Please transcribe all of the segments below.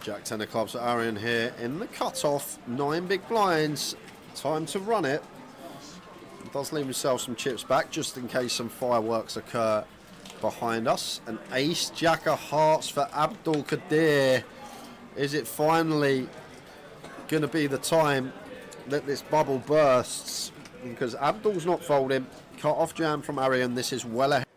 Jack 10 of clubs at Arian here in the cut-off. 9 big blinds. Time to run it. Does leave himself some chips back just in case some fireworks occur behind us. An ace jack of hearts for Abdul Qadir. Is it finally going to be the time that this bubble bursts? Because Abdul's not folding. Cut-off jam from Arian. This is well ahead.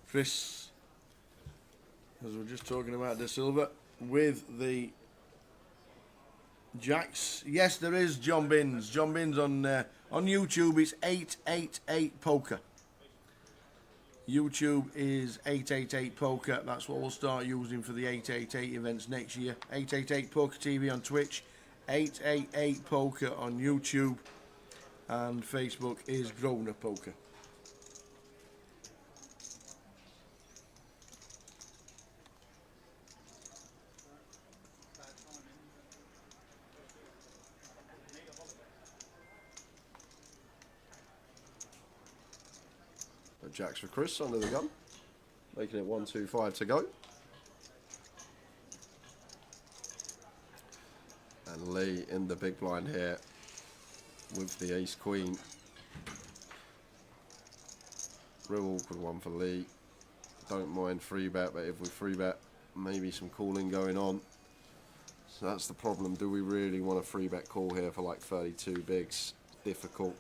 Chris, as we we're just talking about the silver with the jacks. Yes, there is John Binns. John Binns on YouTube. It's 888 Poker. YouTube is 888 Poker. That's what we'll start using for the 888 events next year. 888 Poker TV on Twitch. 888 Poker on YouTube. And Facebook is Grosvenor Poker. Jacks for Chris under the gun, making it 1-2-5 to go. And Lee in the big blind here with the ace queen. Real awkward one for Lee. Don't mind free bet, but if we free bet, maybe some calling going on. So that's the problem. Do we really want a free bet call here for like 32 bigs? Difficult.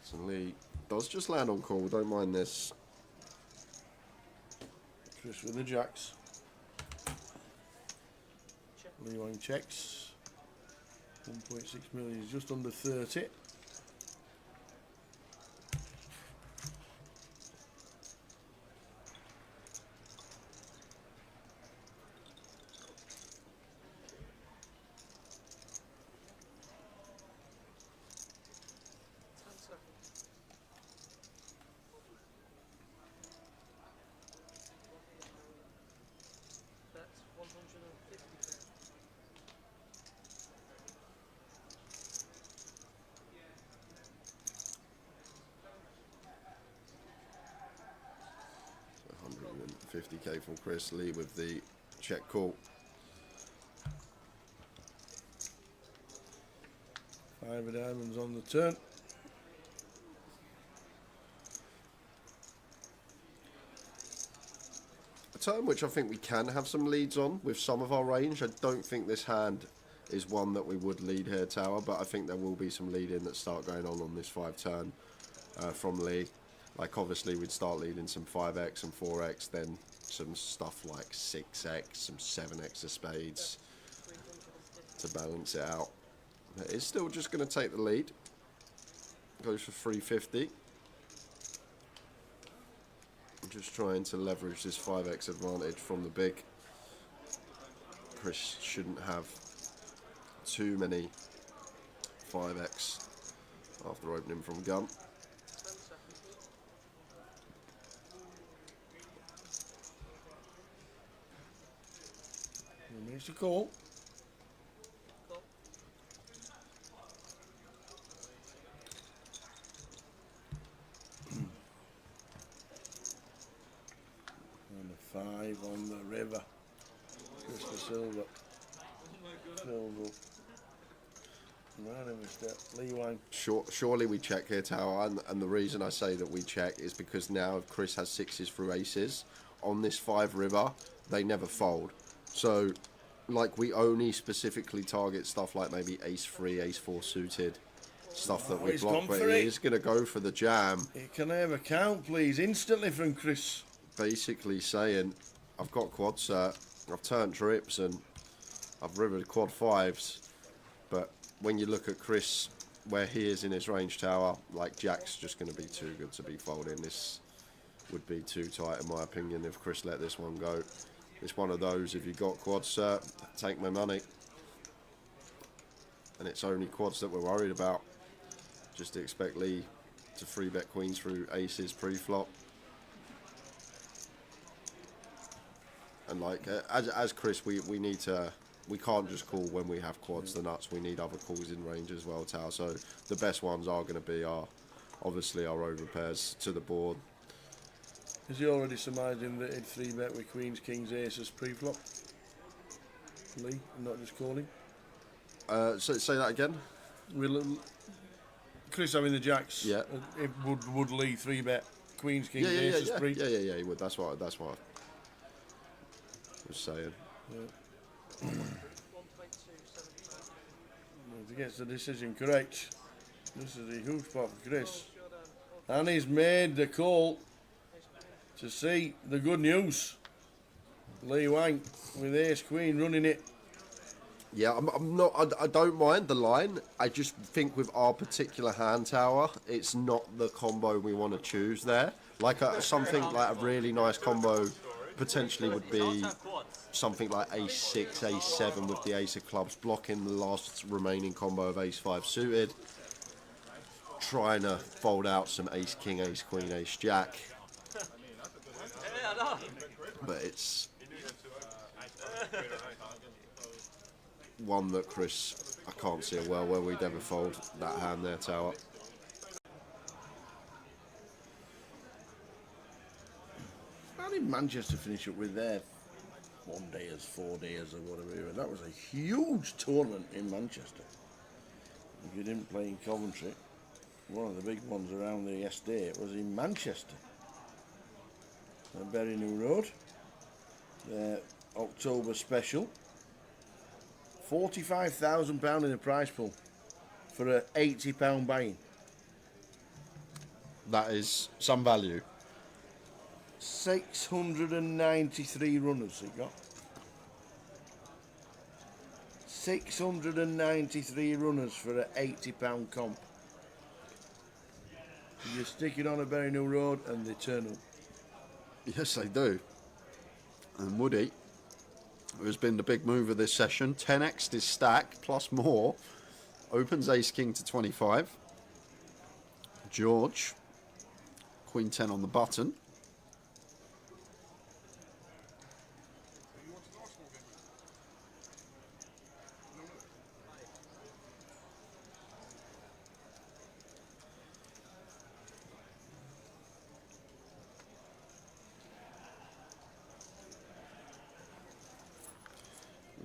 So Lee does just land on call, don't mind this. Chris with the jacks. Lee Wang checks. 1.6 million is just under 30. $150K from Chris. Lee with the check call. 5 of diamonds on the turn. A turn which I think we can have some leads on with some of our range. I don't think this hand is one that we would lead here, Tower, but I think there will be some lead-in that start going on this 5 turn from Lee. Like obviously we'd start leading some 5x and 4x, then some stuff like 6x, some 7x of spades to balance it out. But it's still just going to take the lead. Goes for 350. I'm just trying to leverage this 5x advantage from the big. Chris shouldn't have too many 5x after opening from gun. Makes a call. And a 5 on the river. Chris the silver. Silver. Lee Wang. Surely we check here, Tower, and the reason I say that we check is because now if Chris has 6s through aces on this 5 river, they never fold. So like we only specifically target stuff like maybe ace 3, ace 4 suited stuff that we block, but he's going to go for the jam. Can I have a count, please? Instantly from Chris. Basically saying, I've got quad cert, I've turned trips, and I've rivered quad 5s. But when you look at Chris, where he is in his range, Tower, like Jack's just going to be too good to be folding. This would be too tight in my opinion if Chris let this one go. It's one of those, if you got quads, sir, take my money. And it's only quads that we're worried about. Just to expect Lee to free bet queens through aces pre-flop. And like, as Chris, we need to we can't just call when we have quads the nuts. We need other calls in range as well, Tower. So the best ones are going to be obviously our over pairs to the board. Has he already surmised him that he'd 3-bet with queens, kings, aces pre-flop? Lee, not just calling. So say that again. Chris having the jacks. Yeah. It would Lee 3-bet queens, kings, aces pre? Yeah, he would. That's what I was saying. Yeah. If he gets the decision correct, this is a huge spot for Chris. And he's made the call to see the good news. Lee Wang with ace queen running it. Yeah, I'm not. I don't mind the line. I just think with our particular hand, Tower, it's not the combo we want to choose there. Like something like a really nice combo potentially would be something like ace 6, ace 7 with the ace of clubs, blocking the last remaining combo of ace 5 suited, trying to fold out some ace king, ace queen, ace jack. But it's one that Chris, I can't see a world where we'd ever fold that hand there, Tower. How did Manchester finish up with their 1 days, 4 days, or whatever? That was a huge tournament in Manchester. If you didn't play in Coventry, one of the big ones around the estate was in Manchester. At Bury New Road, their October special. £45,000 in the prize pool for an £80 buy-in. That is some value. 693 runners he got. 693 runners for an £80 comp. You stick it on a Bury New Road and they turn up. Yes, they do. And Woody, who has been the big mover this session, 10x'd his stack plus more, opens ace king to 25. George, queen 10 on the button.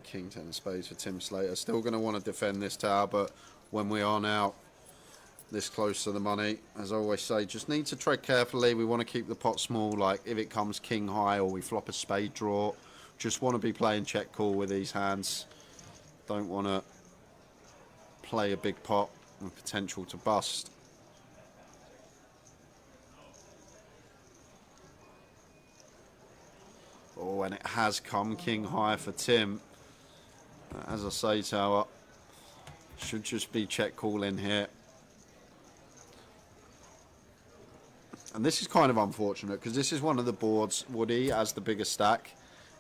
King 10 spades for Tim Slater. Still going to want to defend this tower, but when we are now this close to the money, as I always say, just need to tread carefully. We want to keep the pot small, like if it comes king high or we flop a spade draw, just want to be playing check call with these hands. Don't want to play a big pot with potential to bust. Oh, and it has come king high for Tim. As I say, Tower, should just be check call in here. And this is kind of unfortunate because this is one of the boards Woody, as the bigger stack,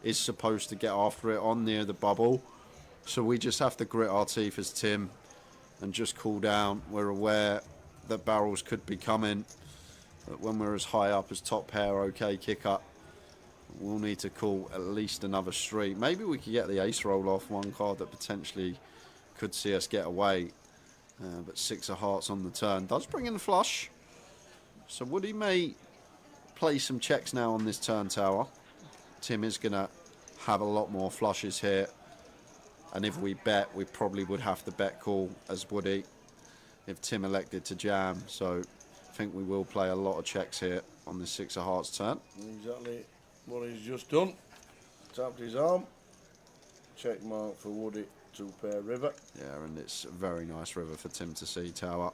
is supposed to get after it on near the bubble. So we just have to grit our teeth as Tim and just cool down. We're aware that barrels could be coming, but when we're as high up as top pair, okay, kick up, we'll need to call at least another street. Maybe we could get the ace roll off, one card that potentially could see us get away. But 6 of hearts on the turn does bring in the flush. So Woody may play some checks now on this turn, Tower. Tim is going to have a lot more flushes here. And if we bet, we probably would have to bet call as Woody if Tim elected to jam. So I think we will play a lot of checks here on the 6 of hearts turn. Exactly what he's just done. Tapped his arm. Check mark for Woody, 2 pair river. Yeah, and it's a very nice river for Tim to see, Tower.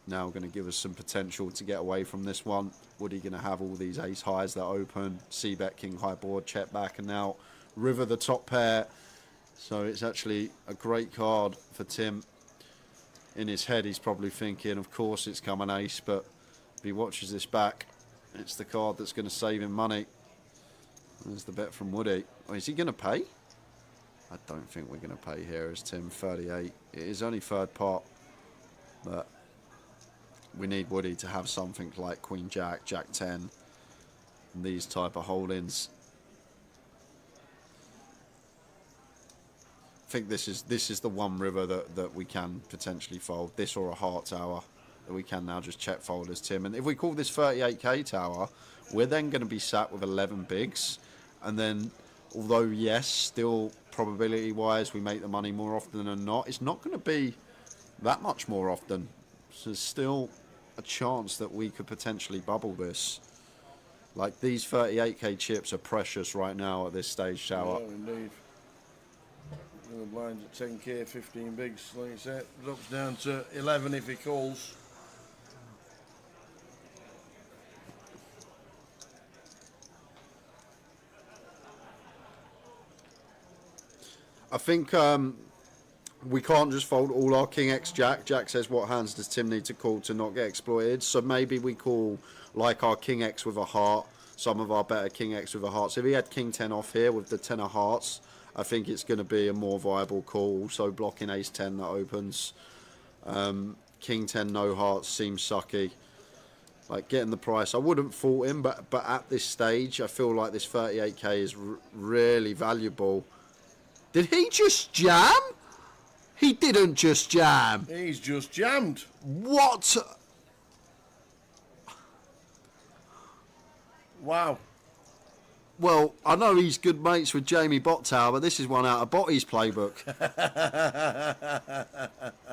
Now going to give us some potential to get away from this one. Woody going to have all these ace highs that open, c-bet king high board, check back, and now river the top pair. So it's actually a great card for Tim. In his head he's probably thinking, of course it's come an ace, but if he watches this back, it's the card that's going to save him money. There's the bet from Woody. Oh, is he going to pay? I don't think we're going to pay here as Tim, 38. It is only third pot, but we need Woody to have something like Queen Jack, Jack 10, and these type of holdings. think this is the one river that we can potentially fold. This or a heart tower that we can now just check fold as Tim. And if we call this 38k tower, we're then going to be sat with 11 bigs. And then, although yes, still probability wise we make the money more often than not, it's not going to be that much more often. So there's still a chance that we could potentially bubble this. Like, these 38k chips are precious right now at this stage, tower. Yeah, indeed. The blinds at 10k, 15 bigs, like you said. Drops down to 11 if he calls. I think we can't just fold all our King X Jack. Jack says, what hands does Tim need to call to not get exploited? So maybe we call like our King X with a heart, some of our better King X with a heart. So if he had King 10 off here with the 10 of hearts, I think it's going to be a more viable call. So blocking Ace 10 that opens. King 10 no hearts seems sucky. Like, getting the price, I wouldn't fault him, but at this stage, I feel like this 38k is really valuable. Did he just jam? He didn't just jam. He's just jammed. What? Wow. Well, I know he's good mates with Jamie Bottow, but this is one out of Botty's playbook.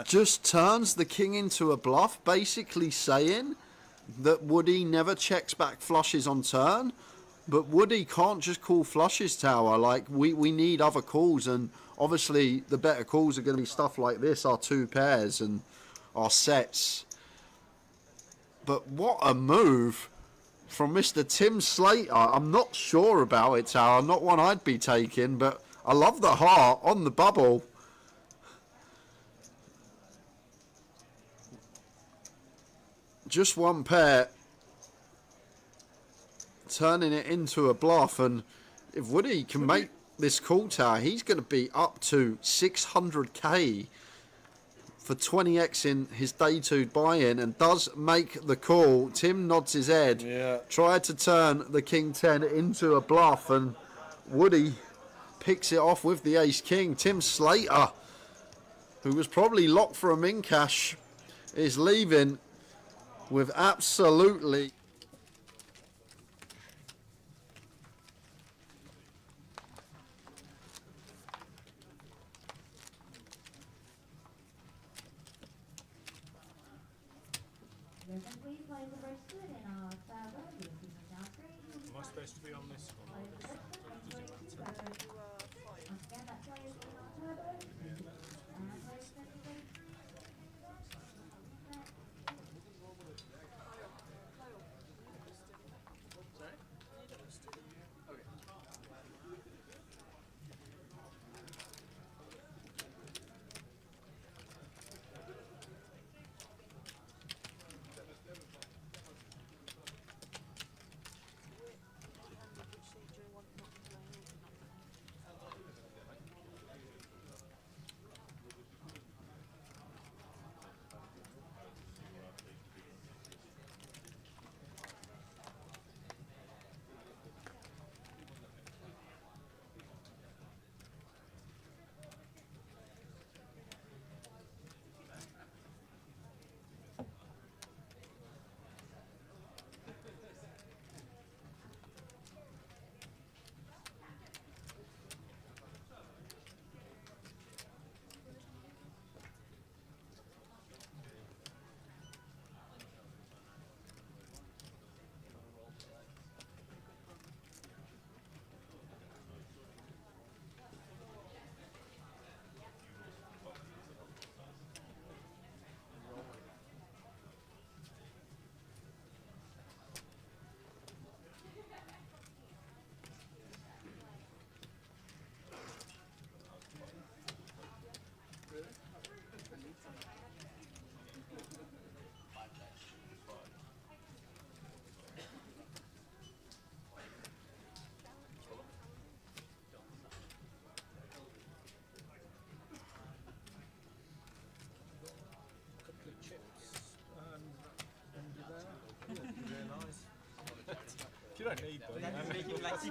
Just turns the king into a bluff, basically saying that Woody never checks back flushes on turn. But Woody can't just call flushes, tower. Like, we need other calls, and obviously the better calls are going to be stuff like this, our two pairs and our sets. But what a move from Mr. Tim Slater. I'm not sure about it, tower. Not one I'd be taking, but I love the heart on the bubble. Just one pair. Turning it into a bluff, and if Woody can make this call, tower, he's going to be up to 600k for 20x in his day two buy-in, and does make the call. Tim nods his head. Yeah. Tried to turn the King 10 into a bluff, and Woody picks it off with the Ace King. Tim Slater, who was probably locked for a min cash, is leaving with absolutely... Am I supposed to be on this one?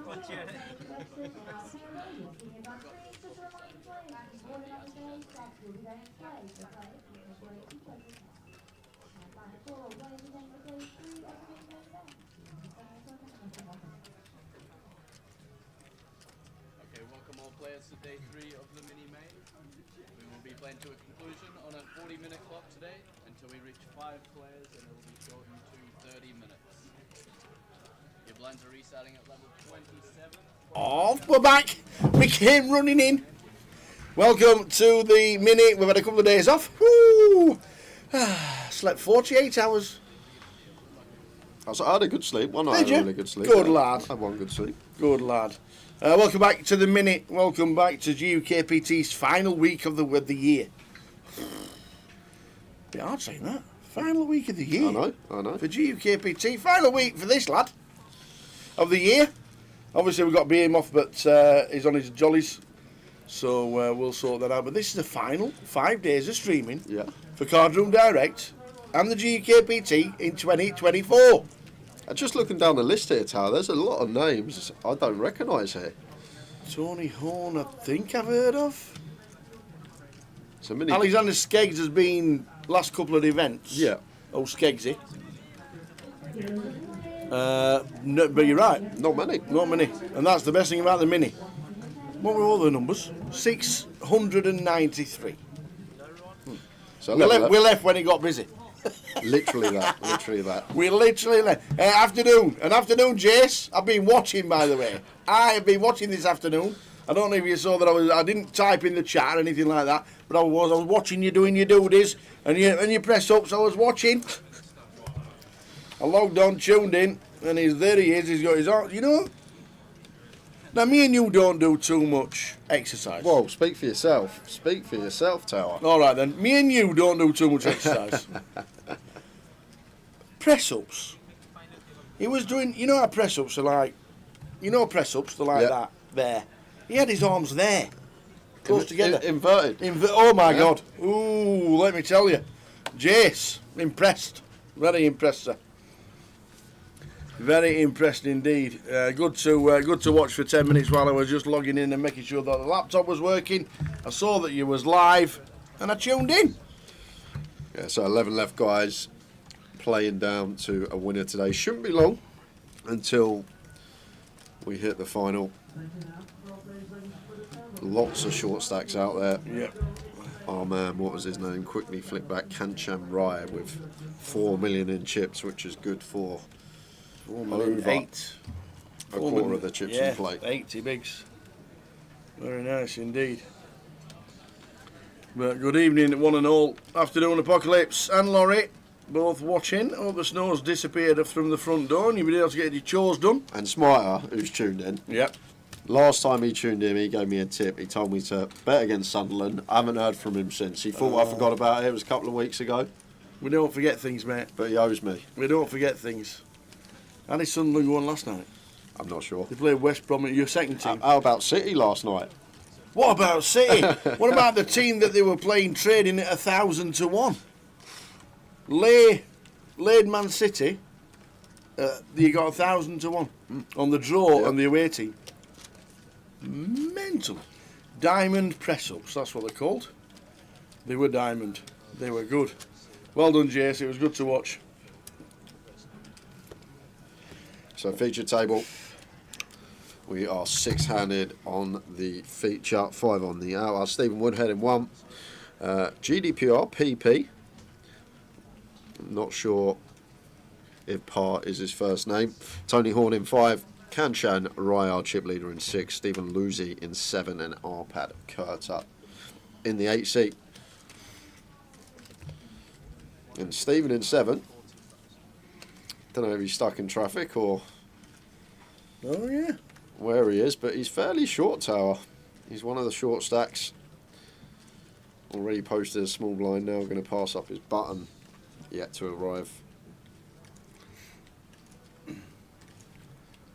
Welcome all players to day 3 of the mini main. We will be playing to a conclusion on a 40-minute clock today until we reach 5 players, and it will be shortened to 30 minutes. Your blinds are restarting at level 27. Oh, we're back. We came running in. Welcome to the mini. We've had a couple of days off. Woo! Slept 48 hours. I had a good sleep. One night I Did you? had a really good sleep. Good Yeah. lad. I had one good sleep. Good lad. Welcome back to the minute. Welcome back to GUKPT's final week of the year. Bit hard saying that. Final week of the year. I know. For GUKPT. Final week for this lad of the year. Obviously we've got Behemoth, but he's on his jollies. So we'll sort that out. But this is the final 5 days of streaming for Card Room Direct and the GUKPT in 2024. And just looking down the list here, Tower, there's a lot of names I don't recognise here. Tony Horn, I think I've heard of. So many. Alexander Skeggs has been last couple of events. Yeah. Oh, Skeggsy. No, but you're right. Not many. Not many. And that's the best thing about the mini. What were all the numbers? 693. So We left when it got busy. literally that. We literally left. An afternoon, Jace. I've been watching, by the way. I have been watching this afternoon. I don't know if you saw that I didn't type in the chat or anything like that, but I was watching you doing your duties and your press ups. I was watching. I logged on, tuned in, and there he is. He's got his arm. You know. Now me and you don't do too much exercise. Whoa, speak for yourself. Speak for yourself, Tower. All right then. Me and you don't do too much exercise. Press ups. He was doing. You know how press ups are like. You know press ups they're like that. There. He had his arms there, close together. Inverted. Oh my God. Ooh, let me tell you, Jace, impressed. Very impressed, sir. Very impressed indeed. Good to watch for 10 minutes while I was just logging in and making sure that the laptop was working. I saw that you was live, and I tuned in. Yeah, so 11 left guys playing down to a winner today. Shouldn't be long until we hit the final. Lots of short stacks out there. Yeah. Oh man, what was his name? Quickly flick back. Kancham Rai with 4 million in chips, which is good for over 8. a quarter of the chips in play. 80 bigs. Very nice indeed. But good evening, one and all. Afternoon, Apocalypse and Laurie, both watching. Hope the snow's disappeared from the front door and you'll be able to get your chores done. And Smiter, who's tuned in. Yep. Last time he tuned in, he gave me a tip. He told me to bet against Sunderland. I haven't heard from him since. He thought I forgot about it. It was a couple of weeks ago. We don't forget things, mate. But he owes me. We don't forget things. And his Sunderland won last night. I'm not sure. They played West Brom, your second team. How about City last night? What about City? What about the team that they were playing trading at 1,000 to 1? Laid Man City. You got 1,000 to 1 on the draw on the away team. Mental. Diamond press ups, that's what they're called. They were diamond. They were good. Well done, Jace. It was good to watch. So feature table. We are 6-handed on the feature, 5 on the hour. Stephen Woodhead in 1. GDPR, PP. Not sure if Par is his first name. Tony Horn in 5. Kanchan Rayar, chip leader in 6. Stephen Luzi in 7. And Arpad Kurta in the 8 seat. And Stephen in 7. Don't know if he's stuck in traffic or Oh, yeah. where he is, but he's fairly short, Tower. He's one of the short stacks. Already posted a small blind, now going to pass up his button. Yet to arrive.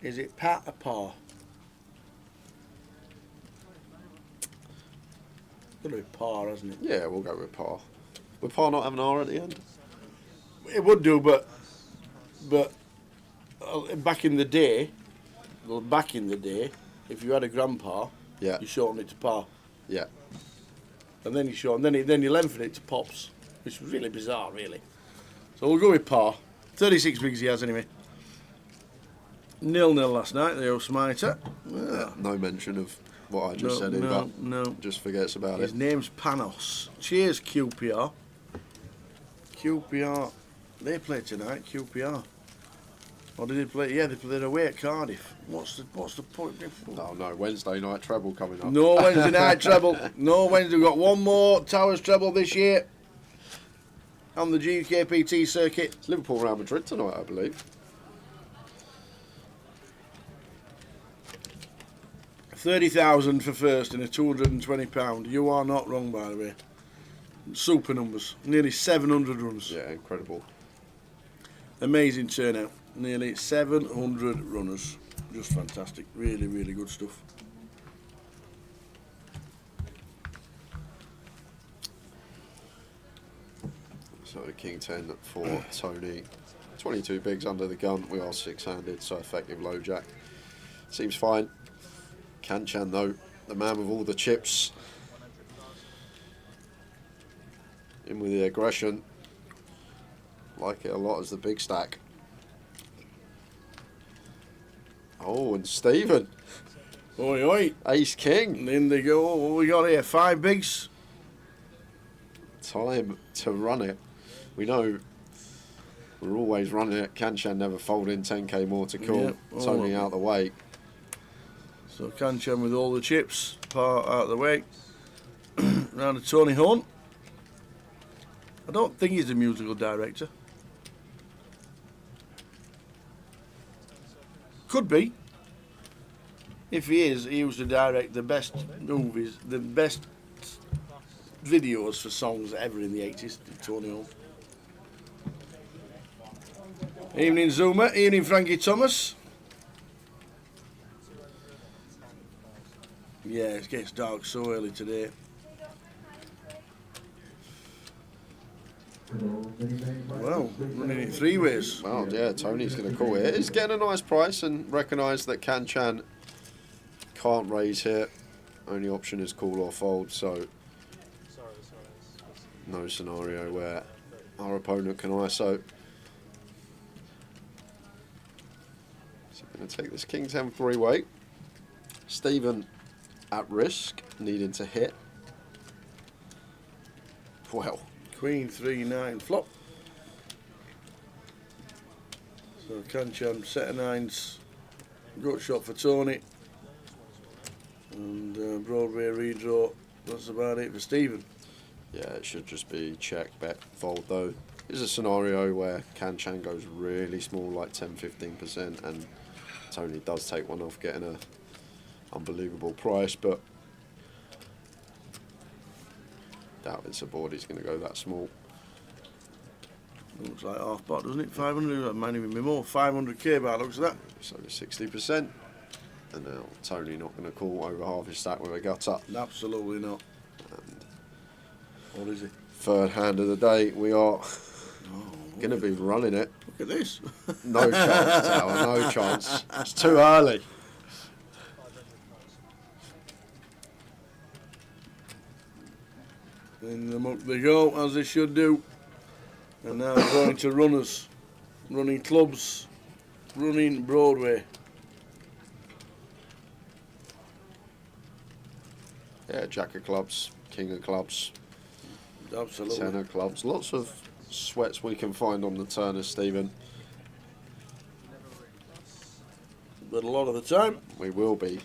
Is it Pat or Par? Got to be Par, hasn't it? Yeah, we'll go with Par. Would Par not have an R at the end? It would do, but back in the day, Well, back in the day, if you had a grandpa, Yeah. you shortened it to par, Yeah. and then then you lengthened it to pops, which was really bizarre, really. So we'll go with par. 36 bigs he has anyway. 0-0 last night. The old Smiter. Yeah. No mention of what I just said either. No. Just forgets about His it. name's Panos. Cheers, QPR. QPR. They play tonight. QPR. Or did they play? Yeah, they played away at Cardiff. What's the point? Oh no, Wednesday night treble coming up. No Wednesday night treble. No Wednesday. We've got one more Towers treble this year on the GUKPT circuit. It's Liverpool Real Madrid tonight, I believe. 30,000 for first in a £220. You are not wrong, by the way. Super numbers. Nearly 700 runs. Yeah, incredible. Amazing turnout. Nearly 700 runners. Just fantastic. Really, really good stuff. So King 10 for Tony. 22 bigs under the gun. We are six-handed, so effective low jack. Seems fine. Kanchan though, the man with all the chips. In with the aggression. Like it a lot as the big stack. Oh, and Stephen. Oi, oi. Ace King. And in they go. What we got here? 5 bigs. Time to run it. We know we're always running it. Kanchan never folding. 10k more to call. Yep. Tony out the way. So Kanchan with all the chips. Par out of the way. Round to Tony Hunt. I don't think he's a musical director. Could be. If he is, he used to direct the best movies, the best videos for songs ever in the 80s. Tony Hunt. Evening Zuma, evening Frankie Thomas. Yeah, it gets dark so early today. Well, running it 3 ways. Well, yeah, Tony's going to call it. He's getting a nice price and recognise that Kanchan can't raise here. Only option is call or fold, so no scenario where our opponent can ISO. So we're going to take this King 10 3-way. Stephen at risk, needing to hit. Well. Queen 3-9 flop. So Kanchan set of 9s. Gut shot for Tony. And Broadway redraw. That's about it for Stephen. Yeah, it should just be check, bet, fold though. There's a scenario where Kanchan goes really small, like 10-15%, and Tony does take one off, getting a unbelievable price, but doubt it's a board he's going to go that small. Looks like half pot, doesn't it? 500, that might even be more. 500k by looks of that. So 60%. And now Tony not going to call over half his stack with a gutter. Absolutely not. And What is it? third hand of the day, we are going to be running it. Look at this. No chance, Tower, no chance. It's too early. In the muck they go, as they should do. And now going to runners. Running clubs. Running Broadway. Yeah, Jack of clubs, King of clubs, Absolutely. 10 of clubs. Lots of sweats we can find on the turners, Stephen. But a lot of the time, We will be.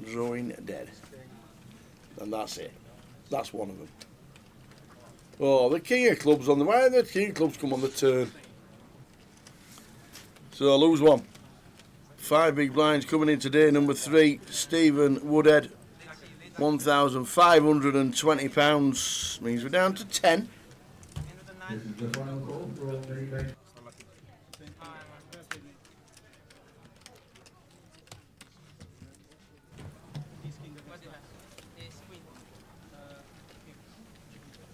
drawing dead. And that's it. That's one of them. Oh, the King of Clubs on the way. The King of Clubs come on the turn. So I lose one. 5 big blinds coming in today. Number 3, Stephen Woodhead. £1,520. Means we're down to 10. This is the final call for all three base.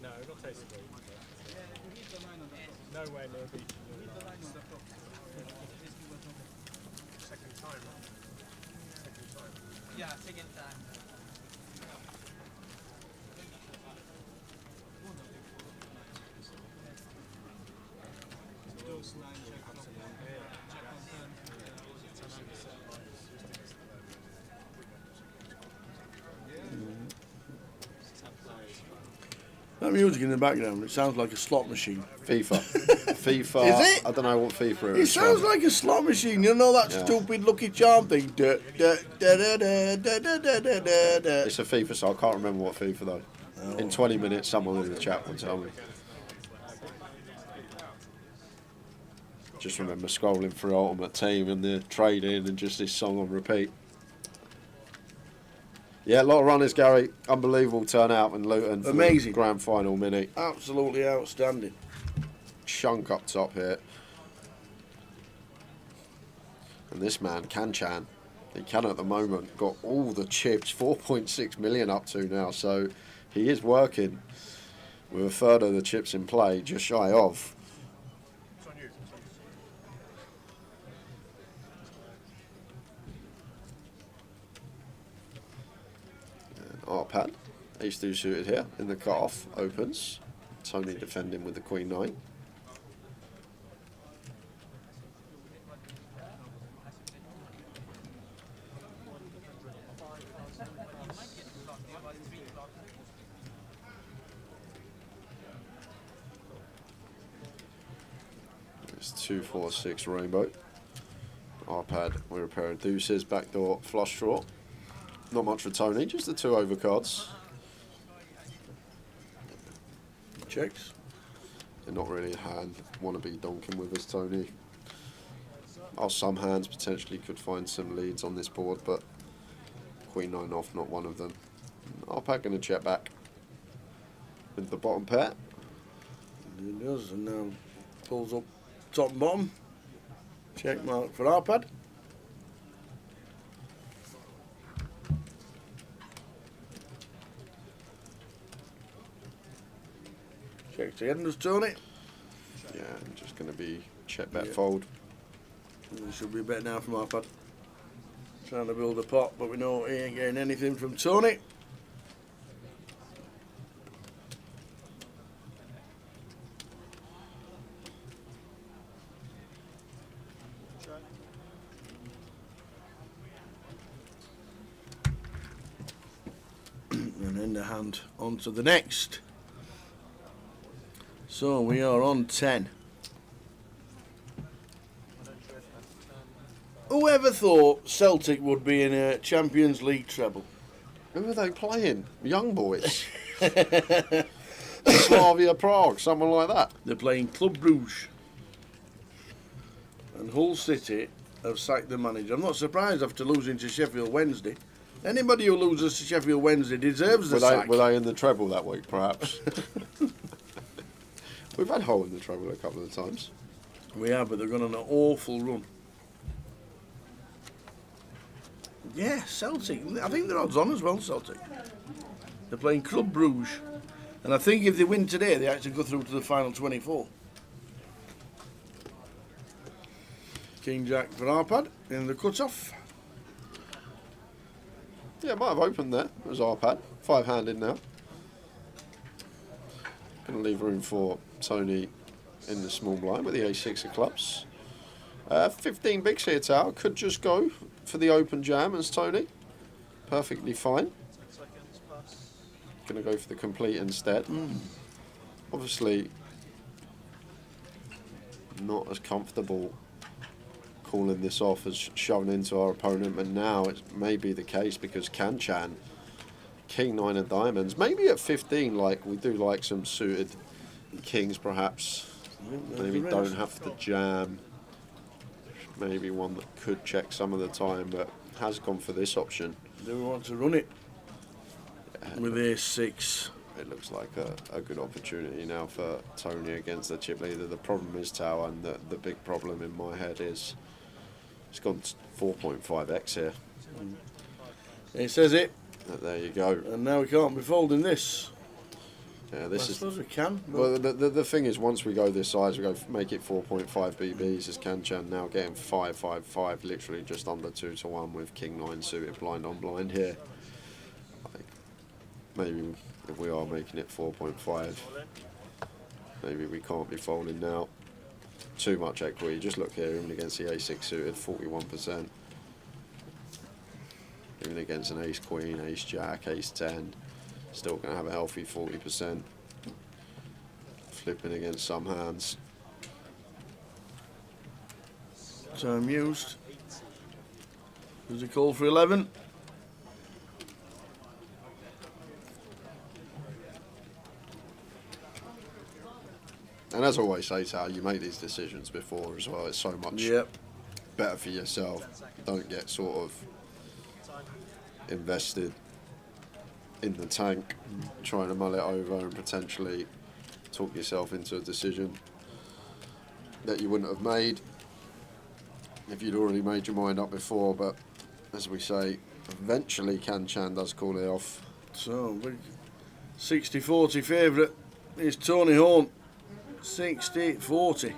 No, not tasting good. Nowhere near beating. Second time. Yeah, taking time. Dose 9, check on 10. That music in the background, it sounds like a slot machine. FIFA. FIFA. Is it? I don't know what FIFA It is. sounds like a slot machine. You know that Yeah. stupid Lucky Charm thing? Da, da, da, da, da, da, da, da, da, da. It's a FIFA, so I can't remember what FIFA though. In 20 minutes, someone in the chat will tell me. Just remember scrolling through Ultimate Team and the trade-in and just this song on repeat. Yeah, a lot of runners, Gary. Unbelievable turnout in Luton for Amazing. the grand final mini. Absolutely outstanding. Chunk up top here. And this man, Kanchan, he can at the moment, got all the chips, 4.6 million up to now, so he is working with a third of the chips in play, just shy of. Arpad, ace-2 suited here in the cut-off, opens. Tony defending with the queen 9. It's 2, 4, 6 rainbow. Arpad, we're a pair of deuces, backdoor flush draw. Not much for Tony, just the 2 overcards. Checks. They're not really a hand. Want to be donking with us, Tony. Oh, some hands potentially could find some leads on this board, but queen 9 off, not one of them. Arpad going to check back with the bottom pair. He does, and now pulls up top and bottom. Check mark for Arpad. Checks again, does Tony. Yeah, I'm just going to be check back Yeah. fold. It should be a bet now from Arpad. Trying to build a pot, but we know he ain't getting anything from Tony. And then the hand on to the next. So we are on 10. Whoever thought Celtic would be in a Champions League treble? Who are they playing? Young boys. Slavia Prague, someone like that. They're playing Club Brugge. And Hull City have sacked the manager. I'm not surprised after losing to Sheffield Wednesday. Anybody who loses to Sheffield Wednesday deserves the sack. Were they in the treble that week, perhaps? We've had Hull in the treble a couple of times. We have, but they're going on an awful run. Yeah, Celtic. I think they're odds on as well, Celtic. They're playing Club Brugge. And I think if they win today, they actually go through to the final 24. King Jack for Arpad in the cut-off. Yeah, might have opened there. It was Arpad. 5-handed now. Going to leave room for Tony in the small blind with the a6 of clubs. 15 bigs here, Tower. Could just go for the open jam as Tony. Perfectly fine. Going to go for the complete instead. Obviously, not as comfortable calling this off as shoving into our opponent, but now it may be the case because Kanchan, King 9 of diamonds, maybe at 15, like we do like some suited kings perhaps. Maybe don't have to jam. Maybe one that could check some of the time, but has gone for this option. Do we want to run it? With a6. It looks like a good opportunity now for Tony against the chip leader. The problem is Tower, and the big problem in my head is it's gone 4.5x here. It says it. There you go. And now we can't be folding this. Yeah, I this is. suppose we can. But Well, the thing is, once we go this size, we go make it 4.5 BBs. Is Kanchan now getting 5.55, literally just under 2 to 1 with King 9 suited blind on blind here. Like, maybe if we are making it 4.5, maybe we can't be folding now. Too much equity. Just look here, even against the A6 suited, 41%. Even against an Ace Queen, Ace Jack, Ace 10, still going to have a healthy 40%. Flipping against some hands. time used. There's a call for 11. And as I always say, Sal, you make these decisions before as well. It's so much Yep. better for yourself. Don't get sort of invested in the tank, trying to mull it over and potentially talk yourself into a decision that you wouldn't have made if you'd already made your mind up before. But as we say, eventually Kanchan does call it off. So, 60-40 favourite is Tony Horn. 60-40.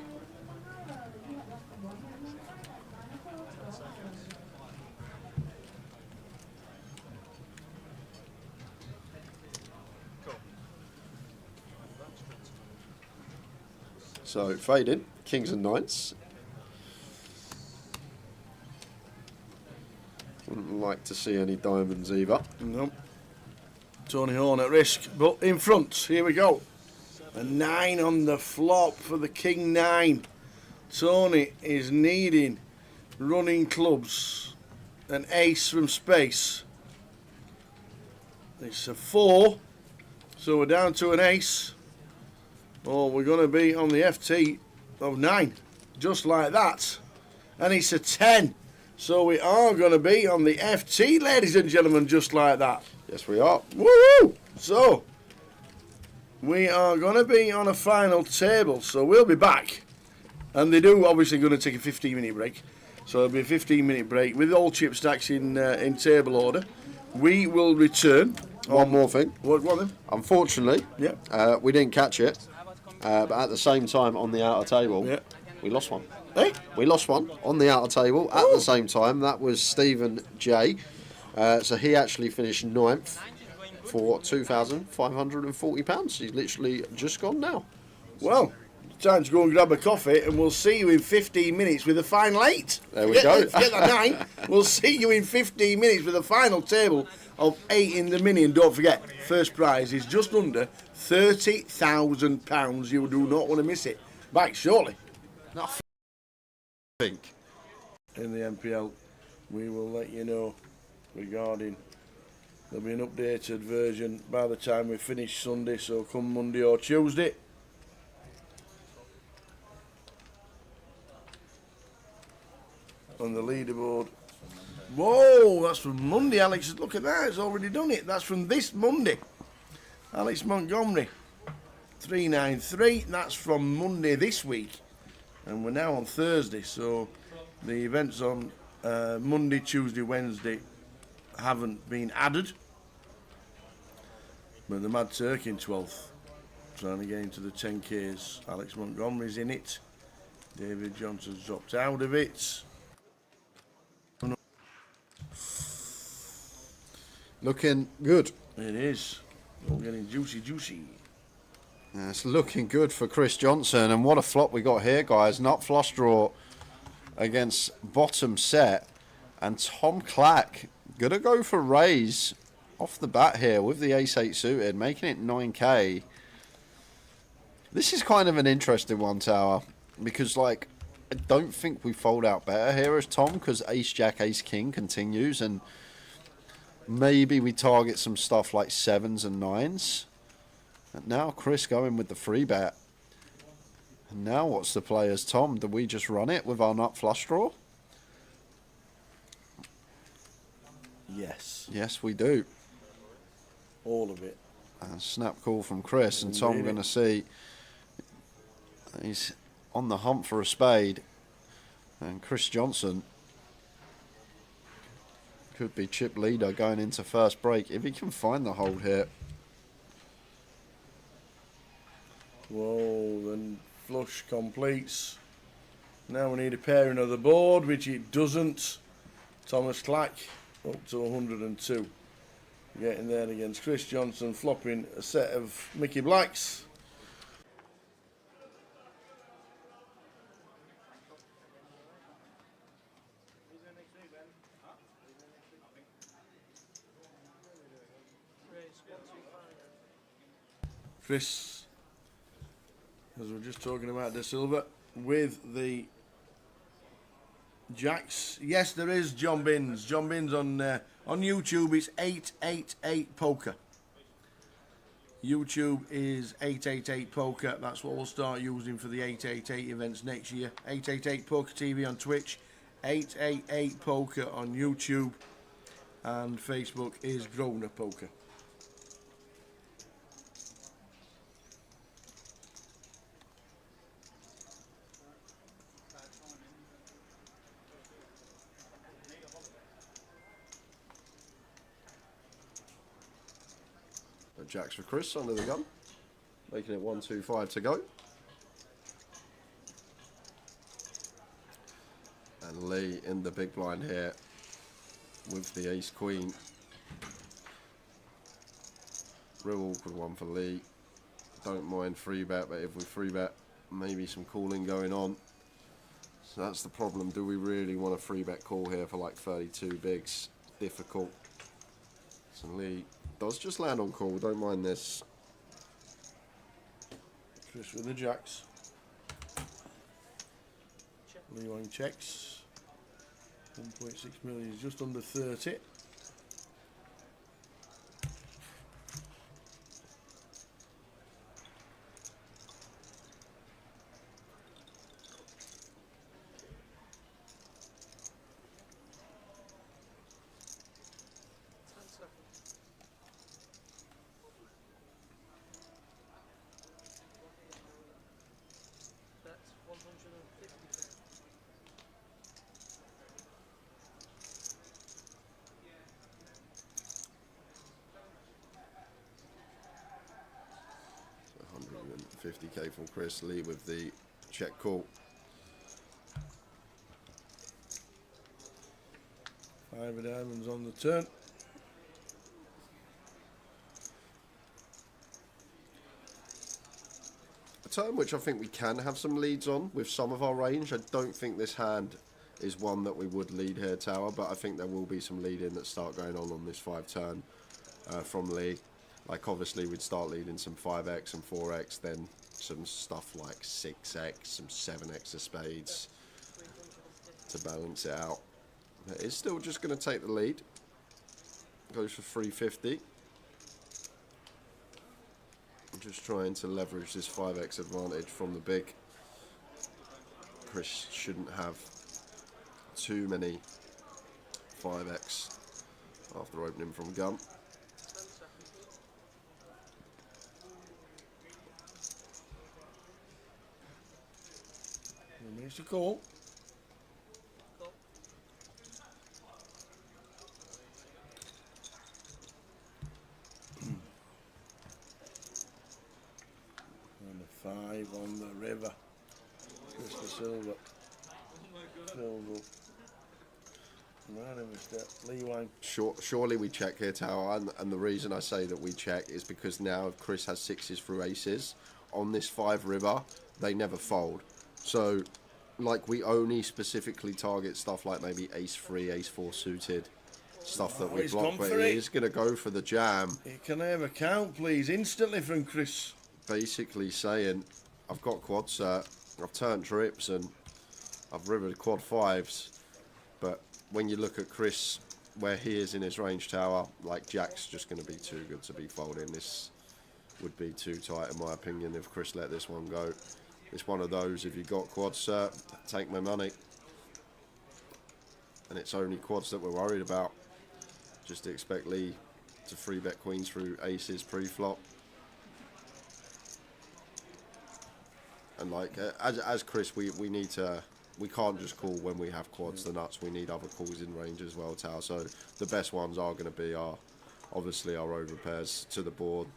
So fading, kings and knights. Wouldn't like to see any diamonds either. No. Tony Horn at risk, but in front. Here we go. A 9 on the flop for the King 9. Tony is needing running clubs. An ace from space. It's a 4. So we're down to an ace. Oh, we're going to be on the FT of 9. Just like that. And it's a 10. So we are going to be on the FT, ladies and gentlemen, just like that. Yes, we are. Woo! So, we are going to be on a final table, so we'll be back. And they do obviously going to take a 15-minute break. So it'll be a 15-minute break with all chip stacks in table order. We will return. One more thing. What then? Unfortunately, Yeah. we didn't catch it, but at the same time on the outer table, Yeah. we lost one. Hey? We lost one on the outer table at the same time. That was Stephen J. So he actually finished 9th for £2,540. He's literally just gone now. Well, time to go and grab a coffee, and we'll see you in 15 minutes with the final 8. There we go. Forget that 9. We'll see you in 15 minutes with the final table of 8 in the mini. And don't forget, first prize is just under £30,000. You do not want to miss it. Back shortly. I think. In the MPL, we will let you know regarding. There'll be an updated version by the time we finish Sunday, so come Monday or Tuesday. On the leaderboard. Whoa, that's from Monday, Alex. Look at that, it's already done it. That's from this Monday. Alex Montgomery, 393. That's from Monday this week. And we're now on Thursday, so the events on Monday, Tuesday, Wednesday haven't been added. But the Mad Turk in 12th, trying to get into the 10Ks. Alex Montgomery's in it. David Johnson's dropped out of it. Looking good. It is. All getting juicy. Yeah, it's looking good for Chris Johnson. And what a flop we got here, guys. Nut flush draw against bottom set. And Tom Clack going to go for raise off the bat here with the ace-8 suited, making it 9k. This is kind of an interesting one, Tower, because, like, I don't think we fold out better here as Tom, because ace-jack, ace-king continues, and maybe we target some stuff like 7s and 9s. And now Chris going with the free bet. And now what's the play as Tom? Do we just run it with our nut flush draw? Yes. Yes, we do. All of it. And snap call from Chris, and Tom going to see he's on the hunt for a spade, and Chris Johnson could be chip leader going into first break if he can find the hold here. Whoa, then flush completes. Now we need a pairing of the board, which it doesn't. Thomas Clack up to 102. Getting there against Chris Johnson, flopping a set of Mickey Blacks. Chris, as we were just talking about De Silva, with the jacks. Yes, there is John Binns. John Binns on YouTube. It's 888 Poker. YouTube is 888 Poker. That's what we'll start using for the 888 events next year. 888 Poker TV on Twitch. 888 Poker on YouTube. And Facebook is Grosvenor Poker. Jacks for Chris under the gun, making it 1-2-5 to go. And Lee in the big blind here with the ace queen. Real awkward one for Lee. Don't mind free bet, but if we free bet, maybe some calling going on. So that's the problem. Do we really want a free bet call here for like 32 bigs? Difficult. So Lee does just land on call, don't mind this. Chris with the jacks. Lee Wang checks. 1.6 million is just under 30. So 150k from Chris. Lee with the check call. 5 of diamonds on the turn. A turn which I think we can have some leads on with some of our range. I don't think this hand is one that we would lead here tower, but I think there will be some lead-in that start going on this 5 turn from Lee. Like obviously we'd start leading some 5x and 4x, then some stuff like 6x, some 7x of spades to balance it out. But it's still just going to take the lead. Goes for 350. I'm just trying to leverage this 5x advantage from the big. Chris shouldn't have too many 5x after opening from gun. Remains to call. And a 5 on the river. Chris De Silva. Silva. Man of a step. Lee Wang. Surely we check here tower, and the reason I say that we check is because now if Chris has 6s through aces on this 5 river, they never fold. So like we only specifically target stuff like maybe ace 3, ace 4 suited stuff that we block, but he's going to go for the jam. Can I have a count please instantly from Chris? Basically saying I've got quad cert, I've turned trips and I've rivered quad 5s, but when you look at Chris where he is in his range tower, like Jack's just going to be too good to be folding. This would be too tight in my opinion if Chris let this one go. It's one of those, if you got quad cert, take my money. And it's only quads that we're worried about. Just expect Lee to free bet queens through aces pre-flop. And like, as Chris, we need to, we can't just call when we have quads the nuts. We need other calls in range as well, Tao. So the best ones are going to be obviously our over pairs to the board.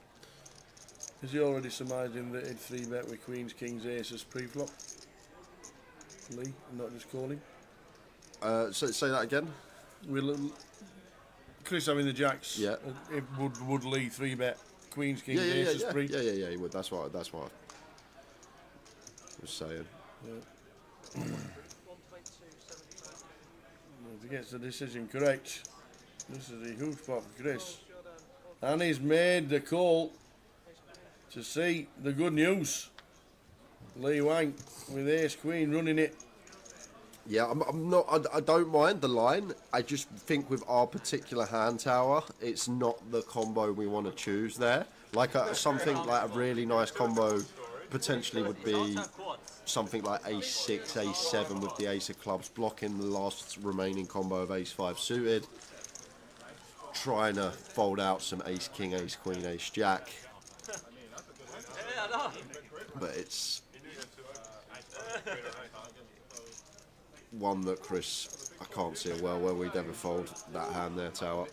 Is he already surmising that he'd 3-bet with Queens, Kings, Aces pre-flop? Lee, I'm not just calling. So say that again. Will Chris having the jacks? Yeah. It would Lee 3-bet Queens, Kings, Yeah, Aces pre? he would. That's what I was saying. If he gets the decision correct, this is a huge spot for Chris. And he's made the call to see the good news. Lee Wang with Ace Queen running it. Yeah, I'm not. I don't mind the line. I just think with our particular hand tower, it's not the combo we want to choose there. Like something like a really nice combo potentially would be something like Ace6, Ace7 with the Ace of Clubs, blocking the last remaining combo of Ace5 suited, trying to fold out some Ace King, Ace Queen, Ace Jack. But it's one that Chris, I can't see a world where we'd ever fold that hand there, tower.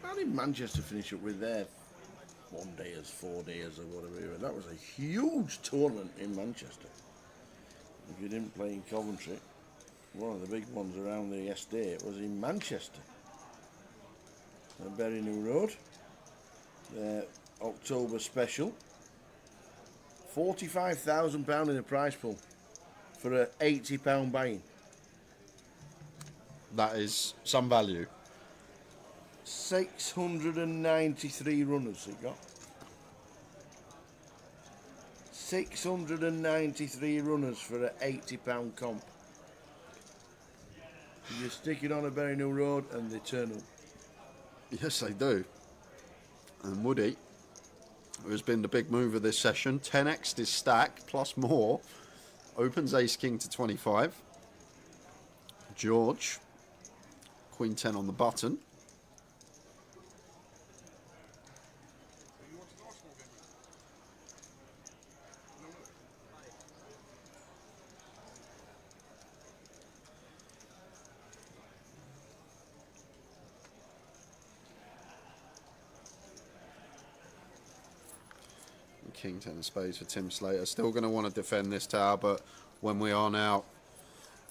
How did Manchester finish up with their 1 dayers, 4 days, or whatever? That was a huge tournament in Manchester. If you didn't play in Coventry, one of the big ones around the estate was in Manchester. At Berry New Road. Their October special. £45,000 in the prize pool for a £80 buy-in. That is some value. 693 runners it got. 693 runners for an £80 comp. You stick it on a Berry New Road and they turn up. Yes, they do. And Woody, who has been the big mover this session, 10x'd his stack plus more, opens Ace King to 25. George, Queen 10 on the button. King 10 of spades for Tim Slater. Still going to want to defend this tower, but when we are now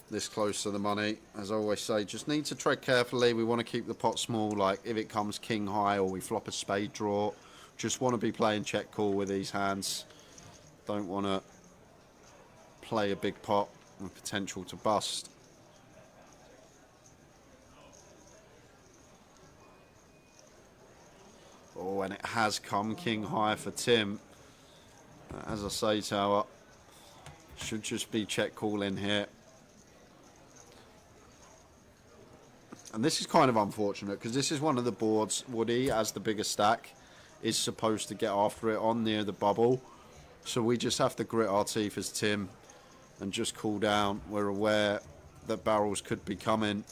this close to the money, as I always say, just need to tread carefully. We want to keep the pot small, like if it comes king high or we flop a spade draw, just want to be playing check call with these hands. Don't want to play a big pot with potential to bust. Oh, and it has come king high for Tim. As I say, tower, should just be check call in here. And this is kind of unfortunate because this is one of the boards Woody, as the bigger stack, is supposed to get after it on near the bubble. So we just have to grit our teeth as Tim and just cool down. We're aware that barrels could be coming,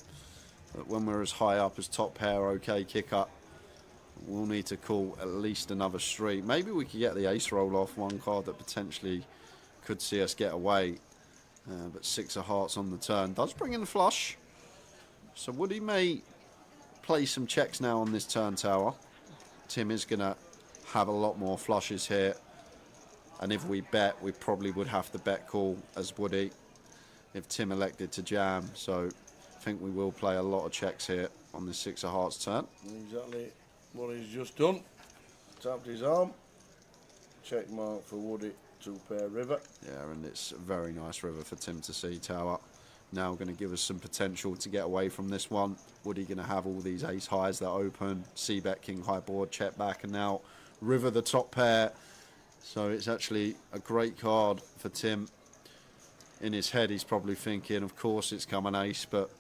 but when we're as high up as top pair, okay, kick up. We'll need to call at least another street. Maybe we could get the ace roll off, one card that potentially could see us get away. But 6 of hearts on the turn does bring in the flush. So Woody may play some checks now on this turn, tower. Tim is going to have a lot more flushes here. And if we bet, we probably would have to bet call as Woody if Tim elected to jam. So I think we will play a lot of checks here on this 6 of hearts turn. Exactly what he's just done. Tapped his arm. Check mark for Woody, 2-pair river. Yeah, and it's a very nice river for Tim to see, tower. Now going to give us some potential to get away from this one. Woody going to have all these ace highs that open. C-bet, king high board, check back, and now river the top pair. So it's actually a great card for Tim. In his head, he's probably thinking, of course it's come an ace, but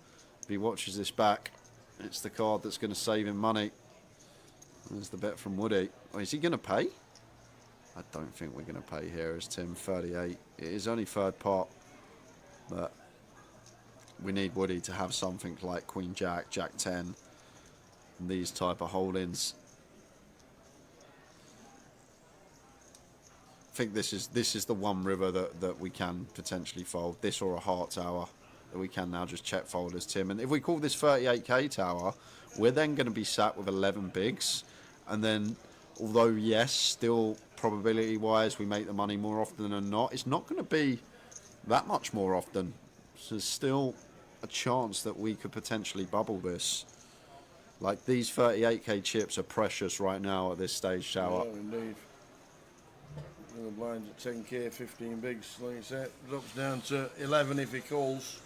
if he watches this back, it's the card that's going to save him money. There's the bet from Woody. Oh, is he going to pay? I don't think we're going to pay here as Tim, 38. It is only third pot, but we need Woody to have something like Queen Jack, Jack 10, and these type of hold-ins. I think this is the one river that we can potentially fold. This or a heart tower. that we can now just check fold as Tim. And if we call this 38k tower, we're then going to be sat with 11 bigs. And then, although, yes, still probability-wise we make the money more often than not, it's not going to be that much more often. So there's still a chance that we could potentially bubble this. Like, these 38k chips are precious right now at this stage, tower. Yeah, indeed. The blinds at 10k, 15 bigs, like you said, drops down to 11 if he calls.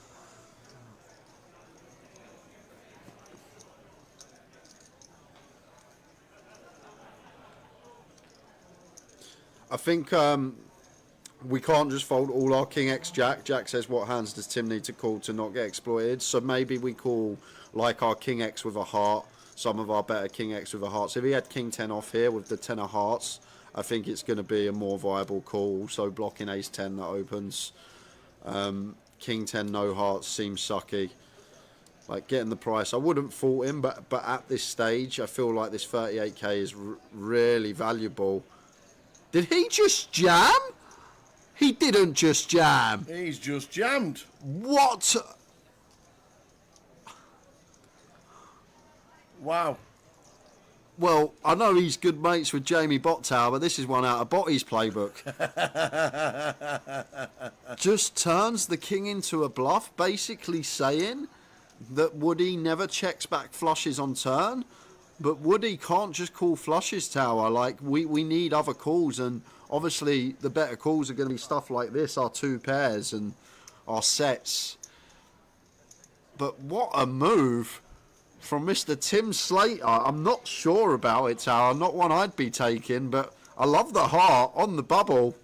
I think we can't just fold all our King X Jack. Jack says, what hands does Tim need to call to not get exploited? So maybe we call like our King X with a heart, some of our better King X with a heart. So if he had King 10 off here with the 10 of hearts, I think it's going to be a more viable call. Also blocking Ace 10 that opens. King 10 no hearts seems sucky. Like, getting the price, I wouldn't fault him, but at this stage, I feel like this 38k is really valuable. Did he just jam? He didn't just jam. He's just jammed. What? Wow. Well, I know he's good mates with Jamie Bottow, but this is one out of Botty's playbook. Just turns the king into a bluff, basically saying that Woody never checks back flushes on turn, but Woody can't just call flushes, tower. Like, we need other calls, and obviously the better calls are going to be stuff like this, our two pairs and our sets. But what a move from Mr. Tim Slater. I'm not sure about it, tower. Not one I'd be taking, but I love the heart on the bubble.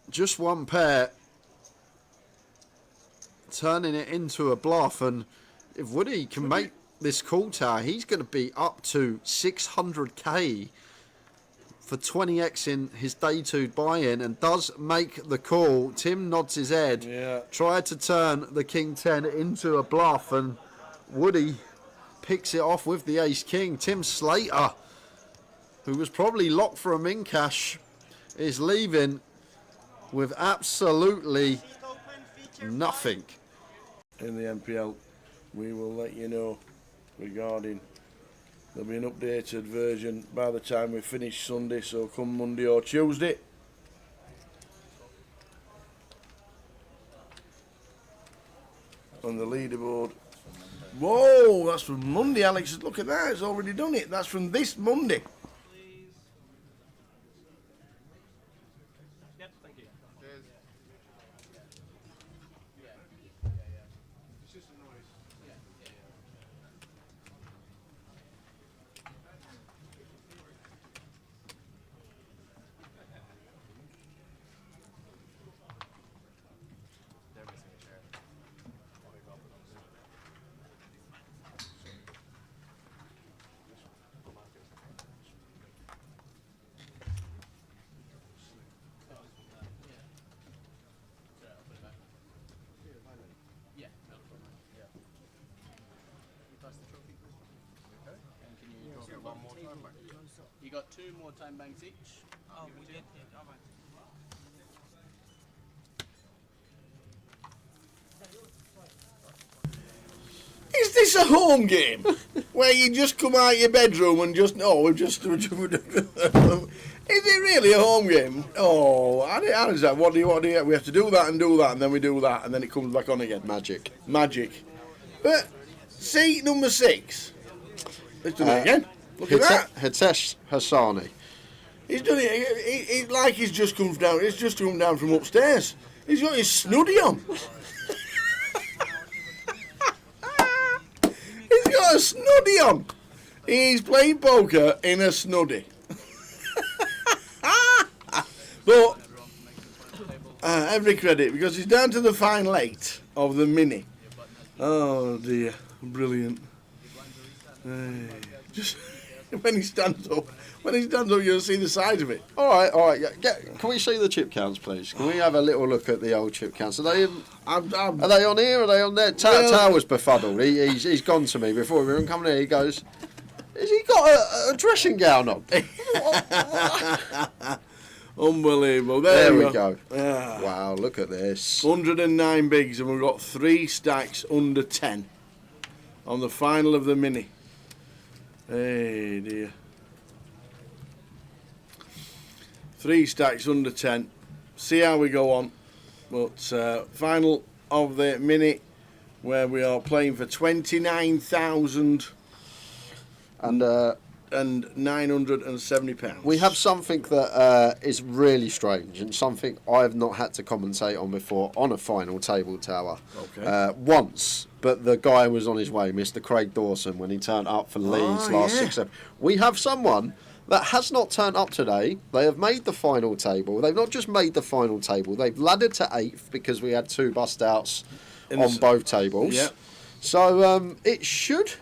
Just one pair, turning it into a bluff, and if Woody can make this call, tower, he's going to be up to 600k for 20x in his day two buy-in, and does make the call. Tim nods his head. Yeah. Tried to turn the King 10 into a bluff, and Woody picks it off with the Ace King. Tim Slater, who was probably locked for a min cash, is leaving with absolutely nothing. In the MPL, we will let you know regarding, there'll be an updated version by the time we finish Sunday, so come Monday or Tuesday. On the leaderboard. Whoa, that's from Monday, Alex. Look at that, it's already done it. That's from this Monday. Yep, thank you. It's just a noise. You got 2 more time banks each. Oh, we did. Yeah, all right. Is this a home game where you just come out your bedroom and just we've just? Is it really a home game? Oh, how is that? What do you? We have to do that, and then we do that, and then it comes back on again. Magic. But seat number 6. Let's do it again. Look at that. Hitesh Hassani. He's done it. It's like he's just come down. It's just come down from upstairs. He's got his snuddy on. He's got a snuddy on. He's playing poker in a snuddy. But every credit, because he's down to the final 8 of the mini. Oh dear, brilliant. Just when he stands up, you'll see the size of it. All right. Can we see the chip counts, please? Can we have a little look at the old chip counts? Are they on here? Are they on there? Tower's befuddled. He's gone to me before we were coming here. He goes, "Has he got a dressing gown on?" Unbelievable. There we go. Ah. Wow, look at this. 109 bigs, and we've got 3 stacks under 10 on the final of the mini. Hey dear. 3 stacks under 10. See how we go on. But final of the mini, where we are playing for 29,000 and £970. We have something that is really strange and something I've not had to commentate on before on a final table tower. Okay. Once, but the guy was on his way, Mr. Craig Dawson, when he turned up for Leeds last 6-7. We have someone that has not turned up today. They have made the final table. They've not just made the final table, they've laddered to 8th because we had 2 bust outs on both tables. Yeah. So it should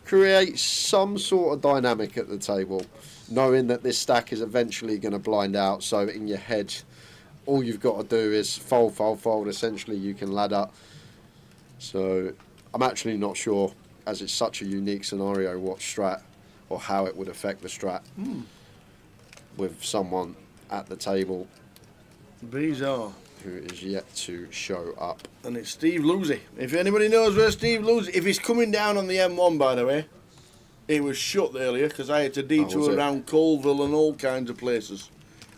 create some sort of dynamic at the table, knowing that this stack is eventually going to blind out. So in your head, all you've got to do is fold, fold, fold. Essentially, you can ladder. So I'm actually not sure, as it's such a unique scenario, what strat or how it would affect the strat with someone at the table Bizarre. who is yet to show up. And it's Steve Lucy. If anybody knows where Steve Lucy, if he's coming down on the M1, by the way, it was shut earlier because I had to detour around Colville and all kinds of places.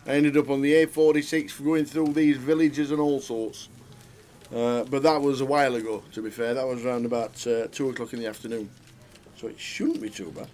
I ended up on the A46 going through these villages and all sorts. But that was a while ago, to be fair. That was around about 2 o'clock in the afternoon. So it shouldn't be too bad.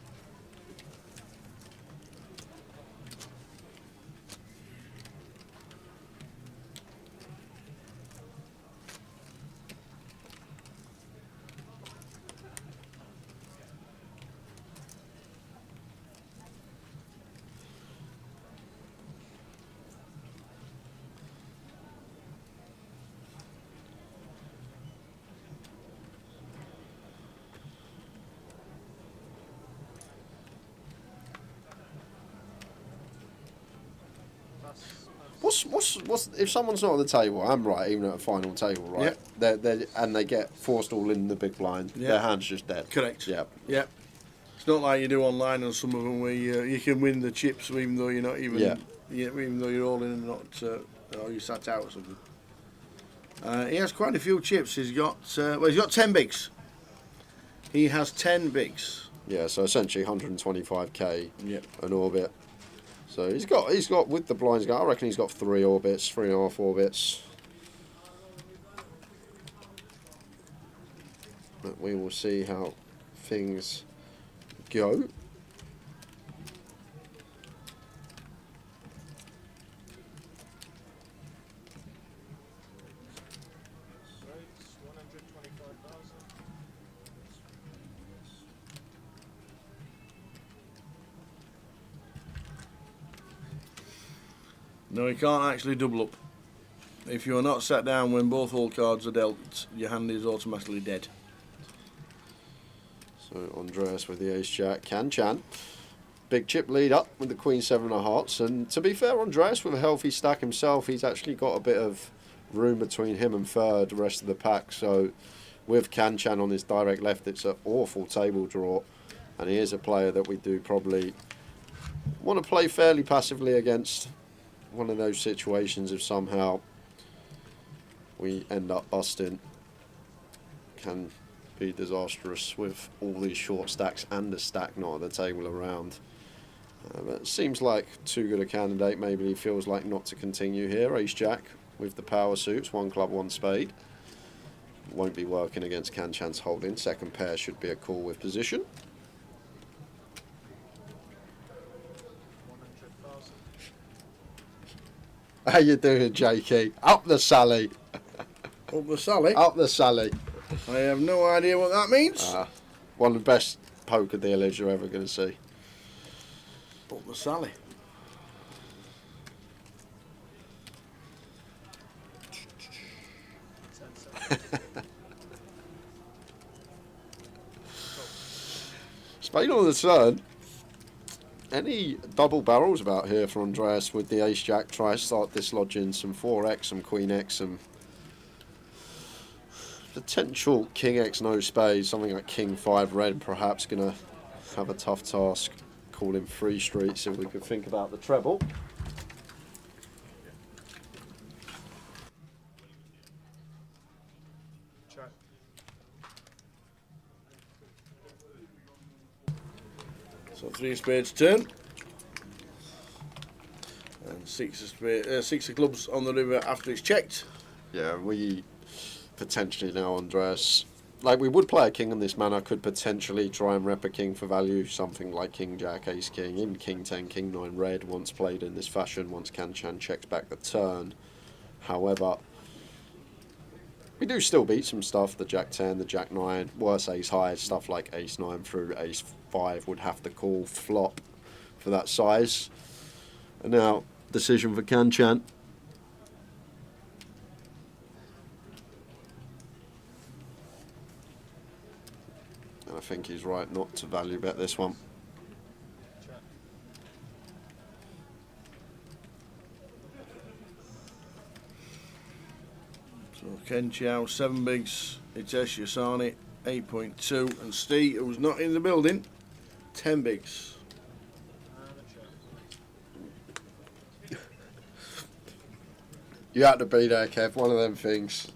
What's if someone's not on the table? I'm right, even at a final table, right? Yep. And they get forced all in the big blind. Yep. Their hand's just dead. Correct. Yep. Yep. It's not like you do online on some of them where you can win the chips even though you're not even, even though you're all in and not, or you sat out or something. He has quite a few chips. He's got he's got 10 bigs. He has 10 bigs. Yeah, so essentially 125k Yep. an orbit. So he's got with the blinds. I reckon he's got 3 orbits, 3.5 orbits. But we will see how things go. Rates 125,000. No, you can't actually double up. If you are not sat down when both all cards are dealt, your hand is automatically dead. So Andreas with the ace-jack, Can-Chan. Big chip lead up with the Queen 7 of hearts. And to be fair, Andreas with a healthy stack himself, he's actually got a bit of room between him and third, the rest of the pack. So with Can-Chan on his direct left, it's an awful table draw. And he is a player that we do probably want to play fairly passively against. One of those situations if somehow we end up busting can be disastrous with all these short stacks and a stack not at the table around. But it seems like too good a candidate. Maybe he feels like not to continue here. Ace-Jack with the power suits, 1 club, 1 spade. Won't be working against Can-Chan's holding. Second pair should be a call with position. 100,000. How you doing, Jakey? Up the Sally. Up the Sally? Up the Sally. I have no idea what that means. One of the best poker dealers you're ever going to see. Up the Sally. Spade on the turn. Any double barrels about here for Andreas with the ace-jack? Try to start dislodging some 4x, some queen x, some potential king x no spades, something like king 5 red, perhaps going to have a tough task calling free streets if we could think about the treble. 3 of spades turn. And 6 of clubs on the river after it's checked. Yeah, we potentially now, Andreas, like we would play a king in this manner, could potentially try and rep a king for value, something like king jack, ace king, even king 10, king 9 red, once played in this fashion, once Kanchan checks back the turn. However, we do still beat some stuff, the jack 10, the jack 9, worse ace high, stuff like ace 9 through ace 5 would have to call flop for that size. And now, decision for Kanchan. And I think he's right not to value bet this one. So Ken Chow, 7 bigs, Hitesh Yasani, 8.2, and Steve, who's not in the building, 10 bigs. You had to be there, Kev, one of them things.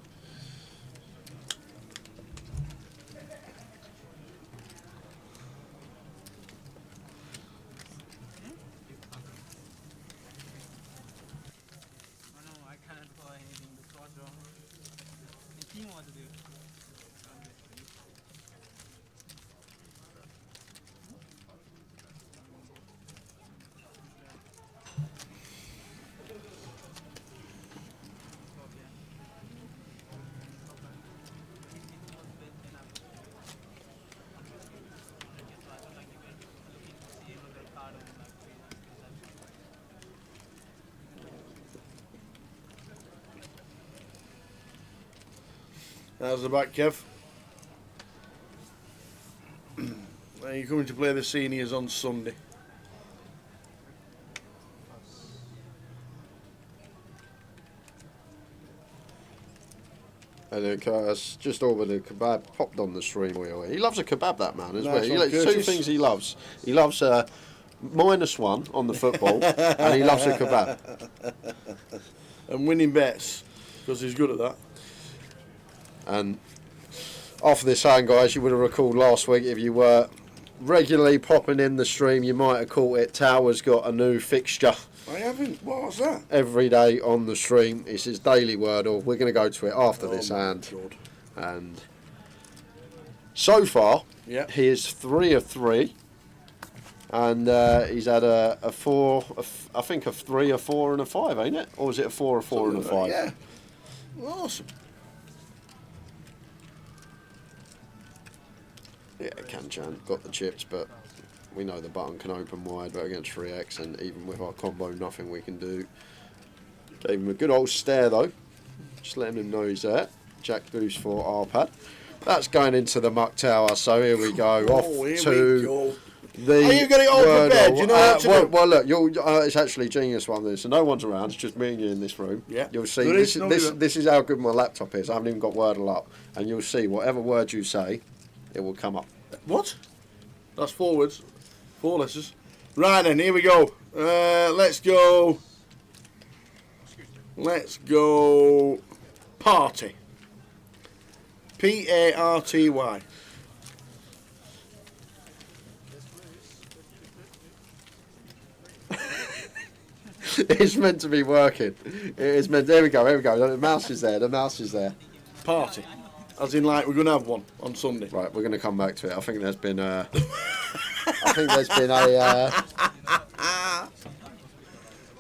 How's the back, Kev? Are you coming to play the seniors on Sunday? And Curtis just ordered a kebab, popped on the stream wheel. He loves a kebab, that man, as well. Nice one, Two Curtis. things he loves. He loves -1 on the football, and he loves a kebab. And winning bets, because he's good at that. And after this hand, guys, you would have recalled last week, if you were regularly popping in the stream, you might have caught it. Tower's got a new fixture I haven't. What's that? every day on the stream. It's his daily wordle. We're going to go to it after this my hand. God. And so far, Yeah. he is 3 of 3. And he's had a 4, I think a 3, a 4 and a 5, ain't it? Or is it a 4, a 4 and a 5? Yeah. Awesome. Yeah, Kanchan got the chips, but we know the button can open wide, but against 3x, and even with our combo, nothing we can do. Gave him a good old stare, though. Just letting him know he's there. Jack deuce for our pad. That's going into the muck tower, so here we go. Off Here to we go. the Are you got it all Wordle. prepared? You know what to well, do? well, look, you'll, it's actually genius one. So no one's around. It's just me and you in this room. Yeah. You'll see. There This, is no this, room. this is how good my laptop is. I haven't even got Wordle up, and you'll see whatever word you say, it will come up. What? That's 4 words. 4 letters. Right then, here we go. Let's go. Let's go. Party. P-A-R-T-Y. It's meant to be working. It is meant. There we go. Here we go. The mouse is there. The mouse is there. Party. As in, like, we're going to have one on Sunday. Right, we're going to come back to it. I think there's been a. I think there's been a.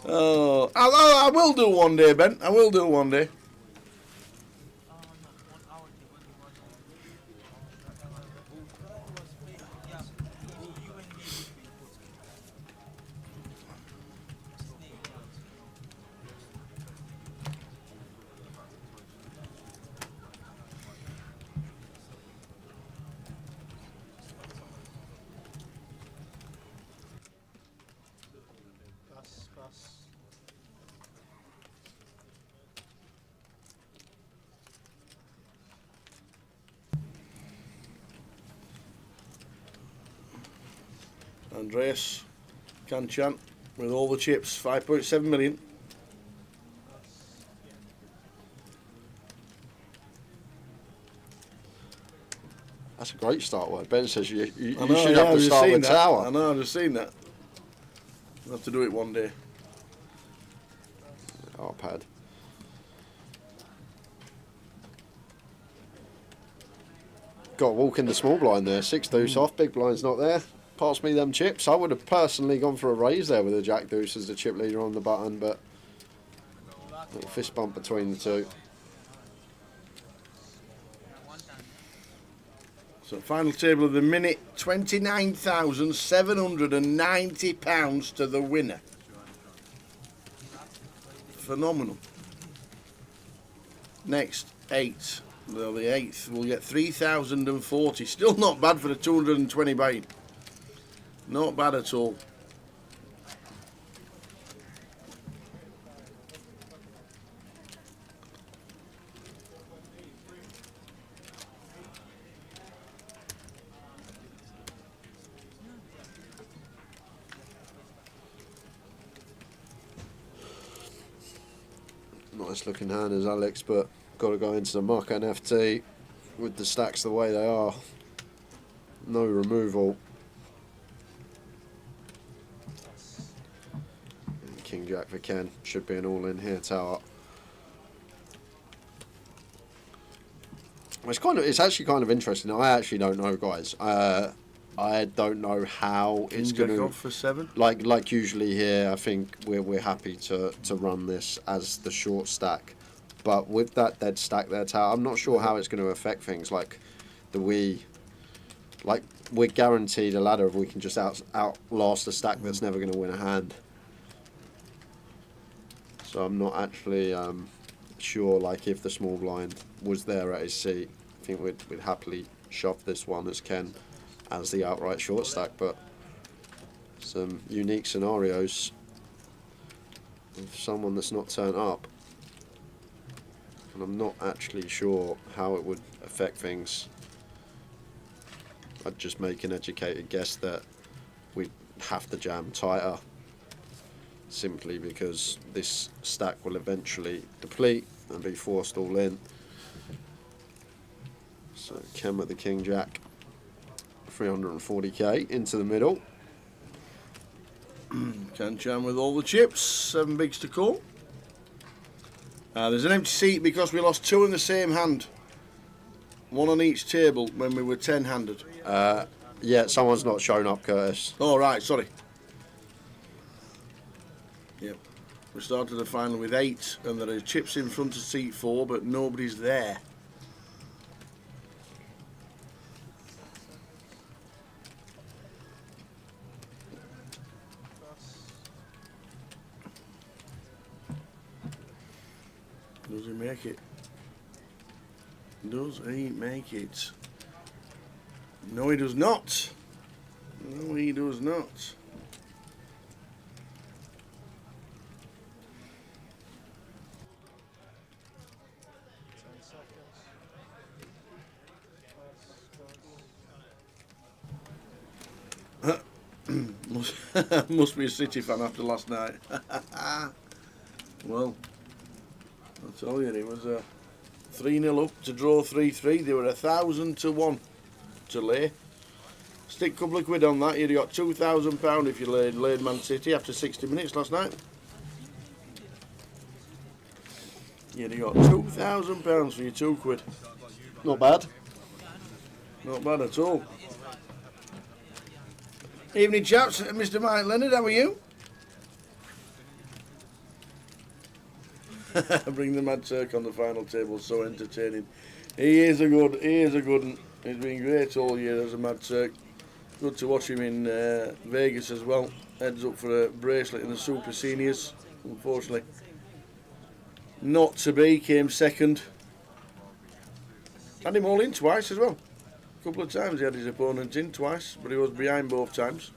Oh, I will do one day, Ben. I will do one day. Andreas Kanchan with all the chips, 5.7 million. That's a great start word. Ben says you I know, should yeah, have I've to just start seen with that. tower. I know, I've just seen that. I'll have to do it one day. Oh, pad. Got to walk in the small blind there. 6 deuce off. Big blind's not there. Pass me them chips. I would have personally gone for a raise there with a jack deuce as the chip leader on the button, but little fist bump between the two. So final table of the minute, £29,790 to the winner. Phenomenal. Next, 8. Well, the 8th will get 3,040. Still not bad for a 220 buy-in. Not bad at all. Nice looking hand as Alex, but got to go into the muck NFT with the stacks the way they are. No removal. And King Jack for Ken. Should be an all in here, tower. It's actually kind of interesting. I actually don't know, guys. I don't know how it's going to. Off for 7. Like usually here, I think we're happy to run this as the short stack, but with that dead stack there, tower, I'm not sure how it's going to affect things. Like we're guaranteed a ladder if we can just outlast a stack that's never going to win a hand. So I'm not actually sure. Like if the small blind was there at his seat, I think we'd happily shove this one as Ken as the outright short stack, but some unique scenarios of someone that's not turned up, and I'm not actually sure how it would affect things. I'd just make an educated guess that we have to jam tighter, simply because this stack will eventually deplete and be forced all in. So Ken with the King Jack, 340k into the middle. Can jam with all the chips. 7 bigs to call. There's an empty seat because we lost 2 in the same hand. 1 on each table when we were 10-handed. Yeah, someone's not shown up, Curtis. Oh, right, sorry. Yep. We started the final with 8, and there are chips in front of seat 4, but nobody's there. Does he make it? Does he make it? No, he does not. No, he does not. Must be a City fan after last night. Well, I'll tell you, it was a 3-0 up to draw 3-3. They were 1,000 to 1 to lay. Stick a couple of quid on that. You'd have got £2,000 if you laid Man City after 60 minutes last night. You'd have got £2,000 for your 2 quid. Not bad. Not bad at all. Evening, chaps. Mr. Mike Leonard, how are you? Bring the Mad Turk on the final table. So entertaining. He is a good one. He's been great all year as a Mad Turk. Good to watch him in Vegas as well. Heads up for a bracelet in the Super Seniors. Unfortunately, not to be. Came second. Had him all in twice as well. A couple of times he had his opponent in twice, but he was behind both times.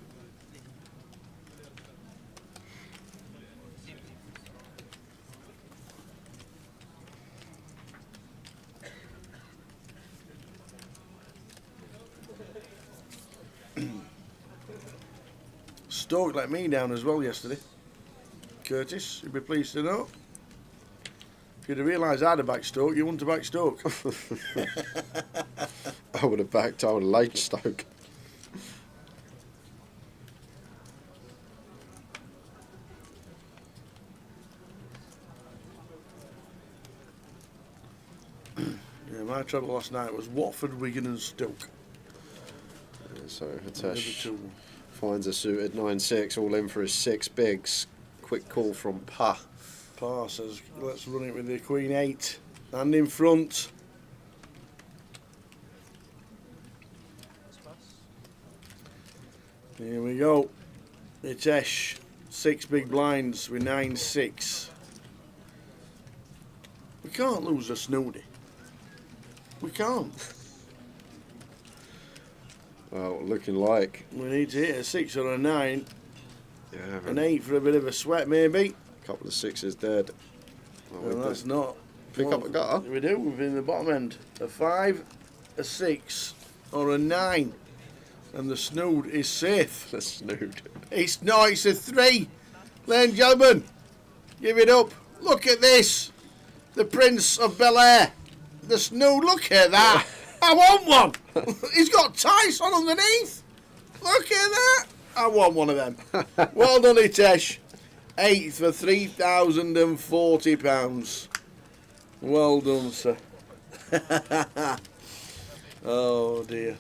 Stoke let me down as well yesterday. Curtis, you'd be pleased to know. If you'd have realised I'd have backed Stoke, you wouldn't have backed Stoke. I would have backed. I would have laid Stoke. Yeah, my trouble last night was Watford, Wigan and Stoke. Yeah, so The other Hitesh two. finds a suited 9-6, all in for his 6 bigs. Quick call from Pa. Pa says, let's run it with the Queen 8. And in front. Here we go. Hitesh, 6 big blinds with 9-6. We can't lose a snooty. We can't. Well, looking like. We need to hit a 6 or a 9. Yeah, An 8 for a bit of a sweat, maybe. a couple of 6s dead. Well, Well, that's not. pick up a gutter. We do. We've been in the bottom end. A 5, a 6, or a 9. And the snood is safe. The snood. It's no, it's a 3. Ladies and gentlemen, give it up. Look at this. The Prince of Bel Air. The snood, look at that. I want one. He's got Tyson underneath. Look at that. I want one of them. Well done, Hitesh. 8th for £3,040. Well done, sir. Oh dear.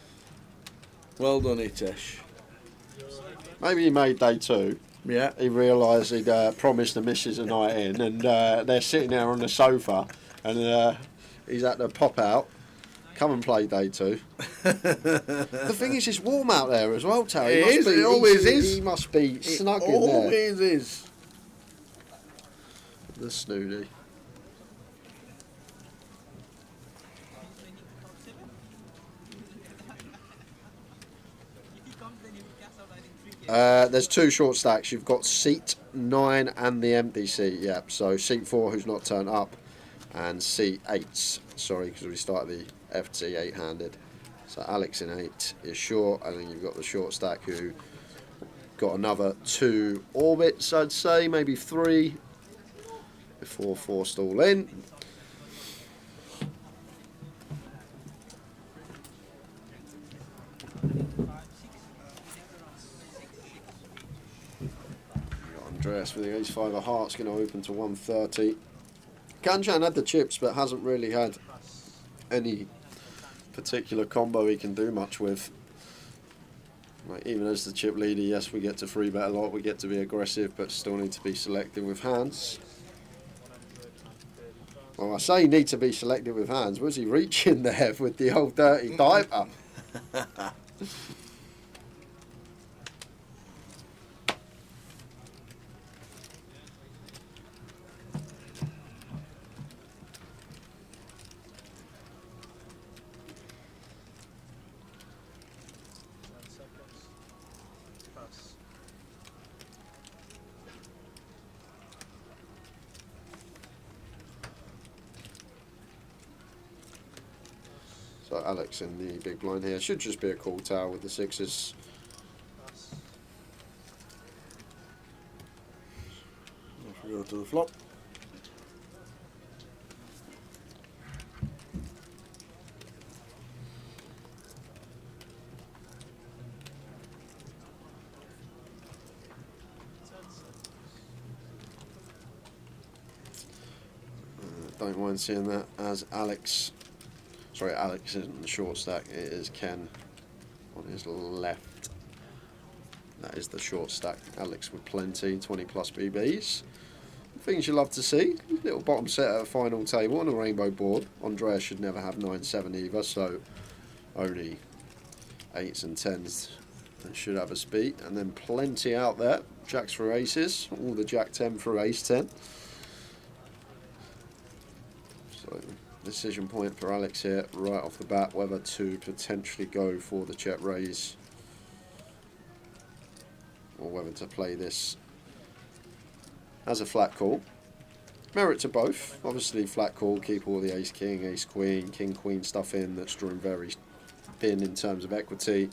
Well done, Hitesh. Maybe he made day 2. Yeah. He realised he'd promised the missus a night in, and they're sitting there on the sofa, and he's had to pop out, come and play day 2. The thing is, it's warm out there as well, Terry. It is, it always is. He must be snug It in there. always is. The snooty. There's 2 short stacks. You've got seat 9 and the empty seat. Yep. So seat 4, who's not turned up, and seat 8. Sorry, because we started the FT 8-handed. So Alex in 8 is short, and then you've got the short stack who got another 2 orbits, I'd say, maybe 3 before forced all in. Andreas with the ace-5 of hearts going to open to 130. Kanchan had the chips but hasn't really had any particular combo he can do much with. Like, even as the chip leader, yes, we get to free bet a lot, we get to be aggressive, but still need to be selective with hands. Well, I say need to be selective with hands. Was he reaching there with the old dirty diver? So Alex in the big blind here. Should just be a call tower with the 6s. If we go to the flop. Don't mind seeing that as Alex. Sorry, Alex isn't the short stack. It is Ken on his left. That is the short stack. Alex with plenty, 20 plus BBs. Things you love to see. Little bottom set at a final table on a rainbow board. Andreas should never have 9-7 either, so only 8s and 10s that should have a speed. And then plenty out there. Jacks for aces. All the Jack 10 for ace 10. So decision point for Alex here right off the bat, whether to potentially go for the check raise or whether to play this as a flat call. Merit to both. Obviously flat call, keep all the ace king, ace queen, king queen stuff in that's drawn very thin in terms of equity.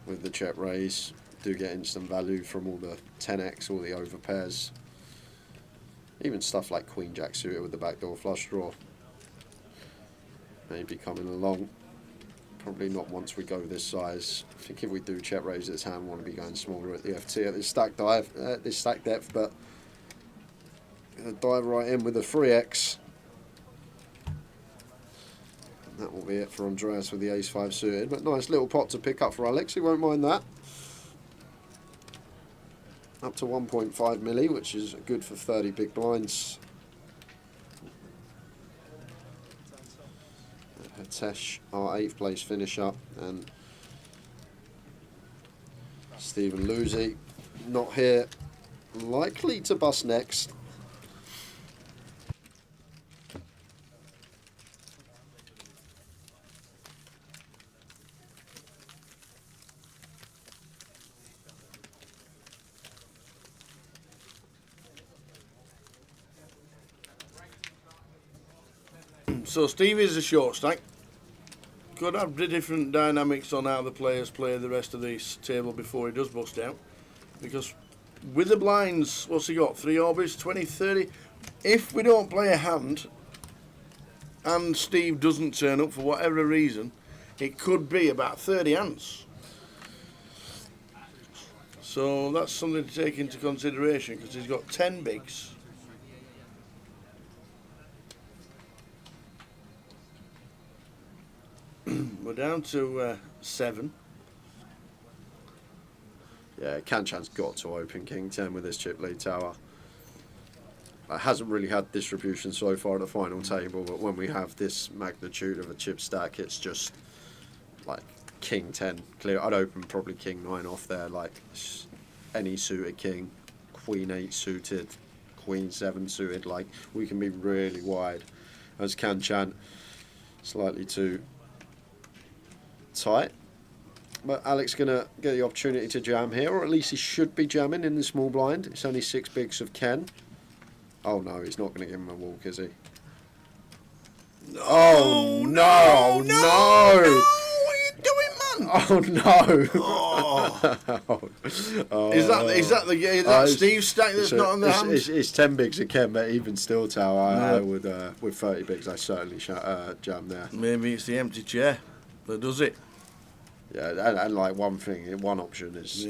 With the check raise, do get instant value from all the 10x, all the overpairs. Even stuff like Queen Jack suited with the backdoor flush draw. maybe coming along. Probably not once we go this size. I think if we do check raise this hand, we want to be going smaller at the FT at this stack depth, but gonna dive right in with a 3x. And that will be it for Andreas with the ace-5 suited, but nice little pot to pick up for Alex, he won't mind that. Up to 1.5 milli, which is good for 30 big blinds. Tesh, our 8th place finisher, and Stephen Lucy, not here, likely to bust next. So Steve is a short stack. Could have the different dynamics on how the players play the rest of this table before he does bust out. Because with the blinds, what's he got? 3 orbits, 20, 30. If we don't play a hand and Steve doesn't turn up for whatever reason, it could be about 30 hands. So that's something to take into consideration because he's got 10 bigs. We're down to 7. Yeah, Kanchan's got to open King 10 with this chip lead tower. It hasn't really had distribution so far at the final table, but when we have this magnitude of a chip stack, it's just like King 10 clear. I'd open probably King 9 off there, like any suited king, Queen 8 suited, Queen 7 suited. Like we can be really wide. As Kanchan, slightly too tight, but Alex gonna get the opportunity to jam here, or at least he should be jamming in the small blind. It's only 6 bigs of Ken. Oh no, he's not gonna give him a walk, is he? Oh no, no! What are you doing, man? Oh no! Oh. Is that Steve's stack that's not on the hand? It's 10 bigs of Ken, but even still, Tower, I would with 30 bigs, I certainly jam there. Maybe it's the empty chair that does it. Yeah, and like one option is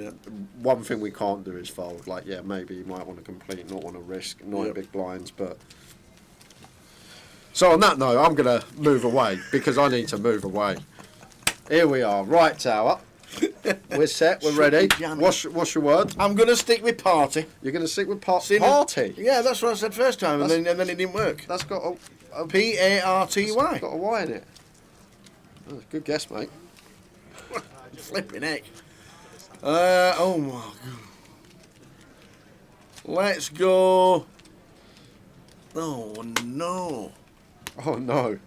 one thing we can't do is fold. Like, yeah, maybe you might want to complete, not want to risk 9 big blinds, but. So on that note, I'm gonna move away because I need to move away. Here we are, right, Tower. We're set, we're ready. What's your word? I'm gonna stick with party. You're gonna stick with party? Yeah, that's what I said first time, and then it didn't work. That's got a P-A-R-T-Y. It's got a Y in it. Oh, good guess, mate. Flipping heck. Oh my God. Let's go. Oh no. Oh no.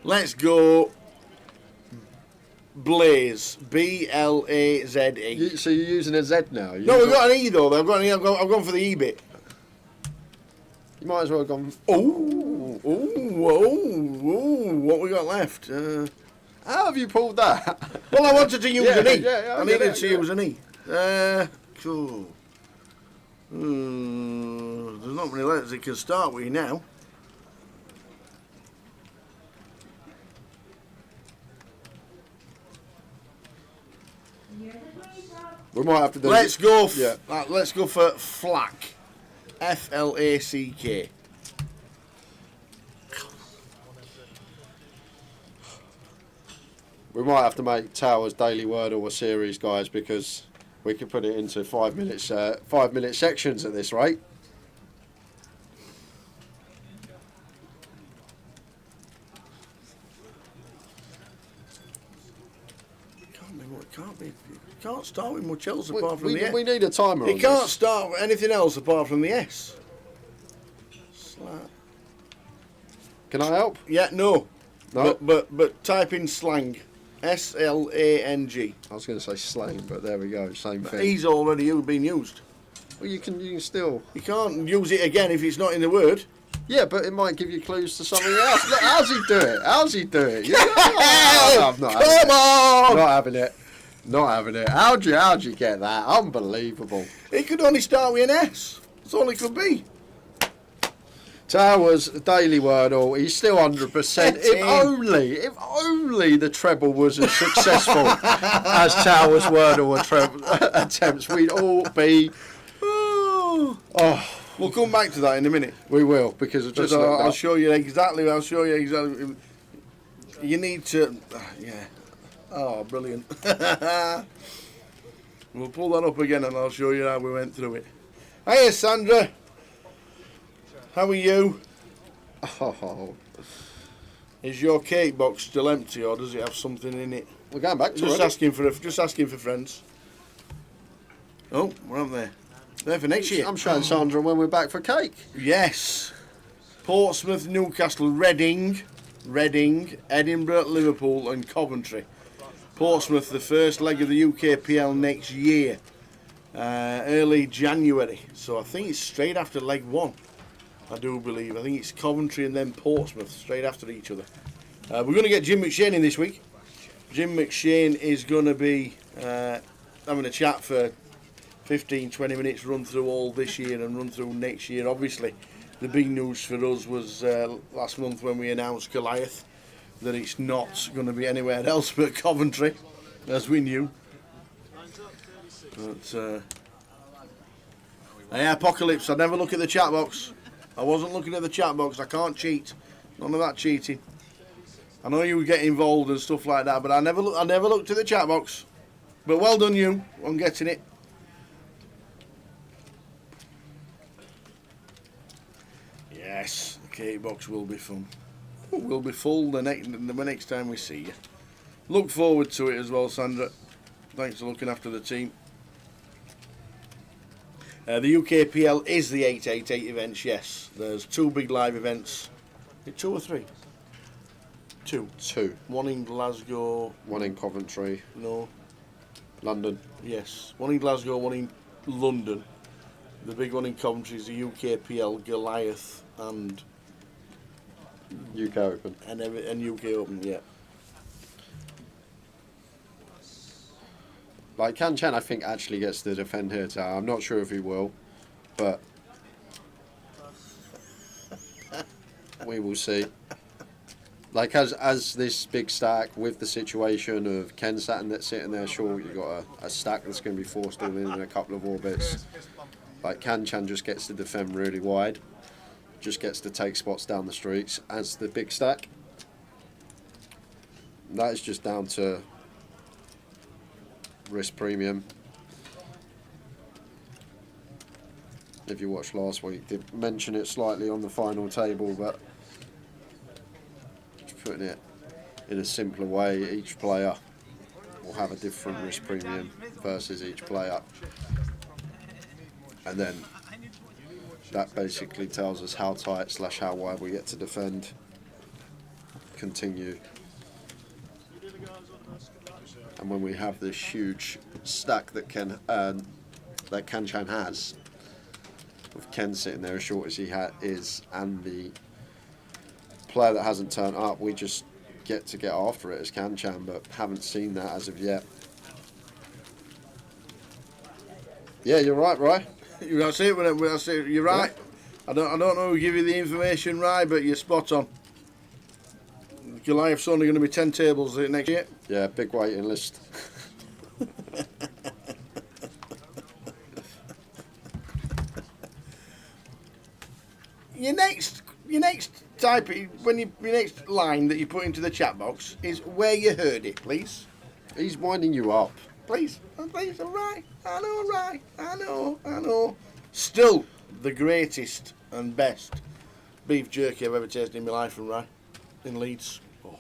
Let's go. Blaze. B-L-A-Z-E. So you're using a Z now? No, we've got an E though. I've gone for the E bit. You might as well have gone. Oh, what we got left? How have you pulled that? Well, I wanted to use an E. I needed to use an E. Cool. There's not many letters it can start with now. We might have to do. Let's go. Let's go for Flack. F-L-A-C-K. We might have to make Towers daily word or a series, guys, because we could put it into 5 minutes, 5 minute sections at this rate. Can't start with much else apart from the S. We need a timer. It can't start with anything else apart from the S. Slap. Can I help? Yeah, no. No. But type in slang. S-L-A-N-G. I was going to say slang, but there we go. Same thing. He's already been used. Well, you can still. You can't use it again if it's not in the word. Yeah, but it might give you clues to something else. Look, how's he do it? How's he do it? I'm not Come on! Not having it. Not having it. How'd you get that? Unbelievable. It could only start with an S. That's all it could be. Towers, Daily Wordle, he's still 100%. If only the treble was as successful as Towers Wordle attempts, we'd all be. Oh, We'll come back to that in a minute. we will, because I've just looked I'll up. show you exactly. You need to. Yeah. Oh, brilliant. We'll pull that up again and I'll show you how we went through it. Hiya, Sandra. How are you? Oh, Is your cake box still empty, or does it have something in it? we're going back to Just it. asking for friends. Oh, we're up there. There for next year. I'm showing Sandra when we're back for cake. Yes. Portsmouth, Newcastle, Reading, Edinburgh, Liverpool, and Coventry. Portsmouth, the first leg of the UKPL next year, early January. So I think it's straight after leg 1. I do believe. I think it's Coventry and then Portsmouth straight after each other. We're going to get Jim McShane in this week. Jim McShane is going to be having a chat for 15-20 minutes, run through all this year and run through next year. Obviously, the big news for us was last month when we announced Goliath, that it's not going to be anywhere else but Coventry, as we knew. But yeah, Apocalypse, I never look at the chat box. I wasn't looking at the chat box. I can't cheat. None of that cheating. I know you get involved and stuff like that, but I never looked at the chat box. But well done you on getting it. Yes, the cake box will be fun. Will be full the next time we see you. Look forward to it as well, Sandra. Thanks for looking after the team. The UKPL is the 888 events, yes. There's 2 big live events. Is it 2 or 3? 2. 2. One in Glasgow. 1 in Coventry. No. London. Yes. One in Glasgow, one in London. The big one in Coventry is the UKPL, Goliath, and UK Open. and UK Open, yeah. Like, Can Chen, I think, actually gets to defend here today. I'm not sure if he will, but we will see. Like, as this big stack, with the situation of Ken sitting there short, you've got a stack that's going to be forced all in a couple of orbits. Like, Can Chen just gets to defend really wide, just gets to take spots down the streets as the big stack. That is just down to risk premium. If you watched last week, did mention it slightly on the final table, but just putting it in a simpler way, each player will have a different risk premium versus each player, and then that basically tells us how tight / how wide we get to defend, continue. And when we have this huge stack that Can Chan has, with Ken sitting there as short as he is, and the player that hasn't turned up, we just get to get after it as Can Chan, but haven't seen that as of yet. Yeah, you're right, Roy. That's it. That's it. You're right. Yeah. I don't know who give you the information right, but you're spot on. Goliath's only going to be 10 tables next year. Yeah, big waiting list. Your next type, your next line that you put into the chat box is where you heard it, please. He's winding you up. Please, all right. I know. Still the greatest and best beef jerky I've ever tasted in my life from Rye in Leeds. Oh.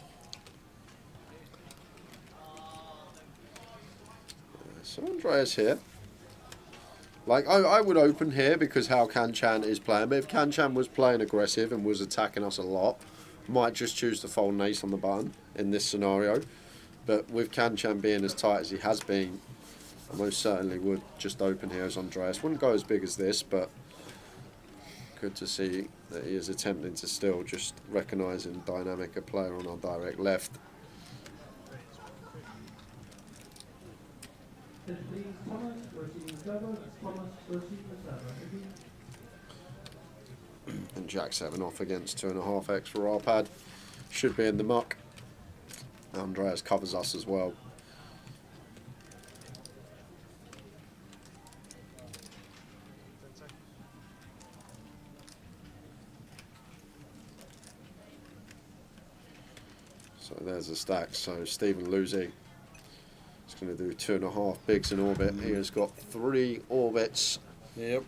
So Andreas here. Like, I would open here because how Can Chan is playing, but if Can Chan was playing aggressive and was attacking us a lot, might just choose to fold an ace on the button in this scenario. But with Can Chan being as tight as he has been, I most certainly would just open here as Andreas. Wouldn't go as big as this, but good to see that he is attempting to still just recognising dynamic a player on our direct left. And Jack 7 off against 2.5x for our pad. Should be in the muck. Andreas covers us as well. So there's the stack. So Stephen Lucy is going to do 2.5 bigs in orbit. He has got 3 orbits. Yep.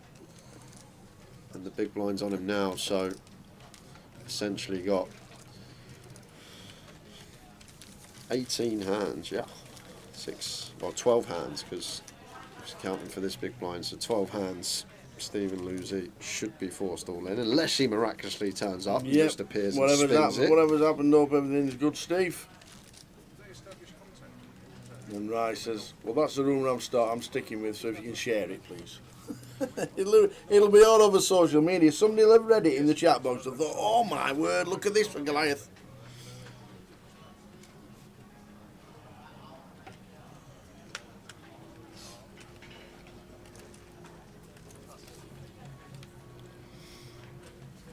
And the big blind's on him now. So essentially got 18 hands. Yeah. 12 hands because just counting for this big blind. So 12 hands. Stephen Lucy should be forced all in unless he miraculously turns up and just appears and spins it. Whatever's happened up, everything's good, Steve. And Rai says, well, that's the rumour I'm sticking with, so if you can share it, please. it'll be all over social media. Somebody will have read it in the chat box and thought, oh my word, look at this for Goliath.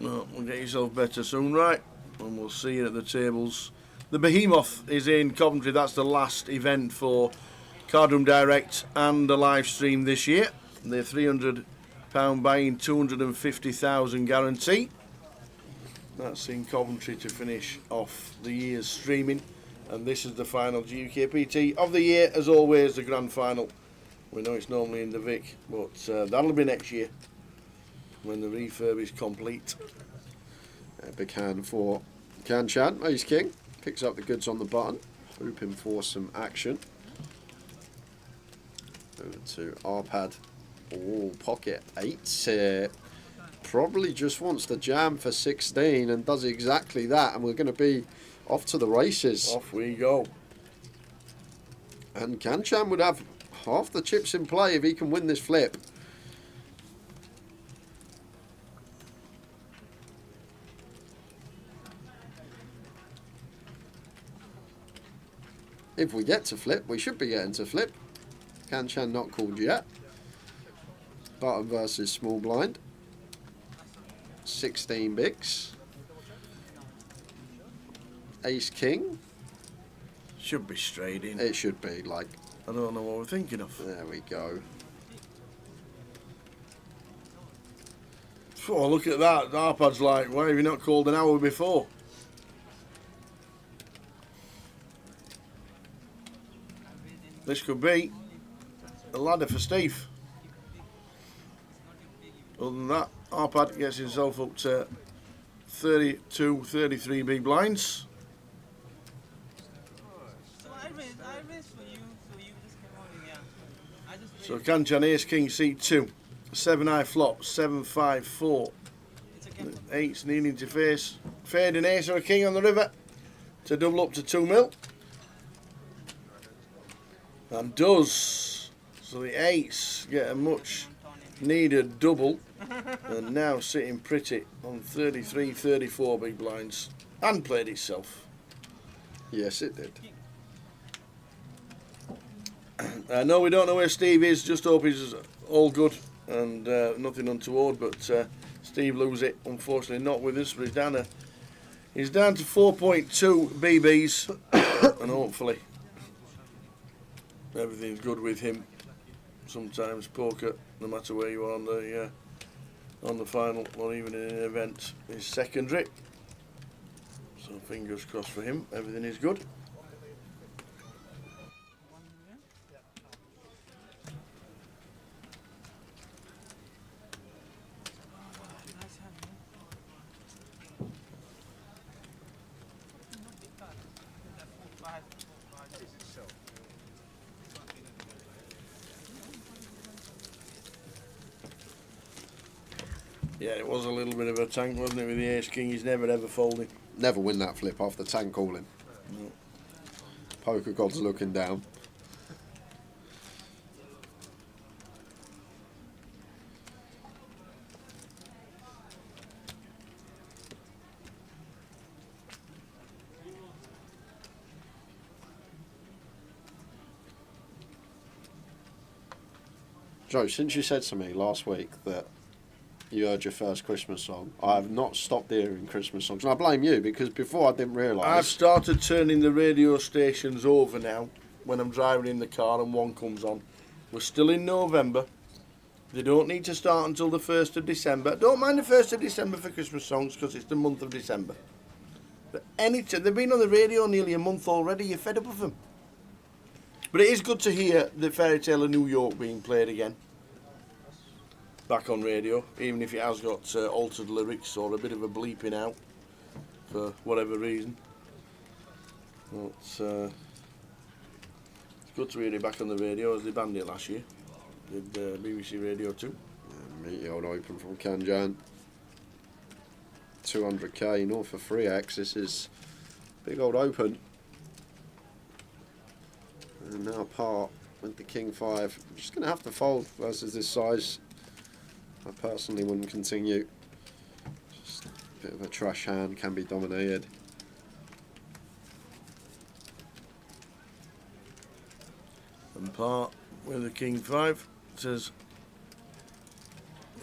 No, we'll get yourself better soon, right? And we'll see you at the tables. The Behemoth is in Coventry. That's the last event for Cardroom Direct and the live stream this year. They're £300 buying, 250,000 guarantee. That's in Coventry to finish off the year's streaming. And this is the final GUKPT of the year. As always, the grand final. We know it's normally in the Vic, but that'll be next year when the refurb is complete. A big hand for Kanchan, ace king. Picks up the goods on the button. Hoping for some action. Over to our pad. Oh, pocket 8. Probably just wants to jam for 16 and does exactly that. And we're going to be off to the races. Off we go. And Kanchan would have half the chips in play if he can win this flip. If we get to flip, we should be getting to flip. Kanchan not called yet. Button versus small blind. 16 bigs. Ace king. Should be straight in. It should be, like. I don't know what we're thinking of. There we go. Oh, look at that. Our pad's like, why have you not called an hour before? This could be a ladder for Steve. Other than that, Arpad gets himself up to 32, 33 big blinds. So Kanchan ace king seat 2, 7 high flop, 7 5 4. 8's needing to face fading ace or a king on the river to double up to 2 mil. And does. So the 8s get a much needed double and now sitting pretty on 33, 34 big blinds and played itself. Yes, it did. No, we don't know where Steve is, just hope he's all good and nothing untoward, but Steve lose it, unfortunately not with us, but he's down to 4.2 BBs and hopefully everything's good with him. Sometimes poker, no matter where you are on the final or even in an event, is secondary. So fingers crossed for him, everything is good. Yeah, it was a little bit of a tank, wasn't it, with the ace king? He's never ever folding. Never win that flip after tank calling. No. Poker gods looking down. Joe, since you said to me last week that you heard your first Christmas song. I have not stopped hearing Christmas songs. And I blame you, because before I didn't realise... I've started turning the radio stations over now when I'm driving in the car and one comes on. We're still in November. They don't need to start until the 1st of December. Don't mind the 1st of December for Christmas songs, because it's the month of December. But anytime, they've been on the radio nearly a month already, you're fed up with them. But it is good to hear the Fairy Tale of New York being played again. Back on radio, even if it has got altered lyrics or a bit of a bleeping out for whatever reason. Well, it's good to hear it back on the radio, as they banned it last year. Did BBC Radio 2. Meaty old open from Kanjan. 200k north for 3x. This is big old open. And now part with the King 5. I'm just going to have to fold versus this size. I personally wouldn't continue. Just a bit of a trash hand, can be dominated. And part with the King 5 says,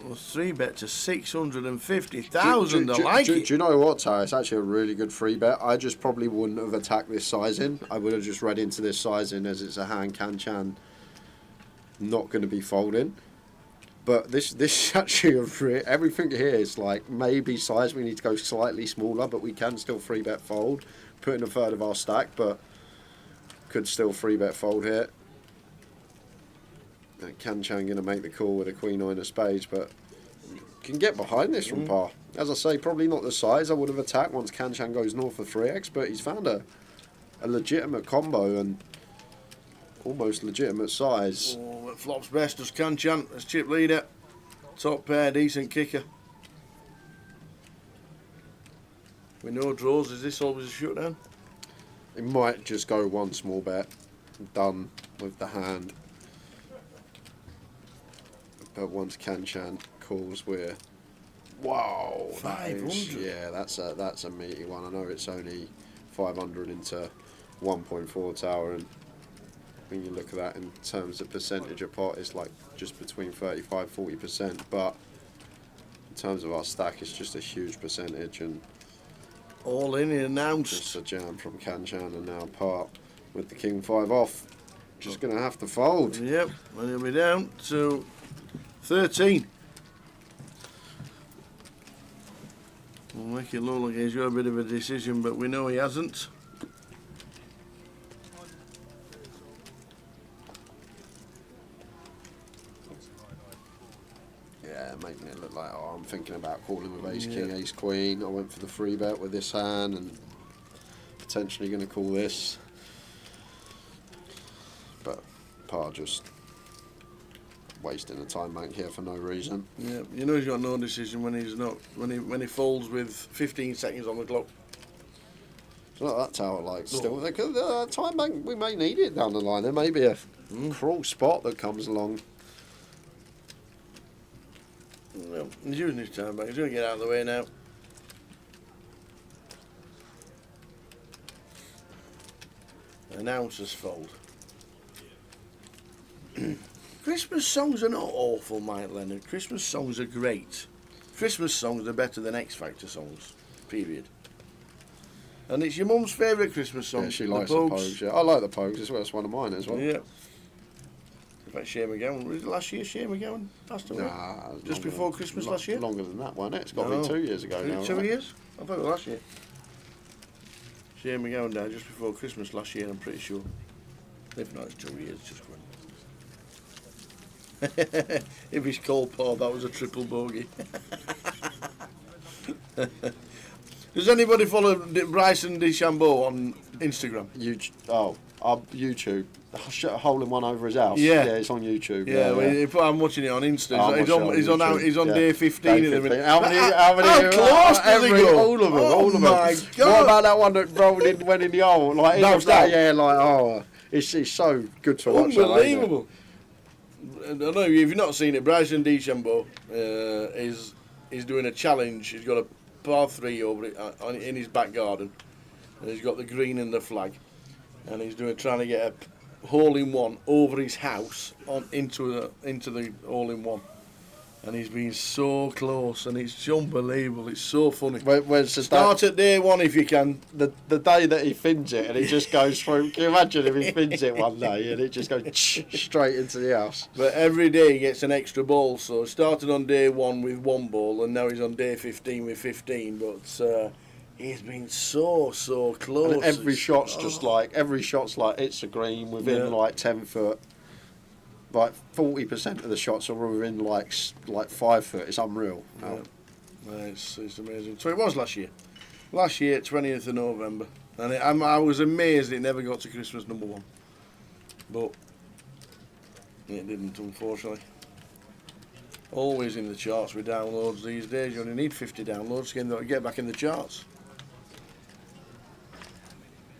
well, 3-bet to 650,000. I like it. Do you know what, Tara? It's actually a really good free bet. I just probably wouldn't have attacked this sizing. I would have just read into this sizing as it's a hand Kanchan not going to be folding. But this is actually everything here is like maybe size. We need to go slightly smaller, but we can still free bet fold. Put in a third of our stack, but could still free bet fold here. Kanchan going to make the call with a Queen 9 of spades, but can get behind this from par. As I say, probably not the size I would have attacked once Kanchan goes north of 3x, but he's found a legitimate combo and almost legitimate size. Oh, it flops best as Kanchan as chip leader. Top pair, decent kicker. With no draws, is this always a shutdown? It might just go one small bet, done with the hand. But once Kanchan calls, we're wow, 500. Yeah, that's a meaty one. I know it's only 500 into 1.4 tower, and when you look at that in terms of percentage of pot, it's like just between 35-40%. But in terms of our stack, it's just a huge percentage, and all in announced. just a jam from Kanchan, and now part with the King 5 off. Just going to have to fold. Yep, and he'll be down to 13. We'll make it look like he's got a bit of a decision, but we know he hasn't. Yeah, making it look like, oh, I'm thinking about calling with ace king, ace queen. I went for the free bet with this hand and potentially going to call this. But par just wasting a time bank here for no reason. Yeah, you know he's got no decision when he's not when he folds with 15 seconds on the clock. It's not that tower like still. Time bank, we may need it down the line. There may be a cruel spot that comes along. Well, he's using his time back. He's going to get out of the way now. Announcers fold. Christmas songs are not awful, Mike Leonard. Christmas songs are great. Christmas songs are better than X Factor songs, period. And it's your mum's favourite Christmas song. Yeah, she likes the Pogues. Yeah, I like the Pogues as well. It's one of mine as well. Yeah. In fact, Shane McGowan, was it last year Shane McGowan passed away? Nah, just before Christmas last year? Longer than that, wasn't it? It's got to be 2 years ago now. 2 years? I thought it was last year. Shane McGowan died just before Christmas last year, I'm pretty sure. If not, it's 2 years, just going. If he's called Paul, that was a triple bogey. Does anybody follow Bryson DeChambeau on Instagram? YouTube. A hole in one over his house. Yeah, it's on YouTube. Yeah. I'm watching it on Insta. He's on day 15 Day at the minute. How many? How close does he go? All of them. Oh my God! What about that one that rolled in, went in the hole? Like it's so good to watch. Unbelievable. I don't know if you've not seen it. Bryson DeChambeau is doing a challenge. He's got a par 3 over it in his back garden, and he's got the green and the flag, and he's trying to get a hole in one over his house into the hole in one. And he's been so close, and it's unbelievable. It's so funny. Where's the Start at day one if you can. the day that he fins it and it just goes through? Can you imagine if he fins it one day and it just goes straight into the house? But every day he gets an extra ball. So he started on day one with 1 ball, and now he's on day 15 with 15. But he's been so close. And every shot's like it's a green within like 10 foot. Like 40% of the shots are within like 5 foot. It's unreal. Yeah. It's amazing. So it was last year. Last year, 20th of November. And I was amazed it never got to Christmas #1. But it didn't, unfortunately. Always in the charts with downloads these days. You only need 50 downloads to get back in the charts.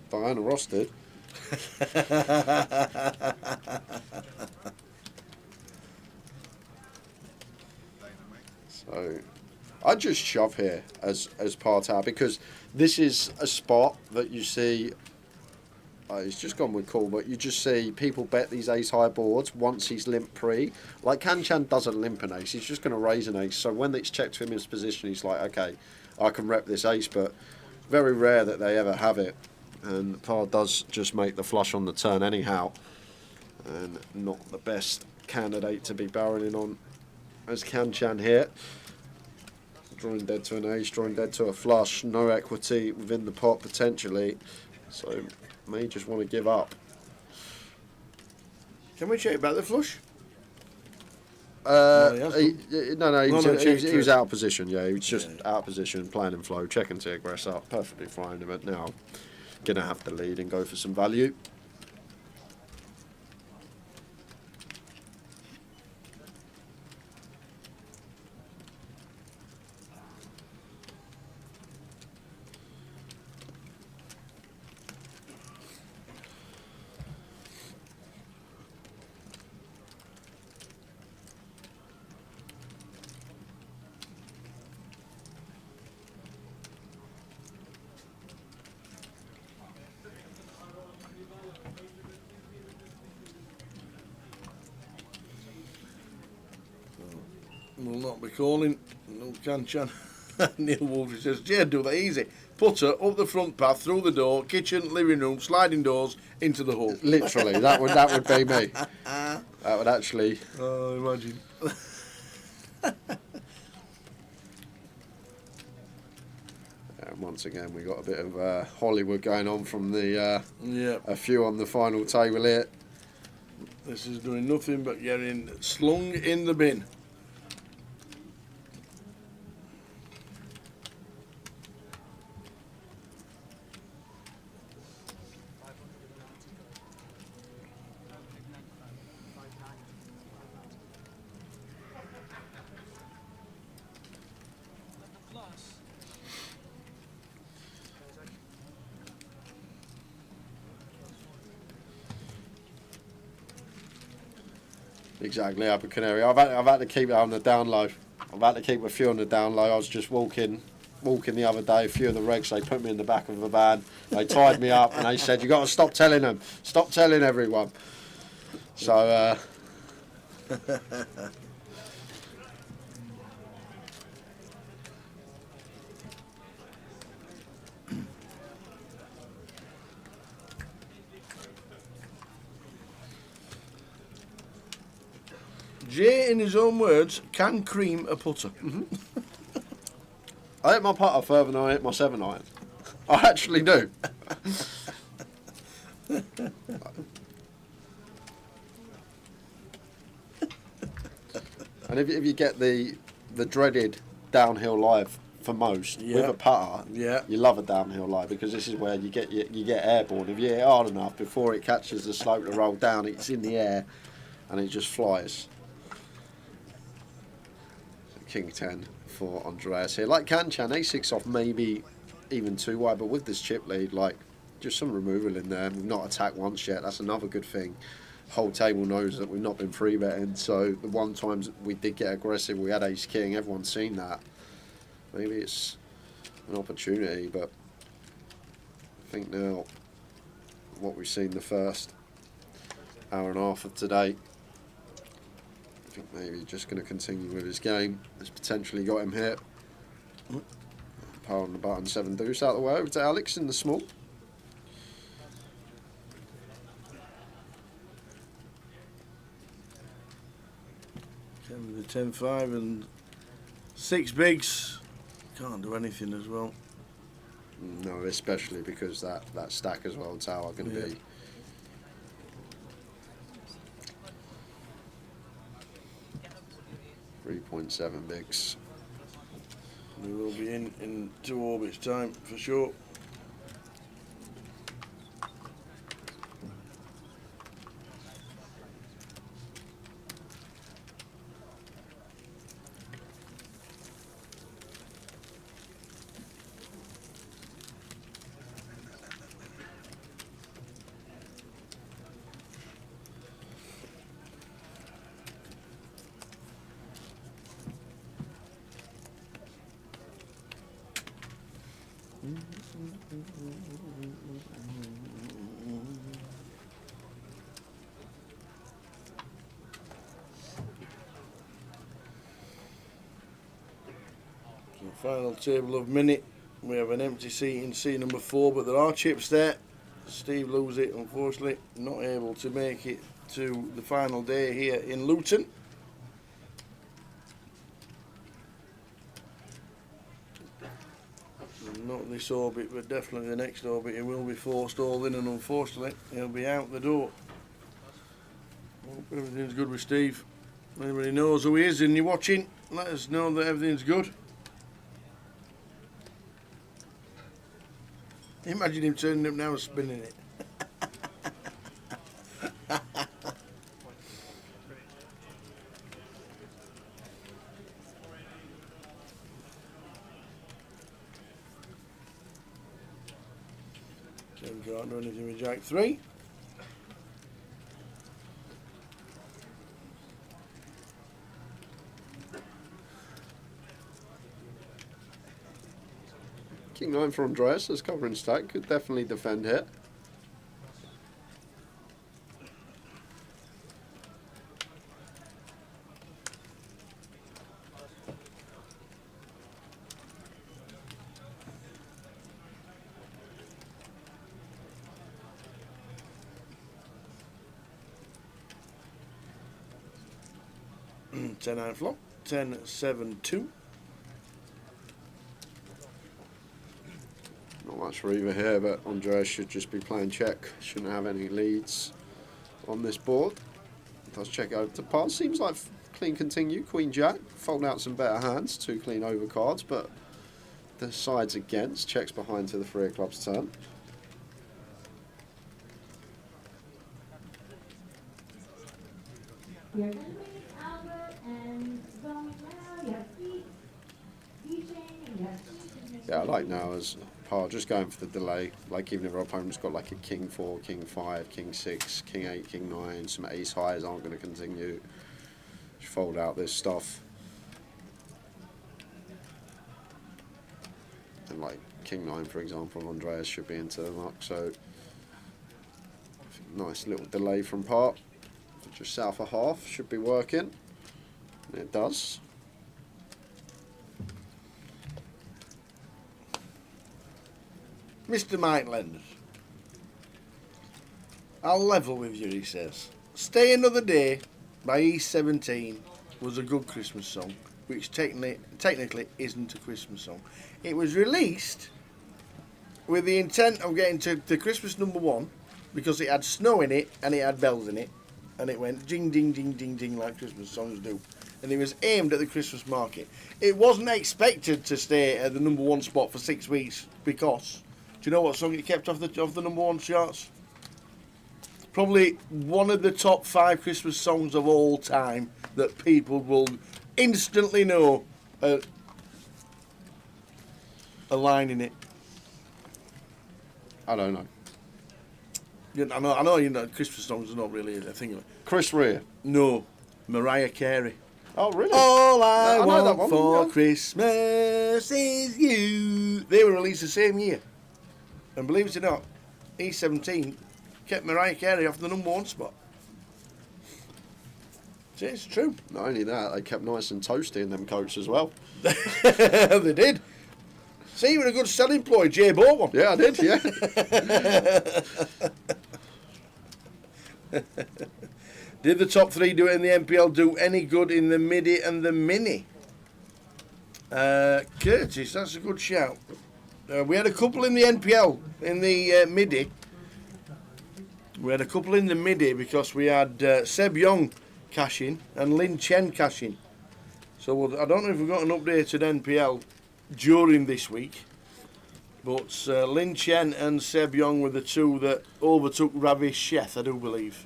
Diana Ross did. So I'd just shove here as par-tower because this is a spot that you see. He's just gone with call, but you just see people bet these ace-high boards once he's limp pre. Like Kanchan doesn't limp an ace, he's just going to raise an ace. So when it's checked to him in his position, he's like, okay, I can rep this ace, but very rare that they ever have it. And par does just make the flush on the turn anyhow, and not the best candidate to be barreling on as Kanchan here. Drawing dead to an ace, drawing dead to a flush, no equity within the pot potentially, so may just want to give up. Can we check back the flush? No, he he was out of position. Yeah, he was just out of position, playing in flow, checking to aggress up, perfectly fine. But now, gonna have to lead and go for some value. Will not be calling. No Kanchan. Neil Wolfe says, Jade, do that easy. Putter up the front path, through the door, kitchen, living room, sliding doors, into the hole. Literally, that would be me. That would actually. Oh, imagine. Once again, we got a bit of Hollywood going on from the Yeah. a few on the final table here. This is doing nothing but getting slung in the bin. Exactly, Upper Canary. I've had to keep it on the down low. I've had to keep a few on the down low. I was just walking the other day. A few of the regs, they put me in the back of a van. They tied me up and they said, "You got to stop telling them. Stop telling everyone." So. Jay, in his own words, can cream a putter. I hit my putter further than I hit my 7-iron. I actually do. And if you get the dreaded downhill live for most with a putter, you love a downhill live because this is where you get airborne. If you hit hard enough before it catches the slope to roll down, it's in the air and it just flies. King 10 for Andreas here. Like Kanchan, A6 off, maybe even 2 wide, but with this chip lead, like, just some removal in there. We've not attacked once yet. That's another good thing. Whole table knows that we've not been free betting, so the one times we did get aggressive, we had ace king. Everyone's seen that. Maybe it's an opportunity, but I think now what we've seen the first hour and a half of today, think maybe just going to continue with his game. It's potentially got him here. Power on the button, 7 deuce out of the way. Over to Alex in the small. 10-5 and 6 bigs. Can't do anything as well. No, especially because that stack as well, tower going to be. 3.7 bigs. We will be in 2 orbits time for sure. So final table of minute. We have an empty seat in seat number 4, but there are chips there. Steve loses it, unfortunately, not able to make it to the final day here in Luton. Not this orbit, but definitely the next orbit. He will be forced all in, and unfortunately, he'll be out the door. Hope everything's good with Steve. Anybody knows who he is and you're watching, let us know that everything's good. Imagine him turning up now and spinning it. Can't do anything with Jack 3. King 9 for Andreas as covering stack. Could definitely defend here. Ten-9 flop. 10-7-2. Not much for either here, but Andreas should just be playing check. Shouldn't have any leads on this board. Does check over to par. Seems like clean continue. Queen Jack. Fold out some better hands. 2 clean over cards, but the sides against. Checks behind to the 3 of clubs turn. Yeah, I like now as par, just going for the delay. Like even if our opponent's got like a King 4, King 5, King 6, King 8, King 9, some ace highs aren't going to continue. Just fold out this stuff. And like King 9, for example, Andreas should be into the muck, so nice little delay from par. Just south of half, should be working. And it does. Mr. Mike Lenders, I'll level with you, he says. Stay Another Day by E17 was a good Christmas song, which technically isn't a Christmas song. It was released with the intent of getting to the Christmas number 1 because it had snow in it and it had bells in it, and it went ding, ding, ding, ding, ding like Christmas songs do. And it was aimed at the Christmas market. It wasn't expected to stay at the number 1 spot for 6 weeks because... Do you know what song it kept off the number 1 charts? Probably one of the top 5 Christmas songs of all time that people will instantly know a line in it. I don't know. I know. You know, Christmas songs are not really a thing. Chris Rea. No, Mariah Carey. Oh, really? All I know that want one, for yeah. Christmas is you. They were released the same year. And believe it or not, E17 kept Mariah Carey off the number 1 spot. It's true. Not only that, they kept nice and toasty in them coats as well. They did. See, you were a good selling ploy. Jay bought one. Yeah, I did, yeah. Did the top three do it in the NPL do any good in the Midi and the Mini? Curtis, that's a good shout. We had a couple in the NPL, in the Midi. We had a couple in the Midi because we had Seb Young cash in and Lin Chen cash in. So I don't know if we've got an updated NPL during this week, but Lin Chen and Seb Young were the two that overtook Ravish Sheth, I do believe.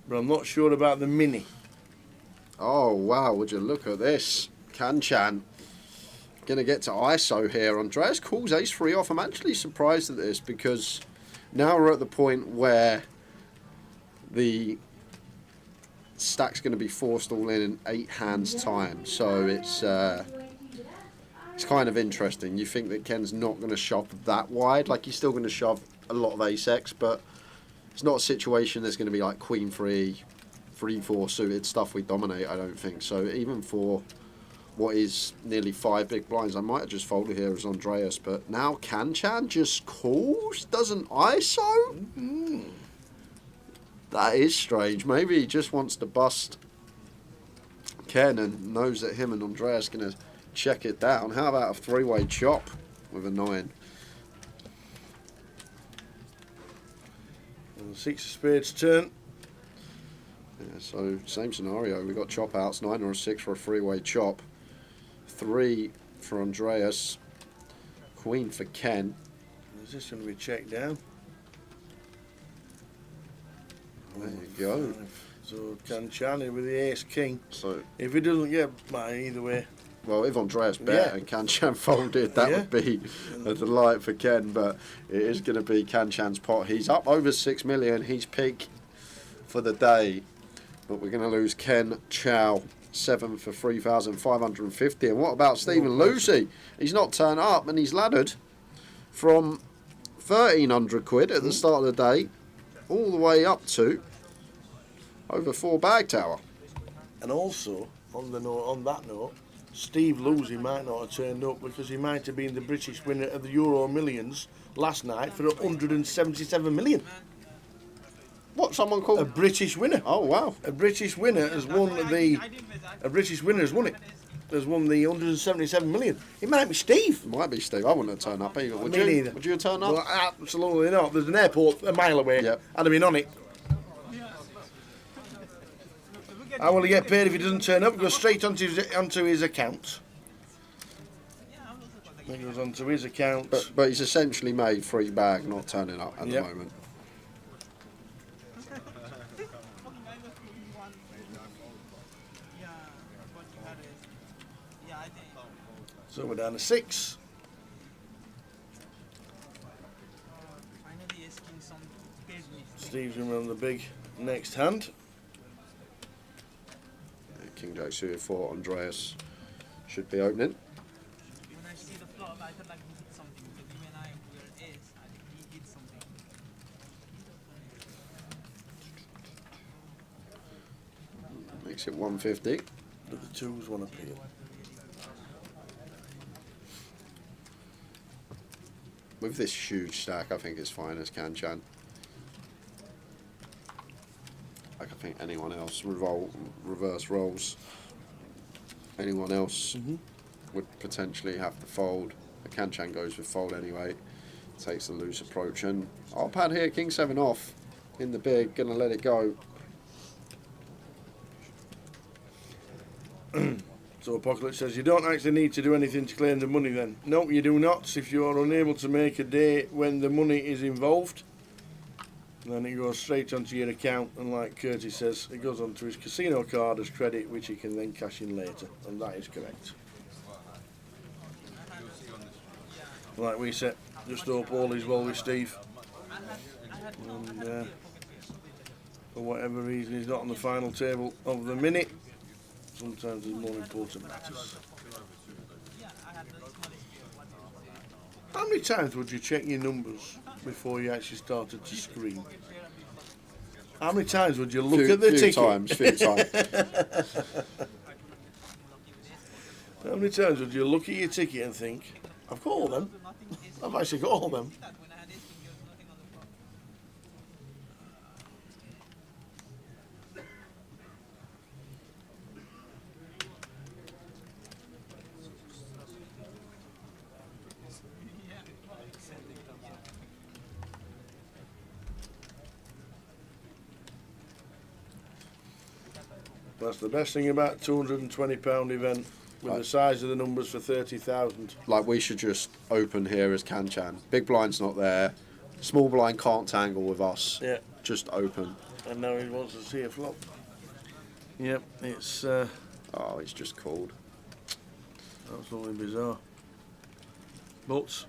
But I'm not sure about the Mini. Oh, wow, would you look at this. Kanchan. Going to get to ISO here. Andreas calls ace-3 off. I'm actually surprised at this because now we're at the point where the stack's going to be forced all in 8 hands time. So it's kind of interesting. You think that Ken's not going to shove that wide. Like, he's still going to shove a lot of ace-X, but it's not a situation that's going to be like queen-3, 3-4 suited stuff we dominate, I don't think. So even for what is nearly 5 big blinds, I might have just folded here as Andreas, but now Kanchan just calls, doesn't ISO? That is strange. Maybe he just wants to bust Ken and knows that him and Andreas are going to check it down. How about a 3-way chop with a 9? And the 6 of spades turn. Yeah, so same scenario. We got chop outs, 9 or a 6 for a 3-way chop. 3 for Andreas. Queen for Ken. Is this going to be checked down? There you go. So Kanchan with the ace-king. So, If he doesn't get mine either way. well, if Andreas bet Yeah. and Kanchan folded, that Yeah. would be a delight for Ken, but it is going to be Kanchan's pot. He's up over 6 million. He's peak for the day, but we're going to lose Ken Chow. 7 for 3,550. And what about Stephen Lucy? He's not turned up and he's laddered from 1,300 quid at the start of the day all the way up to over 4 bag tower. And also, on that note, Steve Lucy might not have turned up because he might have been the British winner of the Euro Millions last night for 177 million. What, someone A called? British winner. Oh, wow. A British winner has won the. A British winner has won it. Has won the 177 million. It might be Steve. Might be Steve. I wouldn't have turned up either. Would Me you? neither. Would you have turned up? Well, absolutely not. There's an airport a mile away. Yep. I'd have been on it. How will he get paid if he doesn't turn up? It goes straight onto his account. It goes onto his account. But he's essentially made 3 bag not turning up at Yep. the moment. So we're down to 6. Steve's going to run the big next hand. King Jack suited 4. Andreas should be opening. When I see the flop, I felt like he hit something because when I were ace, I think he hit something. Makes it 150. But the 2s want to peel. With this huge stack, I think it's fine as Kanchan. Like, I think anyone else, reverse rolls, anyone else would potentially have to fold. But Kanchan goes with fold anyway, takes the loose approach, and I'll pad here, King 7 off in the big, gonna let it go. So Apocalypse says, you don't actually need to do anything to claim the money then. No, you do not. If you are unable to make a day when the money is involved, then it goes straight onto your account, and like Curtis says, it goes onto his casino card as credit, which he can then cash in later, and that is correct. Like we said, just hope all is well with Steve. And for whatever reason he's not on the final table of the minute. Sometimes there's more important matters. How many times would you check your numbers before you actually started to scream? How many times would you look at the ticket? Few times. How many times would you look at your ticket and think, I've got all them. I've actually got all them. That's the best thing about £220 event with the size of the numbers for 30,000. Like, we should just open here as Kanchan. Big blind's not there. Small blind can't tangle with us. Yeah. Just open. And now he wants to see a flop. Yep, it's Oh, he's just called. absolutely bizarre. But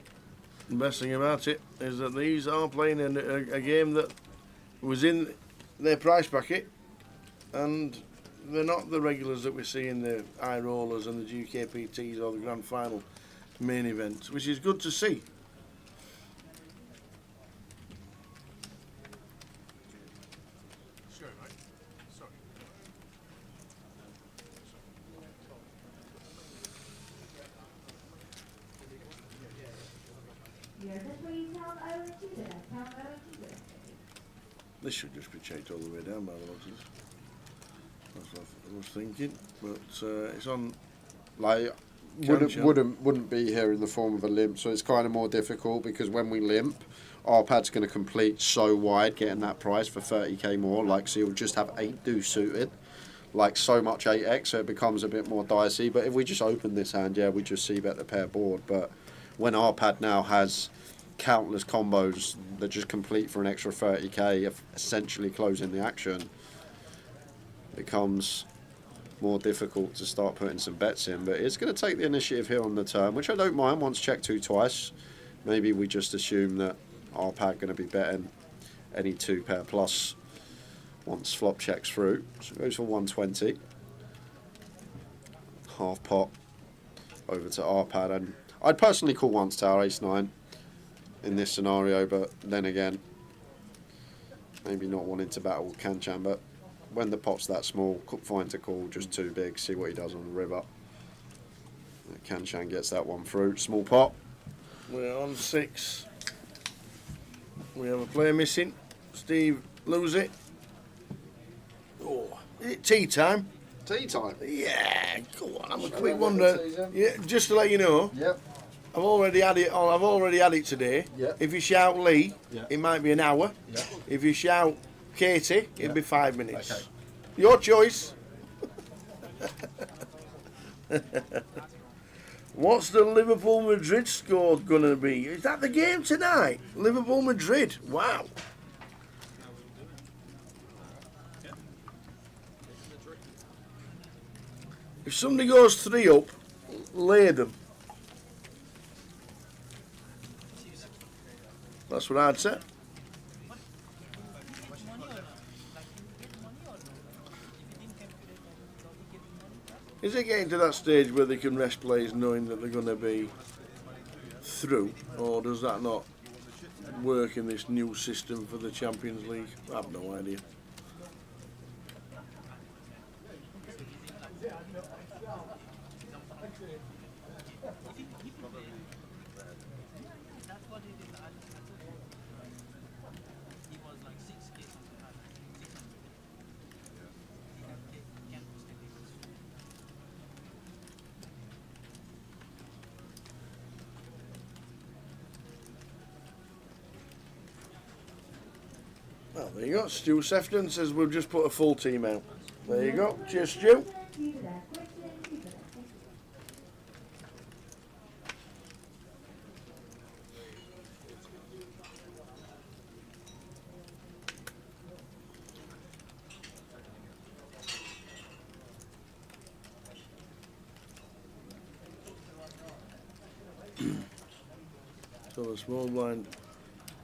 the best thing about it is that these are playing a game that was in their price bracket, and they're not the regulars that we see in the high rollers and the GUKPTs or the grand final main events, which is good to see. Sure, mate. Sorry. This should just be checked all the way down by the looks of it. That's what I was thinking, but it's on. Like, Kanchan. wouldn't be here in the form of a limp, so it's kind of more difficult because when we limp, our pad's going to complete so wide, getting that price for 30k more. Like, so you'll just have 8 deuce suited, like so much 8x, so it becomes a bit more dicey. But if we just open this hand, yeah, we just see bet the pair board. But when our pad now has countless combos that just complete for an extra 30k, essentially closing the action, becomes more difficult to start putting some bets in. But it's going to take the initiative here on the turn, which I don't mind. Once check 2 twice, maybe we just assume that our pad going to be betting any 2 pair plus once flop checks through. So it goes for 120, half pot over to our pad, and I'd personally call once tower ace-9 in this scenario, but then again, maybe not wanting to battle Kanchan. But when the pot's that small, fine to call, just too big, see what he does on the river. Kanchan gets that one through. Small pot. We're on 6. We have a player missing. Steve lose it. Oh, is it tea time? Tea time. Yeah, go on, have a quick I one. let the tea then? Yeah, just to let you know, Yep. I've already had it on. I've already had it today. Yeah. If you shout Lee, Yeah. it might be an hour. Yeah. If you shout Katie, Yeah. it'll be 5 minutes. Okay. Your choice. What's the Liverpool Madrid score going to be? Is that the game tonight? Liverpool Madrid. Wow. If somebody goes 3 up, lay them. That's what I'd say. Is it getting to that stage where they can rest players knowing that they're going to be through, or does that not work in this new system for the Champions League? I have no idea. Well, there you go. Stu Sefton says we've just put a full team out. There you go. Cheers, Stu. So the small blind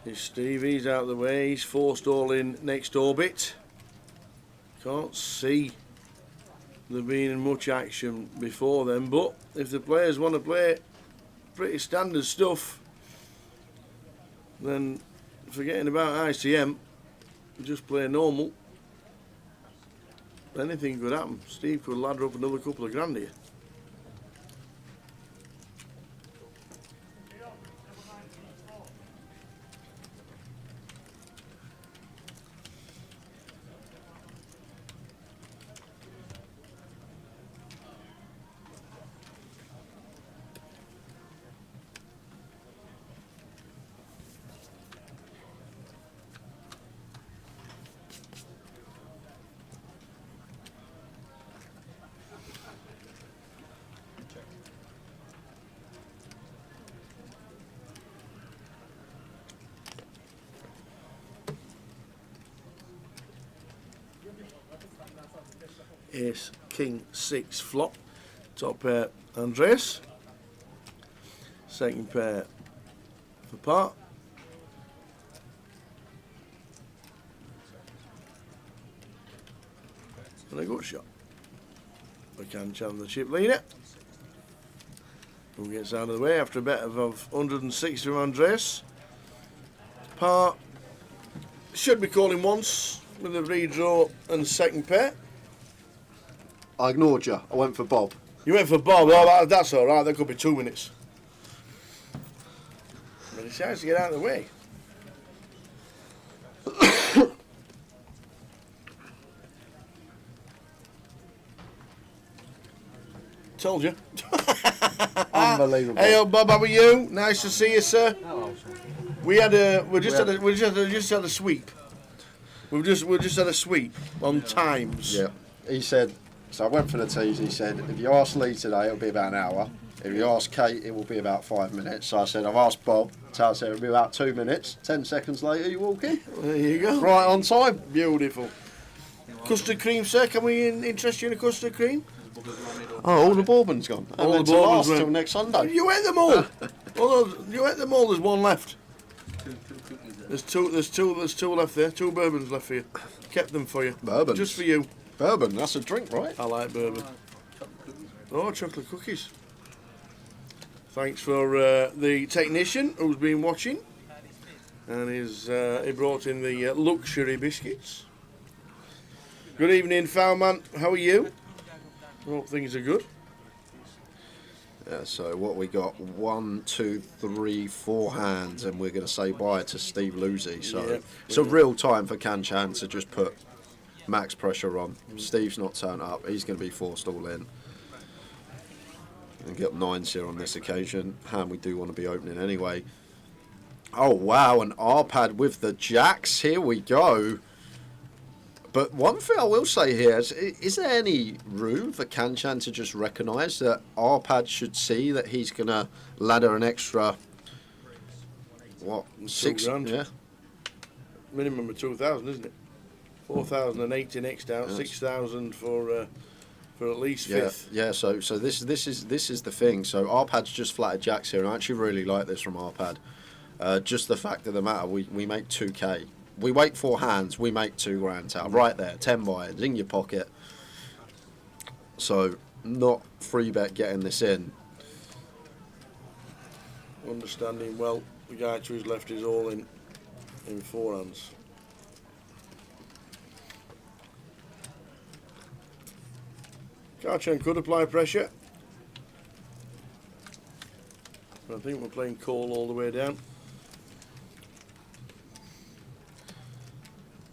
is Steve. He's out of the way. He's forced all in next orbit. Can't see there being much action before then, but if the players want to play pretty standard stuff, then forgetting about ICM, just play normal, anything could happen. Steve could ladder up another couple of grand here. Ace, King, 6 flop. Top pair, Andreas. Second pair for par. And a good shot. We can challenge the chip leader. Who gets out of the way after a bet of 106 from Andreas. Par. Should be calling once with a redraw and second pair. I ignored you. I went for Bob. You went for Bob. Oh, that's all right. That could be 2 minutes. But he decides to get out of the way. Told you. Unbelievable. Hey, old Bob, how are you? Nice to see you, sir. Hello, sir. We just had a sweep. We just had a sweep on times. Yeah. He said, so I went for the tees. He said, if you ask Lee today, it'll be about an hour. If you ask Kate, it will be about 5 minutes. So I said, I've asked Bob. So I said, it'll be about 2 minutes. 10 seconds later, you walk in. There you go. Right on time. Beautiful. Custard cream, sir. Can we interest you in a custard cream? Oh, all the bourbon's gone. All And the then to bourbon's last till went. next Sunday. You ate them all. You ate them all. There's one left. There's two left there. 2 bourbons left for you. Kept them for you. Bourbons? Just for you. Bourbon, that's a drink, right? I like bourbon. Oh, chocolate cookies. Thanks for the technician who's been watching, and he brought in the luxury biscuits. Good evening, Foulman. How are you? Hope things are good. Yeah, so what we got, 1, 2, 3, 4 hands, and we're going to say bye to Steve Lucy. So Yeah. it's a real time for Kanchan to just put max pressure on. Steve's not turned up. He's going to be forced all in. And get 9s here on this occasion. Hand we do want to be opening anyway. Oh, wow, an R-pad with the jacks. Here we go. But one thing I will say here is there any room for Kanchan to just recognise that R-pad should see that he's going to ladder an extra, what, 6 grand. Yeah. Minimum of 2,000, isn't it? 4,080 next out, Yes. 6,000 for at least Yeah, fifth. yeah. So this is the thing. So Arpad's just flattered jacks here, and I actually really like this from Arpad. Just the fact of the matter, we make 2k. We wait 4 hands, we make 2 grand out right there. 10 buy-ins in your pocket. So not free bet getting this in. Understanding well, the guy to his left is all in 4 hands. Kanchan could apply pressure. I think we're playing call all the way down.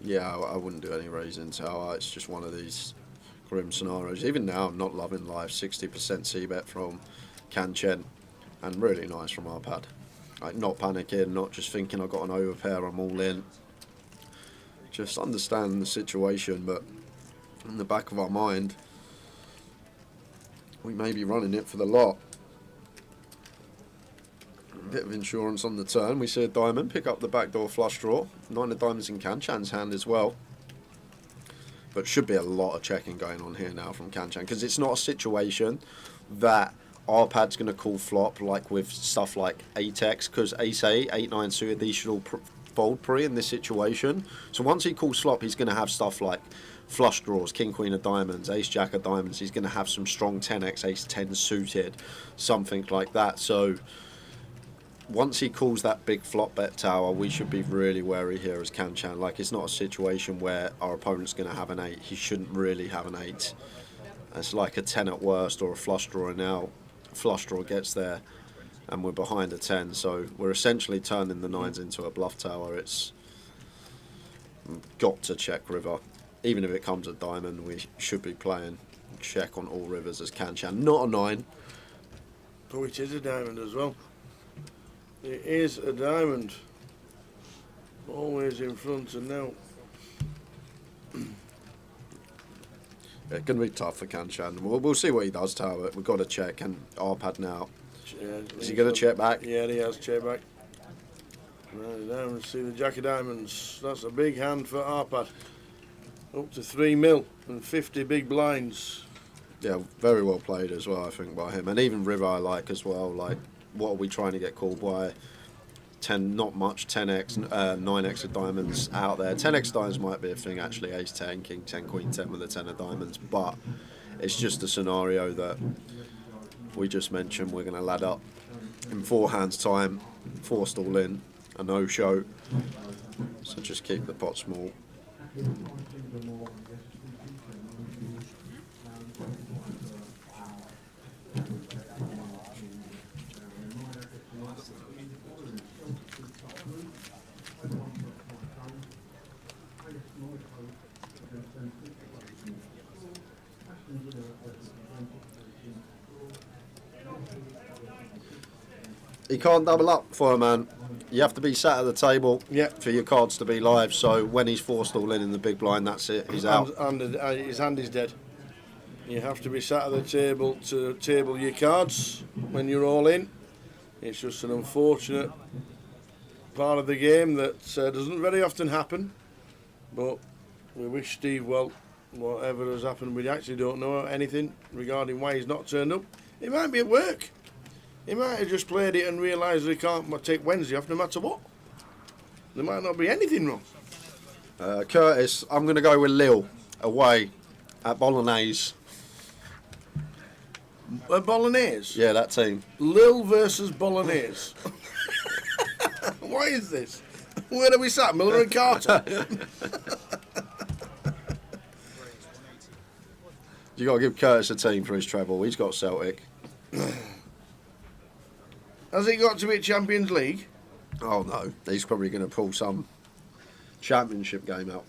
Yeah, I wouldn't do any raising tower. It's just one of these grim scenarios. Even now, I'm not loving life. 60% c-bet from Kanchan, and really nice from Arpad. Like, not panicking, not just thinking I've got an overpair, I'm all in. Just understand the situation, but in the back of our mind, we may be running it for the lot. A bit of insurance on the turn. We see a diamond pick up the backdoor flush draw. 9 of diamonds in Kanchan's hand as well. But should be a lot of checking going on here now from Kanchan, because it's not a situation that Arpad's going to call flop like with stuff like 8x, because ace-8, 8-9 suited, these should all fold pre in this situation. So once he calls flop, he's going to have stuff like flush draws, king queen of diamonds, ace jack of diamonds. He's going to have some strong 10x, ace 10 suited, something like that. So once he calls that big flop bet tower, we should be really wary here as Kanchan. Like, it's not a situation where our opponent's going to have an 8. He shouldn't really have an 8. It's like a 10 at worst or a flush draw, and now a flush draw gets there and we're behind a 10. So we're essentially turning the 9s into a bluff tower. It's got to check river. Even if it comes at diamond, we should be playing check on all rivers as Kanchan. Not a 9. Oh, it is a diamond as well. It is a diamond. Always in front and now. It's going to be tough for Kanchan. We'll see what he does, Tower. We've got to check. And Arpad now. Yeah, Is he going to check back? Yeah, he has check back. Right, diamonds, see the jack of diamonds. That's a big hand for Arpad. Up to 3 mil and 50 big blinds. Yeah, very well played as well, I think, by him. And even river I like as well. Like, what are we trying to get called by? 10, not much, 10x, 9x of diamonds out there. 10x diamonds might be a thing, actually. Ace 10, king 10, queen 10 with a 10 of diamonds. But it's just a scenario that we just mentioned. We're going to lad up in 4 hands time, forced all in, a no-show. So just keep the pot small. He can't double up for a man. You have to be sat at the table for your cards to be live. So when he's forced all in the big blind, that's it. He's out. And his hand is dead. You have to be sat at the table to table your cards when you're all in. It's just an unfortunate part of the game that doesn't very often happen. But we wish Steve well. Whatever has happened, we actually don't know anything regarding why he's not turned up. It might be at work. He might have just played it and realised he can't take Wednesday off no matter what. There might not be anything wrong. Curtis, I'm going to go with Lille away at Bolognese. Bolognese? Yeah, that team. Lille versus Bolognese. Why is this? Where are we sat? Miller and Carter? You got to give Curtis a team for his treble. He's got Celtic. Has he got to be Champions League? Oh no, he's probably going to pull some championship game out.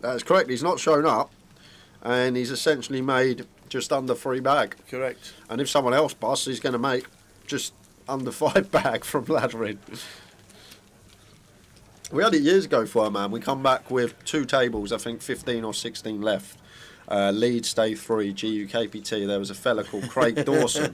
That's correct. He's not shown up, and he's essentially made just under 3 bag. Correct. And if someone else busts, he's going to make just under 5 bag from laddering. We had it years ago for a man. We come back with 2 tables, I think 15 or 16 left. Leeds day 3, GUKPT. There was a fella called Craig Dawson.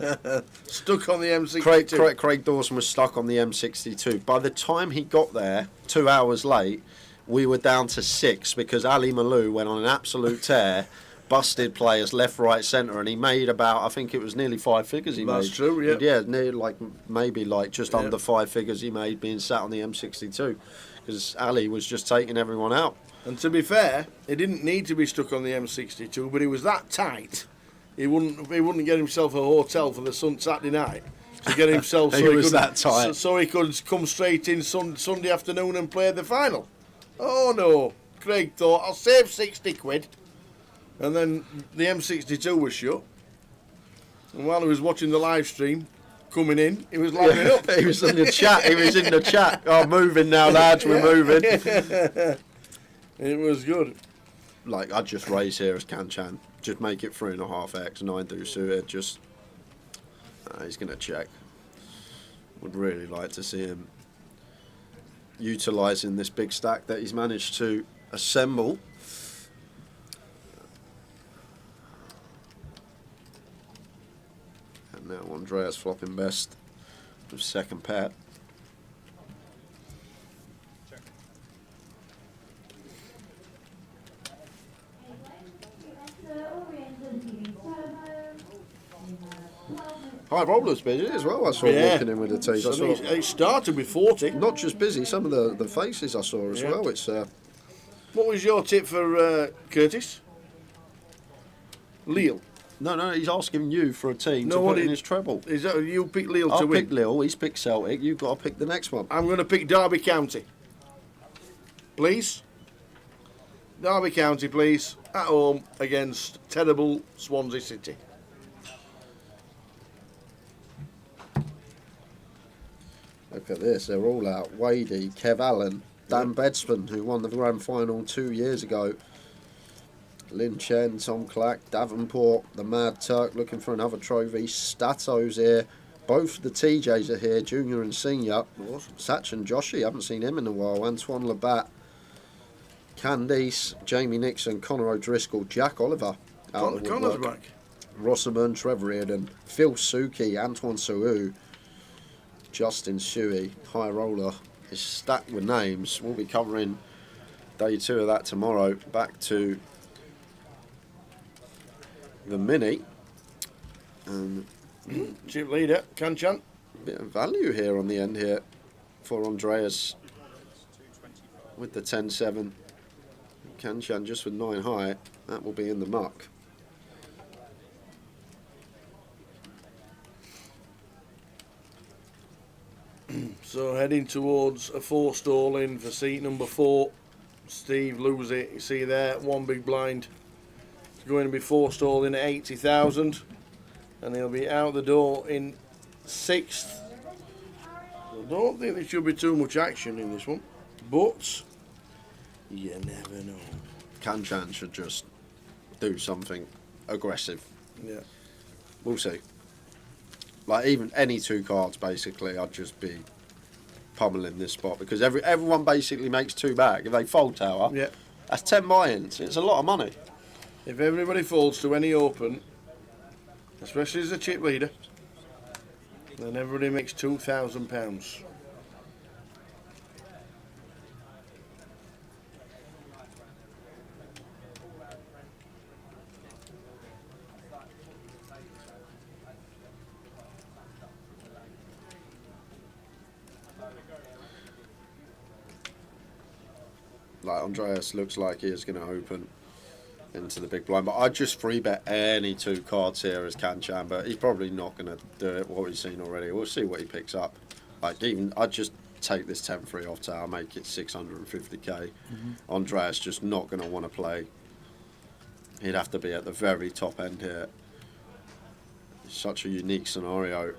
Stuck on the M62. Craig Dawson was stuck on the M62. By the time he got there, 2 hours late, we were down to 6 because Ali Malou went on an absolute tear, busted players left, right, centre, and he made about, I think it was nearly 5 figures he made. That's true, yeah. Yeah, near maybe just under 5 figures he made being sat on the M62 because Ali was just taking everyone out. And to be fair, he didn't need to be stuck on the M62, but he was that tight. He wouldn't get himself a hotel for the Saturday night to get himself that tight. So he could come straight in Sunday afternoon and play the final. Oh no, Craig thought, I'll save 60 quid. And then the M62 was shut. And while he was watching the live stream coming in, he was lining up. He was in the chat. He was in the chat. Oh, moving now, lads. We're moving. It was good. Like, I'd just raise here as Kanchan. Just make it 3.5x, 9 do suited. Just, he's going to check. Would really like to see him utilising this big stack that he's managed to assemble. And now Andreas flopping best with second pair. High rollers busy as well. I saw walking in with the tees. So it started with 40. Not just busy, some of the faces I saw as well. It's What was your tip for Curtis? Lille. No, he's asking you for a team No, to what put in it- his treble. Is that you pick Lille I'll to win? pick Lille, he's picked Celtic, you've got to pick the next one. I'm going to pick Derby County. Please? Derby County, please. At home against terrible Swansea City. Look at this, they're all out. Wadey, Kev Allen, Dan Bedsman, who won the grand final 2 years ago. Lin Chen, Tom Clack, Davenport, the Mad Turk looking for another trophy. Stato's here. Both the TJs are here, junior and senior. Satch and Joshy, haven't seen him in a while. Antoine Labatt, Candice, Jamie Nixon, Connor O'Driscoll, Jack Oliver. Out of the Connor's woodwork. back. Rosserman, Trevor Reardon, Phil Suki, Antoine Su'u, Justin Shuey, High Roller is stacked with names. We'll be covering day 2 of that tomorrow. Back to the mini. And Chip leader, Kanchan. bit of value here on the end here for Andreas with the 10-7. Kanchan just with 9 high. That will be in the muck. So heading towards a 4 stall in for seat number 4. Steve lose it. You see there, one big blind. It's going to be 4 stall in at 80,000, and he'll be out the door in 6th. I don't think there should be too much action in this one, but you never know. Kanchan should just do something aggressive. Yeah. We'll see. Like even any 2 cards, basically, I'd just be pummeling this spot because everyone basically makes 2 back. If they fold tower, Yeah. that's 10 buy-ins. It's a lot of money. If everybody folds to any open, especially as a chip leader, then everybody makes £2,000. Like Andreas looks like he is going to open into the big blind, but I'd just free bet any 2 cards here as Kanchan, but he's probably not going to do it. What we've seen already, we'll see what he picks up. Like even I'd just take this 10-3 off tower, make it 650k. Andreas just not going to want to play. He'd have to be at the very top end here. It's such a unique scenario.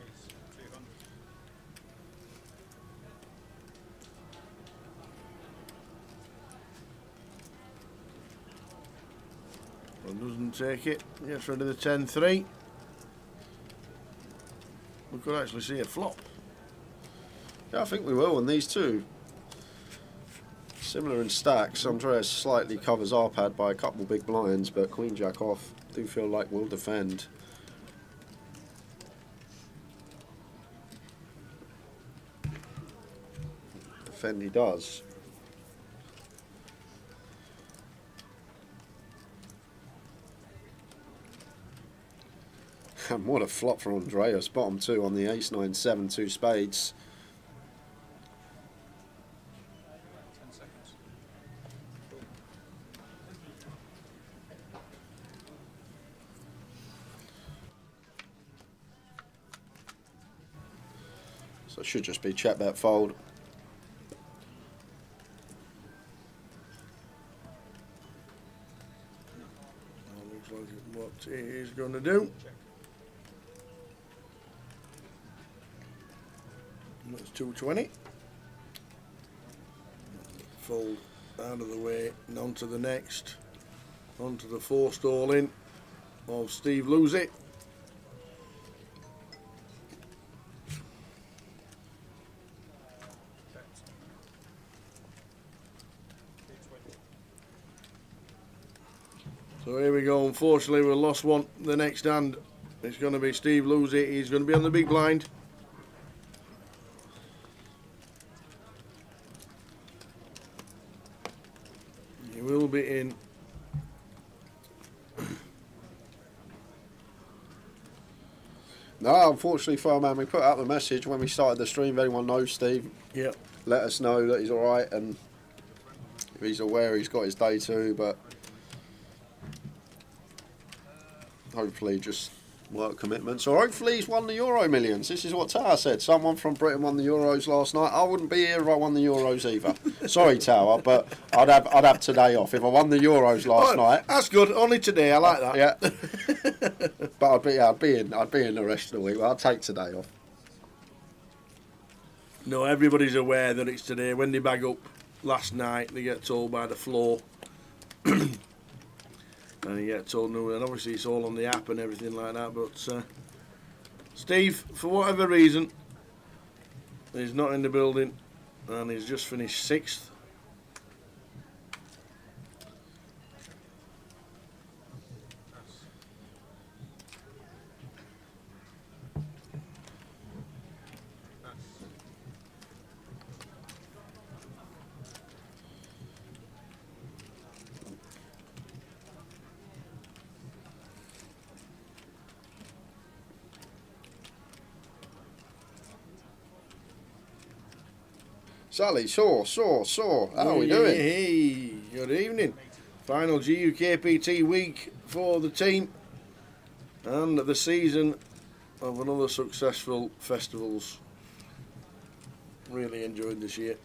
Doesn't take it. Gets rid of the 10-3. We could actually see a flop. Yeah, I think we will on these 2. Similar in stacks. Andreas slightly covers our pad by a couple big blinds, but Queen Jack off. Do feel like we'll defend. Defend he does. And what a flop for Andreas. Bottom 2 on the ace 9 7 2 spades. 10 seconds. So it should just be check bet fold. That looks like what he is going to do. That's 220. Fold out of the way and on to the next. On to the 4 stall in of Steve Lose It. Bet. 220. So here we go. Unfortunately, we lost one. The next hand, it's going to be Steve Lose It. He's going to be on the big blind. He will be in. No, unfortunately, Fireman, we put out the message when we started the stream. If anyone knows Steve, Yep. let us know that he's alright, and if he's aware he's got his day 2, but hopefully just work commitments, or hopefully he's won the Euro Millions. This is what Tower said. Someone from Britain won the Euros last night. I wouldn't be here if I won the Euros either. Sorry, Tower, but I'd have today off if I won the Euros last night. That's good. Only today. I like that. Yeah. But I'd be in the rest of the week. But I'd take today off. No, everybody's aware that it's today. When they bag up last night, they get told by the floor. And you get told no, and obviously it's all on the app and everything like that. But Steve, for whatever reason, he's not in the building, and he's just finished 6th. Sally, Saw. How are we doing? Hey, good evening. Final GUKPT week for the team and the season of another successful festivals. Really enjoyed this year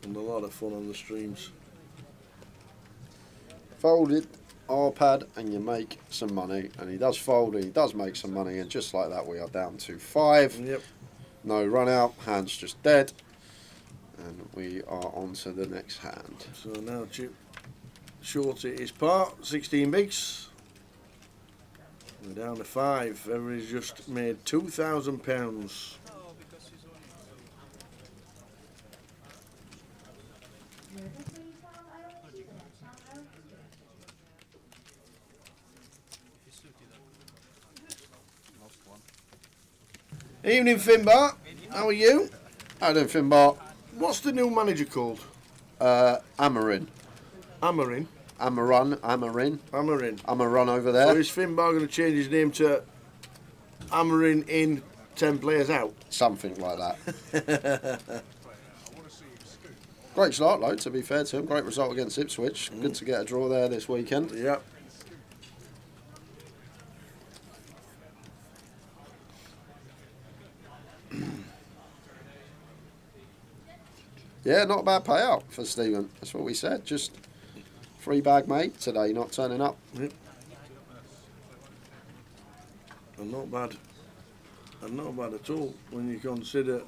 and a lot of fun on the streams. Folded R-pad and you make some money, and he does fold and he does make some money, and just like that we are down to 5. Yep. No run out, hand's just dead, and we are on to the next hand. So now Chip Shorty is part, 16 bigs. We're down to 5. Everybody's just made £2,000. Evening, Finbar. How are you? How doing, Finbar? What's the new manager called? Amarin. Amarin. Amarin over So there. is Finbar going to change his name to Amarin in 10 players out? Something like that. Great start, though, to be fair to him. Great result against Ipswich. Good to get a draw there this weekend. Yep. Yeah, not a bad payout for Stephen. That's what we said. Just 3 bag mate today, not turning up. Yep. And not bad. And not bad at all when you consider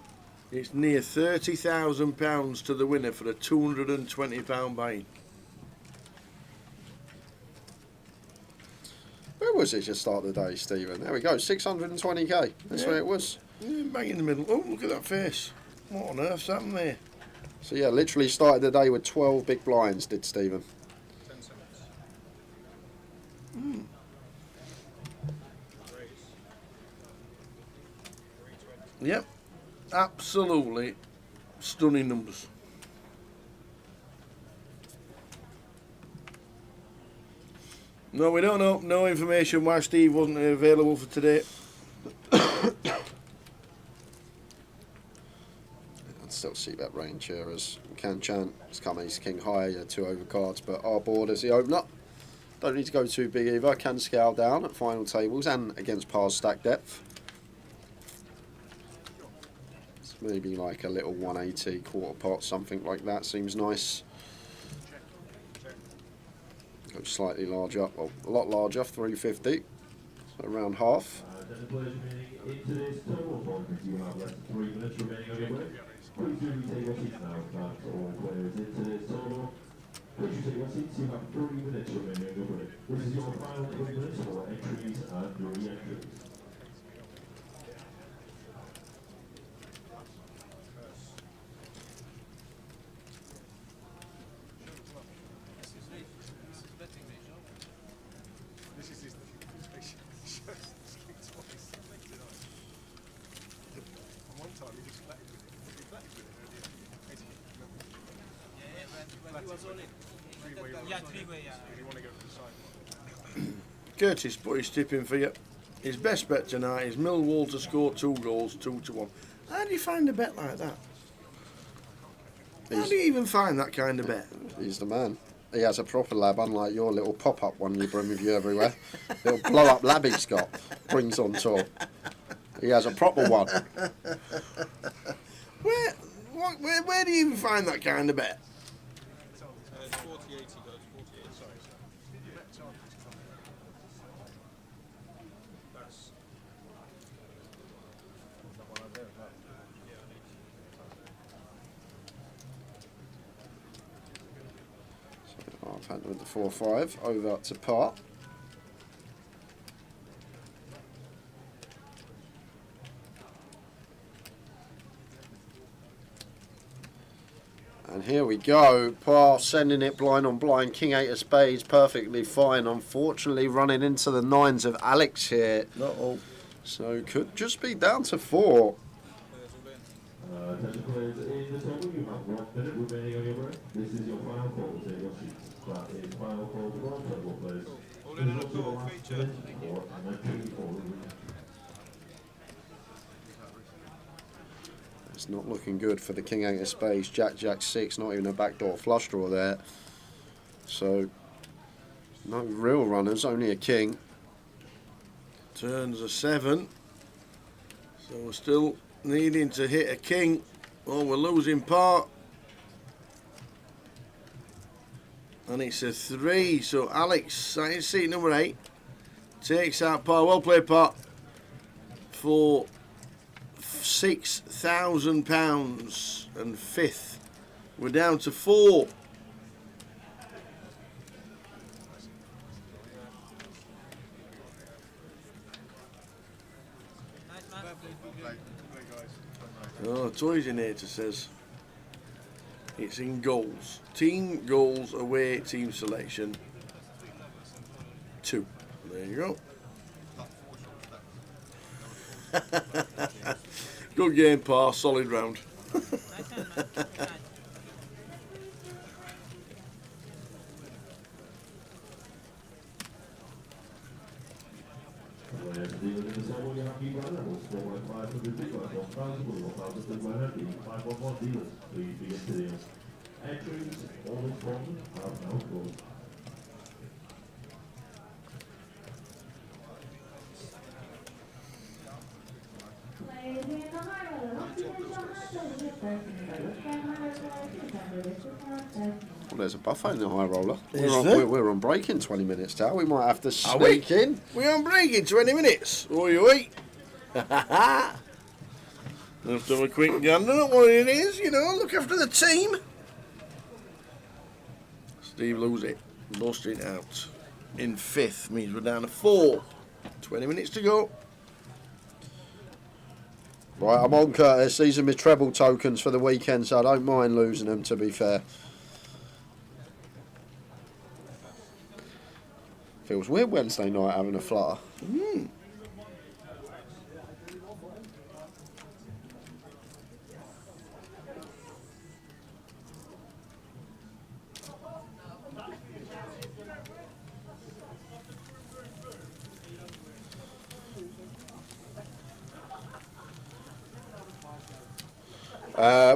it's near £30,000 to the winner for a £220 buy-in. Where was it to start the day, Stephen? There we go, 620k. That's where it was. Yeah, bang in the middle. Oh, look at that face. What on earth's happened there? So yeah, literally started the day with 12 big blinds, did Stephen. 10 seconds. Mm. Yep, absolutely stunning numbers. No, we don't know. No information why Steve wasn't available for today. I'd still see that range here as can chant. It's come ace king high, 2 overcards, but our board as the opener. Don't need to go too big either. Can scale down at final tables and against par stack depth. It's maybe like a little 180 quarter pot, something like that. Seems nice. Go slightly larger, well, a lot larger, 350. So around half. Then the players remaining in today's total focus, you have less than 3 minutes remaining on your way. Please do retake your seats now. That's all players in today's total. Please do take your seats. You have 3 minutes remaining on your way. This is your final 3 minutes for entries and re-entries. Yeah, 3-way, yeah. Curtis put his tip in for you. His best bet tonight is Millwall to score 2 goals, 2-1. How do you find a bet like that? How do you even find that kind of bet? He's the man. he has a proper lab, unlike your little pop-up one you bring with you everywhere. Little blow-up lab he's got, brings on tour. He has a proper one. Where do you even find that kind of bet? It's 48 he goes, 48, sorry. That's that one over there, I've had with the 4-5 over to par. And here we go, par sending it blind on blind, king 8 of spades, perfectly fine. Unfortunately running into the 9s of Alex here. Uh-oh. So could just be down to 4. Attention players, in the total you have 1 minute remaining on your break. This is your final call to take your seats. That is final call to all total players. all in on a call feature. Or an entry or a win. It's not looking good for the king 8 of spades, jack 6, not even a backdoor flush draw there. So no real runners, only a king. Turns a 7. So we're still needing to hit a king, or we're losing par. And it's a 3. So Alex, that is seat number 8, takes out par. Well played, par. For £6,000 and 5th. We're down to 4. Nice man. Oh, Toys in here says it's in goals. Team goals away, team selection 2. There you go. Good game, par. Solid round. Nice man, man. Nice. Players dealing in the total you have keep levels 4.500 big ones, 1,000 blue, 1,000 big line empty, 511 dealers. Please begin to deal. Entries, all important, have now closed. Well, there's a buffet in the high roller. Is there? We're on break in 20 minutes, Tal. We might have to Are we? sneak in. We're on break in 20 minutes. Oi, oi. Have to have a quick gander at what it is, you know, look after the team. Steve lose it. Lost it out. In 5th means we're down to 4. 20 minutes to go. Right, I'm on, Curtis. These are my treble tokens for the weekend, so I don't mind losing them, to be fair. Feels weird Wednesday night having a flutter.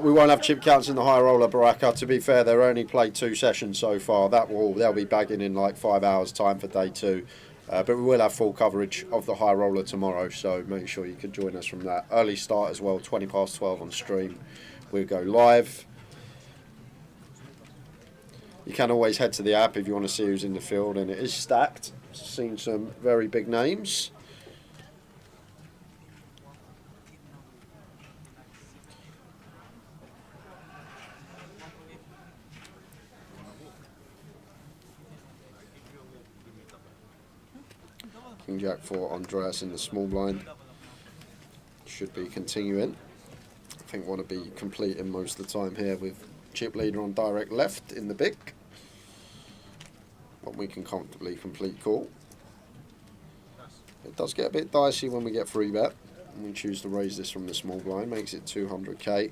We won't have chip counts in the high roller, Baraka. To be fair, they've only played 2 sessions so far. They'll be bagging in like 5 hours time for day 2. But we will have full coverage of the high roller tomorrow, so make sure you can join us from that. Early start as well, 20 past 12 on stream. We'll go live. You can always head to the app if you want to see who's in the field, and it is stacked. Seen some very big names. King Jack for Andreas in the small blind. Should be continuing. I think want to be completing most of the time here with chip leader on direct left in the big. But we can comfortably complete call. It does get a bit dicey when we get free bet. And we choose to raise this from the small blind. Makes it 200k.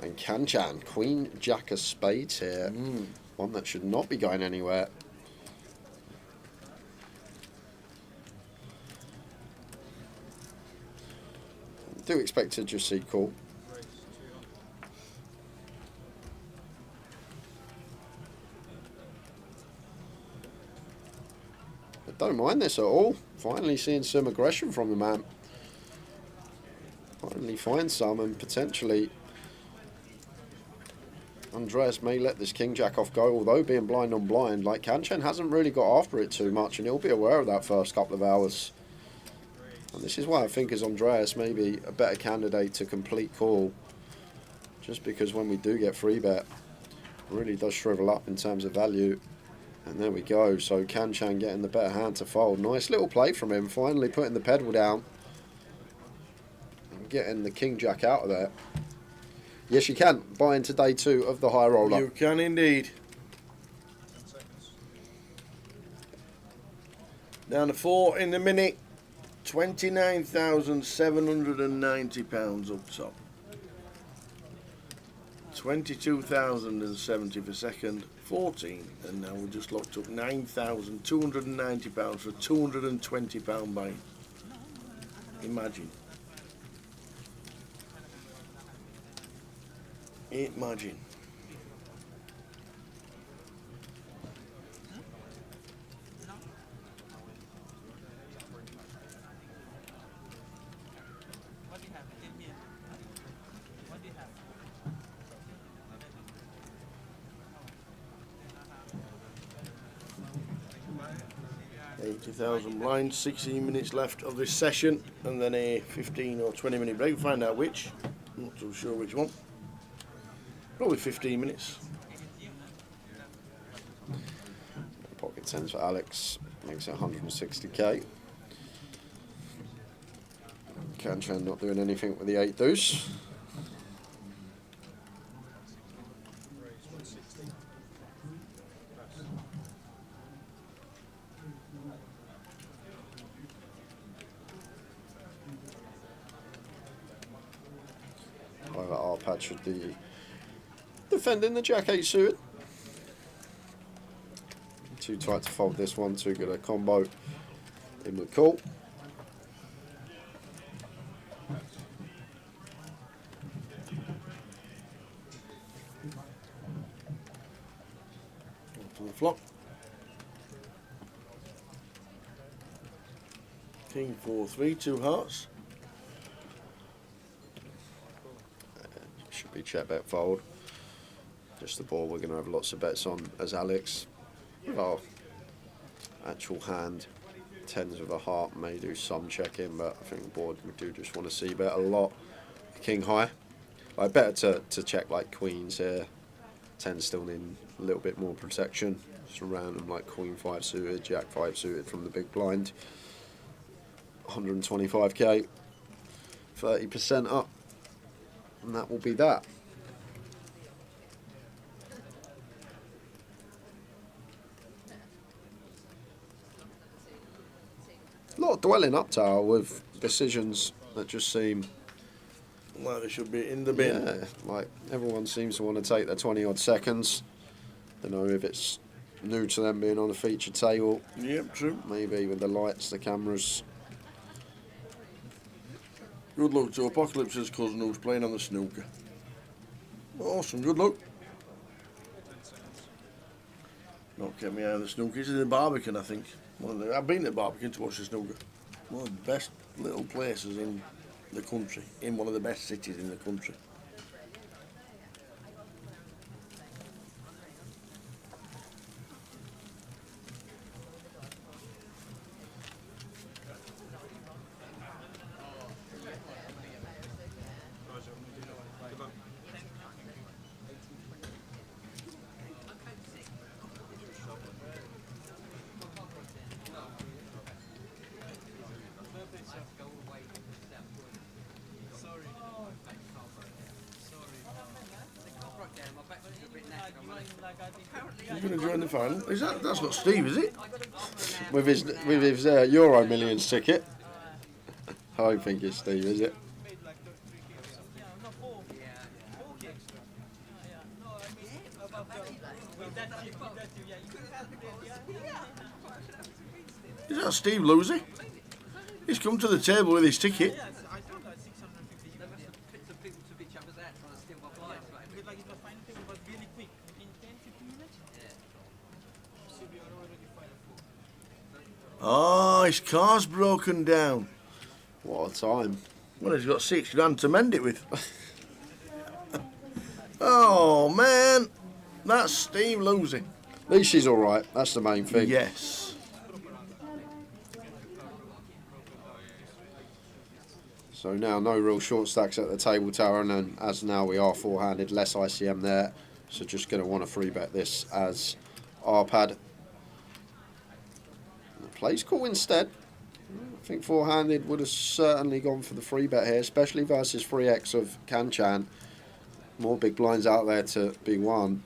And Kanchan, Queen Jack of spades here. One that should not be going anywhere. Do expect to just see call. don't mind this at all. Finally seeing some aggression from the man. Finally find some, and potentially Andreas may let this king jack off go, although being blind on blind, like Kanchen hasn't really got after it too much, and he'll be aware of that first couple of hours. And this is why I think as Andreas may be a better candidate to complete call, just because when we do get free bet, it really does shrivel up in terms of value. And there we go, so Kanchen getting the better hand to fold. Nice little play from him, finally putting the pedal down and getting the king jack out of there. Yes, you can buy into day 2 of the high roller. You can indeed. Down to 4 in the minute. £29,790 up top. 22,070 for second. 14, and now we're just locked up £9,290 for a £220 buy. Imagine. Imagine. What do you have? Tell me. What do you have? 80,000 blinds, 16 minutes left of this session, and then a 15 or 20 minute break. Find out which. Not too sure which one. Probably 15 minutes. Pocket tens for Alex, makes it 160k. Kanchen not doing anything with the 8 deuce. However, our patch should be defending the jack 8 suited. Too tight to fold this one, too good a combo. In with call. To the flop. King 4-3, 2 hearts. Should be check bet fold. Just the board we're going to have lots of bets on as Alex. With our actual hand, tens with a heart may do some checking, but I think the board we do just want to see bet a lot. King high. Like better to check like queens here. Tens still need a little bit more protection. Just around them like queen 5 suited, jack 5 suited from the big blind. 125k, 30% up, and that will be that. A lot of dwelling up tower with decisions that just seem Like they should be in the bin. yeah, like everyone seems to want to take their 20 odd seconds. Don't know if it's new to them being on a feature table, Yep, true. maybe with the lights, the cameras. Good luck to Apocalypse's cousin who's playing on the snooker. Awesome, good luck. Not kept me out of the snooker. It's in the Barbican, I think. I've been to Barbican to watch the snooker. One of the best little places in the country, in one of the best cities in the country. He's going to join the final. That's not Steve, is it? With his Euro Millions ticket. I don't think it's Steve, is it? Yeah, no, 4. 4K. Yeah. No, I mean, about with that chip, yeah, you can calculate, yeah. Is that Steve Lucy? He's come to the table with his ticket. Yeah, I told her 650. They must have picked some people to each other's out trying to steal my blinds, but But like the final table was really quick, within 10-15 minutes. So we are already 5-4. Oh, his car's broken down. What a time. Well, he's got £6 to mend it with. Oh, man. That's Steve losing. At least she's alright, that's the main thing. Yes. So now no real short stacks at the table tower, and then as now we are four-handed, less ICM there. So just going to want to free bet this as R-pad. Plays cool instead. I think four-handed would have certainly gone for the free bet here, especially versus 3x of Kanchan. More big blinds out there to be won.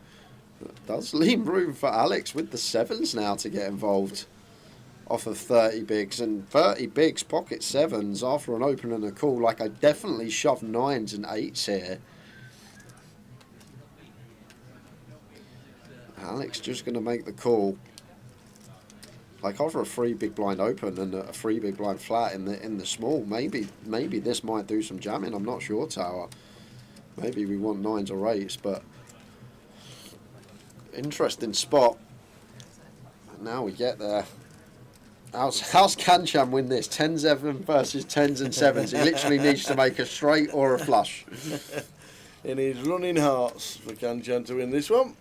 It does leave room for Alex with the sevens now to get involved. Off of 30 bigs, and 30 bigs, pocket sevens after an open and a call. Like, I definitely shoved 9s and 8s here. Alex just going to make the call. Like, after a 3 big blind open and a 3 big blind flat in the small, maybe this might do some jamming. I'm not sure, Tower. Maybe we want 9s or 8s, but interesting spot. And now we get there. How's Kanchan win this? 10-7 versus 10s and 7s. He literally needs to make a straight or a flush. In his running hearts for Kanchan to win this one.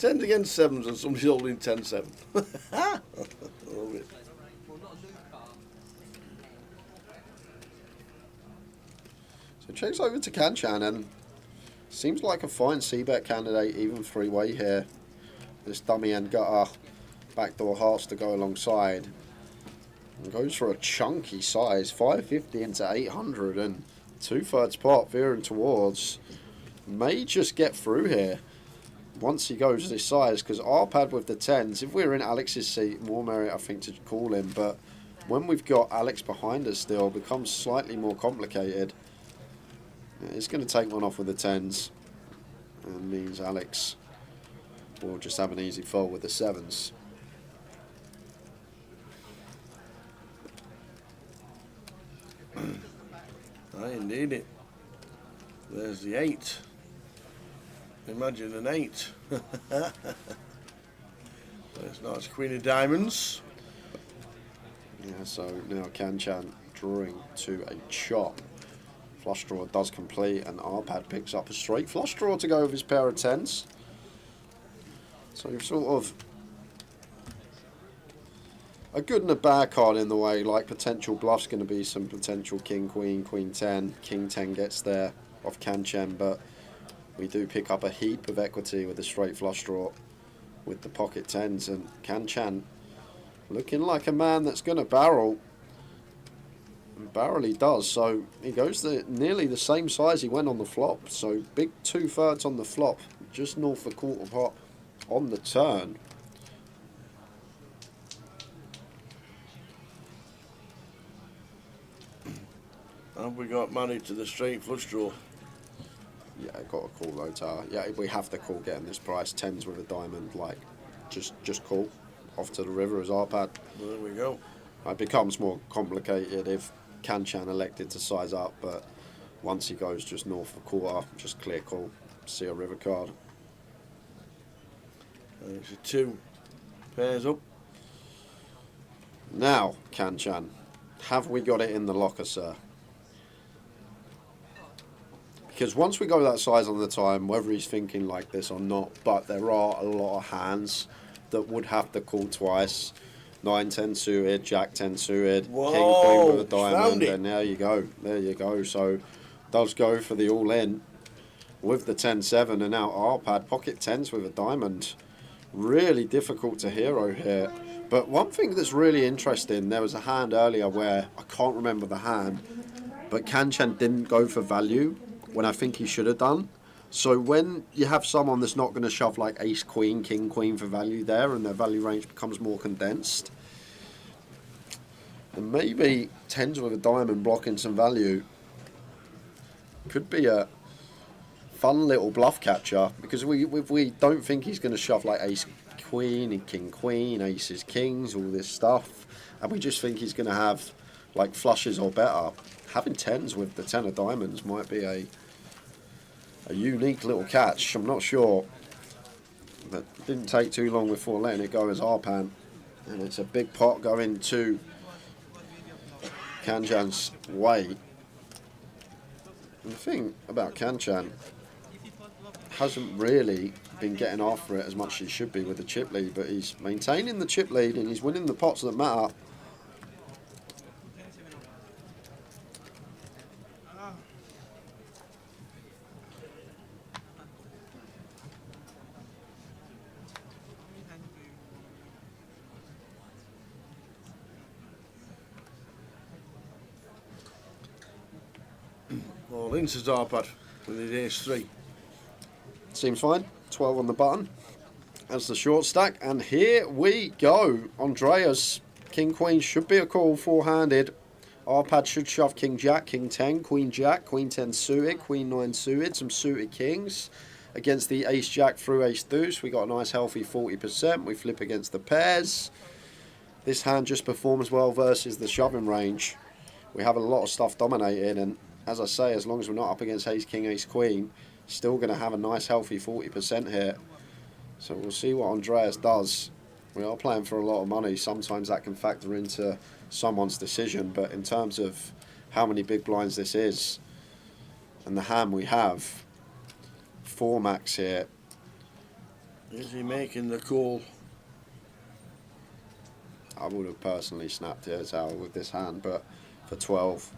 10s against 7s and somebody's holding 10-7. Love it. So checks over to Kanchan, and seems like a fine c-bet candidate, even three-way here. This dummy and gutter. Backdoor hearts to go alongside, and goes for a chunky size, 550 into 800, and 2/3 pot veering towards. May just get through here once he goes this size, because R-pad with the 10s, if we're in Alex's seat, more merit I think to call him, but when we've got Alex behind us still, it becomes slightly more complicated. It's going to take one off with the 10s, and means Alex will just have an easy fold with the 7s. Indeed it. There's the 8. Imagine an 8. There's nice Queen of Diamonds. Yeah, so now Kanchan drawing to a chop. Flush draw does complete, and R-pad picks up a straight flush draw to go with his pair of 10s. So you've sort of a good and a bad card in the way. Like, potential bluff's going to be some potential king, queen, queen 10. King 10 gets there off Kanchan, but we do pick up a heap of equity with a straight flush draw with the pocket 10s, and Kanchan looking like a man that's going to barrel. And barrel he does, so he goes to nearly the same size he went on the flop. So big 2/3 on the flop, just north of quarter pot on the turn. And we got money to the straight flush draw. Yeah, got a call though, Tower. Yeah, we have to call getting this price. 10s with a diamond, like, just call. Off to the river as R-pad. Well, there we go. It becomes more complicated if Kanchan elected to size up, but once he goes just north of quarter, just clear call. See a river card. And it's a 2. Pairs up. Now, Kanchan, have we got it in the locker, sir? Because once we go that size on the time, whether he's thinking like this or not, but there are a lot of hands that would have to call twice. 9-10 suited, Jack 10 suited, Whoa, King Queen with a found diamond, it. and there you go. So does go for the all in with the 10-7, and now R-pad pocket 10s with a diamond. Really difficult to hero here. But one thing that's really interesting, there was a hand earlier where I can't remember the hand, but Kanchan didn't go for value when I think he should have done. So when you have someone that's not going to shove like ace queen, king queen for value there, and their value range becomes more condensed, then maybe 10s with a diamond blocking some value could be a fun little bluff catcher, because we don't think he's going to shove like ace queen and king queen, aces kings, all this stuff, and we just think he's going to have like flushes or better. Having 10s with the 10 of diamonds might be a unique little catch. I'm not sure. But didn't take too long before letting it go as R-pan. And it's a big pot going to Kanchan's way. And the thing about Kanchan, hasn't really been getting after it as much as he should be with the chip lead, but he's maintaining the chip lead and he's winning the pots that matter. All in, says Arpad, with his ace 3. Seems fine. 12 on the button. That's the short stack. And here we go. Andreas, King Queen should be a call, four-handed. Arpad should shove King Jack, King 10, Queen Jack, Queen 10 suited, Queen 9 suited, some suited kings. Against the Ace Jack through Ace Deuce, we got a nice healthy 40%. We flip against the pairs. This hand just performs well versus the shoving range. We have a lot of stuff dominated, and as I say, as long as we're not up against Ace King, Ace Queen, still going to have a nice healthy 40% here. So we'll see what Andreas does. We are playing for a lot of money. Sometimes that can factor into someone's decision, but in terms of how many big blinds this is and the hand we have, 4 max here. Is he making the call? I would have personally snapped it out with this hand, but for 12.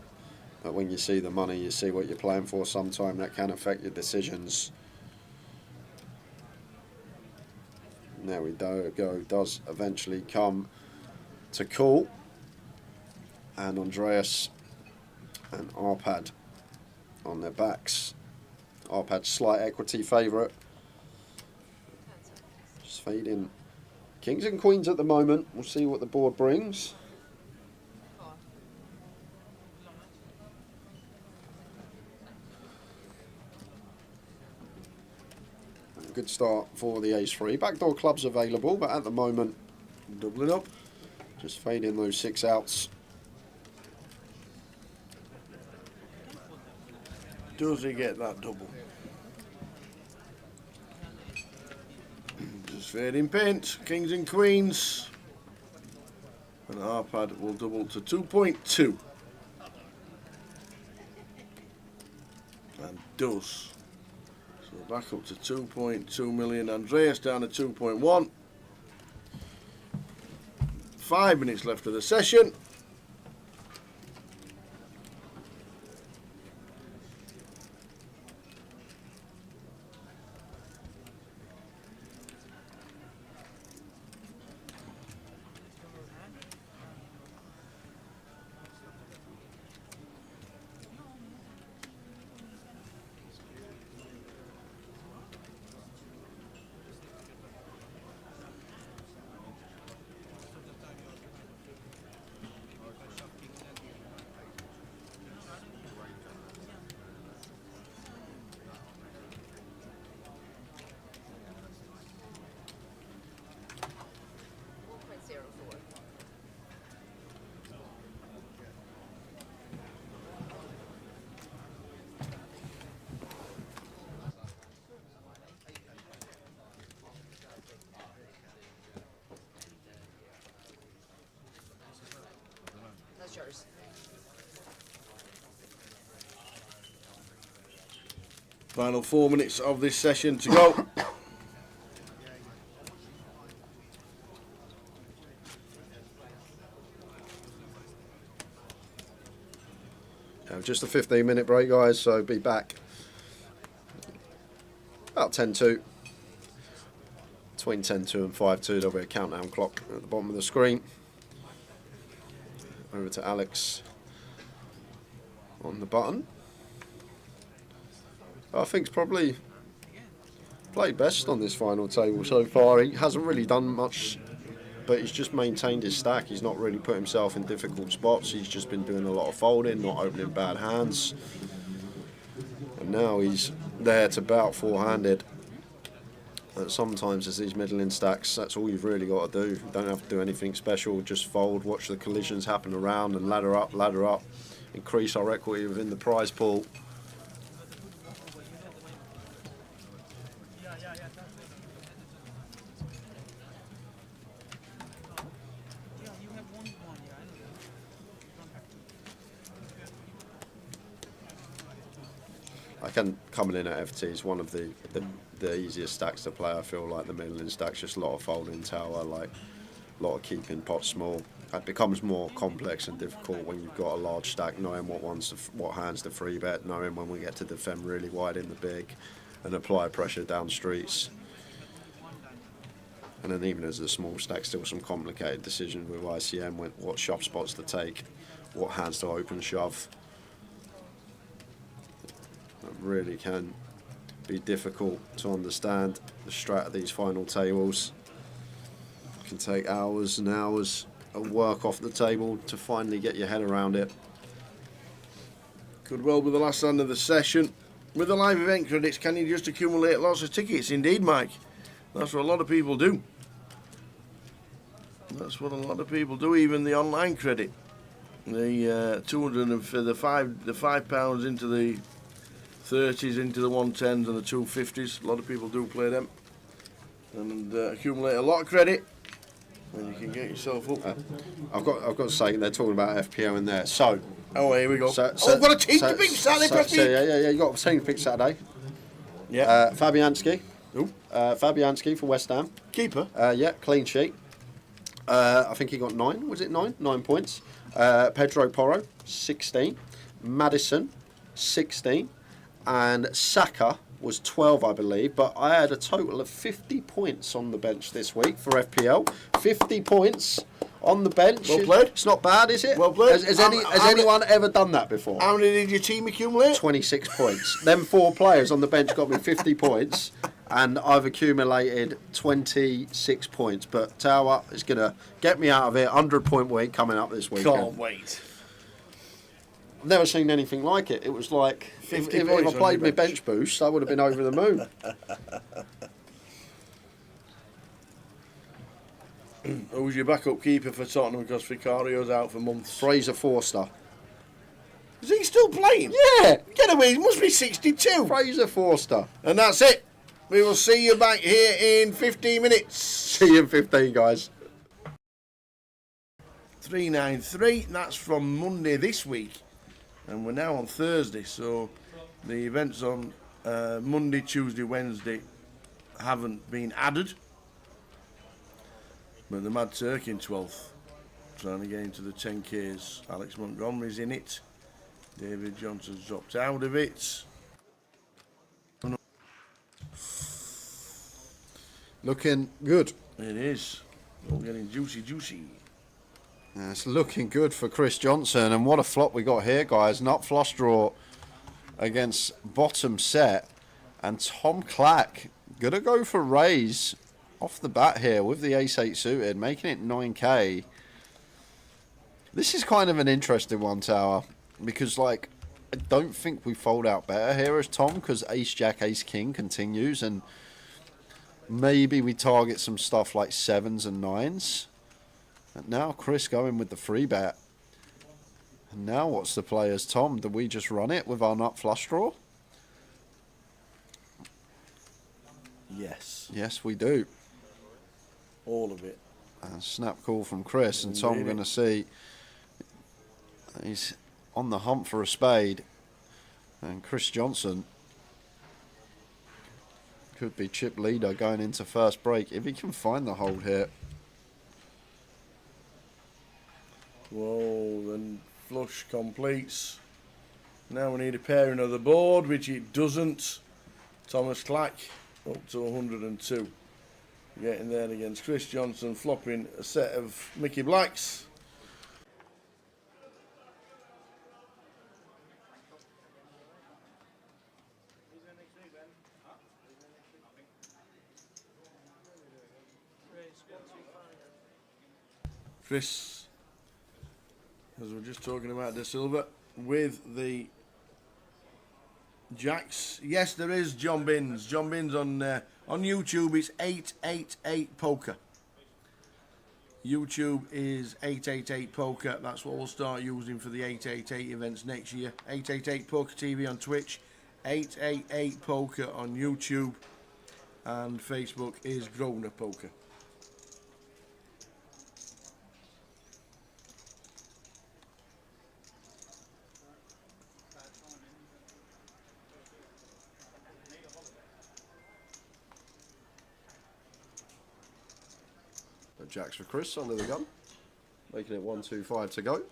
But when you see the money, you see what you're playing for. Sometimes that can affect your decisions. And there we go. Does eventually come to call. And Andreas and Arpad on their backs. Arpad's slight equity favourite. Just fading kings and queens at the moment. We'll see what the board brings. Good start for the ace 3. Backdoor clubs available, but at the moment, Doubling up. just fading those 6 outs. Does he get that double? Just fading paint. Kings and queens. And Arpad will double to 2.2. And does. So back up to 2.2 million. Andreas down to 2.1. 5 minutes left of the session. That's yours. Final 4 minutes of this session to go. Just a 15-minute break, guys, so be back about 10-2. Between 10-2 and 5-2, there'll be a countdown clock at the bottom of the screen. Over to Alex on the button. I think he's probably played best on this final table so far. He hasn't really done much, but he's just maintained his stack. He's not really put himself in difficult spots. He's just been doing a lot of folding, not opening bad hands. And now he's there to bout four-handed. And sometimes as these middling stacks, that's all you've really got to do. You don't have to do anything special, just fold, watch the collisions happen around and ladder up, increase our equity within the prize pool. and coming in at FT is one of the easiest stacks to play. I feel like the middling stack's just a lot of folding tower, like a lot of keeping pot small. It becomes more complex and difficult when you've got a large stack, knowing what hands to free bet, knowing when we get to defend really wide in the big and apply pressure down streets. And then even as a small stack, still some complicated decisions with ICM, what shove spots to take, what hands to open shove. It really can be difficult to understand the strat of these final tables. It can take hours and hours of work off the table to finally get your head around it. Could well be the last hand of the session. With the live event credits, can you just accumulate lots of tickets? Indeed, Mike. That's what a lot of people do. That's what a lot of people do, even the online credit. The 200 and for the £5 into the 30s, into the 110s and the 250s. A lot of people do play them and accumulate a lot of credit. And you can get yourself up. I've got to say, they're talking about FPO in there. So, oh, here we go. So, I've got a team to pick Saturday. Yeah. You got a team to pick Saturday. Yeah. Fabianski. Who? Fabianski for West Ham. Keeper. Yeah, clean sheet. I think he got 9. Was it 9? 9 points. Pedro Porro, 16. Madison, 16. And Saka was 12, I believe, but I had a total of 50 points on the bench this week for FPL. 50 points on the bench. Well played. It's not bad, is it? Well played. Has anyone ever done that before? How many did your team accumulate? 26 points. Them 4 players on the bench got me 50 points, and I've accumulated 26 points. But Tower is going to get me out of it. 100-point week coming up this weekend. Can't wait. I've never seen anything like it. It was like, if I points played on my your bench boost, I would have been over the moon. Who's your backup keeper for Tottenham because Vicario's out for months? Fraser Forster. Is he still playing? Yeah! Get away, he must be 62. Fraser Forster. And that's it. We will see you back here in 15 minutes. See you in 15, guys. 393, that's from Monday this week. And we're now on Thursday, so the events on Monday, Tuesday, Wednesday haven't been added. But the Mad Turkey in 12th, trying to get into the 10Ks. Alex Montgomery's in it. David Johnson's dropped out of it. Looking good. It is. All getting juicy. It's looking good for Chris Johnson, and what a flop we got here, guys. Nut flush draw against bottom set, and Tom Clack gonna go for raise off the bat here with the ace-8 suited, making it 9k. This is kind of an interesting one, Tower, because like I don't think we fold out better here as Tom, because ace-jack, ace-king continues, and maybe we target some stuff like 7s and 9s. And now Chris going with the free bet. And now what's the players, Tom? Do we just run it with our nut flush draw? Yes. Yes, we do. All of it. Snap call from Chris, and Tom going to see he's on the hunt for a spade. And Chris Johnson could be chip leader going into first break if he can find the hold here. Whoa, then flush completes. Now we need a pairing of the board, which it doesn't. Thomas Clack up to 102. Getting there against Chris Johnson, flopping a set of Mickey Blacks. Chris, as we're just talking about De Silva, with the jacks. Yes, there is John Binns. John Binns on YouTube. It's 888 Poker. YouTube is 888 Poker. That's what we'll start using for the 888 events next year. 888 Poker TV on Twitch. 888 Poker on YouTube. And Facebook is Grosvenor Poker. Jacks for Chris under the gun, making it 1-2-5 to go.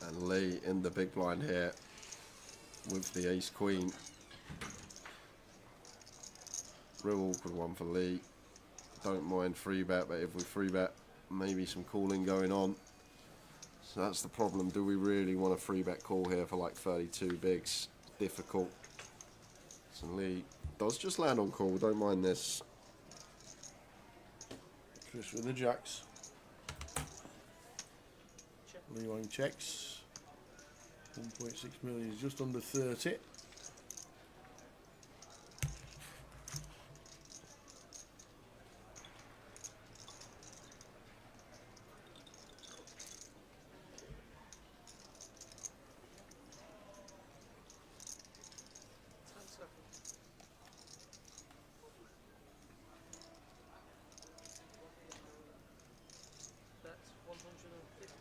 And Lee in the big blind here with the ace queen. Real awkward one for Lee. Don't mind free bet, but if we free bet, maybe some calling going on. So that's the problem. Do we really want a free bet call here for like 32 bigs? Difficult. So Lee does just land on call. Don't mind this. Chris with the jacks. Lee Wang checks. 1.6 million is just under 30. That's 150.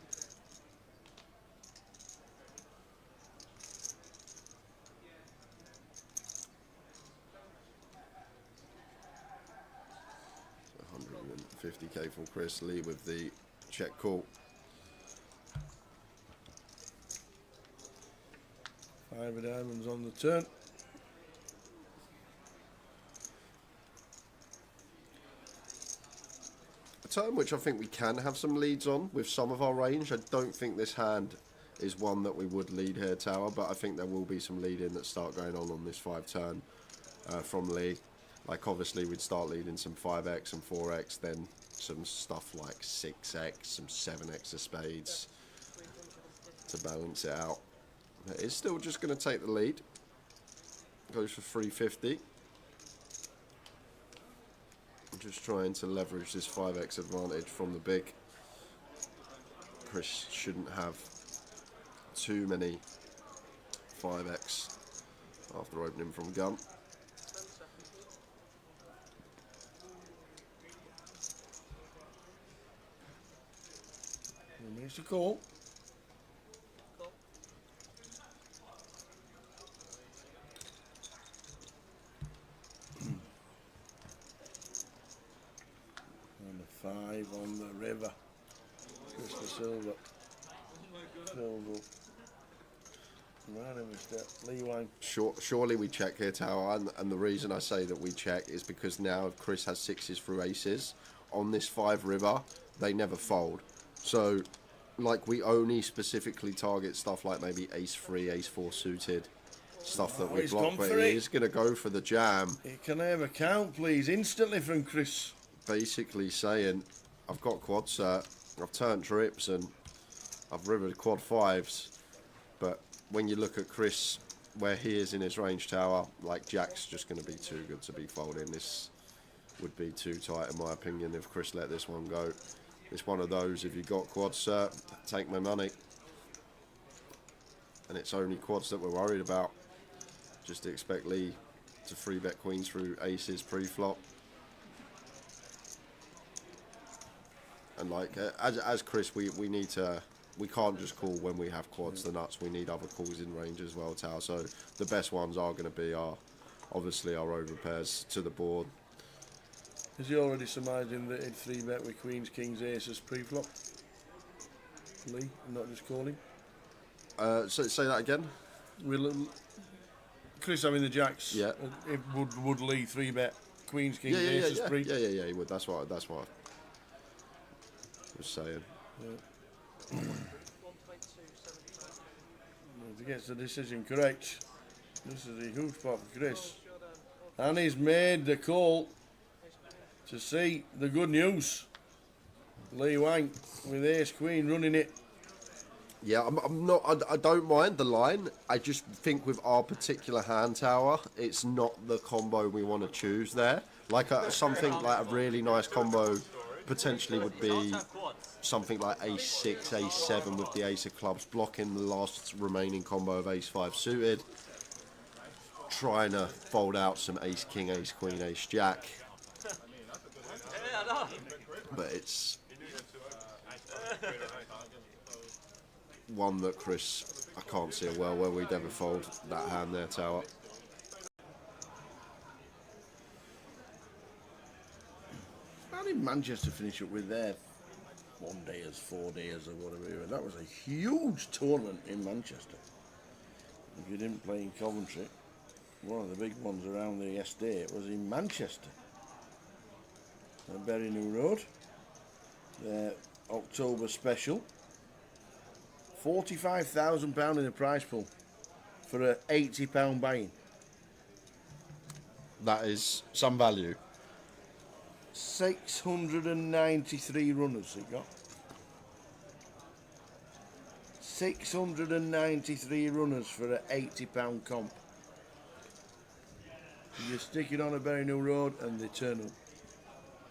150k from Chris. Lee with the check call. 5 of diamonds on the turn. A turn which I think we can have some leads on with some of our range. I don't think this hand is one that we would lead here tower, but I think there will be some lead in that start going on this 5 turn from Lee. Like obviously we'd start leading some 5x and 4x, then some stuff like 6x, some 7x of spades to balance it out. It's still just going to take the lead. Goes for 350. I'm just trying to leverage this 5x advantage from the big. Chris shouldn't have too many 5x after opening from gun. Makes a call. And a 5 on the river. Mr. Silver. Silver. Right, Mr. Lee Wang. Surely we check here tower, and the reason I say that we check is because now if Chris has 6s through aces on this 5 river, they never fold. So like we only specifically target stuff like maybe ace 3, ace 4 suited, stuff that we he's block, gone but for he it. is going to go for the jam. Can I have a count, please? Instantly from Chris. Basically saying, I've got quad cert, I've turned trips, and I've rivered quad 5s. But when you look at Chris, where he is in his range tower, like Jack's just going to be too good to be folding. This would be too tight in my opinion if Chris let this one go. It's one of those, if you got quad cert, take my money. And it's only quads that we're worried about. Just expect Lee to free bet queens through aces pre-flop. And like, as Chris, we need to, we can't just call when we have quads the nuts. We need other calls in range as well, Tao. So the best ones are going to be obviously our over pairs to the board. Is he already surmising that he'd 3-bet with queens, kings, aces pre-flop? Lee, I'm not just calling. So say that again. Chris having the jacks. Yeah. It would Lee 3-bet queens, kings, Yeah, aces pre? yeah, he would. That's what I was saying. Yeah. If he gets the decision correct, this is a huge spot for Chris. And he's made the call to see the good news. Lee Wang with ace queen running it. Yeah, I'm not. I don't mind the line. I just think with our particular hand tower, it's not the combo we want to choose there. Like something like a really nice combo potentially would be something like ace 6, ace 7 with the ace of clubs, blocking the last remaining combo of ace 5 suited, trying to fold out some ace king, ace queen, ace jack. But it's one that Chris, I can't see a world where we'd ever fold that hand there, tower. How did Manchester finish up with their 1 dayers, 4 days, or whatever? That was a huge tournament in Manchester. If you didn't play in Coventry, one of the big ones around the estate was in Manchester. At Berry New Road. Their October special. £45,000 in the prize pool for a £80 buy-in. That is some value. 693 runners it got. 693 runners for an £80 comp. You stick it on a Berry New Road and they turn up.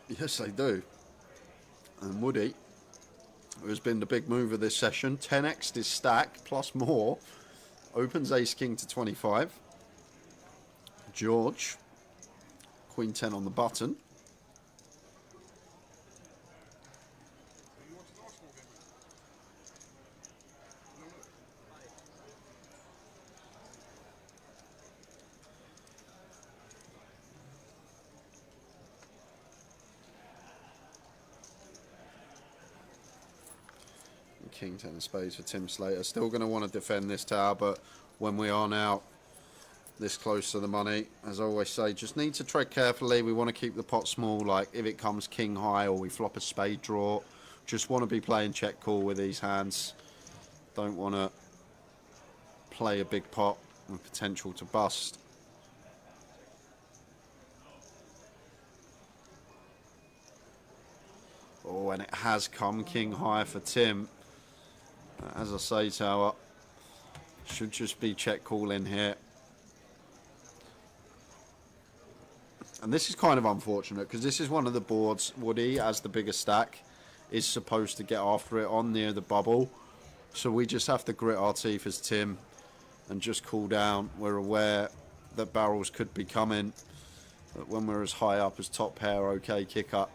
Yes, they do. And Woody, who has been the big mover this session, 10x his stack plus more, opens ace king to 25. George, queen 10 on the button. King 10 of spades for Tim Slater. Still going to want to defend this tower, but when we are now this close to the money, as I always say, just need to tread carefully. We want to keep the pot small, like if it comes king high or we flop a spade draw, just want to be playing check call with these hands. Don't want to play a big pot with potential to bust. Oh, and it has come king high for Tim. As I say, tower should just be check call in here. And this is kind of unfortunate because this is one of the boards Woody, as the bigger stack, is supposed to get after it on near the bubble. So we just have to grit our teeth as Tim and just cool down. We're aware that barrels could be coming, but when we're as high up as top pair, okay, kick up.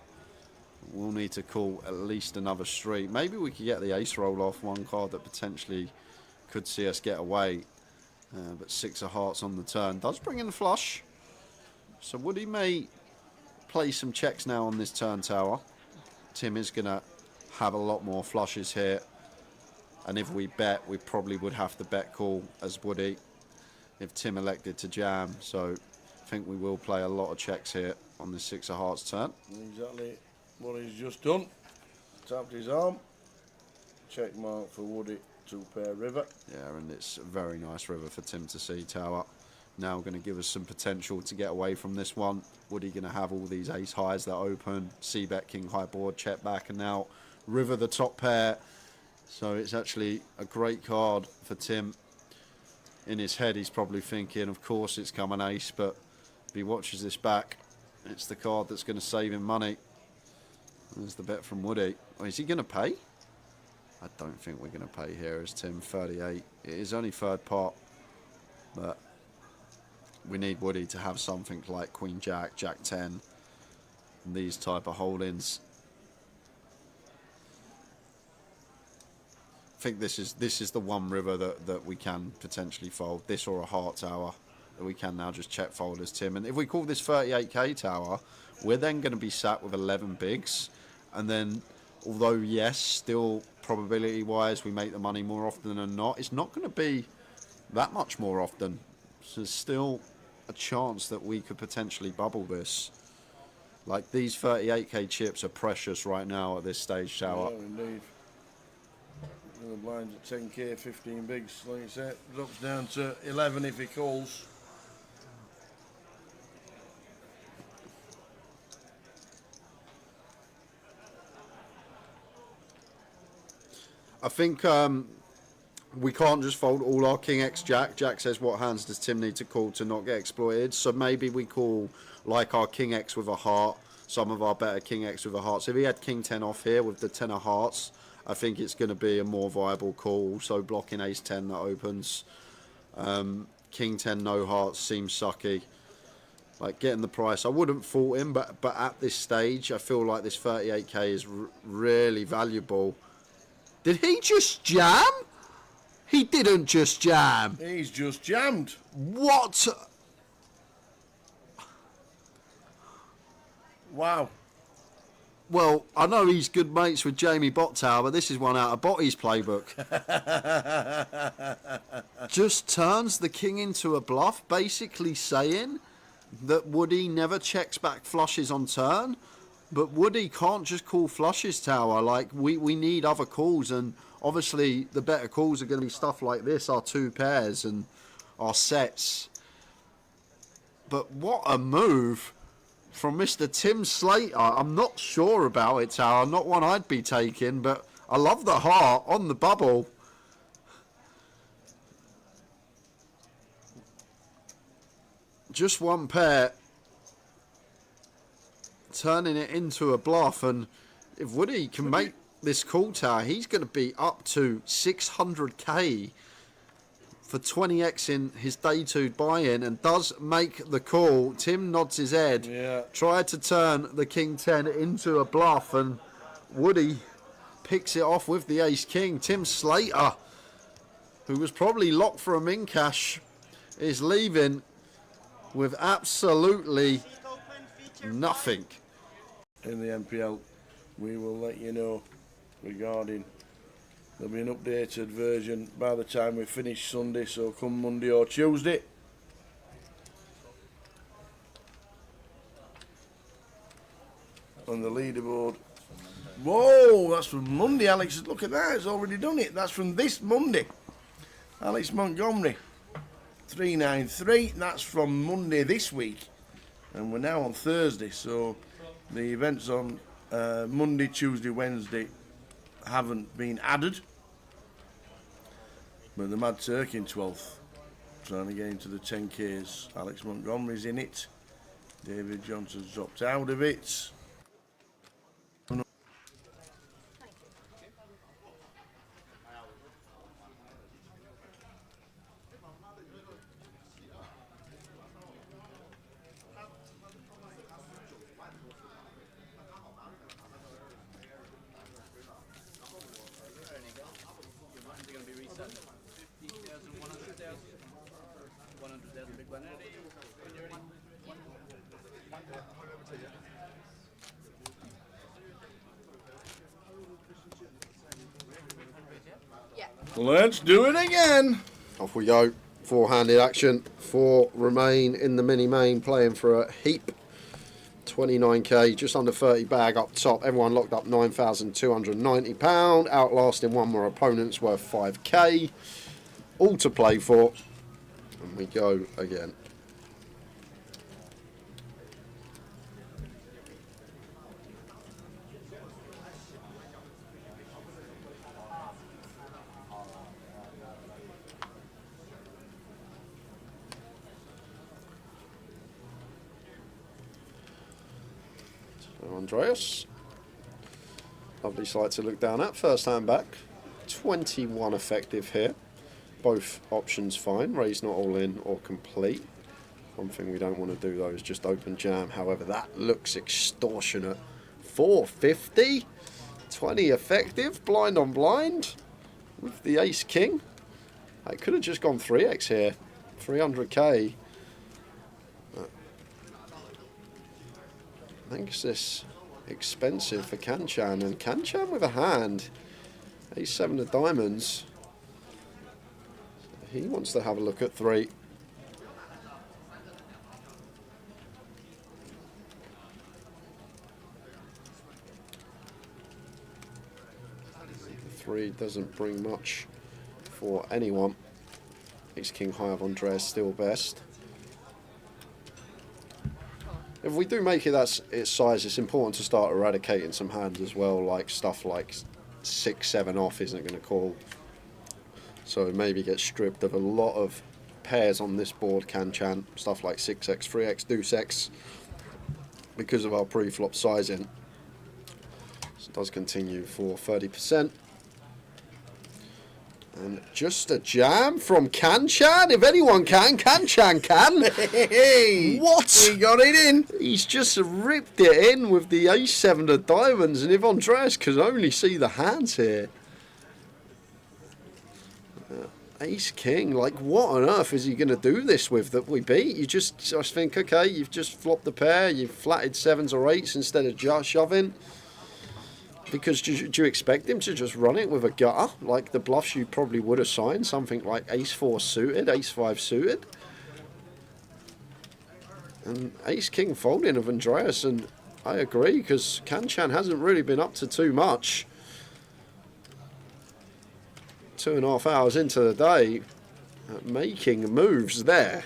We'll need to call at least another street. Maybe we could get the ace roll off, one card that potentially could see us get away. But 6 of hearts on the turn does bring in the flush. So Woody may play some checks now on this turn, tower. Tim is going to have a lot more flushes here. And if we bet, we probably would have to bet call as Woody if Tim elected to jam. So I think we will play a lot of checks here on this 6 of hearts turn. Exactly what he's just done. Tapped his arm. Check mark for Woody, 2-pair river. Yeah, and it's a very nice river for Tim to see, tower. Now going to give us some potential to get away from this one. Woody going to have all these ace highs that open. C-bet, king high board, check back, and now river the top pair. So it's actually a great card for Tim. In his head, he's probably thinking, of course it's come an ace, but if he watches this back, it's the card that's going to save him money. There's the bet from Woody. Oh, is he going to pay? I don't think we're going to pay here as Tim, 38. It is only third pot, but we need Woody to have something like Queen Jack, Jack 10, and these type of holdings. I think this is the one river that we can potentially fold. This or a heart tower that we can now just check fold as Tim. And if we call this 38k tower, we're then going to be sat with 11 bigs. And then, although yes, still probability wise we make the money more often than not, it's not going to be that much more often. So there's still a chance that we could potentially bubble this. Like, these 38k chips are precious right now at this stage, tower. Yeah, indeed. The blinds at 10k, 15 bigs, like you said, drops down to 11 if he calls. I think we can't just fold all our King X Jack. Jack says, what hands does Tim need to call to not get exploited? So maybe we call like our King X with a heart, some of our better King X with a heart. So if he had King 10 off here with the 10 of hearts, I think it's going to be a more viable call. So blocking ace 10 that opens. King 10 no hearts seems sucky. Like, getting the price, I wouldn't fault him, but at this stage, I feel like this 38k is really valuable. Did he just jam? He didn't just jam. He's just jammed. What? Wow. Well, I know he's good mates with Jamie Bottow, but this is one out of Botty's playbook. Just turns the king into a bluff, basically saying that Woody never checks back flushes on turn. But Woody can't just call flushes, Tower. Like, we need other calls, and obviously the better calls are going to be stuff like this, our two pairs and our sets. But what a move from Mr. Tim Slater. I'm not sure about it, Tower. Not one I'd be taking, but I love the heart on the bubble. Just one pair. Turning it into a bluff, and if Woody can make this call, Tower, he's going to be up to 600k for 20x in his day two buy-in, and does make the call. Tim nods his head. Yeah. Tried to turn the king 10 into a bluff, and Woody picks it off with the ace king. Tim Slater, who was probably locked for a min cash, is leaving with absolutely nothing. In the MPL, we will let you know regarding, there'll be an updated version by the time we finish Sunday, so come Monday or Tuesday. On the leaderboard. Whoa, that's from Monday, Alex. Look at that, it's already done it. That's from this Monday. Alex Montgomery, 393. That's from Monday this week. And we're now on Thursday, so the events on Monday, Tuesday, Wednesday haven't been added. But the Mad Turkey in 12th, trying to get into the 10Ks. Alex Montgomery's in it. David Johnson's dropped out of it. Let's do it again. Off we go. Four-handed action. Four remain in the mini main, playing for a heap. 29k, just under 30 bag up top. Everyone locked up £9,290. Outlasting one more opponent's worth 5k. All to play for. And we go again. Andreas, lovely sight to look down at. First hand back, 21 effective here. Both options fine. Raise not all in or complete. One thing we don't want to do though is just open jam. However, that looks extortionate. 450, 20 effective, blind on blind with the ace king. I could have just gone 3x here, 300k. I think it's this expensive for Kanchan, and Kanchan with a hand, ace 7 of diamonds. He wants to have a look at 3. Three doesn't bring much for anyone. Ace king high of Andreas still best. If we do make it that its size, it's important to start eradicating some hands as well, like stuff like 6-7 off isn't going to call. So maybe get stripped of a lot of pairs on this board, Kanchan, stuff like 6x, 3x, deuce x, because of our pre-flop sizing. So it does continue for 30%. And just a jam from Kanchan. If anyone can, Kanchan can. Hey, what? He got it in. He's just ripped it in with the ace 7 of diamonds. And if Andreas can only see the hands here. Ace king, like what on earth is he going to do this with that we beat? You just think, okay, you've just flopped the pair, you've flatted 7s or 8s instead of just shoving. Because do you expect him to just run it with a gutter? Like the bluffs you probably would assign, something like ace-4 suited, ace-5 suited. And ace-king folding of Andreas, and I agree, because Kanchan hasn't really been up to too much. 2.5 hours into the day, making moves there.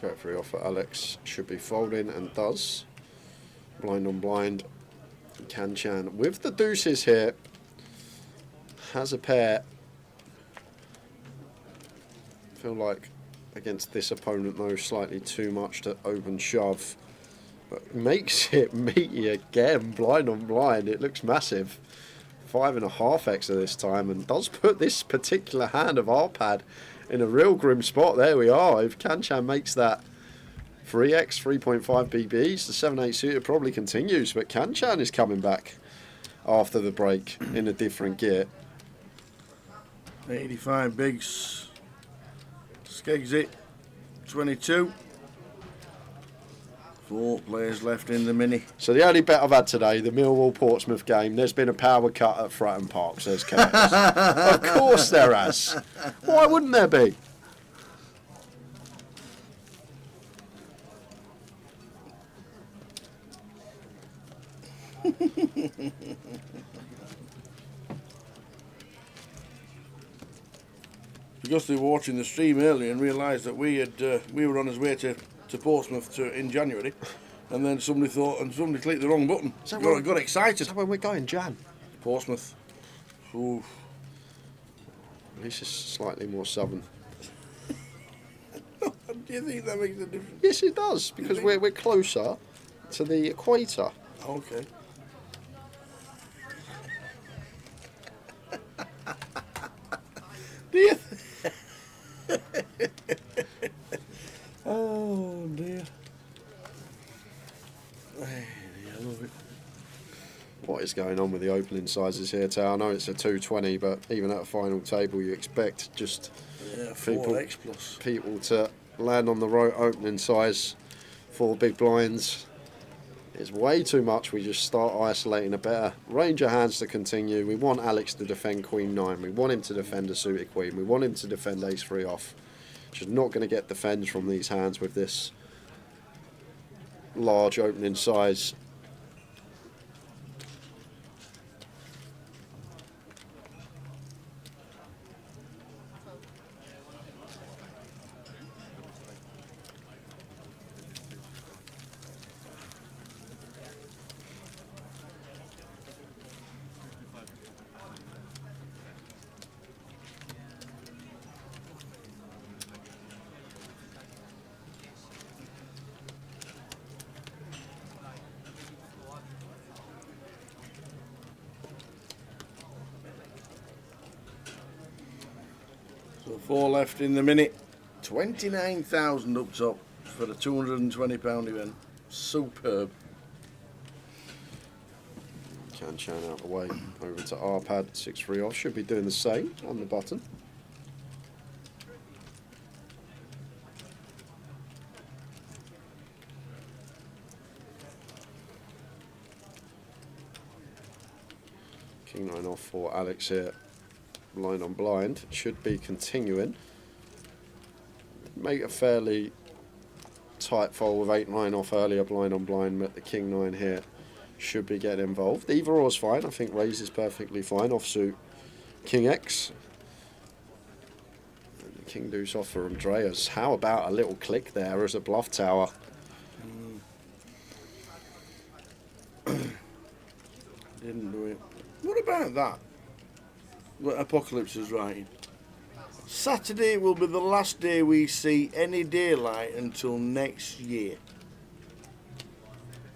Jack 3 off for Alex, should be folding and does. Blind on blind. Kanchan with the deuces here has a pair. Feel like against this opponent though, slightly too much to open shove, but makes it meaty again. Blind on blind, it looks massive. 5.5x this time, and does put this particular hand of Arpad in a real grim spot. There we are. If Kanchan makes that 3x, 3.5 BBs, the 7-8 suited probably continues, but Kanchan is coming back after the break in a different gear. 85 bigs. Skegs it. 22. 4 players left in the mini. So the only bet I've had today, the Millwall-Portsmouth game, there's been a power cut at Fratton Park, says Chaos. Of course there has. Why wouldn't there be? Because they were watching the stream earlier and realised that we were on his way to Portsmouth in January, and then somebody clicked the wrong button. Got excited. Is that when we're going, Jan? Portsmouth. Ooh. At least it's slightly more southern. Do you think that makes a difference? Yes, it does, because we're closer to the equator. Okay. Do you? Oh dear. I love it. What is going on with the opening sizes here, Tao? I know it's a 220, but even at a final table, you expect just 4x plus. people to land on the right opening size for big blinds. It's way too much. We just start isolating a better range of hands to continue. We want Alex to defend Queen 9. We want him to defend a suited Queen. We want him to defend Ace 3 off. Just not going to get defends from these hands with this large opening size. So 4 left in the minute. 29,000 up top for the £220 event. Superb. Kanchan out the way. Over to Arpad, 6-3 off. Should be doing the same on the button. King 9 off for Alex here. Blind on blind. Should be continuing. Make a fairly tight fold with 8-9 off earlier, blind on blind, but the King 9 here should be getting involved. Either or is fine. I think raise is perfectly fine. Offsuit King X. And the King Deuce off for Andreas. How about a little click there as a bluff tower? Didn't do it. What about that? what Apocalypse is writing. Saturday will be the last day we see any daylight until next year.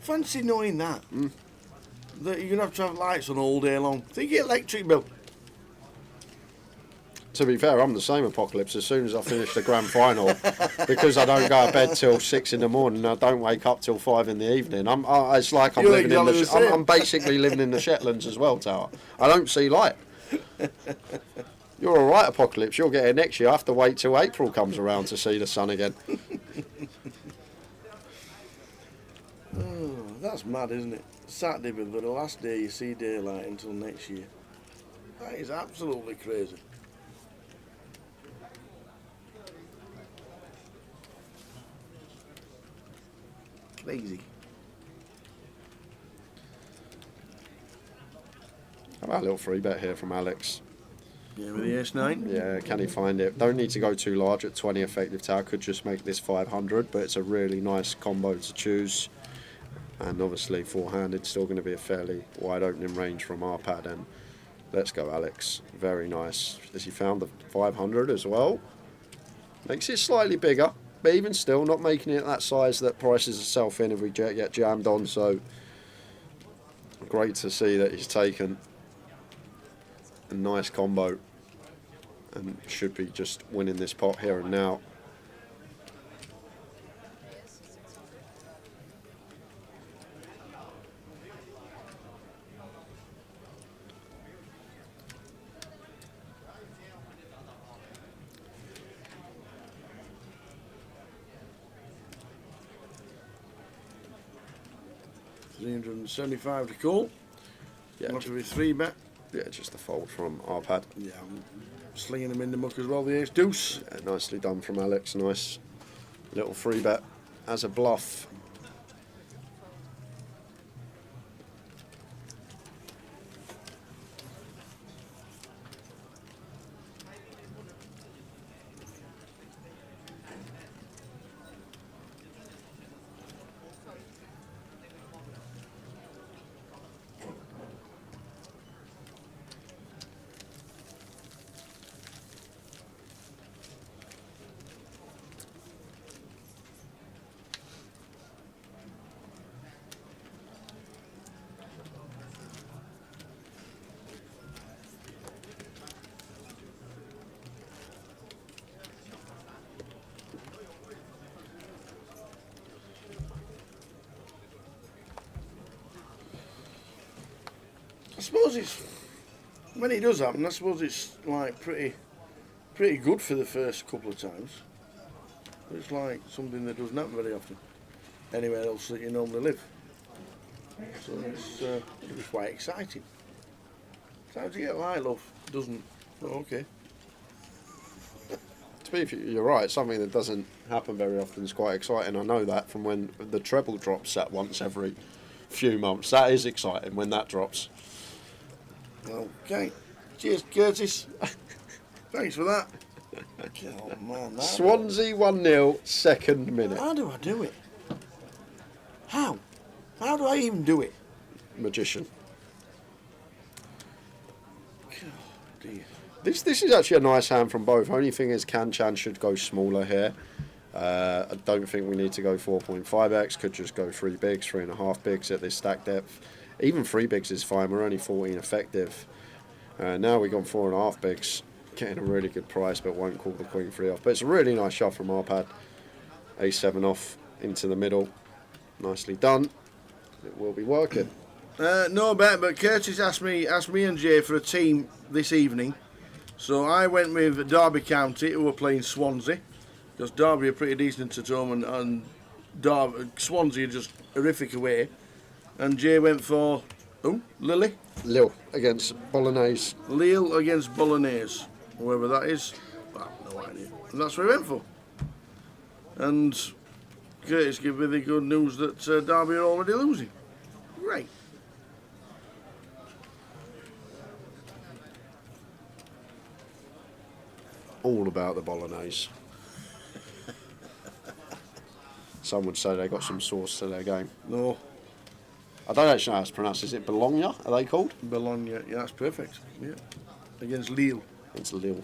Fancy knowing that. That you're going to have lights on all day long. Think of your electric bill. To be fair, I'm the same, Apocalypse. As soon as I finish the grand final, because I don't go to bed till 6 in the morning, I don't wake up till 5 in the evening. It's like I'm You're living in exactly the same. I'm basically living in the Shetlands as well, Tower. I don't see light. You're all right, Apocalypse. You'll get here next year. I have to wait till April comes around to see the sun again. Oh, that's mad, isn't it? Saturday will be the last day you see daylight until next year. That is absolutely crazy. Crazy. How about a little free bet here from Alex? Yeah, with the S9. Yeah, can he find it? Don't need to go too large at 20 effective tower. Could just make this 500, but it's a really nice combo to choose. And obviously, four-handed, still going to be a fairly wide opening range from our pad. And let's go, Alex. Very nice. Has he found the 500 as well? Makes it slightly bigger, but even still, not making it that size that prices itself in if we get jammed on. So great to see that he's taken a nice combo and should be just winning this pot here and now. $375 to call. Yeah, Not to be 3-bet. yeah, just a fold from our pad. Yeah, I'm slinging them in the muck as well, the ace deuce. Yeah, nicely done from Alex. Nice little free bet as a bluff. I suppose it's, when it does happen, I suppose it's like pretty good for the first couple of times. But it's like something that doesn't happen very often anywhere else that you normally live. So it's quite exciting. Sometimes you get light, love, doesn't. Oh, okay. To be, you're right, something that doesn't happen very often is quite exciting. I know that from when the treble drops at once every few months. That is exciting when that drops. Okay. Cheers, Curtis. Thanks for that. Oh, man, Swansea 1-0, second minute. How do I do it? How? How do I even do it? Magician. Oh, dear. This is actually a nice hand from both. Only thing is Kanchan should go smaller here. I don't think we need to go 4.5x. Could just go 3 bigs, 3.5 bigs at this stack depth. Even 3 bigs is fine. We're only 14 effective. Now we've gone 4.5 bigs. Getting a really good price, but won't call the queen 3 off. But it's a really nice shot from our pad. A7 off into the middle. Nicely done. It will be working. No bet, but Curtis asked me and Jay for a team this evening. So I went with Derby County, who were playing Swansea. Because Derby are pretty decent at home and Swansea are just horrific away. And Jay went for, Lille? Lille against Bolognese. Lille against Bolognese, whoever that is. I have no idea. And that's what we went for. And Curtis gave me the good news that Derby are already losing. Great. All about the Bolognese. Some would say they got some sauce to their game. No, I don't actually know how it's pronounced. Is it Bologna? Are they called? Bologna. Yeah, that's perfect. Yeah. against Lille. It's Lille.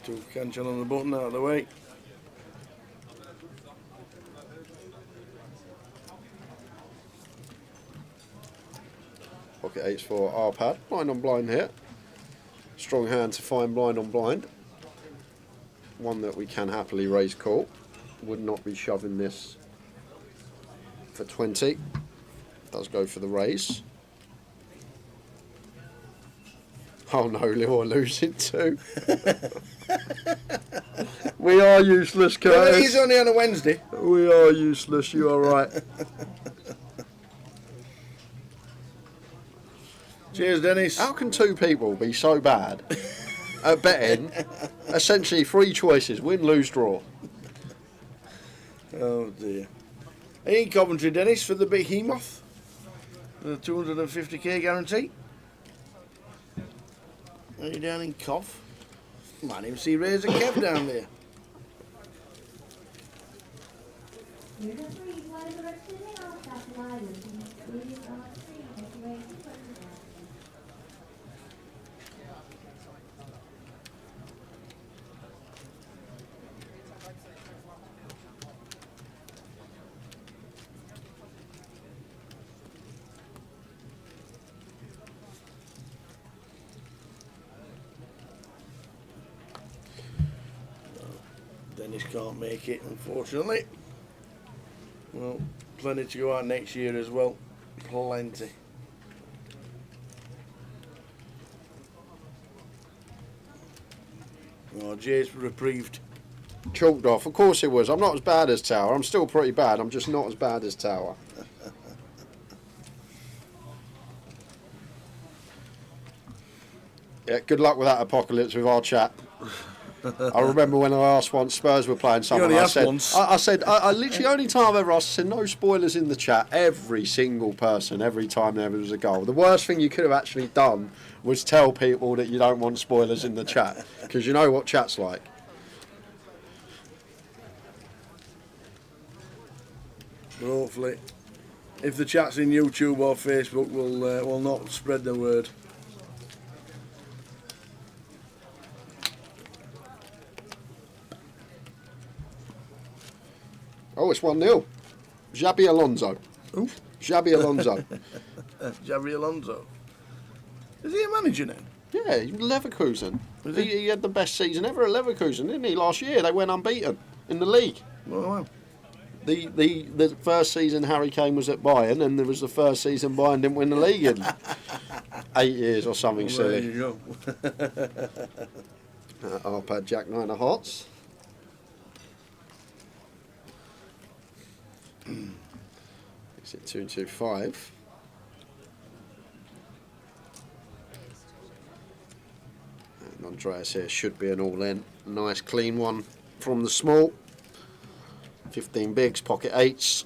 To cancel on the button out of the way. Pocket 8s for our pad. Blind on blind here. Strong hand to find blind on blind. One that we can happily raise call. Would not be shoving this for 20. Does go for the raise. Oh no, Lille are losing too. We are useless, Curtis. He's only on a Wednesday. We are useless, you are right. Cheers, Dennis. How can two people be so bad at betting essentially 3 choices, win, lose, draw? Oh dear. Hey, Coventry, Dennis, for the behemoth. The 250k guarantee. Are you down in Cough? Might even see Razor Kev down there. Dennis can't make it, unfortunately. Well, plenty to go out next year as well. Plenty. Oh, Jay's reprieved. Chalked off, of course it was. I'm not as bad as Tower. I'm still pretty bad. I'm just not as bad as Tower. Yeah, good luck with that, Apocalypse, with our chat. I remember when I asked once Spurs were playing someone, only I asked said, once. I said, I literally only time I've ever asked, I said no spoilers in the chat. Every single person, every time there was a goal. The worst thing you could have actually done was tell people that you don't want spoilers in the chat, because you know what chat's like. But hopefully, if the chat's in YouTube or Facebook, we'll not spread the word. Oh, it's 1-0. Xabi Alonso. Who? Xabi Alonso. Xavi Alonso. Is he a manager now? Yeah, Leverkusen. He had the best season ever at Leverkusen, didn't he? Last year they went unbeaten in the league. Oh, wow. The first season Harry Kane was at Bayern, and there was the first season Bayern didn't win the league in 8 years or something Well, silly. there you go. Arpad Jack 9 of hearts. Is it 2-2-5? And Andreas here should be an all-in. Nice clean one from the small. 15 bigs, pocket 8s.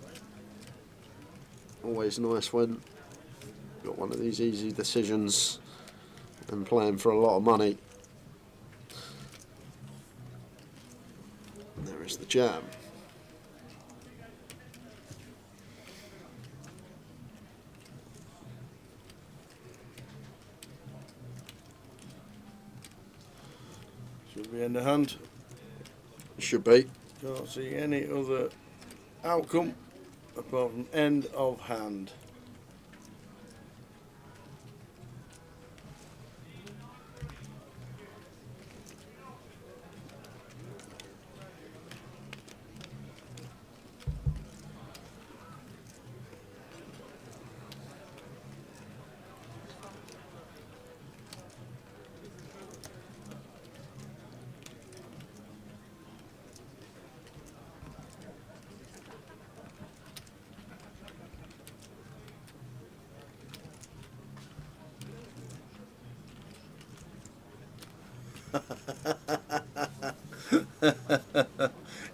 Always nice when got one of these easy decisions and playing for a lot of money. And there is the jam. Should be in the hand. Should be. Can't see any other outcome apart from end of hand.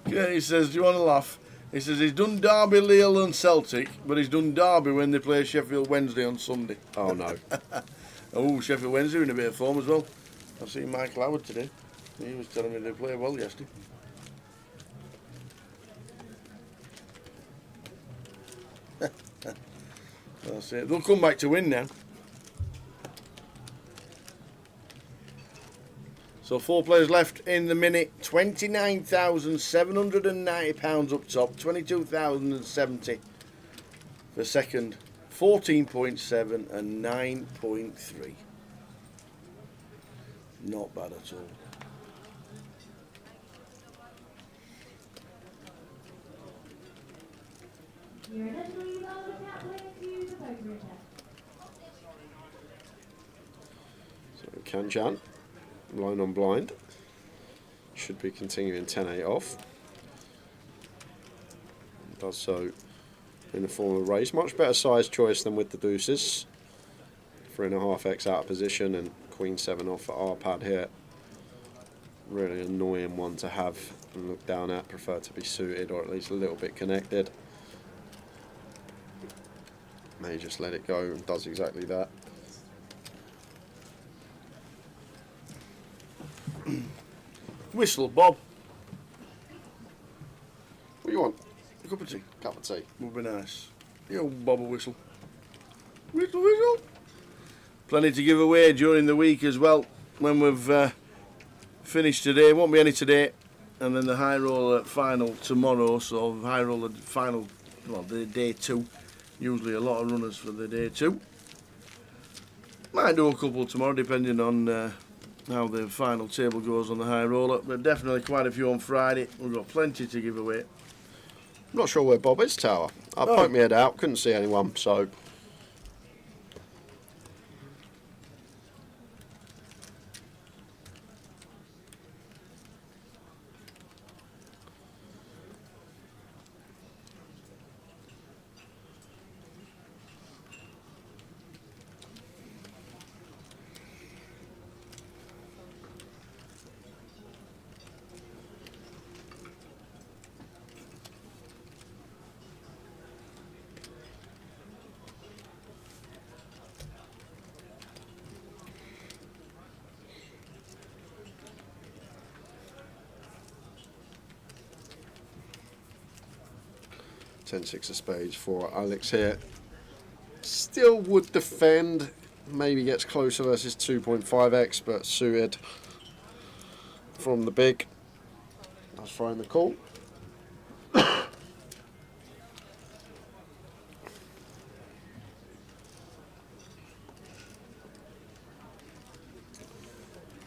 He says, do you want to laugh? He says he's done Derby, Lille and Celtic, but he's done Derby when they play Sheffield Wednesday on Sunday. Oh no. Oh, Sheffield Wednesday in a bit of form as well. I've seen Michael Howard today. He was telling me they played well yesterday. That's it. They'll come back to win now. So 4 players left in the minute. £29,790 up top. 22,070 for second. 14.7 and 9.3. Not bad at all. You're initially on the cat to the poker test. So Kanchan, line on blind. Should be continuing 10-8 off. Does so in the form of a raise. Much better size choice than with the deuces. 3.5x out of position and Queen 7 off for our pad here. Really annoying one to have and look down at. Prefer to be suited or at least a little bit connected. May just let it go and does exactly that. Whistle, Bob. What do you want? A cup of tea. Cup of tea. Would be nice. You old Bob a whistle. Whistle, whistle. Plenty to give away during the week as well. When we've finished today, won't be any today, and then the high roller final tomorrow. So high roller final, well, the day 2. Usually a lot of runners for the day 2. Might do a couple tomorrow, depending on how the final table goes on the high roller. But definitely quite a few on Friday. We've got plenty to give away. I'm not sure where Bob is, Tower. I Oh. poked my head out, couldn't see anyone, so. Ten-6 of spades for Alex here. Still would defend. Maybe gets closer versus 2.5x, but suited from the big. I was throwing the call. And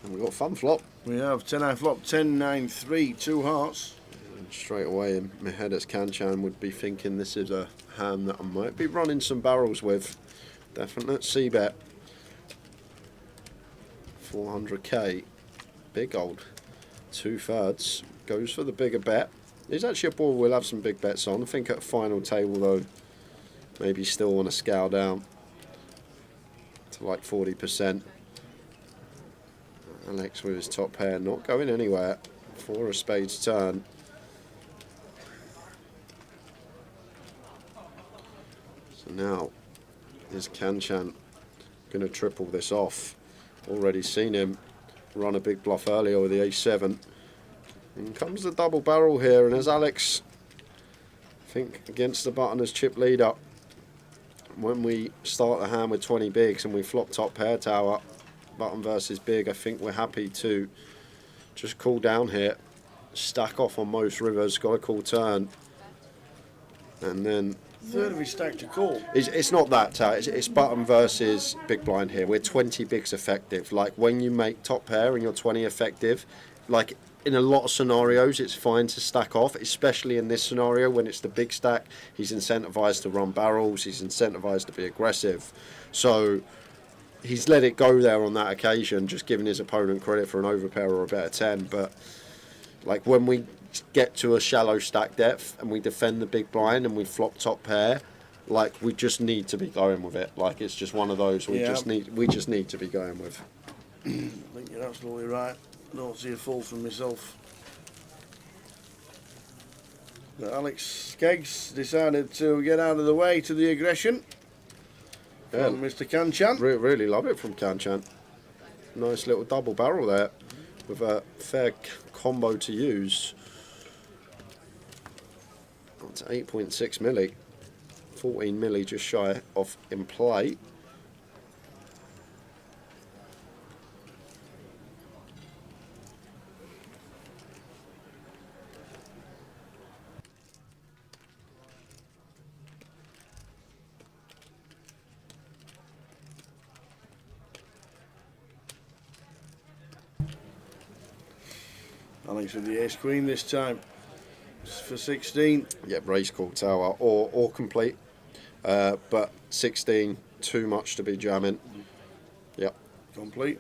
we've got fun flop. We have 10-9 flop, 10-9-3, 2 hearts. And straight away in my head as Kanchan would be thinking this is a hand that I might be running some barrels with. Definite C-bet. 400k. Big old 2/3. Goes for the bigger bet. It's actually a board we'll have some big bets on. I think at final table though, maybe still want to scale down to like 40%. Alex with his top pair not going anywhere. 4 of spades turn. So now is Kanchan going to triple this off. Already seen him run a big bluff earlier with the ace-7. In comes the double barrel here, and as Alex, I think against the button as chip leader, when we start the hand with 20 bigs and we flop top pair tower, button versus big, I think we're happy to just call down here, stack off on most rivers, got a call turn, and then Third of his stack to call. it's not that tight. It's button versus big blind here. We're 20 bigs effective. Like when you make top pair and you're 20 effective, like in a lot of scenarios, it's fine to stack off, especially in this scenario when it's the big stack. He's incentivized to run barrels. He's incentivized to be aggressive. So he's let it go there on that occasion, just giving his opponent credit for an overpair or a better 10. But like when we get to a shallow stack depth and we defend the big blind and we flop top pair, like we just need to be going with it. Like it's just one of those we Yeah. just need to be going with. I think you're absolutely right. Don't see a full from myself. But Alex Skeggs decided to get out of the way to the aggression from Mr. Kanchan. Really love it from Kanchan. Nice little double barrel there with a fair combo to use. That's 8.6 milli. 14 milli just shy of in play. Alex with the ace queen this time. It's for 16. Yeah, raise call tower or complete. But 16, too much to be jamming. Yep. Complete.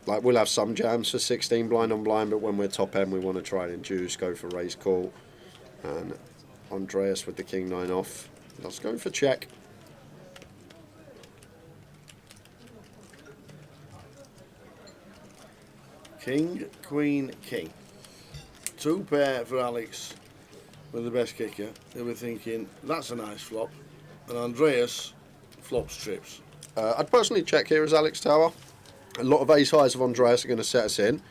Like, we'll have some jams for 16 blind on blind, but when we're top end, we want to try and induce, go for raise call. And Andreas with the king 9 off. Let's go for check. King, queen, king. 2 pair for Alex with the best kicker. They were thinking, that's a nice flop. And Andreas flops trips. I'd personally check here as Alex Tower. A lot of ace highs of Andreas are going to set us in.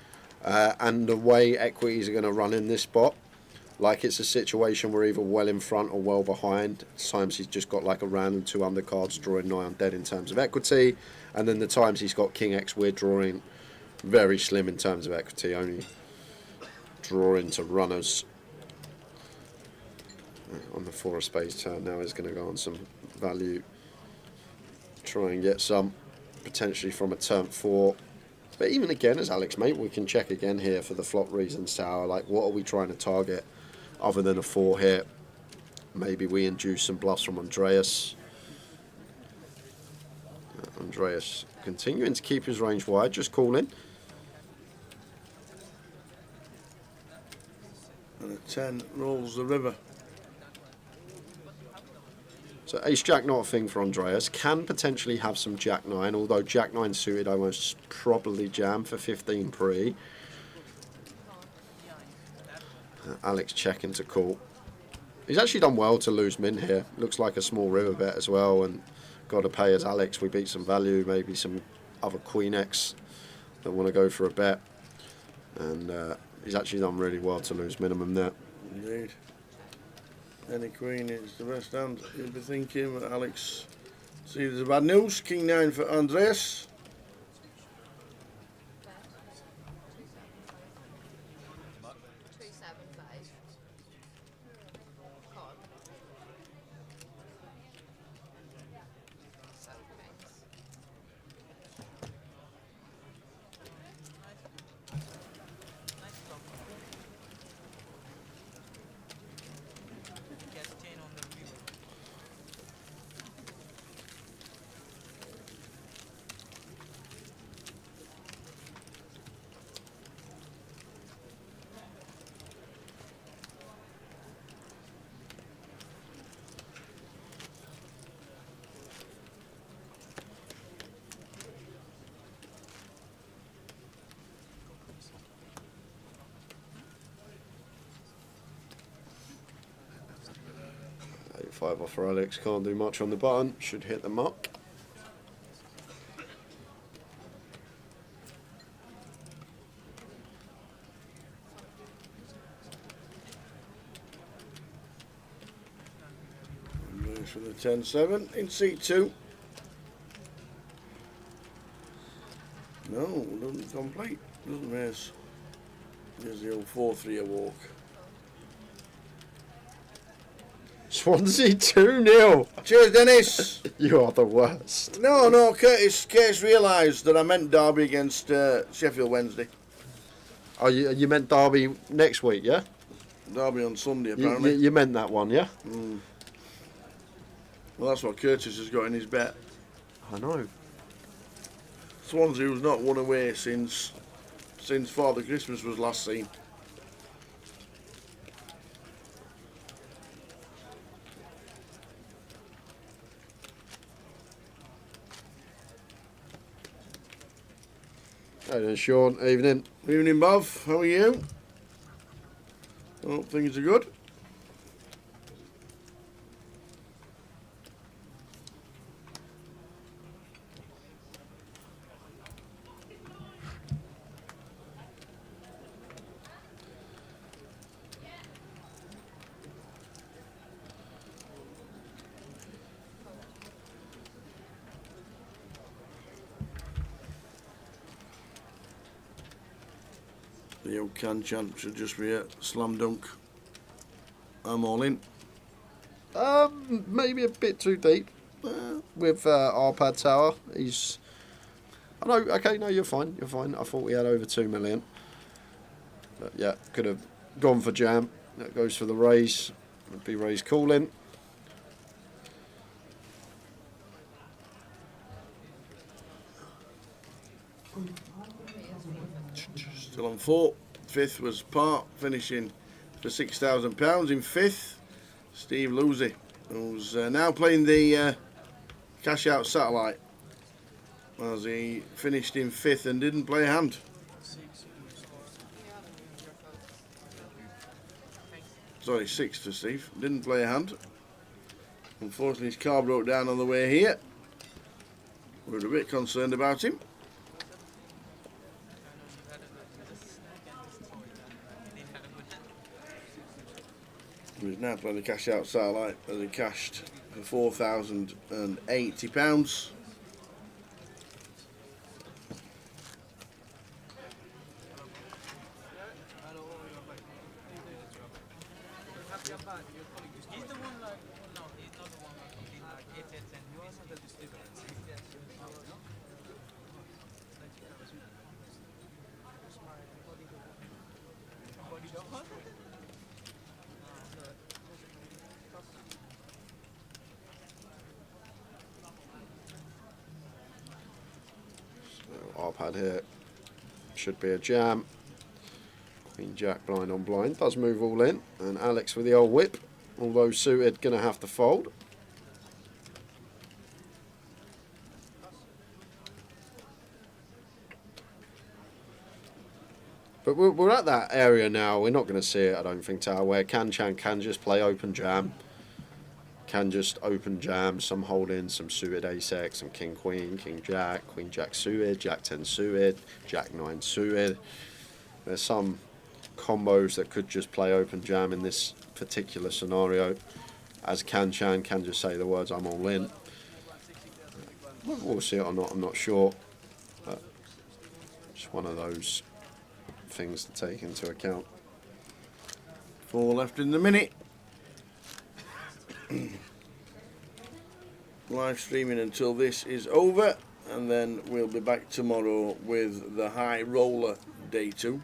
And the way equities are going to run in this spot, like it's a situation we're either well in front or well behind. Times he's just got like a random 2 undercards drawing nigh on dead in terms of equity. And then the times he's got king X, we're drawing very slim in terms of equity, only drawing to runners. On the 4 of spades turn now is going to go on some value. Try and get some potentially from a turn 4. But even again, as Alex mate, we can check again here for the flop reasons tower. Like, what are we trying to target other than a 4 here? Maybe we induce some bluffs from Andreas. Andreas continuing to keep his range wide, just calling. And a 10 rolls the river. So ace jack not a thing for Andreas. Can potentially have some jack 9, although jack 9 suited I most probably jam for 15 pre. Alex checking to call. He's actually done well to lose min here. Looks like a small river bet as well, and got to pay as Alex. We beat some value, maybe some other queen X that want to go for a bet. And he's actually done really well to lose minimum there. Indeed. Any queen is the best hand. You'll be thinking, but Alex, see there's a bad news. King 9 for Andreas. Gets 10 on the river. Eight 5 off for Alex. Can't do much on the button. Should hit the muck. Andreas for the 10-7 in C2. No, doesn't complete. Doesn't raise. There's the old 4-3 a walk. Swansea 2-0. Cheers, Dennis. You are the worst. No, Curtis Case realised that I meant Derby against Sheffield Wednesday. Oh, you meant Derby next week, yeah? Derby on Sunday, You, apparently. you meant that one, yeah? Well, that's what Curtis has got in his bet. I know. Swansea was not won away since Father Christmas was last seen. Hey there, Sean. Evening. Evening, Bob. How are you? Oh, things are good. The old can champ should just be a slam dunk. I'm all in. Maybe a bit too deep with Arpad Tower. He's. I know. Okay, no, you're fine. You're fine. I thought we had over 2 million. But yeah, could have gone for jam. That goes for the raise. Would be raise calling. Still on 4. 5th was Part, finishing for £6,000 in 5th. Steve Lucy, who's now playing the cash out satellite, as he finished in 5th and didn't play a hand. Sorry, 6th for Steve. Didn't play a hand. Unfortunately, his car broke down on the way here. We're a bit concerned about him. He's now playing the cash out satellite as he cashed for £4,080. He's the one like, no, he's not the one like, it and he wasn't the distributor. Arpad here. Should be a jam. Queen Jack blind on blind. Does move all in. And Alex with the old whip. Although suited, going to have to fold. But we're at that area now. We're not going to see it, I don't think, Tower, where Kanchan can just play open jam. Can just open jam, some holding, some suited ace-x, some king-queen, king-jack, queen-jack suited, jack-10 suited, jack-9 suited. There's some combos that could just play open jam in this particular scenario. As Kanchan can just say the words, I'm all in. We'll see it or not, I'm not sure. But just one of those things to take into account. 4 left in the minute. Live streaming until this is over, and then we'll be back tomorrow with the high roller day 2,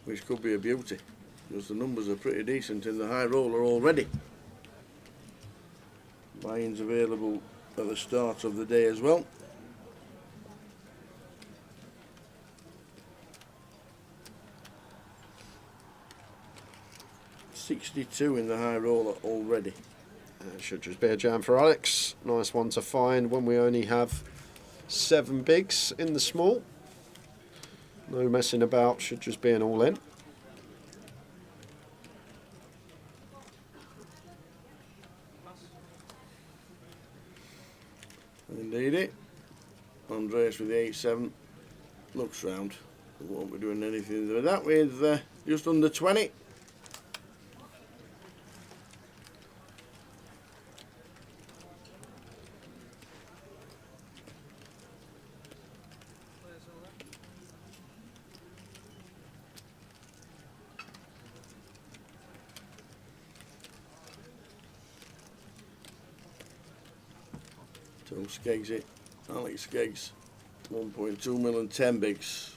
which could be a beauty because the numbers are pretty decent in the high roller already. Buy-ins available at the start of the day as well. $62 in the high roller already. Should just be a jam for Alex. Nice one to find when we only have 7 bigs in the small. No messing about, should just be an all in. Indeed it. Andreas with the 8-7. Looks round. We won't be doing anything with that with just under 20. So Skeggs it. Alex Skeggs. 1.2 million, 10 bigs.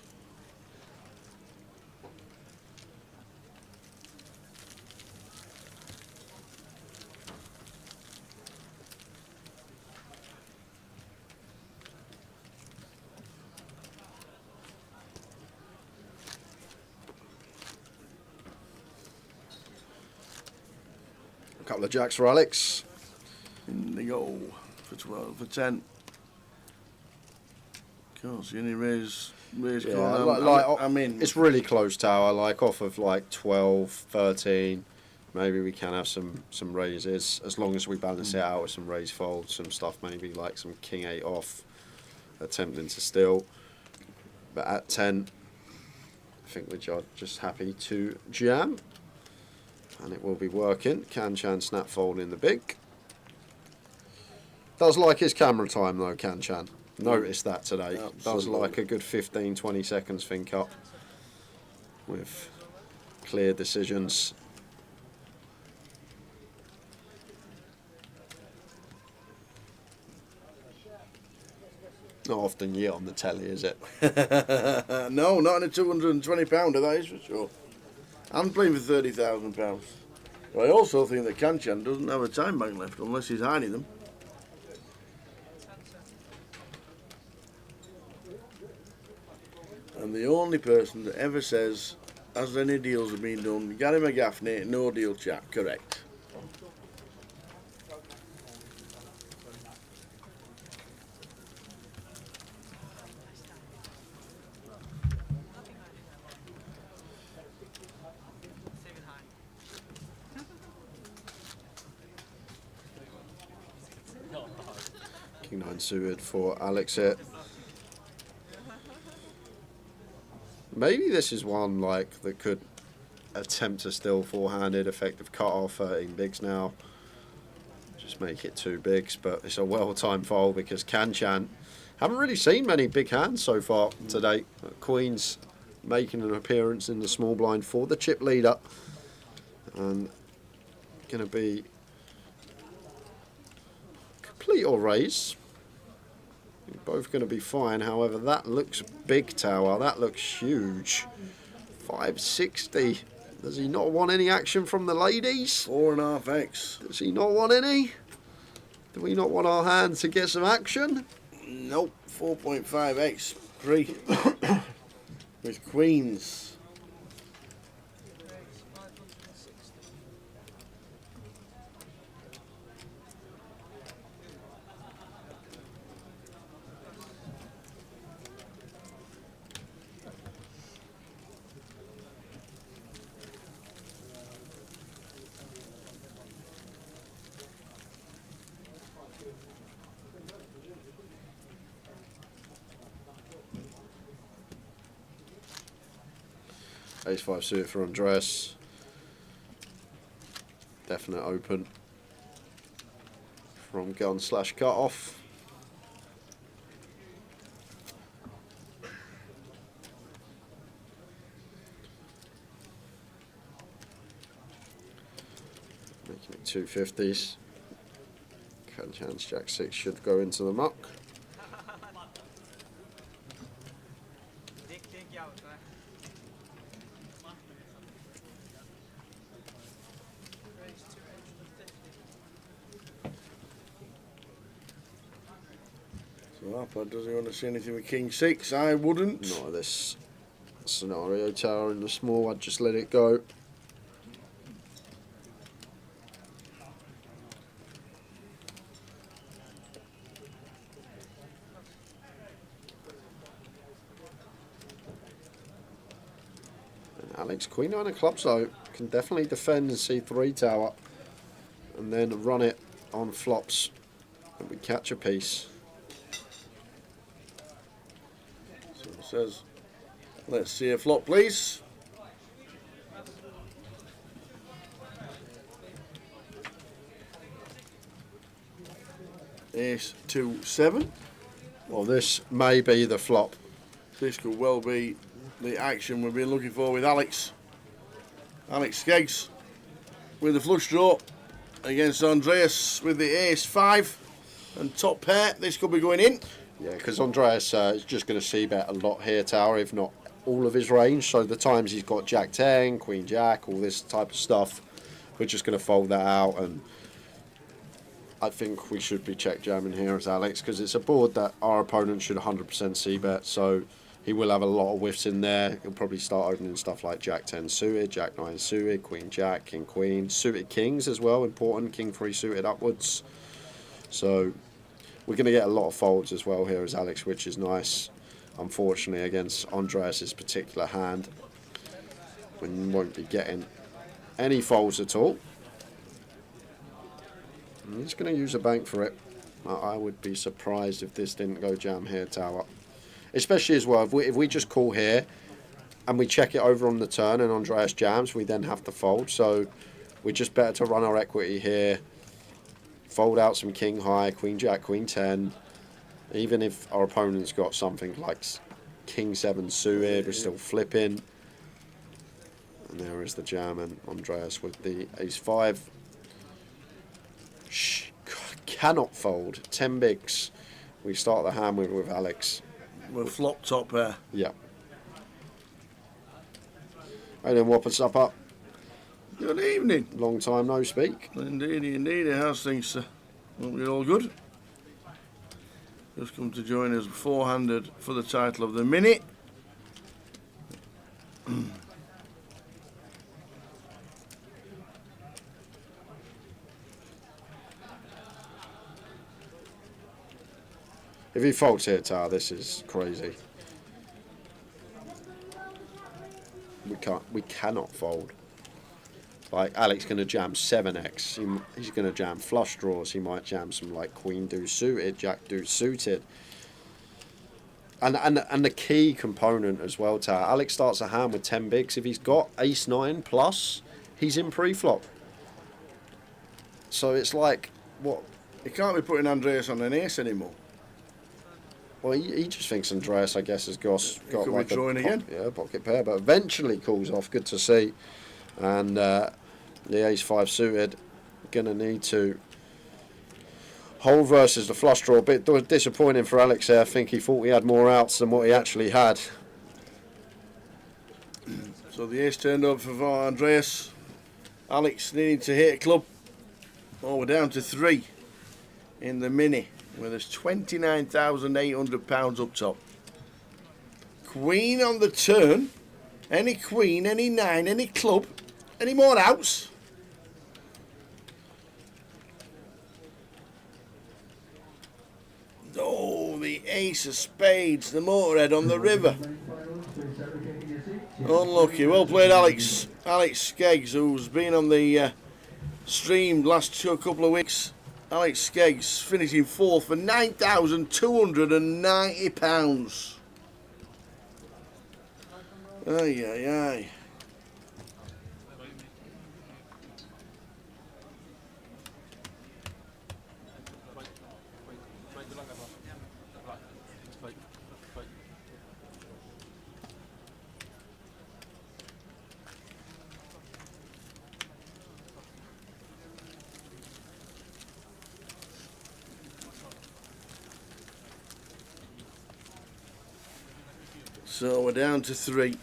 A couple of jacks for Alex. In they go for 12 for 10. Of course, he only raised Raise Yeah, call. I mean, it's really close tower, like off of like 12, 13. Maybe we can have some raises, as long as we balance it out with some raise folds, some stuff, maybe like some king 8 off, attempting to steal. But at 10, I think we're just happy to jam. And it will be working. Can-Chan snap fold in the big. Does like his camera time though, Can-Chan. Noticed that today. Absolutely. Does like a good 15, 20 seconds think up with clear decisions. Not often you on the telly, is it? no, not in a £220, that is for sure. I'm playing for £30,000. But I also think that Can-Chan doesn't have a time bank left unless he's hiding them. And the only person that ever says, has any deals have been done, Gary McGaffney, no deal chat, correct. King 9 suited for Alex here. Maybe this is one like that could attempt to steal four-handed, effective cut off, 13 bigs now. Just make it 2 bigs, but it's a well-timed fold because Can-Chan haven't really seen many big hands so far today. Queen's making an appearance in the small blind for the chip leader, and going to be complete or raise. Both going to be fine. However, that looks big tower. That looks huge. 560. Does he not want any action from the ladies? 4.5x. Does he not want any? Do we not want our hands to get some action? Nope. 4.5x. 3. With queens. Ace-5 suited for Andres. Definite open from gun / cut off. Making it 250s. Can-Chan's Jack-6 should go into the muck. So Appa, does he want to see anything with King 6? I wouldn't. Not this scenario tower in the small, I'd just let it go. And Alex, Queen 9 of clubs though, can definitely defend and C3 tower and then run it on flops and we catch a piece. So it says, let's see a flop, please. Ace 2 7. Well, this may be the flop. This could well be the action we've been looking for with Alex. Alex Skeggs with the flush draw against Andreas with the ace 5 and top pair. This could be going in. Yeah, because Andreas is just going to see bet a lot here, tower, if not all of his range. So the times he's got Jack 10, Queen Jack, all this type of stuff, we're just going to fold that out. And I think we should be check jamming here as Alex, because it's a board that our opponent should 100% see bet. So he will have a lot of whiffs in there. He'll probably start opening stuff like Jack 10 suited, Jack 9 suited, Queen Jack, King Queen, suited kings as well, important, King 3 suited upwards. So we're going to get a lot of folds as well here as Alex, which is nice. unfortunately, against Andreas's particular hand. We won't be getting any folds at all. And he's going to use a bank for it. I would be surprised if this didn't go jam here tower. Especially as well, if we just call here and we check it over on the turn and Andreas jams, we then have to fold. So we're just better to run our equity here. Fold out some king high, queen jack, queen 10. Even if our opponent's got something like king 7 suited, we're still flipping. And there is the jam, and Andreas with the ace 5. Cannot fold. 10 bigs. We start the hand with Alex. We're flop top pair. Yeah. Hey then, Whoppers up. Good evening. Long time no speak. Indeed. How's things, sir? Hope you're all good. Just come to join us beforehand for the title of the Mini. If he folds here, Tar, this is crazy. We cannot fold. Like, Alex going to jam 7x. He's going to jam flush draws. He might jam some, like, queen deuce suited, jack deuce suited. And the key component as well, Tar. Alex starts a hand with 10 bigs. If he's got ace 9 plus, he's in pre-flop. So it's like, what? He can't be putting Andreas on an ace anymore. Well, he just thinks Andreas, I guess, has got like drawing again. Yeah, pocket pair, but eventually calls off. Good to see. And the ace 5 suited, gonna need to hold versus the flush draw. A bit disappointing for Alex there. I think he thought he had more outs than what he actually had. So the ace turned up for Andreas. Alex needing to hit a club. Oh, we're down to 3 in the Mini, where there's £29,800 up top. Queen on the turn. Any queen, any 9, any club. Any more outs? Oh, the ace of spades, the motorhead on the river. Unlucky. Well played, Alex. Alex Skeggs, who's been on the stream last couple of weeks. Alex Skeggs finishing 4th for £9,290. Aye. So we're down to 3.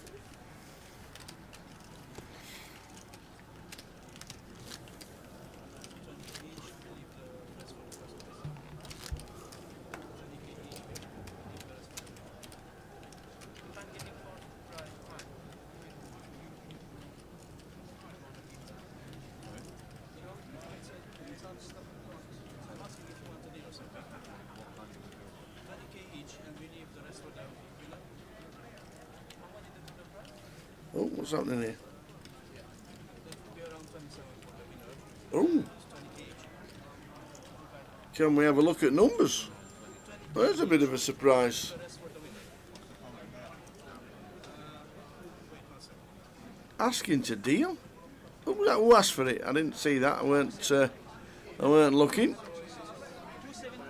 Oh, what's happening here? Oh. Can we have a look at numbers? Well, there's a bit of a surprise. Asking to deal? Who asked for it? I didn't see that. I weren't looking.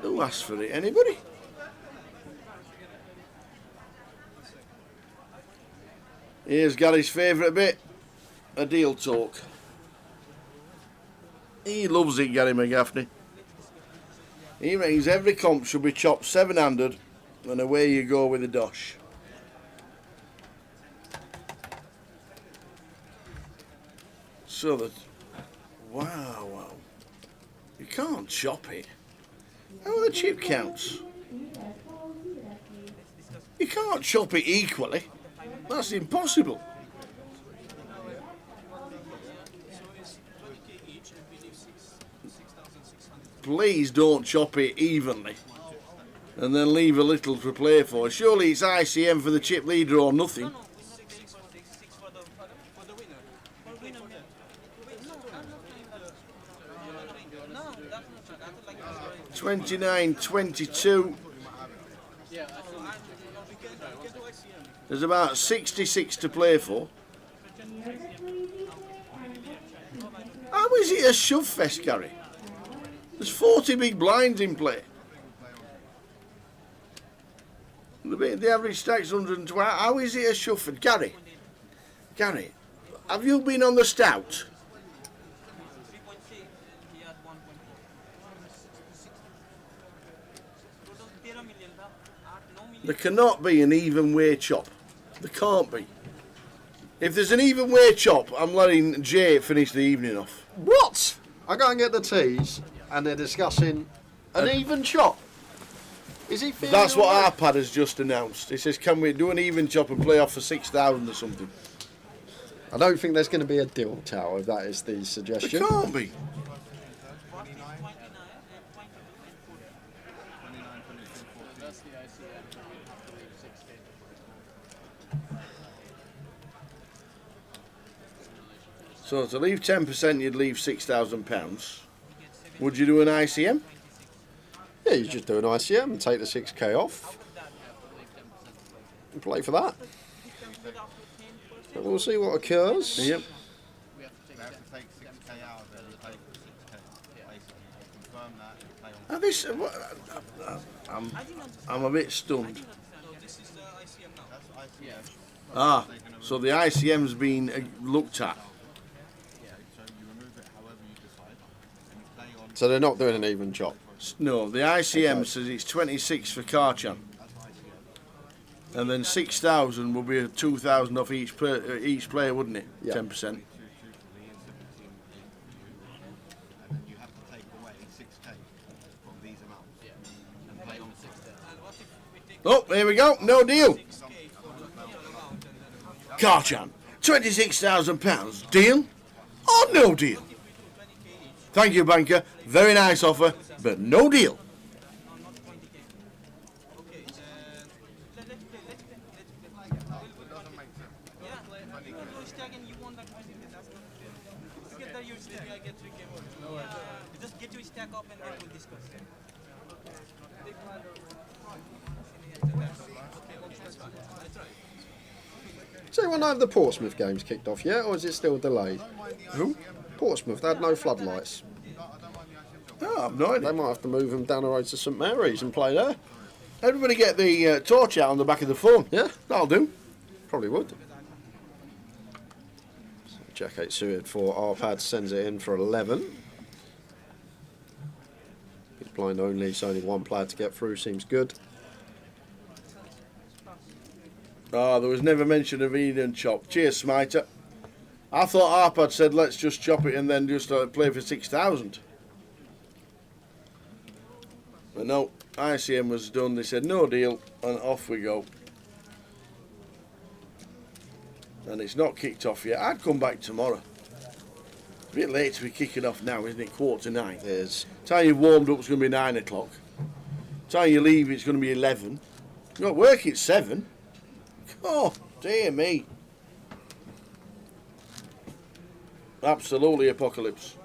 Who asked for it? Anybody? Here's Gary's favourite bit, a deal talk. He loves it, Gary McGaffney. He reckons every comp should be chopped 7-handed, and away you go with the dosh. So that, wow, you can't chop it. How are the chip counts? You can't chop it equally. That's impossible. Please don't chop it evenly. and then leave a little to play for. Surely it's ICM for the chip leader or nothing. No, six for the winner. For winner, yeah. No, that's not like 29-22. There's about 66 to play for. How is it a shove fest, Gary? There's 40 big blinds in play. The average stack's 112. How is it a shove fest? Gary, have you been on the stout? 3.6, he had 1.4. Total 13 million, 8 million. There cannot be an even way chop. There can't be. If there's an even way chop, I'm letting Jay finish the evening off. What? I go and get the teas, and they're discussing an even chop. Is he feeling That's what all right? Arpad has just announced. He says, can we do an even chop and play off for 6,000 or something? I don't think there's going to be a deal, Tower, if that is the There suggestion. can't be. That's the ICM, so we'd have to leave 16. So to leave 10%, you'd leave £6,000. Would you do an ICM? Yeah, you just do an ICM and take the 6k off and play for that. And we'll see what occurs. Yep. We have to take 6k out of it and pay for 6k. Basically, confirm that and pay on. Now this, I'm a bit stunned. So this is the ICM now. That's ICM. Ah, so the ICM's been looked at. Yeah, so you remove it however you decide. And you play on. So they're not doing an even chop. No, the ICM says it's 26 for Karchan. And then 6,000 will be 2,000 off each player, wouldn't it? Yeah. 10%. And then you have to take away 6k from these amounts. Yeah. And play on 6k. Oh, here we go. No deal. Karchan, £26,000. Deal or no deal? Thank you, banker. Very nice offer, but no deal. No, not 20k. Okay, let's play. Yeah, you stack and you want that 20k. That's not fair. Just get that your stack. I get 3k more. Just get your stack up and then we'll discuss. So anyone know if the Portsmouth game's kicked off yet, or is it still delayed? Who? Portsmouth, they had no floodlights. Oh, I've no idea. They might have to move them down the road to St Mary's and play there. Everybody get the torch out on the back of the phone. Yeah, That'll do. probably would. So Jack 8 suited for Arpad, sends it in for 11. He's blind only, so only one player to get through, seems good. Oh, there was never mention of Eden chop. Cheers, Smiter. I thought Arpad said let's just chop it and then just play for 6,000. But no, ICM was done. They said no deal, and off we go. And it's not kicked off yet. I'd come back tomorrow. It's a bit late to be kicking off now, isn't it? 8:45. It is. Time you've warmed up, it's going to be 9 o'clock. Time you leave, it's going to be 11. You got work at 7. Oh, dear me. Absolutely apocalypse.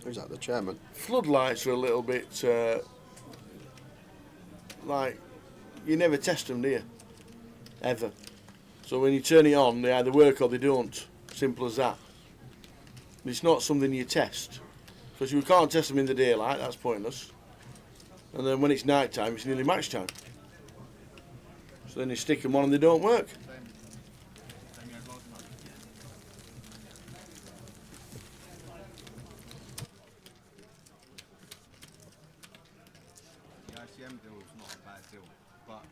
Who's that, the chairman? Floodlights are a little bit like you never test them, do you? Ever. So when you turn it on, they either work or they don't. Simple as that. It's not something you test because you can't test them in the daylight. That's pointless. And then when it's night time, it's nearly match time. So then you stick them on and they don't work. The ICM deal is not a bad deal, but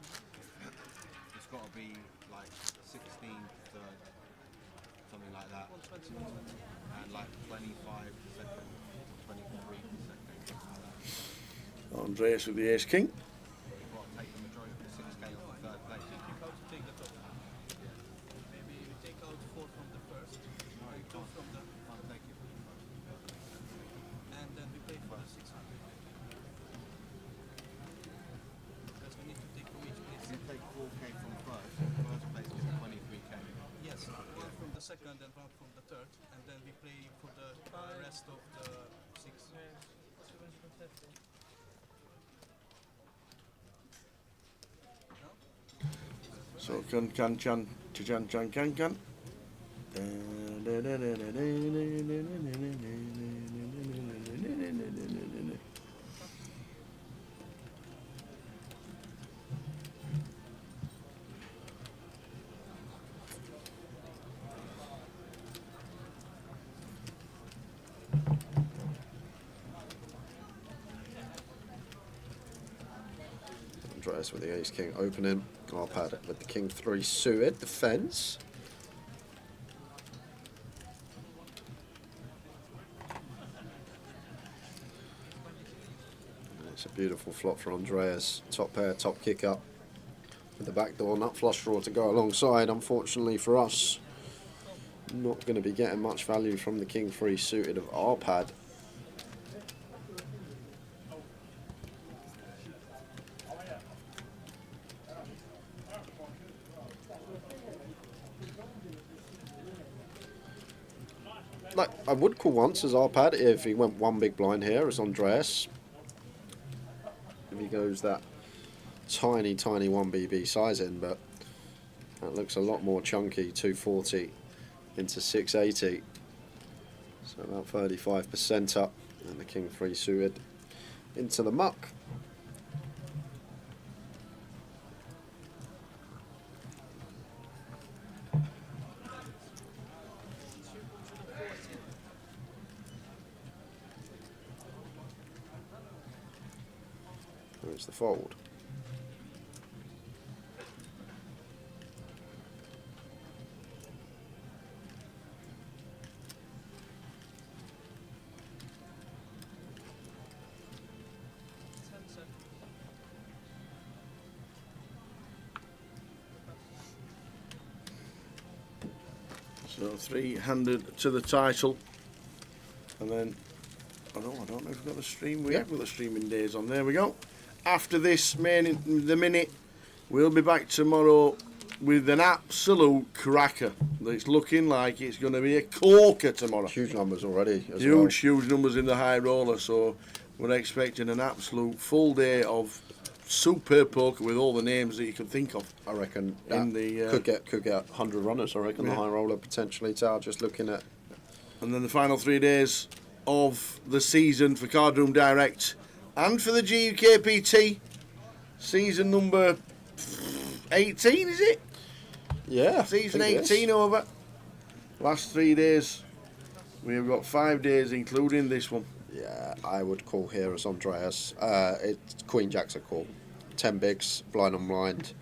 it's got to be like 16 to 3rd, something like that, and like 25 to 2nd, 23 to 2nd. Andreas with the ace king. You've got to take the majority of the 6k off the 3rd place. Maybe we take out 4 from the first. second and one from the third, and then we play for the rest of the 6. So can. Andreas with the ace-king opening. Arpad with the king-3 suited defence. It's a beautiful flop for Andreas. Top pair, top kick up. With the backdoor nut flush draw to go alongside. Unfortunately for us, not going to be getting much value from the king-3 suited of Arpad. Like, I would call once as Arpad if he went one big blind here as Andreas. If he goes that tiny 1BB size in, but that looks a lot more chunky, 240 into 680. So about 35% up, and the king-3 suited into the muck. There's the fold. So 3-handed to the title, and then I don't know if we've got the stream. We have got the streaming days on. There we go. After this the minute, we'll be back tomorrow with an absolute cracker. It's looking like it's going to be a corker tomorrow. Huge numbers already as Huge, well. huge numbers in the high roller. So we're expecting an absolute full day of superb poker with all the names that you can think of. I reckon that could get 100 runners. I reckon the high roller potentially. Tao just looking at. And then the final 3 days of the season for Card Room Direct and for the GUKPT season number 18, is it? Yeah. Season 18 over. Last 3 days. We've got 5 days, including this one. Yeah, I would call here as Andreas. It's Queen Jack's a call. 10 bigs, blind on blind.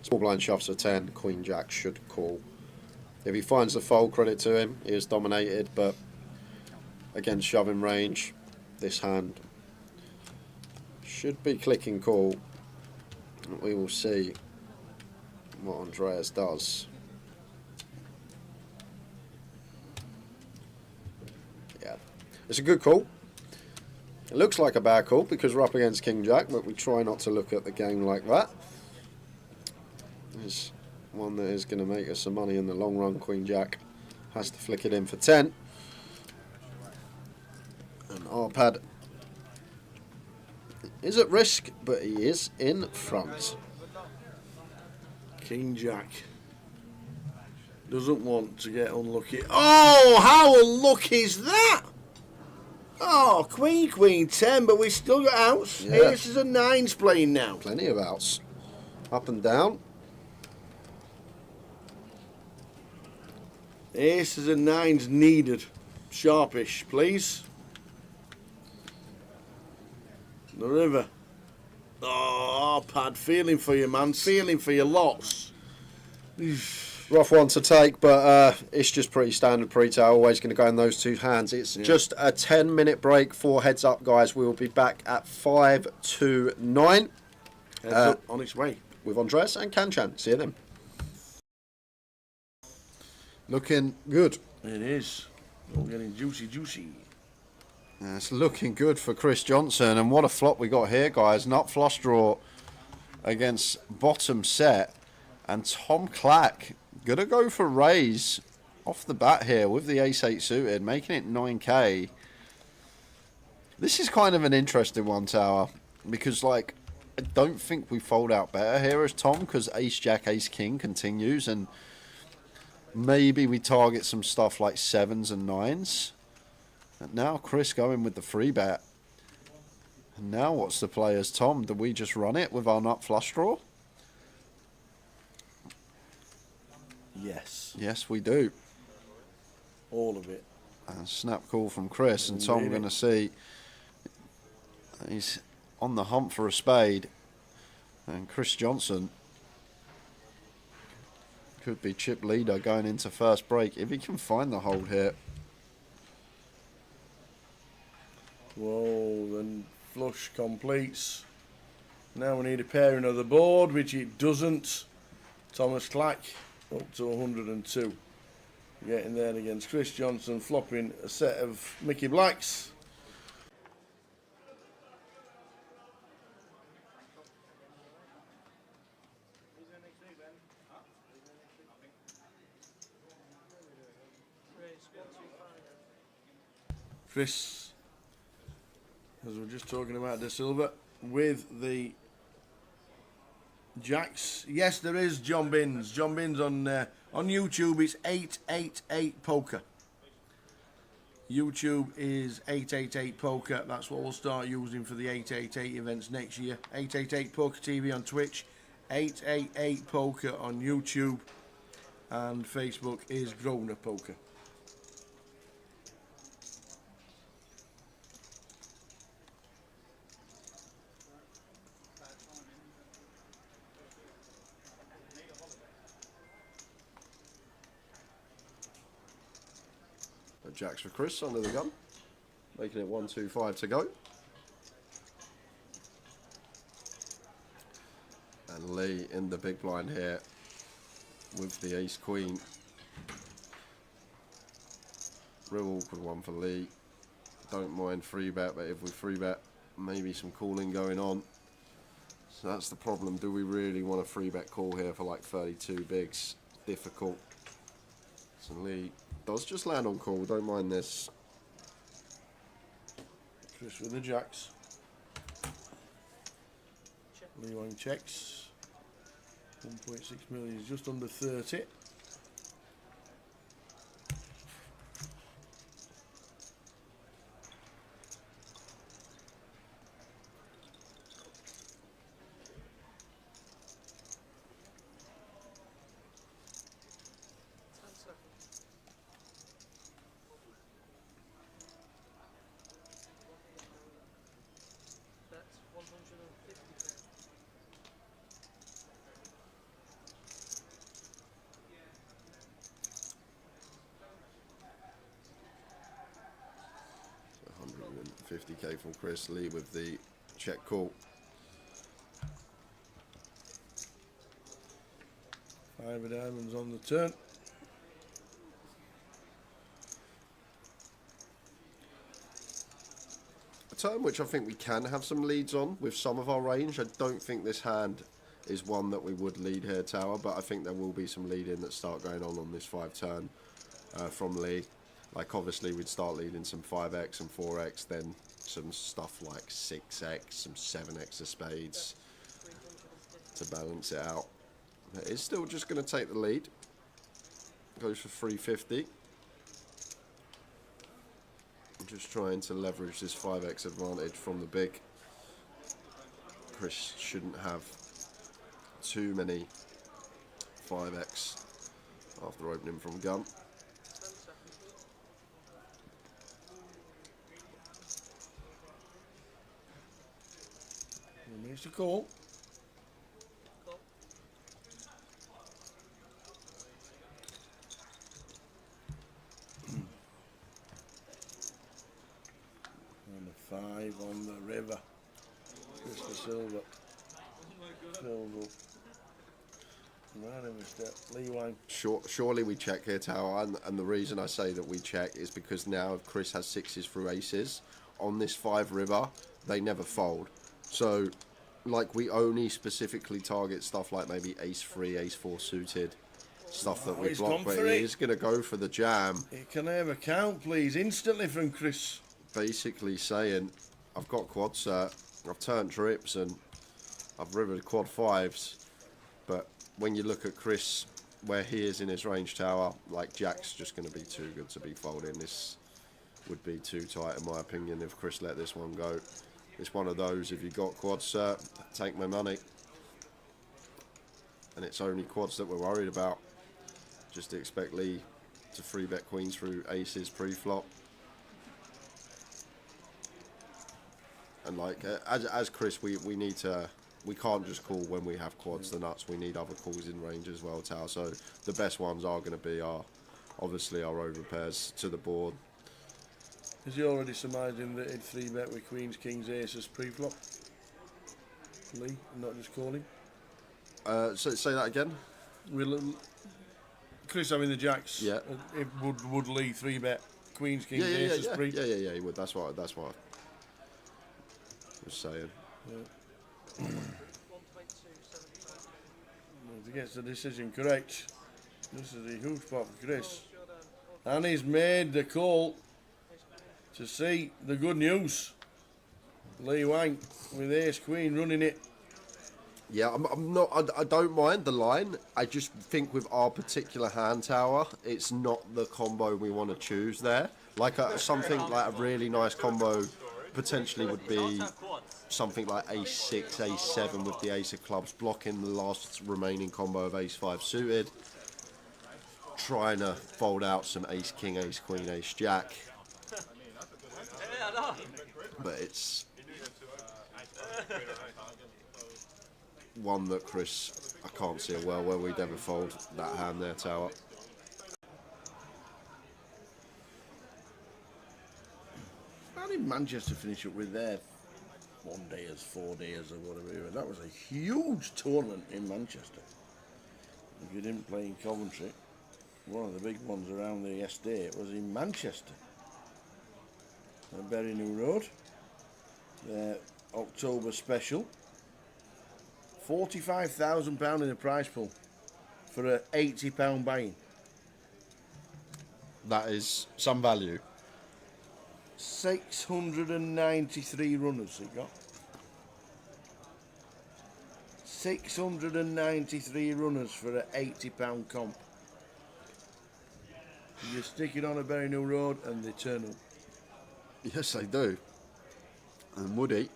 Small blind shoves for 10. Queen Jack should call. If he finds the fold, credit to him. He is dominated, but against shoving range, this hand should be clicking call. We will see what Andreas does. Yeah, it's a good call. It looks like a bad call because we're up against King Jack, but we try not to look at the game like that. There's one that is going to make us some money in the long run. Queen Jack has to flick it in for 10. And Arpad is at risk, but he is in front. King Jack doesn't want to get unlucky. Oh, how unlucky is that? Oh, Queen 10, but we still got outs. Yeah. Aces and nines playing now. Plenty of outs. Up and down. Aces and nines needed. Sharpish, please. The river. Oh, Pad, feeling for you, man. Feeling for your lots. Rough one to take, but it's just pretty standard pre-tail. Always going to go in those two hands. It's just a 10-minute break for heads up, guys. We will be back at 5 to 9. Heads up on its way. With Andres and Kanchan. See you then. Looking good. It is. All getting juicy. It's looking good for Chris Johnson. And what a flop we got here, guys. Nut flush draw against bottom set. And Tom Clack going to go for raise off the bat here with the ace-8 suited, making it 9k. This is kind of an interesting one, Tower, because, like, I don't think we fold out better here as Tom, because ace-jack, ace-king continues, and maybe we target some stuff like 7s and 9s. And now Chris going with the free bet. And now what's the play as Tom? Do we just run it with our nut flush draw? Yes. Yes, we do. All of it. And snap call from Chris, and Tom going to see he's on the hump for a spade, and Chris Johnson could be chip leader going into first break if he can find the hold here. Whoa, then flush completes. Now we need a pairing of the board, which it doesn't. Thomas Clack up to 102. Getting there against Chris Johnson, flopping a set of Mickey Blacks. Chris, as we we're just talking about De Silva, with the jacks. Yes, there is John Binns. John Binns on YouTube. It's 888 Poker. YouTube is 888 Poker. That's what we'll start using for the 888 events next year. 888 Poker TV on Twitch. 888 Poker on YouTube. And Facebook is Grosvenor Poker. Jacks for Chris under the gun, making it 1-2-5 to go. And Lee in the big blind here with the ace queen. Real awkward one for Lee. Don't mind free bet, but if we free bet, maybe some calling going on. So that's the problem. Do we really want a free bet call here for like 32 bigs? Difficult. So Lee does just land on call, don't mind this. Chris with the jacks. Lee Wang checks. 1.6 million is just under 30. So 150k from Chris. Lee with the check call. 5 of diamonds on the turn. A turn which I think we can have some leads on with some of our range. I don't think this hand is one that we would lead here, Tower, but I think there will be some lead-in that start going on this 5 turn from Lee. Like, obviously, we'd start leading some 5x and 4x, then some stuff like 6x, some 7x of spades to balance it out. It is still just going to take the lead. Goes for 350. I'm just trying to leverage this 5x advantage from the big. Chris shouldn't have too many 5x after opening from gun. Needs to call. And a 5 on the river. Mr. Silver. Silver. Right in the step. Lee Wang. Surely we check here, Tower, and the reason I say that we check is because now if Chris has 6s through aces on this 5 river, they never fold. So, like, we only specifically target stuff like maybe ace 3, ace 4 suited stuff that Oh, we he's block, gone but for he it. is going to go for the jam. Can I have a count, please? Instantly from Chris. Basically saying, I've got quad cert, I've turned trips, and I've rivered quad fives. But when you look at Chris, where he is in his range tower, like Jack's just going to be too good to be folding. This would be too tight in my opinion if Chris let this one go. It's one of those, if you got quad cert, take my money. And it's only quads that we're worried about. Just expect Lee to 3-bet queens through aces pre-flop. And like, as Chris, we need to, we can't just call when we have quads the nuts. We need other calls in range as well, Tao. So the best ones are going to be obviously our over pairs to the board. Is he already surmising that he'd 3-bet with queens, kings, aces pre-flop? Lee, not just calling. So say that again. Chris having the jacks. Yeah. It would Lee 3-bet queens, kings, Yeah, aces pre. he would. That's what I was saying. If he gets the decision correct, this is a huge spot for Chris. And he's made the call to see the good news. Lee Wang with ace queen running it. Yeah, I don't mind the line. I just think with our particular hand tower, it's not the combo we want to choose there. Like something like a really nice combo potentially would be something like ace-6, ace-7 with the ace of clubs, blocking the last remaining combo of ace-5 suited. Trying to fold out some ace-king, ace-queen, ace-jack. But it's one that Chris, I can't see a world where we'd ever fold that hand there, Tower. How did Manchester finish up with their 1 days, 4 days or whatever? That was a huge tournament in Manchester. If you didn't play in Coventry, one of the big ones around the estate was in Manchester. At Berry New Road. Their October special. £45,000 in the prize pool for a £80 buy-in. That is some value. 693 runners it got. 693 runners for an £80 comp. You stick it on a Berry New Road and they turn up. Yes, they do. And Woody,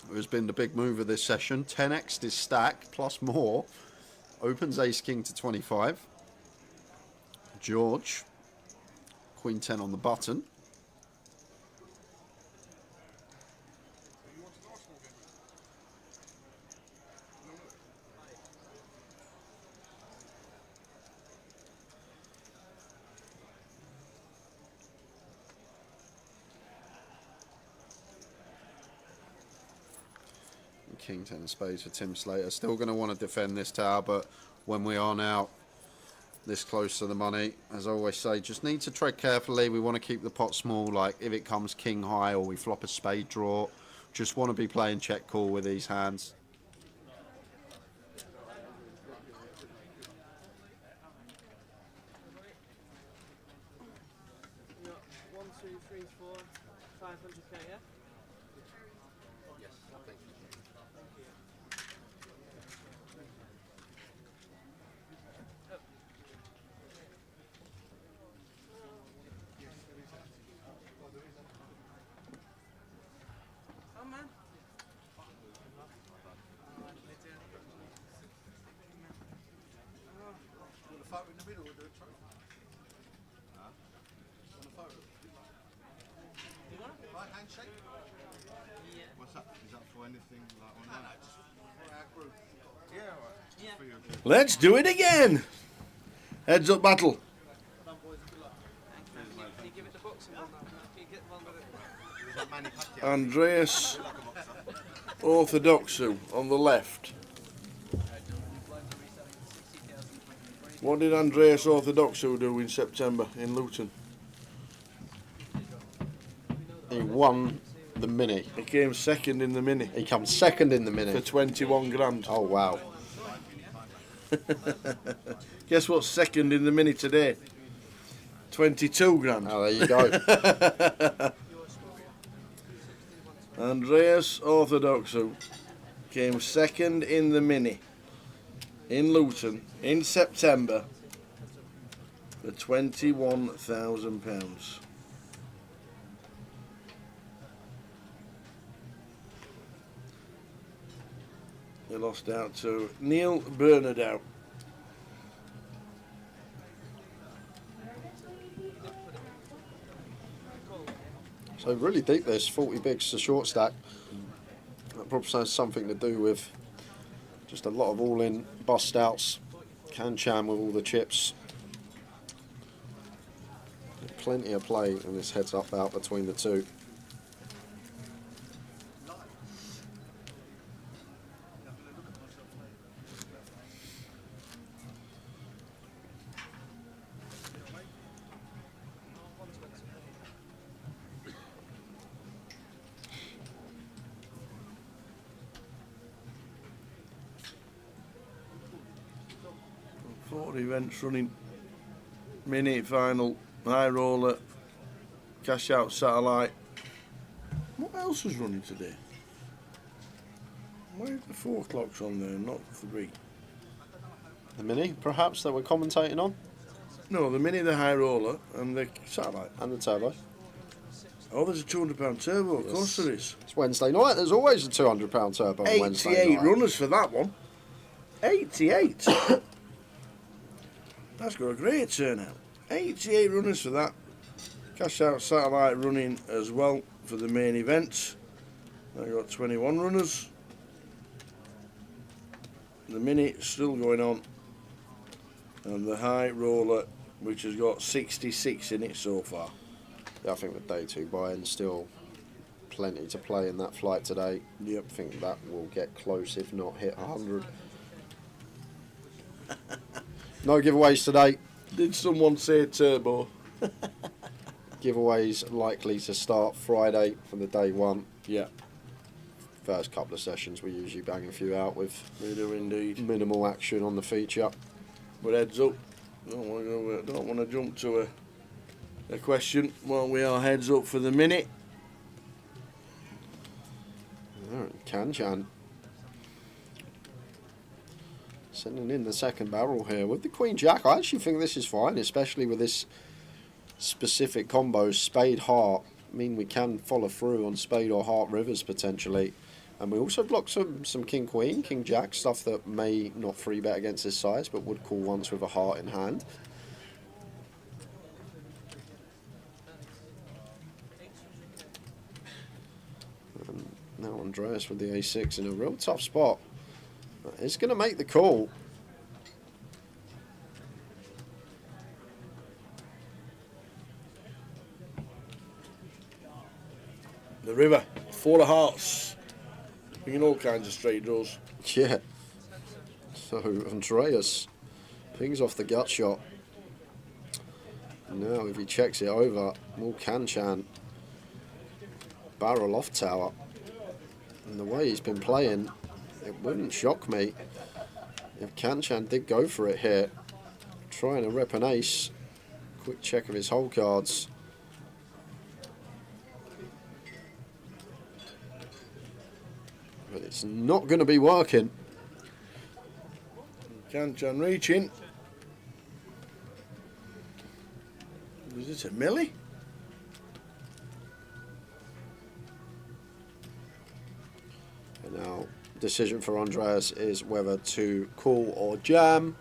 who has been the big mover this session, 10x'd his stack plus more, opens ace-king to 25. George, queen 10 on the button. King 10 of spades for Tim Slater. Still going to want to defend this tower, but when we are now this close to the money, as I always say, just need to tread carefully. We want to keep the pot small, like if it comes king high or we flop a spade draw, just want to be playing check call with these hands. You got 1, 2, 3, 4, 500k, yeah? Yes, thank you. Come man. Want a photo in the middle or do a trophy? Huh? Want a photo? You want it? Right handshake? Yeah. What's that? Is that for anything like online? No, just for our group. Yeah, right. Yeah. For your group. Let's do it again. Heads up battle. Come boys, good luck. Can you give it the boxing one now? Can you get one with it? Is that Manny Pacquiao? Andreas Orthodoxou on the left. What did Andreas Orthodoxou do in September in Luton? He won the mini. He came second in the mini He comes second in the mini. for 21 grand. Oh wow. Guess what's second in the mini today? 22 grand. Oh, there you go. Andreas Orthodoxou came second in the mini in Luton in September for £21,000. He lost out to Neil Bernardow. So really deep this, 40 bigs to short stack. That probably has something to do with just a lot of all-in bust outs. Can-Chan with all the chips. Plenty of play in this heads-up bout between the two. Events running, mini final, high roller, cash out satellite. What else is running today? Why are the 4 o'clocks on there, not 3? The mini, perhaps, that we're commentating on? No, the mini, the high roller, and the satellite. And the turbo. Oh, there's a £200 turbo, of course there is. It's Wednesday night, there's always a £200 turbo on Wednesday night. 88 runners for that one. 88. That's got a great turnout. 88 runners for that. Cash out satellite running as well for the main event. I got 21 runners. The mini still going on. And the high roller, which has got 66 in it so far. Yeah, I think the day 2 buy-in still plenty to play in that flight today. Yep. I think that will get close, if not hit 100. No giveaways today. Did someone say turbo? Giveaways likely to start Friday for the day 1. Yeah. First couple of sessions we usually bang a few out with We do indeed. minimal action on the feature. But heads up. Don't want to jump to a question while we are heads up for the minute. Can-Chan sending in the second barrel here with the Queen Jack. I actually think this is fine, especially with this specific combo, Spade Heart. I mean, we can follow through on Spade or Heart rivers potentially, and we also block some King Queen, King Jack, stuff that may not free bet against this size but would call once with a heart in hand. And now Andreas with the A6 in a real tough spot. It's going to make the call. The river, 4 of hearts. Bringing all kinds of straight draws. Yeah. So Andreas pings off the gut shot. Now if he checks it over, will Can-Chan barrel off tower. And the way he's been playing, it wouldn't shock me if Can-Chan did go for it here. Trying to rep an ace. Quick check of his hole cards. But it's not going to be working. Can-Chan reaching. Is this a milli? And now, decision for Andreas is whether to call or jam.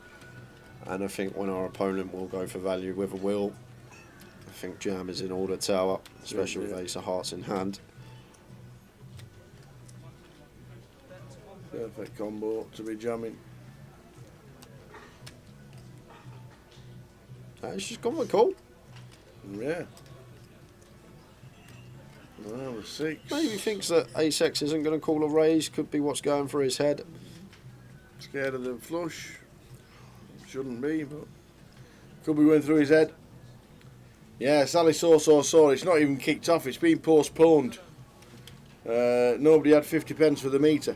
And I think when our opponent will go for value with a will, I think jam is in order, tower, especially with ace of hearts in hand. Perfect combo to be jamming. He's just gone for call. Yeah. Well, the 6. Maybe he thinks that ace X isn't going to call a raise. Could be what's going through his head. Scared of the flush. Shouldn't be, but could be going through his head. Yeah, Sally saw. It's not even kicked off. It's been postponed. Nobody had 50 pence for the meter,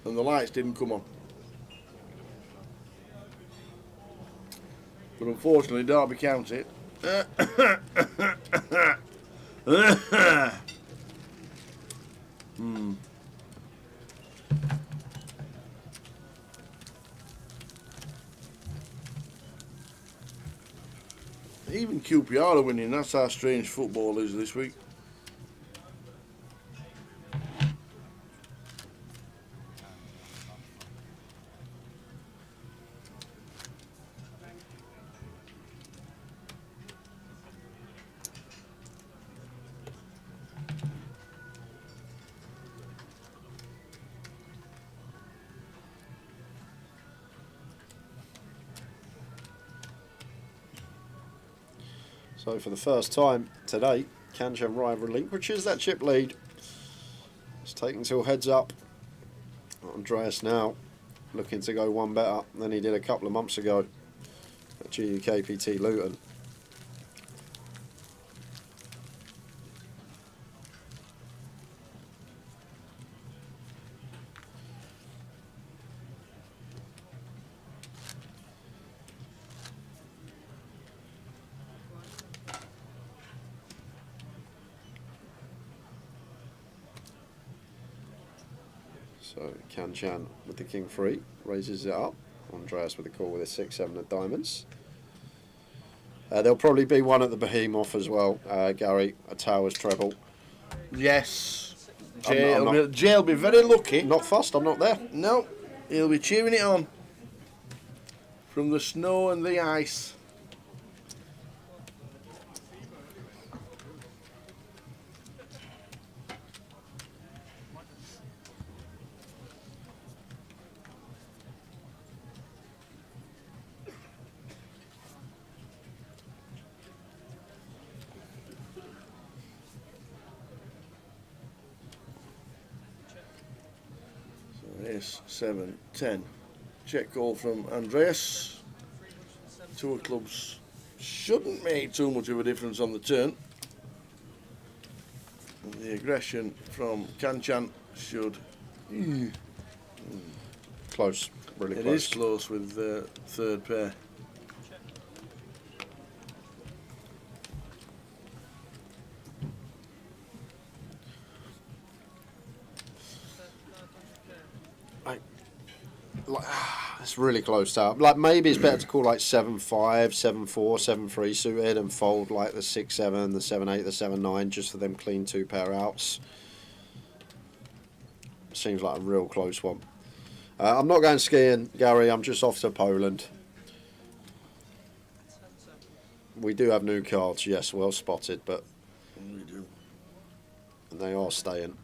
and the lights didn't come on. But unfortunately, Derby County. Even QPR are winning. That's how strange football is this week. So for the first time today, Kanchan Rye relinquishes that chip lead. It's taken till heads up. Andreas now looking to go one better than he did a couple of months ago at GUKPT Luton. So Kanchan with the king three raises it up. Andreas with the call with a 6-7 of diamonds. There'll probably be one at the Behemoth as well, Gary, a Towers treble. Yes. I'm not- Jay'll be very lucky. Not fussed, I'm not there. No, he'll be cheering it on from the snow and the ice. Ace, 7, 10. Check call from Andreas. Tour clubs shouldn't make too much of a difference on the turn. And the aggression from Kanchan should. Close, really It close. is close with the third pair. It's really close to out. Like maybe it's better to call like 7-5, 7-4, 7-3 suited and fold like the 6-7, the 7-8, the 7-9 just for them clean 2 pair outs. Seems like a real close one. I'm not going skiing, Gary. I'm just off to Poland. We do have new cards, yes, well spotted, but We do. and they are staying.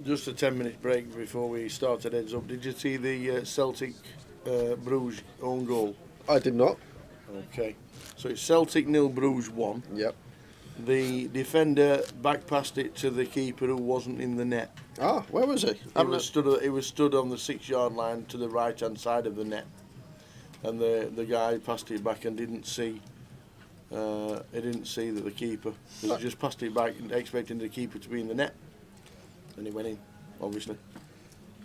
Just a 10-minute break before we started heads up. Did you see the Celtic Bruges own goal? I did not. Okay. So it's Celtic 0, Bruges 1. Yep. The defender back passed it to the keeper who wasn't in the net. Ah, where was he? He was stood on the 6-yard line to the right-hand side of the net. And the guy passed it back and didn't see. He didn't see that the keeper. He just passed it back, expecting the keeper to be in the net. And he went in, obviously.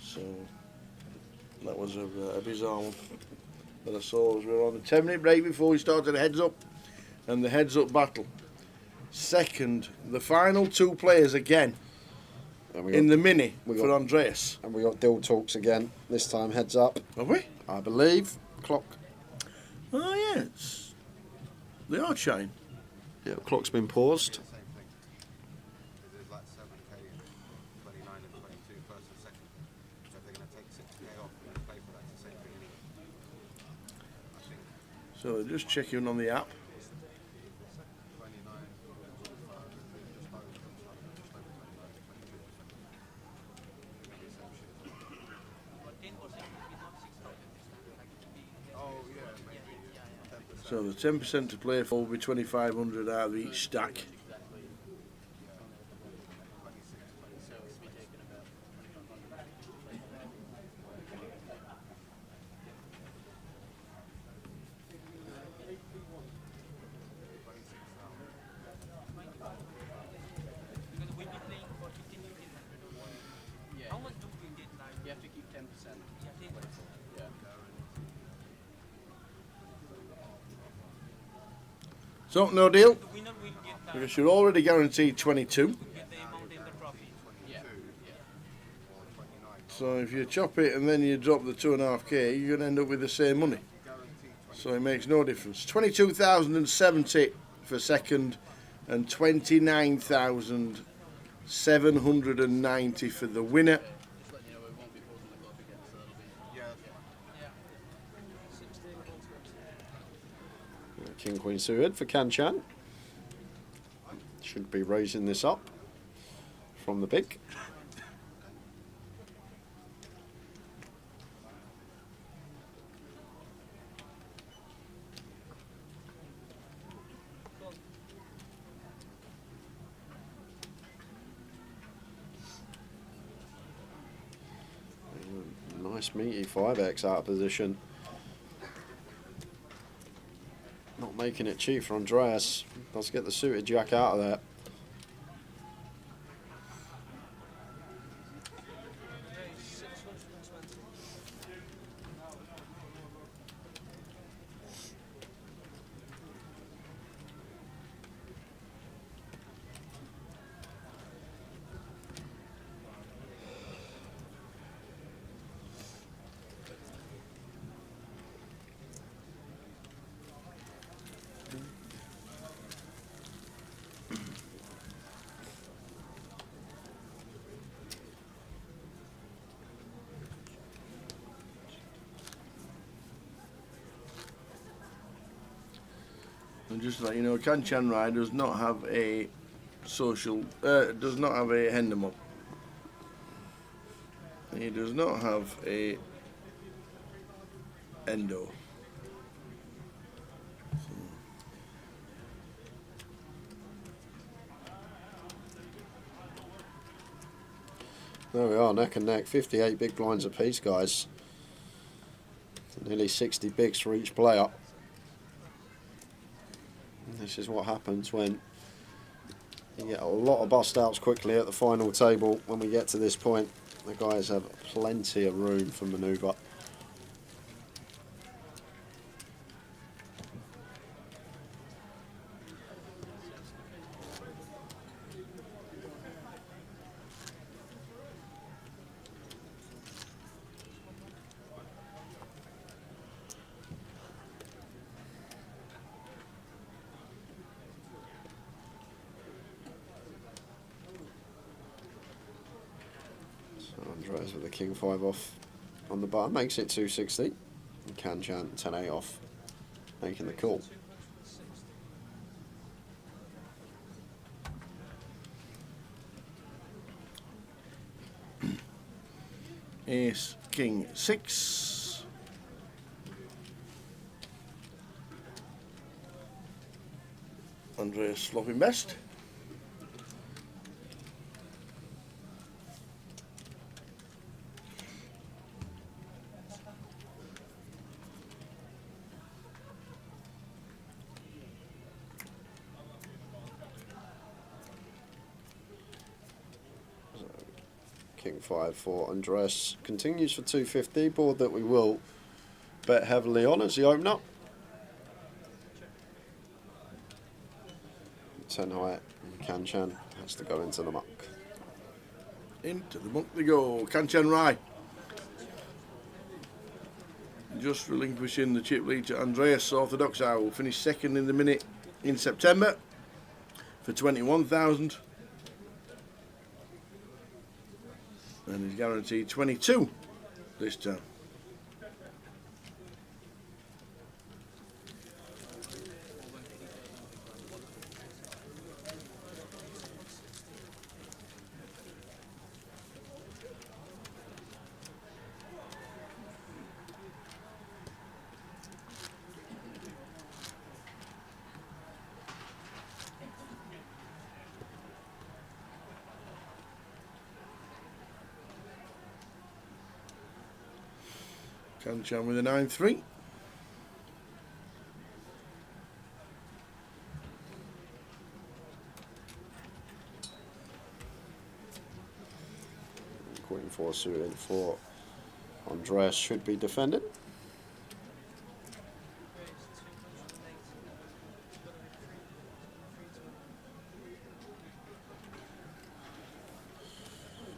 So that was a bizarre one that I saw as we were on a 10-minute break before we started the heads up. And the heads up battle. Second, the final 2 players again in the mini for Andreas. And we got deal talks again. This time heads up. Have we? I believe. Clock. Oh yes. They are chatting. Yeah, clock's been paused. There's like 7k and 29 and 22 first and second. So if they're going to take 6k off and play for that, it's the same thing anyway. I think So they're just checking on the app. 29, just over 29, 22%. Oh yeah, maybe 10%. So the 10% to play for will be 2,500 out of each stack. So, no deal. The winner will get Because you're already guaranteed 22. get the amount in the trophy. Yeah. or 29. So if you chop it and then you drop the 2.5k, you're going to end up with the same money. Guaranteed 20. So it makes no difference. 22,070 for second and 29,790 for the winner. Just letting you know we won't be pausing the clock again, so that'll be. Yeah, that's fine. King Queen suited for Kanchan. Should be raising this up from the big. Nice meaty 5x out of position. Not making it cheap for Andreas. Let's get the suited jack out of there. And just to let you know, Kanchan Rai does not have a does not have a Hendemon. He does not have a Endo. There we are, neck and neck. 58 big blinds apiece, guys. Nearly 60 bigs for each player. And this is what happens when you get a lot of bust outs quickly at the final table. When we get to this point, the guys have plenty of room for manoeuvre. Andreas with the king 5 off on the bar makes it 260. And Kanchan 10-8 off, making the call. Ace, king 6. Andreas flopping best. King 5 for Andreas continues for 250. Board that we will bet heavily on as the opener. 10 high. Kanchan has to go into the muck. Into the monk they go. Kanchan Rai. Just relinquishing the chip lead to Andreas Orthodox. I will finish second in the minute in September for 21,000. And he's guaranteed 22 this time. Kanchan with a 9-3. Queen 4 suited for Andreas should be defended.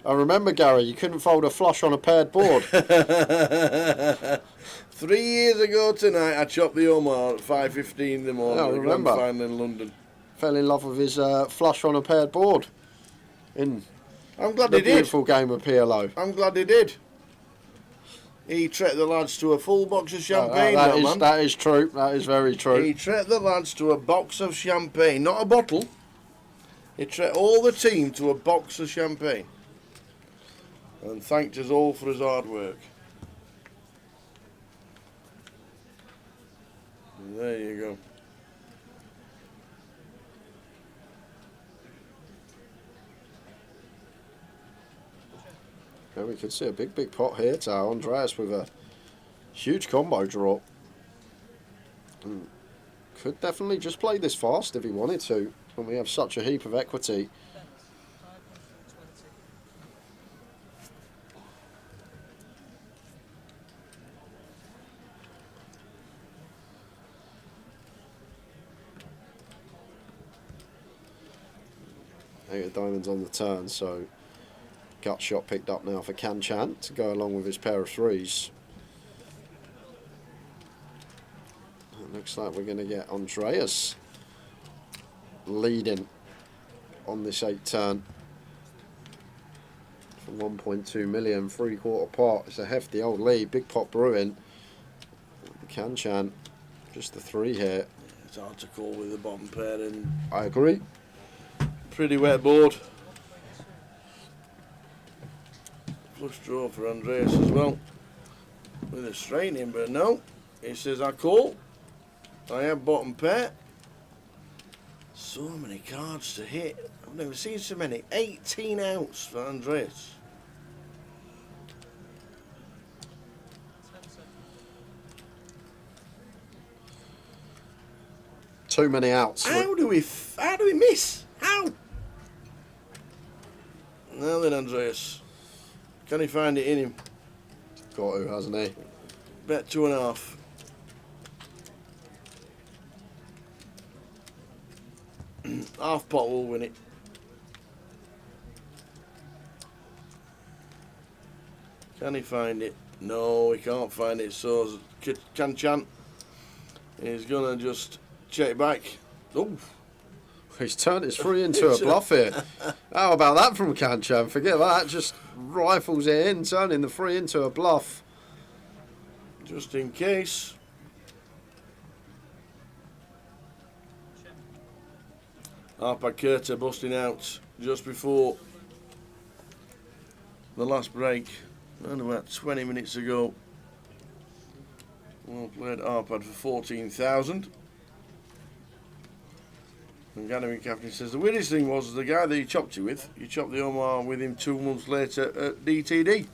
I remember, Gary, you couldn't fold a flush on a paired board. 3 years ago tonight, I chopped the Omar at 5:15 in the morning. Yeah, I the remember. grand final in London. Fell in love with his flush on a paired board in I'm glad the he did. beautiful game of PLO. I'm glad he did. He treated the lads to a full box of champagne, man. That is true. That is very true. He treated the lads to a box of champagne, not a bottle. He treated all the team to a box of champagne. And thanked us all for his hard work. And there you go. Yeah, we could see a big pot here to Andreas with a huge combo draw. And could definitely just play this fast if he wanted to, when we have such a heap of equity. Eight of diamonds on the turn, so gut shot picked up now for Kanchan to go along with his pair of threes. It looks like we're going to get Andreas leading on this 8 turn for 1.2 million, 3/4 pot. It's a hefty old lead, big pot brewing. Kanchan, just the 3 here. It's hard to call with the bottom pair and I agree. pretty wet board. Flush draw for Andreas as well. With a straight in, but no. He says, I call. I have bottom pair. So many cards to hit. I've never seen so many. 18 outs for Andreas. Too many outs. How do we miss? How? Now then, Andreas. Can he find it in him? Got to, hasn't he? Bet 2.5. Half pot will win it. Can he find it? No, he can't find it. So Kanchan is gonna just check back. Oh, He's turned his 3 into a bluff here. How about that from Kanchan? Forget that. Just rifles it in, turning the 3 into a bluff. just in case. Arpad busting out just before the last break, around about 20 minutes ago. Well played Arpad for 14,000. And Gannon Captain says the weirdest thing was the guy that he chopped it with, you chopped the Omar with him 2 months later at DTD.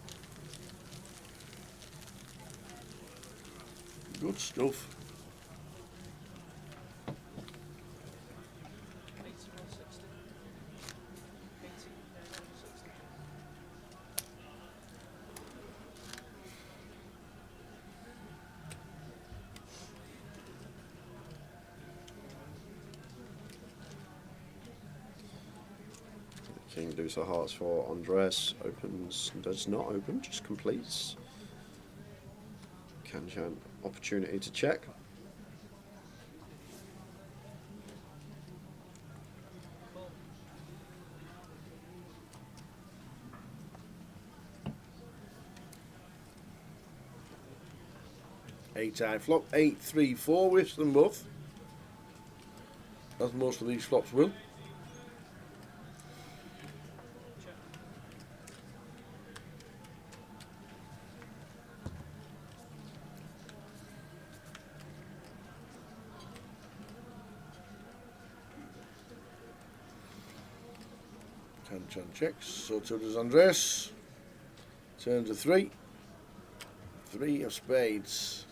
Good stuff. King deuce of hearts for Andres. Opens, does not open, just completes. Kanchan, opportunity to check. Eight-eye flop, 8-3-4, whiffs them both, as most of these flops will. Kanchan checks, so too does Andres. Turns a 3. 3 of spades.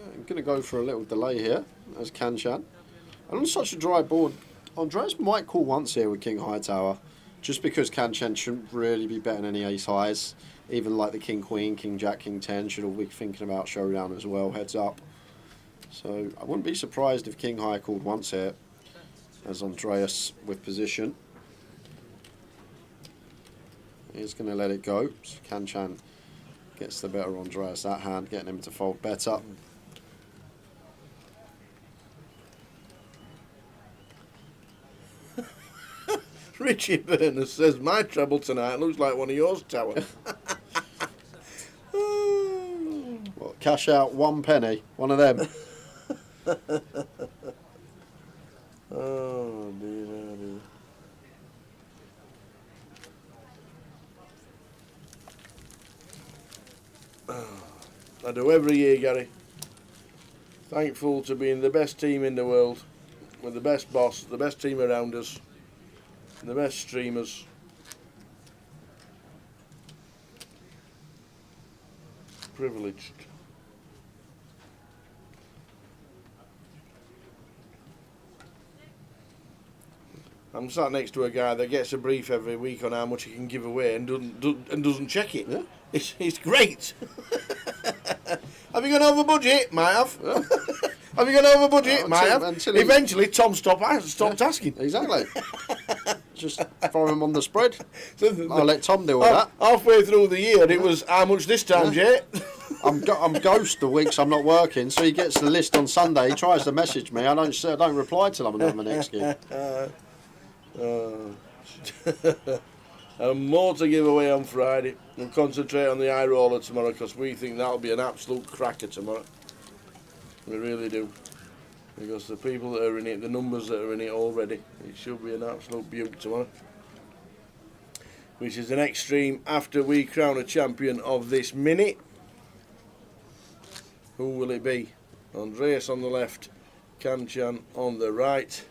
I'm going to go for a little delay here as Kanchan. And on such a dry board, Andres might call once here with King Hightower, just because Kanchan shouldn't really be betting any ace highs. even like the King Queen, King Jack, King 10 should all be thinking about showdown as well, heads up. So I wouldn't be surprised if King High called once here, as Andreas with position. He's going to let it go. So Kanchan gets the better Andreas that hand, getting him to fold better. Richie Burners says, my treble tonight looks like one of yours, Tower. Well, cash out 1 penny, one of them. Oh, dear, oh, dear. I do every year, Gary. Thankful to be in the best team in the world, with the best boss, the best team around us, and the best streamers. Privileged. I'm sat next to a guy that gets a brief every week on how much he can give away and doesn't check it. Yeah. It's great. Have you gone over budget? Might have. Yeah. Have you gone over budget? Might have. until he- Eventually, Tom stopped asking. Exactly. Just throw him on the spread. So I'll let Tom deal with that. halfway through the year, it was how much this time, Jay? I'm ghost the weeks I'm not working, so he gets the list on Sunday. He tries to message me. I don't reply till I'm on the next gig. And more to give away on Friday. We'll concentrate on the eye roller tomorrow because we think that'll be an absolute cracker tomorrow. We really do. Because the people that are in it, the numbers that are in it already, it should be an absolute beaut tomorrow. Which is the next stream after we crown a champion of this minute. Who will it be? Andreas on the left, Kanchan on the right.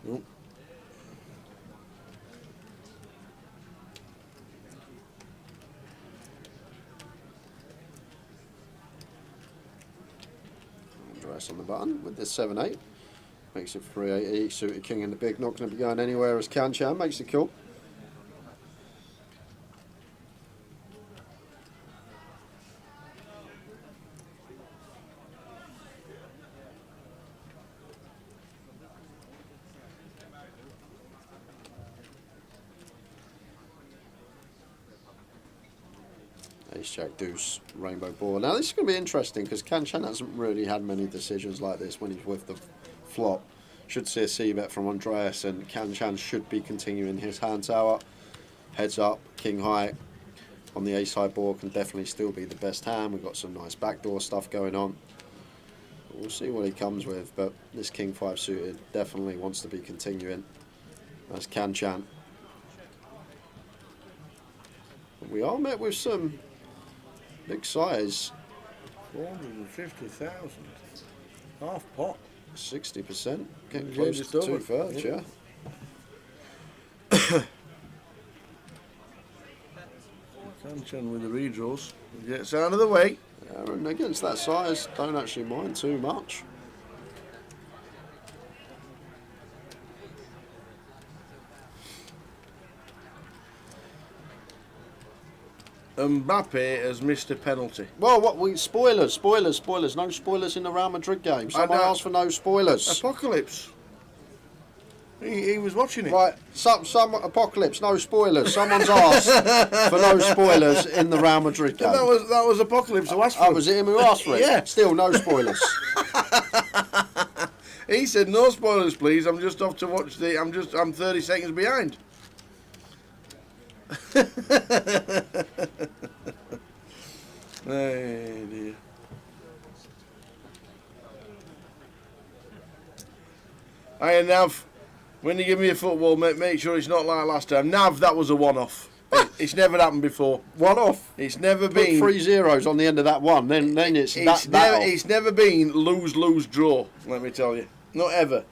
Nope. Andreas on the button with this 7-8. Makes it 380. Suited king in the big. Not going to be going anywhere as Kanchan. Makes it cool. Ace, Jack, Deuce, Rainbow Board. Now this is going to be interesting because Kanchan hasn't really had many decisions like this when he's with the flop. Should see a C-bet from Andreas, and Kanchan should be continuing his hand tower. Heads up, King High on the ace high board can definitely still be the best hand. We've got some nice backdoor stuff going on. We'll see what he comes with, but this King 5 suited definitely wants to be continuing. That's Kanchan. We are met with some big size. 450,000. Half pot. 60%. Getting Yeah, close just to over. 2/3, yeah. Kanchan with the redraws. Gets out of the way. Yeah, and against that size, don't actually mind too much. Mbappe has missed a penalty. Well, spoilers, no spoilers in the Real Madrid game. Someone know. asked for no spoilers. Apocalypse. He was watching it. Right, some apocalypse, no spoilers. Someone's asked for no spoilers in the Real Madrid game. That was Apocalypse who asked for Oh, it. was it him who asked for it? Yeah. Still no spoilers. He said no spoilers, please. I'm just off to watch I'm 30 seconds behind. Hey dear. Hey Nav, when you give me a football, make sure it's not like last time. Nav, that was a one-off. It's never happened before. One off. It's never Put been. 3 zeros on the end of that one, then it's that off. It's never been lose draw. Let me tell you, not ever.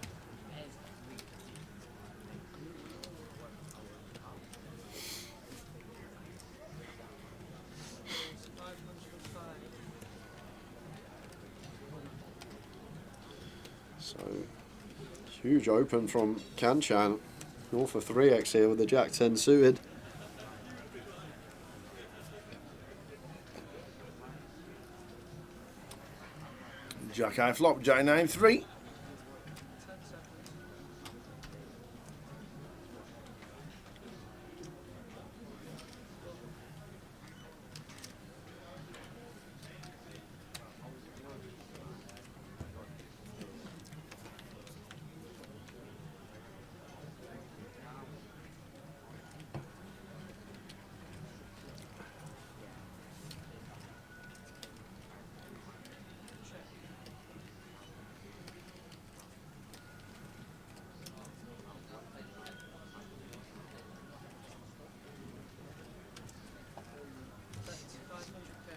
So Huge open from Kanchan. All for 3x here with the Jack 10 suited. Jack high flop, Jack 9-3.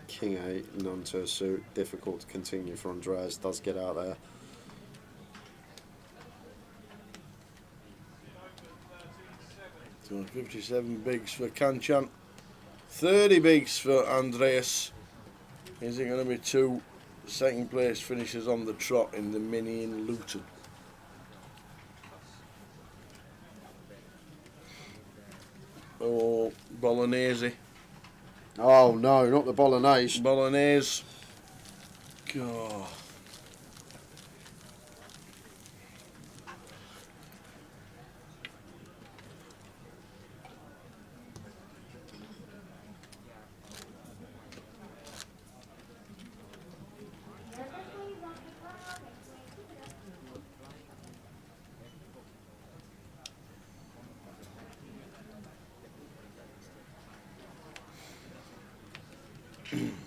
King 8, none to a suit. Difficult to continue for Andreas. Does get out there. So 57 bigs for Kanchan. 30 bigs for Andreas. Is it going to be 2 second place finishers on the trot in the Mini in Luton? Oh, Bolognese. Oh no, not the Bolognese. Bolognese. God.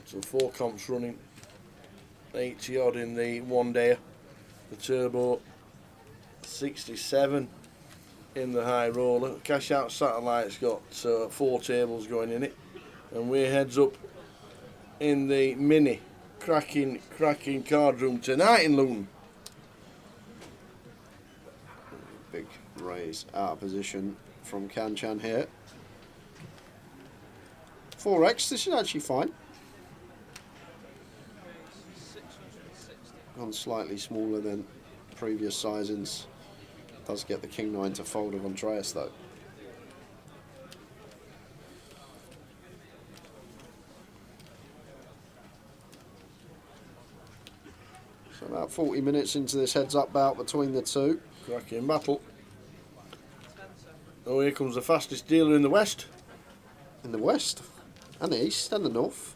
So 4 comps running, 80 odd in the one day. The turbo 67 in the high roller. Cash out satellite's got 4 tables going in it, and we're heads up in the Mini. Cracking card room tonight in Luton. Big raise out of position from Kanchan here. 4x, this is actually fine. Gone slightly smaller than previous sizings. Does get the King 9 to fold of Andreas though. So about 40 minutes into this heads up bout between the two. Cracking battle. Oh, here comes the fastest dealer in the west. In the west, and the east, and the north.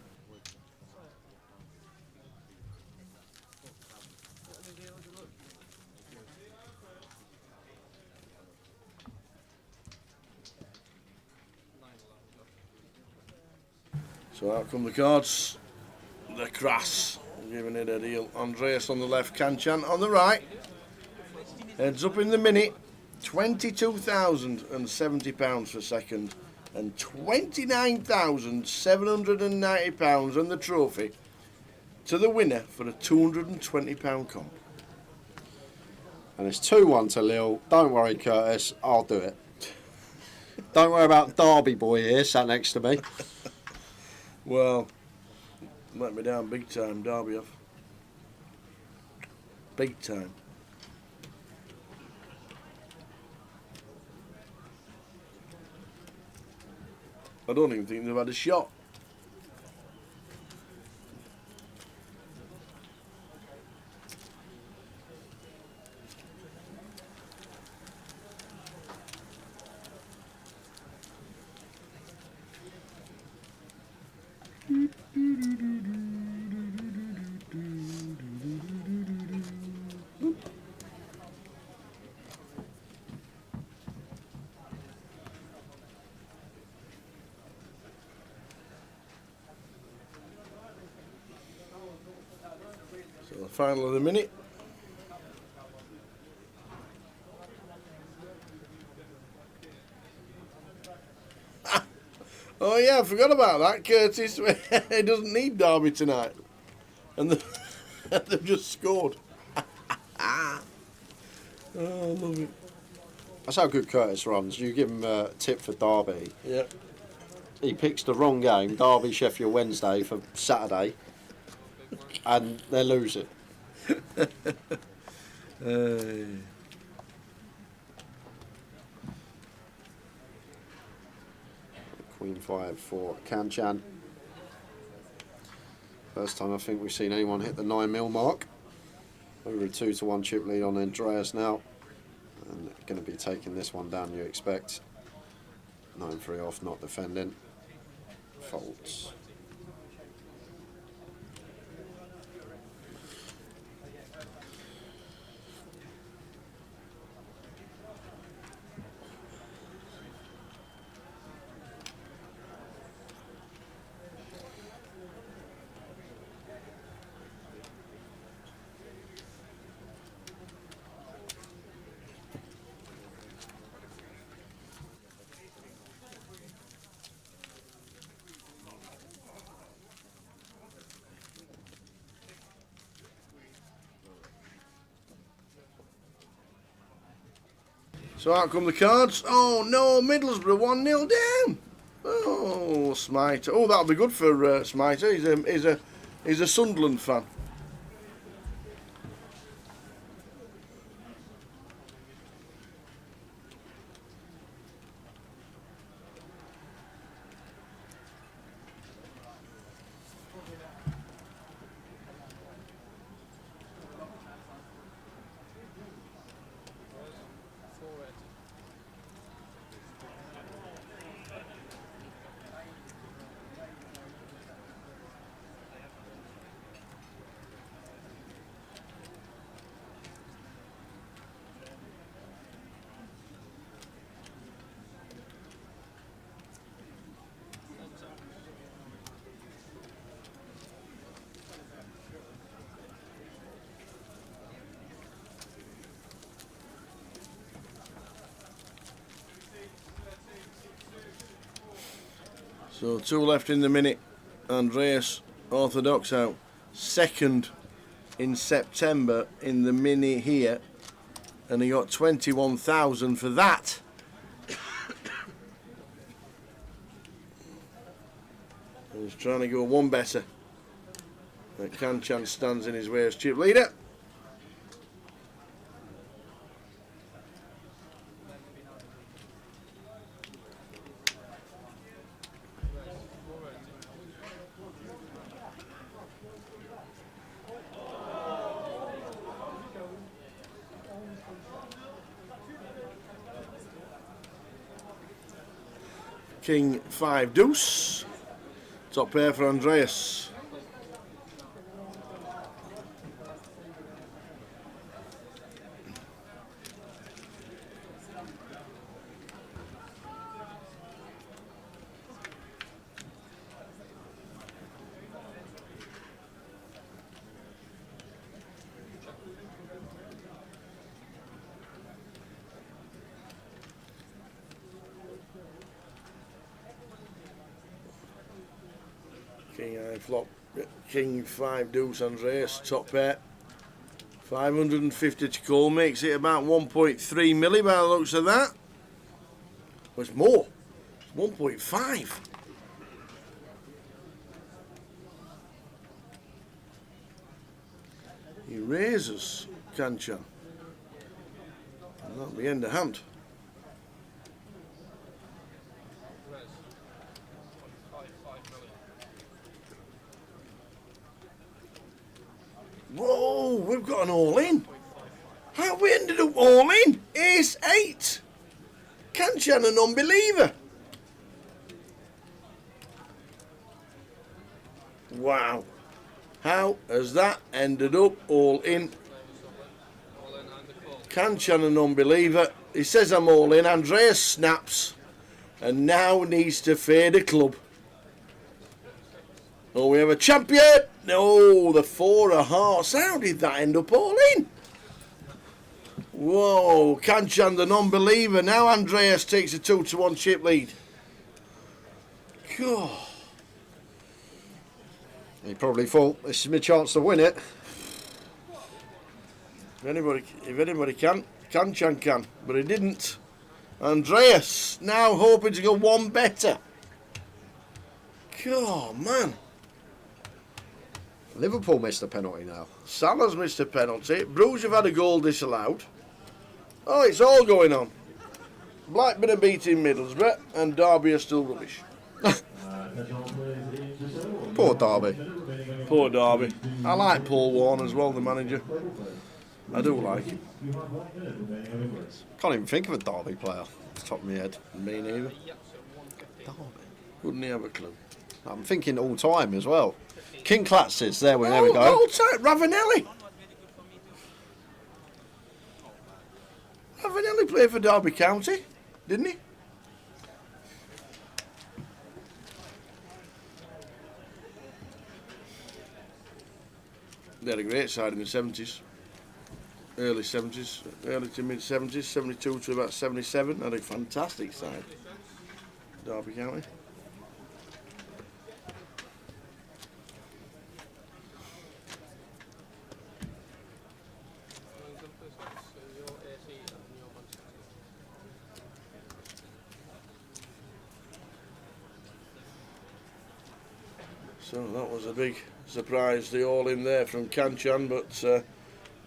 So out come the cards. The Crass giving it a deal. Andreas on the left, Kanchan on the right. Heads up in the Mini. £22,070 for second and £29,790 and the trophy to the winner for a £220 comp. And it's 2-1 to Lille. Don't worry, Curtis, I'll do it. Don't worry about Derby boy here, sat next to me. Well, let me down big time, Derby off. Big time. I don't even think they've had a shot. So the final of the minute. Oh yeah, I forgot about that. Curtis, he doesn't need Derby tonight. And they've just scored. Oh, I love it. That's how good Curtis runs. You give him a tip for Derby. Yeah. He picks the wrong game, Derby Sheffield Wednesday for Saturday, and they lose it. Queen 5 for Kanchan. First time I think we've seen anyone hit the 9mm mark. Over a 2-1 chip lead on Andreas now. And going to be taking this one down, you expect. 9-3 off, not defending. Folds. So out come the cards. Oh no, Middlesbrough 1-0 down. Oh, Smiter. Oh, that'll be good for Smiter. He's a Sunderland fan. So 2 left in the minute. Andreas Orthodox out. Second in September in the mini here. And he got 21,000 for that. He's trying to go one better. But Kanchan stands in his way as chip leader. King 5 deuce. Top pair for Andreas. King high flop, King 5 deuce Andreas, top pair. 550 to call, makes it about 1.3 milli by the looks of that. Well, it's more, it's 1.5. He raises Kanchan. And that'll be end of hand. Whoa, we've got an all-in. How we ended up all-in? Ace 8. Kanchan, a non-believer. Wow. How has that ended up all-in? Kanchan, a non-believer. He says I'm all-in. Andreas snaps. And now needs to fade a club. Oh, we have a champion. No, the 4 of hearts. How did that end up all in? Whoa, Kanchan, the non-believer. Now Andreas takes a 2-1 chip lead. God. He probably thought, this is my chance to win it. If anybody can, Kanchan can, but he didn't. Andreas now hoping to go one better. God, man. Liverpool missed a penalty now. Salah's missed a penalty. Bruges have had a goal disallowed. Oh, it's all going on. Blackburn are beating Middlesbrough and Derby are still rubbish. Poor Derby. Poor Derby. I like Paul Warne as well, the manager. I do like him. Can't even think of a Derby player off the top of my head. Me neither. Derby. Wouldn't he have a clue? I'm thinking all time as well. King Clatzes, there we go. All time, Ravanelli. Ravanelli played for Derby County, didn't he? They had a great side in the 70s. Early 70s, early to mid 70s, 72 to about 77. Had a fantastic side. Derby County. So that was a big surprise, the all in there from Kanchan, but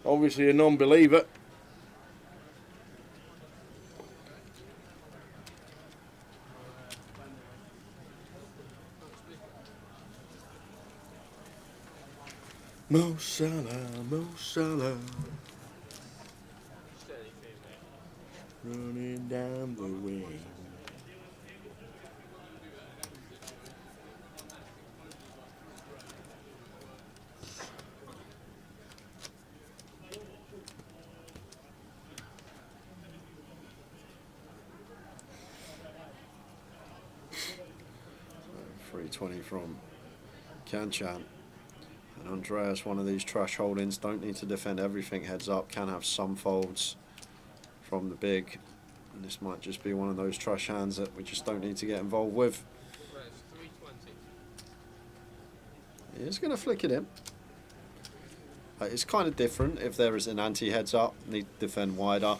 obviously a non-believer. Mo Salah, Mo Salah, running down the wing. .320 from Kanchan. And Andreas, one of these trash holdings, don't need to defend everything heads up, can have some folds from the big. And this might just be one of those trash hands that we just don't need to get involved with. He's going to flick it in. It's kind of different if there is an anti heads up, need to defend wider,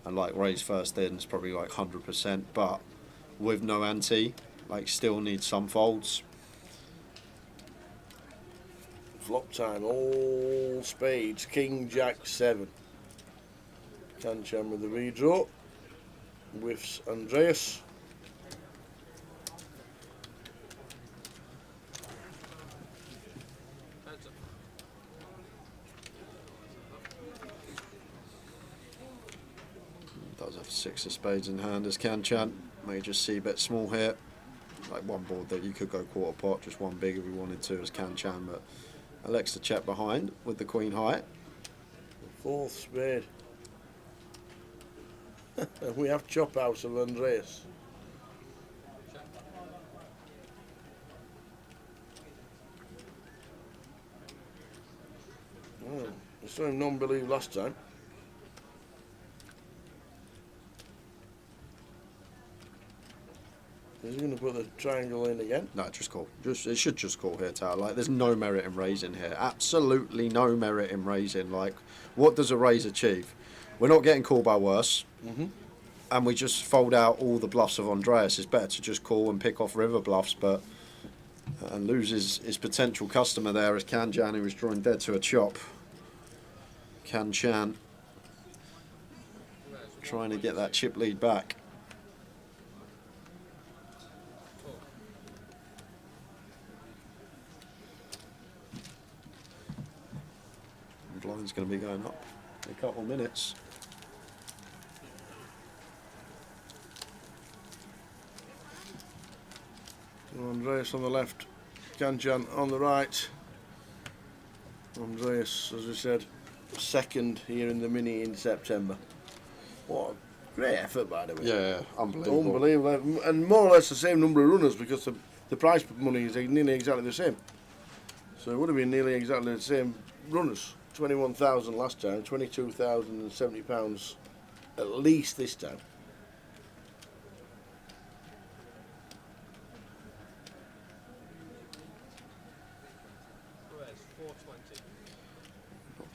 and like raise first in is probably like 100%, but with no anti, like still need some folds. Flop time, all spades, King, Jack, 7. Kanchan with the redraw. Whiffs Andreas. Does have 6 of spades in hand as Kanchan. May just see a bit small here. Like one board that you could go quarter pot, just one big if we wanted to as Kanchan, but elects to check behind with the queen high. Fourth spade. We have chop house of Andreas. Oh, I saw him non-believe last time. Is he going to put the triangle in again? No, just call. It should just call here, Tower. Like, there's no merit in raising here. Absolutely no merit in raising. Like, what does a raise achieve? We're not getting called by worse. And we just fold out all the bluffs of Andreas. It's better to just call and pick off river bluffs, but and lose his potential customer there as Kanchan, who was drawing dead to a chop. Kanchan trying to get that chip lead back. Blind's going to be going up in a couple of minutes. Andreas on the left, Kanchan on the right. Andreas, as we said, second here in the mini in September. What a great effort, by the way. Yeah, unbelievable. Unbelievable. And more or less the same number of runners because the prize money is nearly exactly the same. So it would have been nearly exactly the same runners. 21,000 last time, £22,070 at least this time.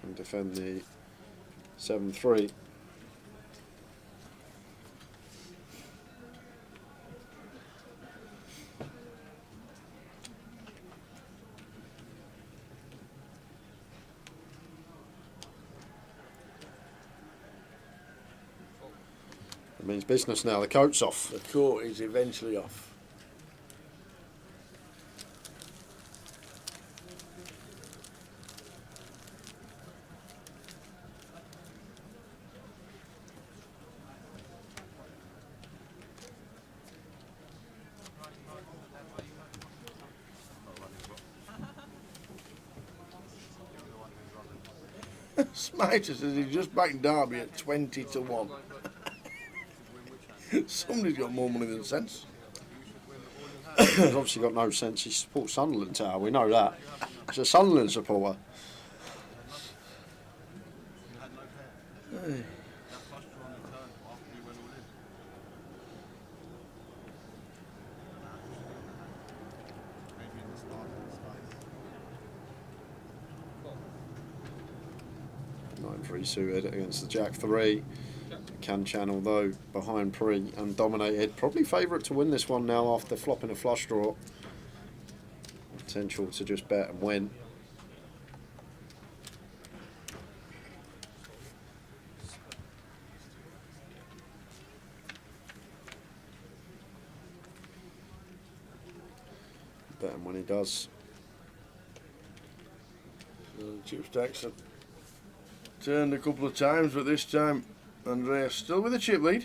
And defend the 7-3. It means business now. The coat's off. The coat is eventually off. Smiter says he's just backed Derby at 20 to 1. Somebody's got more money than sense. He's obviously got no sense. He supports Sunderland Tower. We know that. He's a Sunderland supporter. Hey. Nine-3 suited against the Jack 3. Can although behind pre and dominated. Probably favourite to win this one now after flopping a flush draw. Potential to just bet and win. Bet him when he does. Chip stacks have turned a couple of times, but this time Andreas still with a chip lead.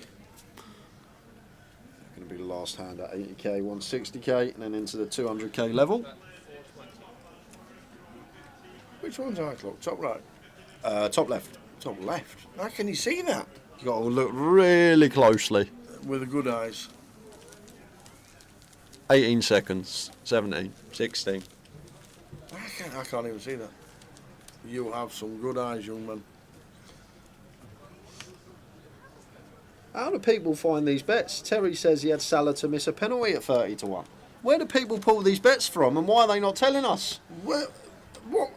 Going to be the last hand at 80k, 160k, and then into the 200k level. Which one's eye clock? Top right? Top left. Top left. How can you see that? You got to look really closely. With the good eyes. 18 seconds, 17, 16. I can't even see that. You have some good eyes, young man. How do people find these bets? Terry says he had Salah to miss a penalty at 30 to 1. Where do people pull these bets from, and why are they not telling us?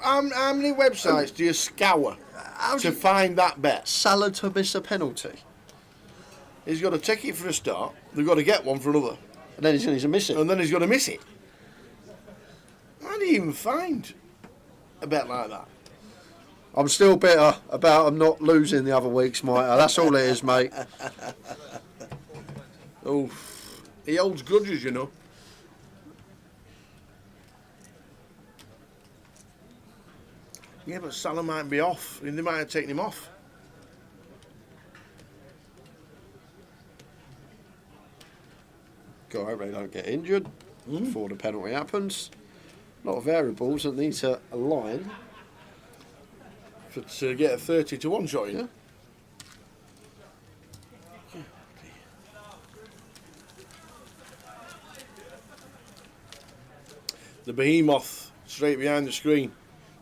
How many websites do you scour to find that bet? Salah to miss a penalty. He's got a ticket for a start. They've got to get one for another. And then he's going to miss it. And then he's got to miss it. How do you even find a bet like that? I'm still bitter about him not losing the other week's mitre. That's all it is, mate. Oh, he holds grudges, you know. Yeah, but Salah might be off. They might have taken him off. God, I hope they don't get injured before the penalty happens. A lot of variables that need to align. To get a 30 to 1 shot in. Yeah. The behemoth straight behind the screen.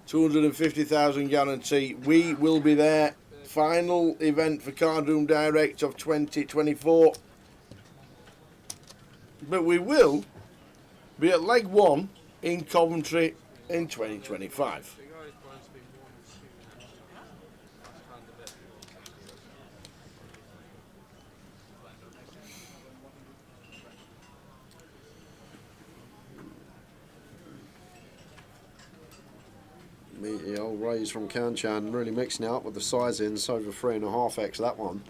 250,000 guarantee. We will be there. Final event for Cardroom Direct of 2024. But we will be at leg 1 in Coventry in 2025. Meaty old raise from Kanchan, really mixing it up with the sizings, over 3.5x that one.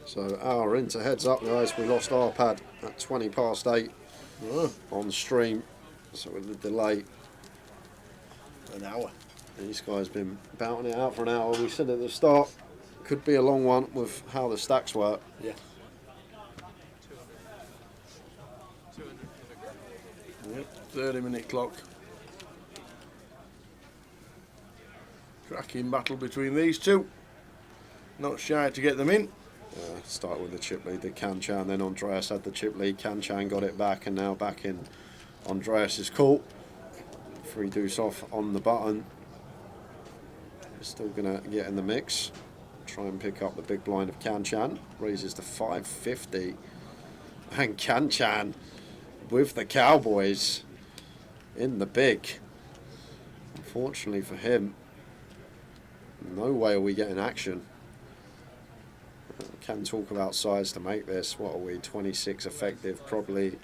So hour into heads up, guys. We lost our pad at 20 past 8 on stream, so with the delay. An hour. These guys been bouting it out for an hour. We said at the start, could be a long one with how the stacks work. Yeah. Yep, 30-minute clock. Cracking battle between these two. Not shy to get them in. Start with the chip lead, the Kanchan, then Andreas had the chip lead. Kanchan got it back, and now back in Andreas's call. 3 deuce off on the button. Still going to get in the mix. Try and pick up the big blind of Kanchan. Raises to 550. And Kanchan with the Cowboys in the big. Unfortunately for him, no way are we getting action. Can talk about size to make this. What are we? 26 effective, probably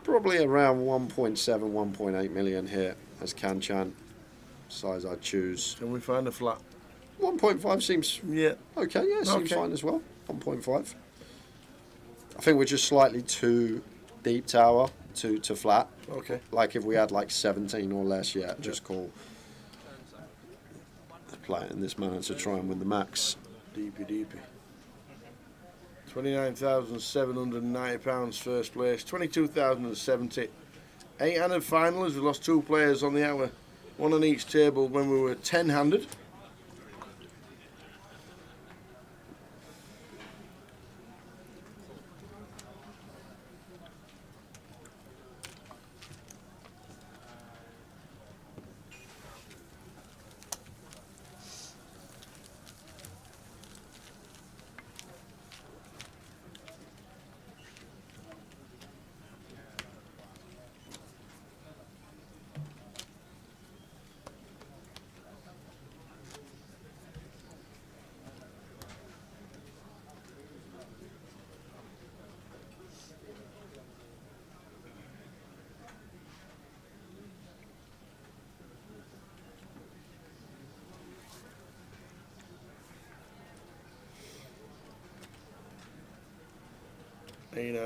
around 1.7, 1.8 million here as Kanchan. Size I'd choose. Can we find a flat? 1.5 seems okay. Yeah, seems fine as well. 1.5. I think we're just slightly too deep tower to flat. Okay. Like if we had like 17 or less, just call. play it in this manner to try and win the max. Deepy. £29,790 first place, 22,070. 8-handed finalists. We lost 2 players on the hour, 1 on each table when we were 10-handed.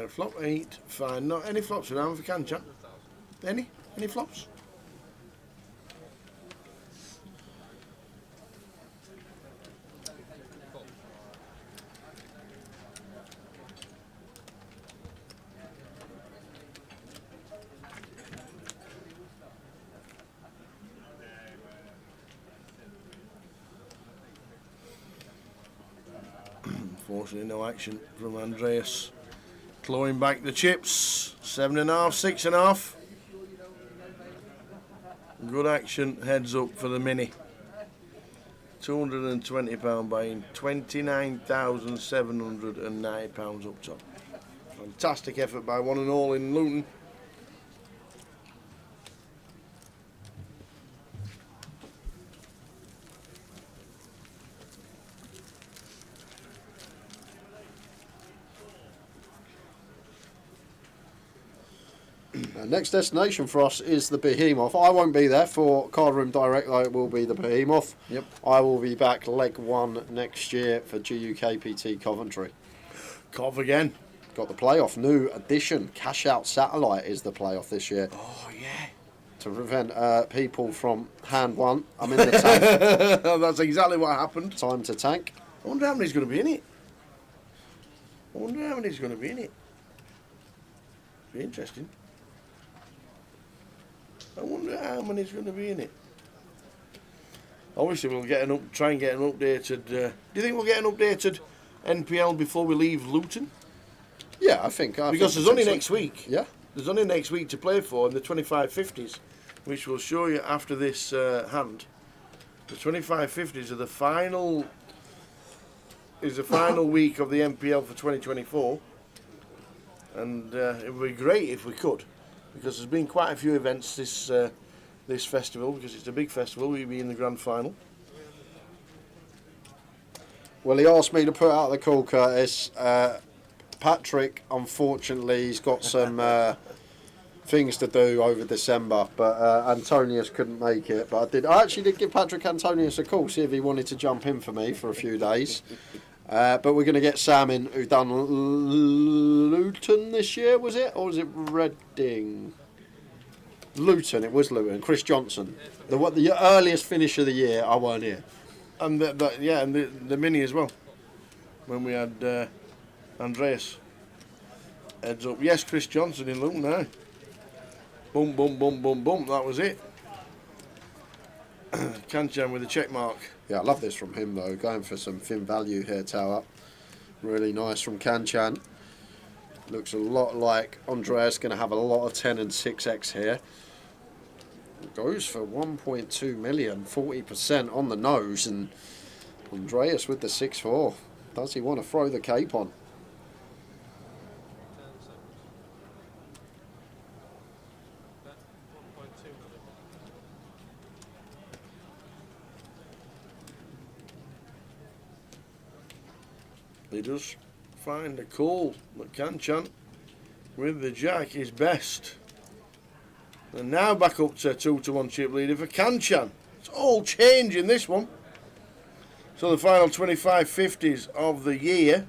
Flop 8, fine. Not any flops around if we can, chap. Any flops? Unfortunately, no action from Andreas. Clawing back the chips, 7.5, 6.5. Good action, heads up for the mini. £220 buying, £29,790 up top. Fantastic effort by one and all in Luton. Next destination for us is the Behemoth. I won't be there for Card Room Direct, though it will be the Behemoth. Yep. I will be back leg 1 next year for GUKPT Coventry. Cov again. Got the playoff, new addition. Cash Out Satellite is the playoff this year. Oh, yeah. To prevent people from hand 1. I'm in the tank. That's exactly what happened. Time to tank. I wonder how many's going to be in it. Be interesting. I wonder how many's going to be in it. Obviously, we'll try and get an updated. Do you think we'll get an updated NPL before we leave Luton? Yeah, I think. Because there's only next week. Yeah. There's only next week to play for in the 2550s, which we'll show you after this hand. The 2550s are the final. Is the final week of the NPL for 2024, and it would be great if we could. Because there's been quite a few events this festival, because it's a big festival. We'll be in the grand final. Well, he asked me to put out the call, Curtis. Patrick, unfortunately, he's got some things to do over December, but Antonius couldn't make it. But I actually did give Patrick Antonius a call, see if he wanted to jump in for me for a few days. But we're going to get Sam in, who done Luton this year, was it? Or was it Reading? Luton, it was Luton. Chris Johnson. The earliest finish of the year, I weren't here. And the mini as well. When we had Andreas. Heads up. Yes, Chris Johnson in Luton now. Boom, boom, boom, boom, boom. That was it. Kanchan with a check mark. Yeah, I love this from him though. Going for some thin value here, tower. Really nice from Kanchan. Looks a lot like Andreas going to have a lot of 10 and 6x here. Goes for 1.2 million, 40% on the nose, and Andreas with the 6-4. Does he want to throw the cape on? He does find a call, but Kanchan with the jack is best. And now back up to 2-1 chip leader for Kanchan. It's all changing this one. So the final 2550s of the year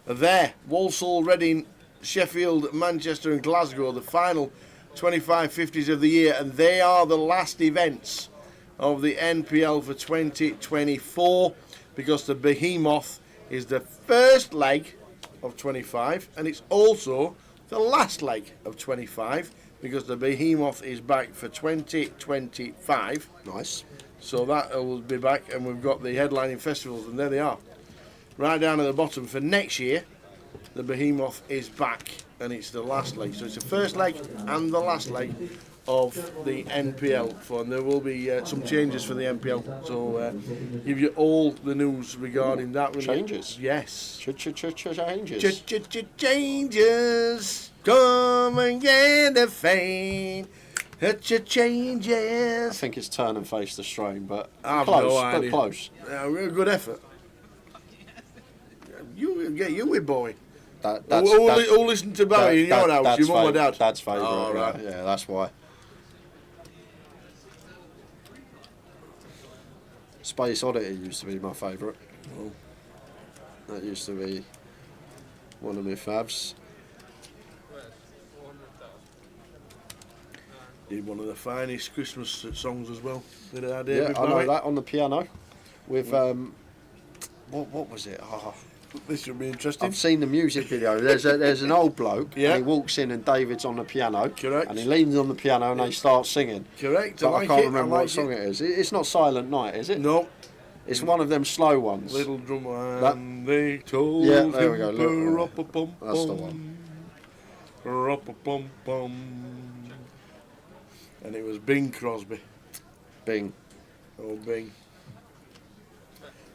are there. Walsall, Reading, Sheffield, Manchester and Glasgow, the final 2550s of the year, and they are the last events of the NPL for 2024, because the Behemoth is the first leg of 25 and it's also the last leg of 25, because the Behemoth is back for 2025. Nice. So that will be back, and we've got the headlining festivals, and there they are. Right down at the bottom for next year, the Behemoth is back, and it's the last leg. So it's the first leg and the last leg of the NPL. And there will be some changes for the NPL. So give you all the news regarding that. Changes? Yes. Changes. Changes. Come and get the fame. Changes. I think it's turn and face the strain, but I've close, no but idea. close. Real good effort. You get you with boy. That's Who listened to Barry in your house? Your mum or dad? Dad's favourite. Oh, right. Yeah, that's why. Space Oddity used to be my favourite. Oh. That used to be one of my favs. Did one of the finest Christmas songs as well. Did I, Yeah, David I know Bowie? that on the piano. With what was it? Oh, This should be interesting. I've seen the music video. There's an old bloke. Yeah. And he walks in and David's on the piano. Correct. And he leans on the piano and they start singing. Correct. But I like can't it. remember I like what song it is. It's not Silent Night, is it? No. It's one of them slow ones. Little drummer. That- And they told Yeah, there we go, him little- ru-pa-pum-pum, that's the one. ru-pa-pum-pum. And it was Bing Crosby. Bing. Oh, Bing.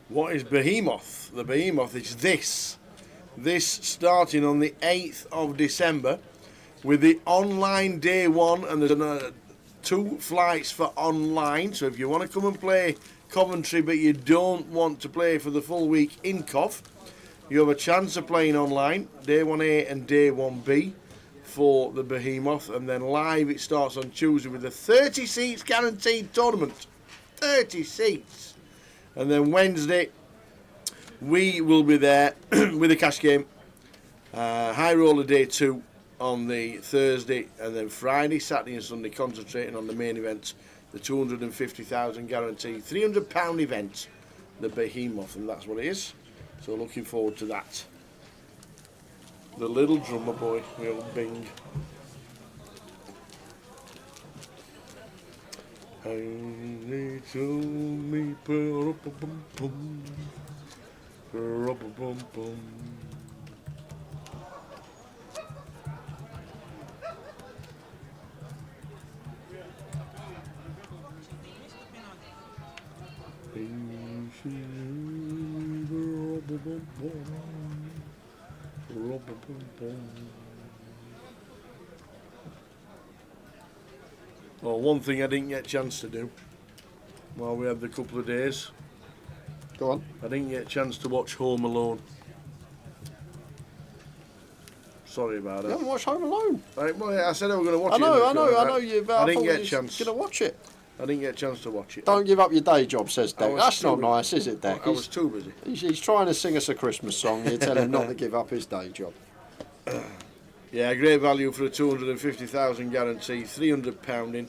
What is Behemoth? The Behemoth is this. This starting on the 8th of December with the online day one, and there's 2 flights for online. So if you want to come and play Coventry but you don't want to play for the full week in Cov, you have a chance of playing online, day 1A and day 1B for the Behemoth, and then live it starts on Tuesday with a 30 seats guaranteed tournament. 30 seats. And then Wednesday we will be there with a cash game. High roller day 2 on the Thursday, and then Friday, Saturday and Sunday concentrating on the main event, the 250,000 guarantee £300 event, the Behemoth, and that's what it is. So looking forward to that. The little drummer boy, the old Bing. And they told me, ru-pa-pum-pum, ru-pa-pum-pum. Well, one thing I didn't get a chance to do while we had the couple of days, Go on. I didn't get a chance to watch Home Alone. Sorry about You that. haven't watched Home Alone. Well, I said I was going to watch I it. know. You've. I didn't thought get a you chance. was gonna watch it. I didn't get a chance to watch it. Don't give up your day job, says I Deck. was That's too not busy. nice, is it, Deck? I was too busy. He's trying to sing us a Christmas song. You tell him not to give up his day job. Yeah, great value for a 250,000 guarantee, £300 in.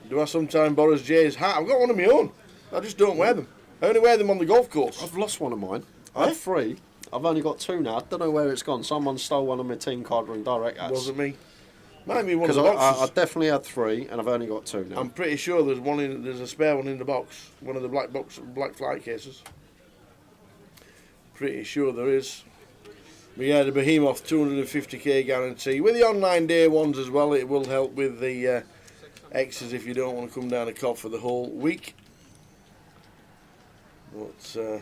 Do I sometimes borrow Jay's hat? I've got one of my own. I just don't wear them. I only wear them on the golf course. I've lost one of mine. I had 3. I've only got 2 now. I don't know where it's gone. Someone stole one of my team card ring direct hats. Wasn't me. Might be one of Because the I boxes. definitely had 3 and I've only got 2 now. I'm pretty sure there's a spare one in the box. One of the black flight cases. Pretty sure there is. But yeah, the Behemoth 250k guarantee. With the online day ones as well, it will help with the X's if you don't want to come down to Cov for the whole week. But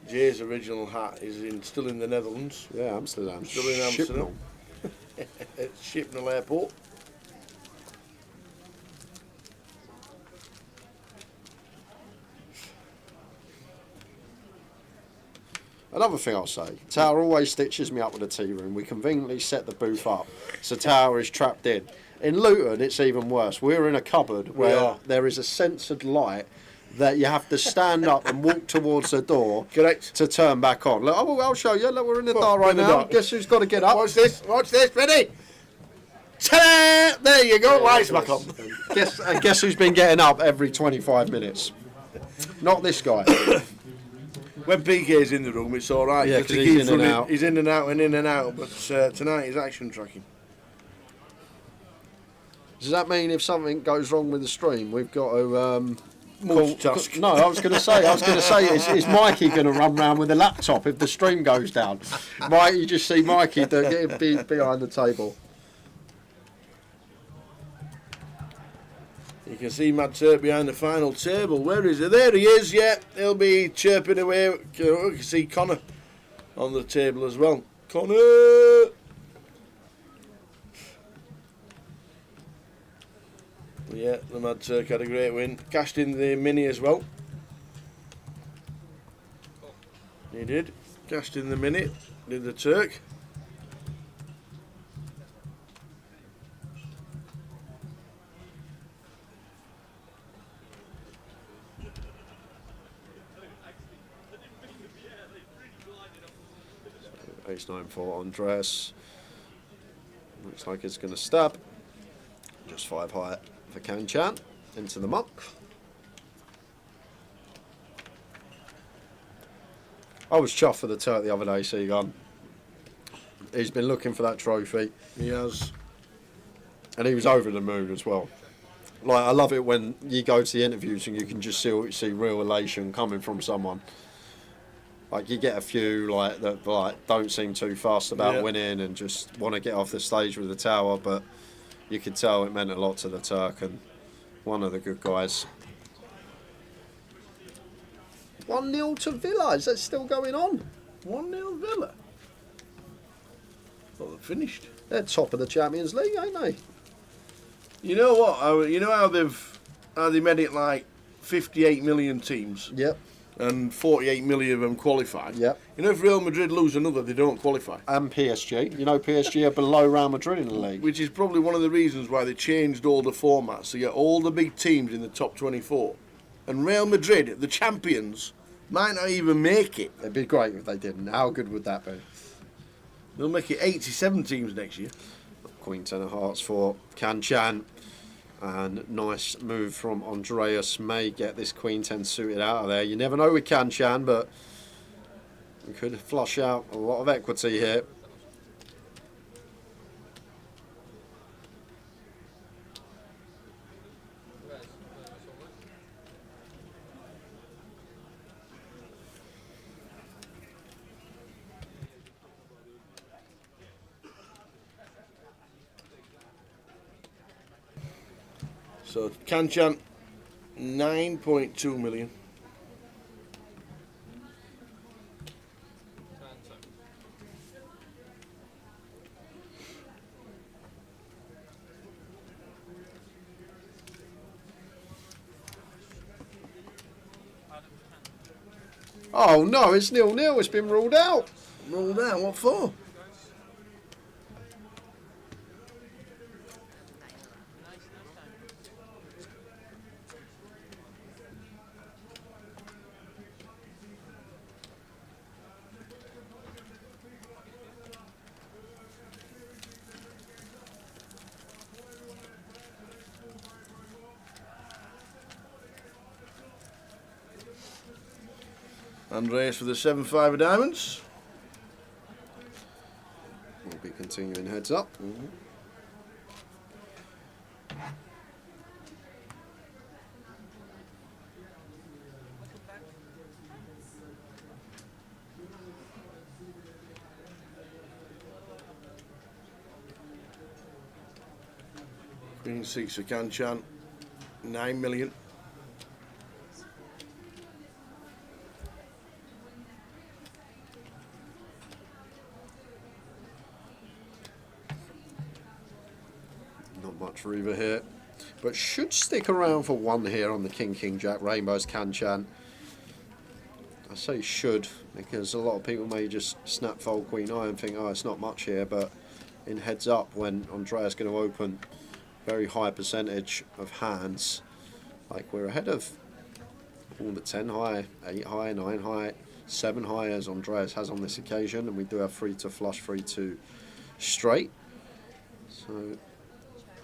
Jay's original hat is still in the Netherlands. Yeah, Amsterdam. Still in Amsterdam. At Shipnell Airport. Another thing I'll say, Tower always stitches me up with a tea room. We conveniently set the booth up, so Tower is trapped in. In Luton, it's even worse. We're in a cupboard where there is a censored light that you have to stand up and walk towards the door Correct. to turn back on. Look, I'll show you. Look, we're in the dark right in the now. dark. Guess who's got to get up? Watch this, ready? Ta-da! There you go, lights back on. Guess who's been getting up every 25 minutes? Not this guy. When PK's in the room, it's all right. Yeah, 'cause 'cause he he's keeps in and running- out. He's in and out and in and out. But tonight he's action tracking. Does that mean if something goes wrong with the stream, we've got to Multitask. No, I was going to say, is Mikey going to run round with a laptop if the stream goes down? You just see Mikey getting behind the table. You can see Mad Turk behind the final table. Where is he? There he is, yeah. He'll be chirping away. You can see Connor on the table as well. Connor! Yeah, the Mad Turk had a great win. Cashed in the mini as well. He did. Cashed in the mini. Did the Turk. Ace-9 for Andreas. Looks like it's going to stab. Just 5 high for Kanchan. Into the muck. I was chuffed for the Turk the other day, Seagun. He's been looking for that trophy. He has. And he was over the moon as well. Like, I love it when you go to the interviews and you can just see real elation coming from someone. Like, you get a few that don't seem too fussed about winning and just want to get off the stage with the tower, but you could tell it meant a lot to the Turk and one of the good guys. 1-0 to Villa. Is that still going on? 1-0 Villa. Thought they'd finished. They're top of the Champions League, ain't they? You know what? You know how they made it like 58 million teams. Yep. And 48 million of them qualified. Yep. You know, if Real Madrid lose another, they don't qualify. And PSG. You know, PSG are below Real Madrid in the league. Which is probably one of the reasons why they changed all the formats to get all the big teams in the top 24. And Real Madrid, the champions, might not even make it. It'd be great if they didn't. How good would that be? They'll make it 87 teams next year. Queen 10 of hearts for Kanchan. And nice move from Andreas. May get this Queen 10 suited out of there. You never know with Kanchan, but we could flush out a lot of equity here. So Kanchan, 9.2 million. Oh no, it's 0-0. It's been ruled out. Ruled out. What for? Andreas for the 7-5 of diamonds. We'll be continuing heads up. Queen 6 for Kanchan, 9 million. Not much Riva here, but should stick around for one here on the King Jack Rainbows Kanchan. I say should because a lot of people may just snap fold Queen Eye and think, oh, it's not much here, but in heads up when Andrea's going to open very high percentage of hands, like we're ahead of all the 10 high, 8 high, 9 high, 7 high as Andreas has on this occasion, and we do have 3 to flush, 3 to straight. So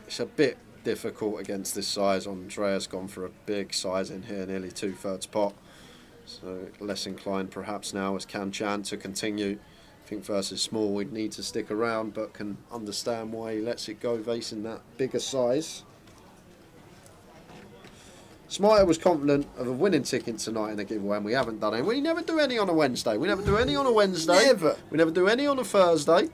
It's a bit difficult against this size. Andreas gone for a big size in here, nearly 2/3 pot. So less inclined perhaps now as Kanchan to continue. I think versus small we'd need to stick around, but can understand why he lets it go facing that bigger size. Smarter was confident of a winning ticket tonight in the giveaway, and we haven't done it. We never do any on a Wednesday. We never do any on a Wednesday. Never. We never do any on a Thursday.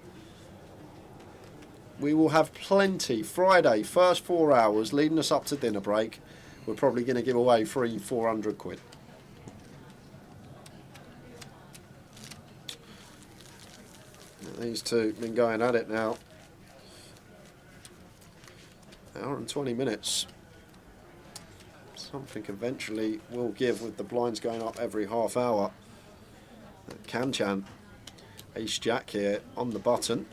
We will have plenty. Friday, first 4 hours, leading us up to dinner break. We're probably going to give away 300-400 quid. These two have been going at it now. Hour and 20 minutes. Something eventually will give with the blinds going up every half hour. Kanchan, ace jack here on the button.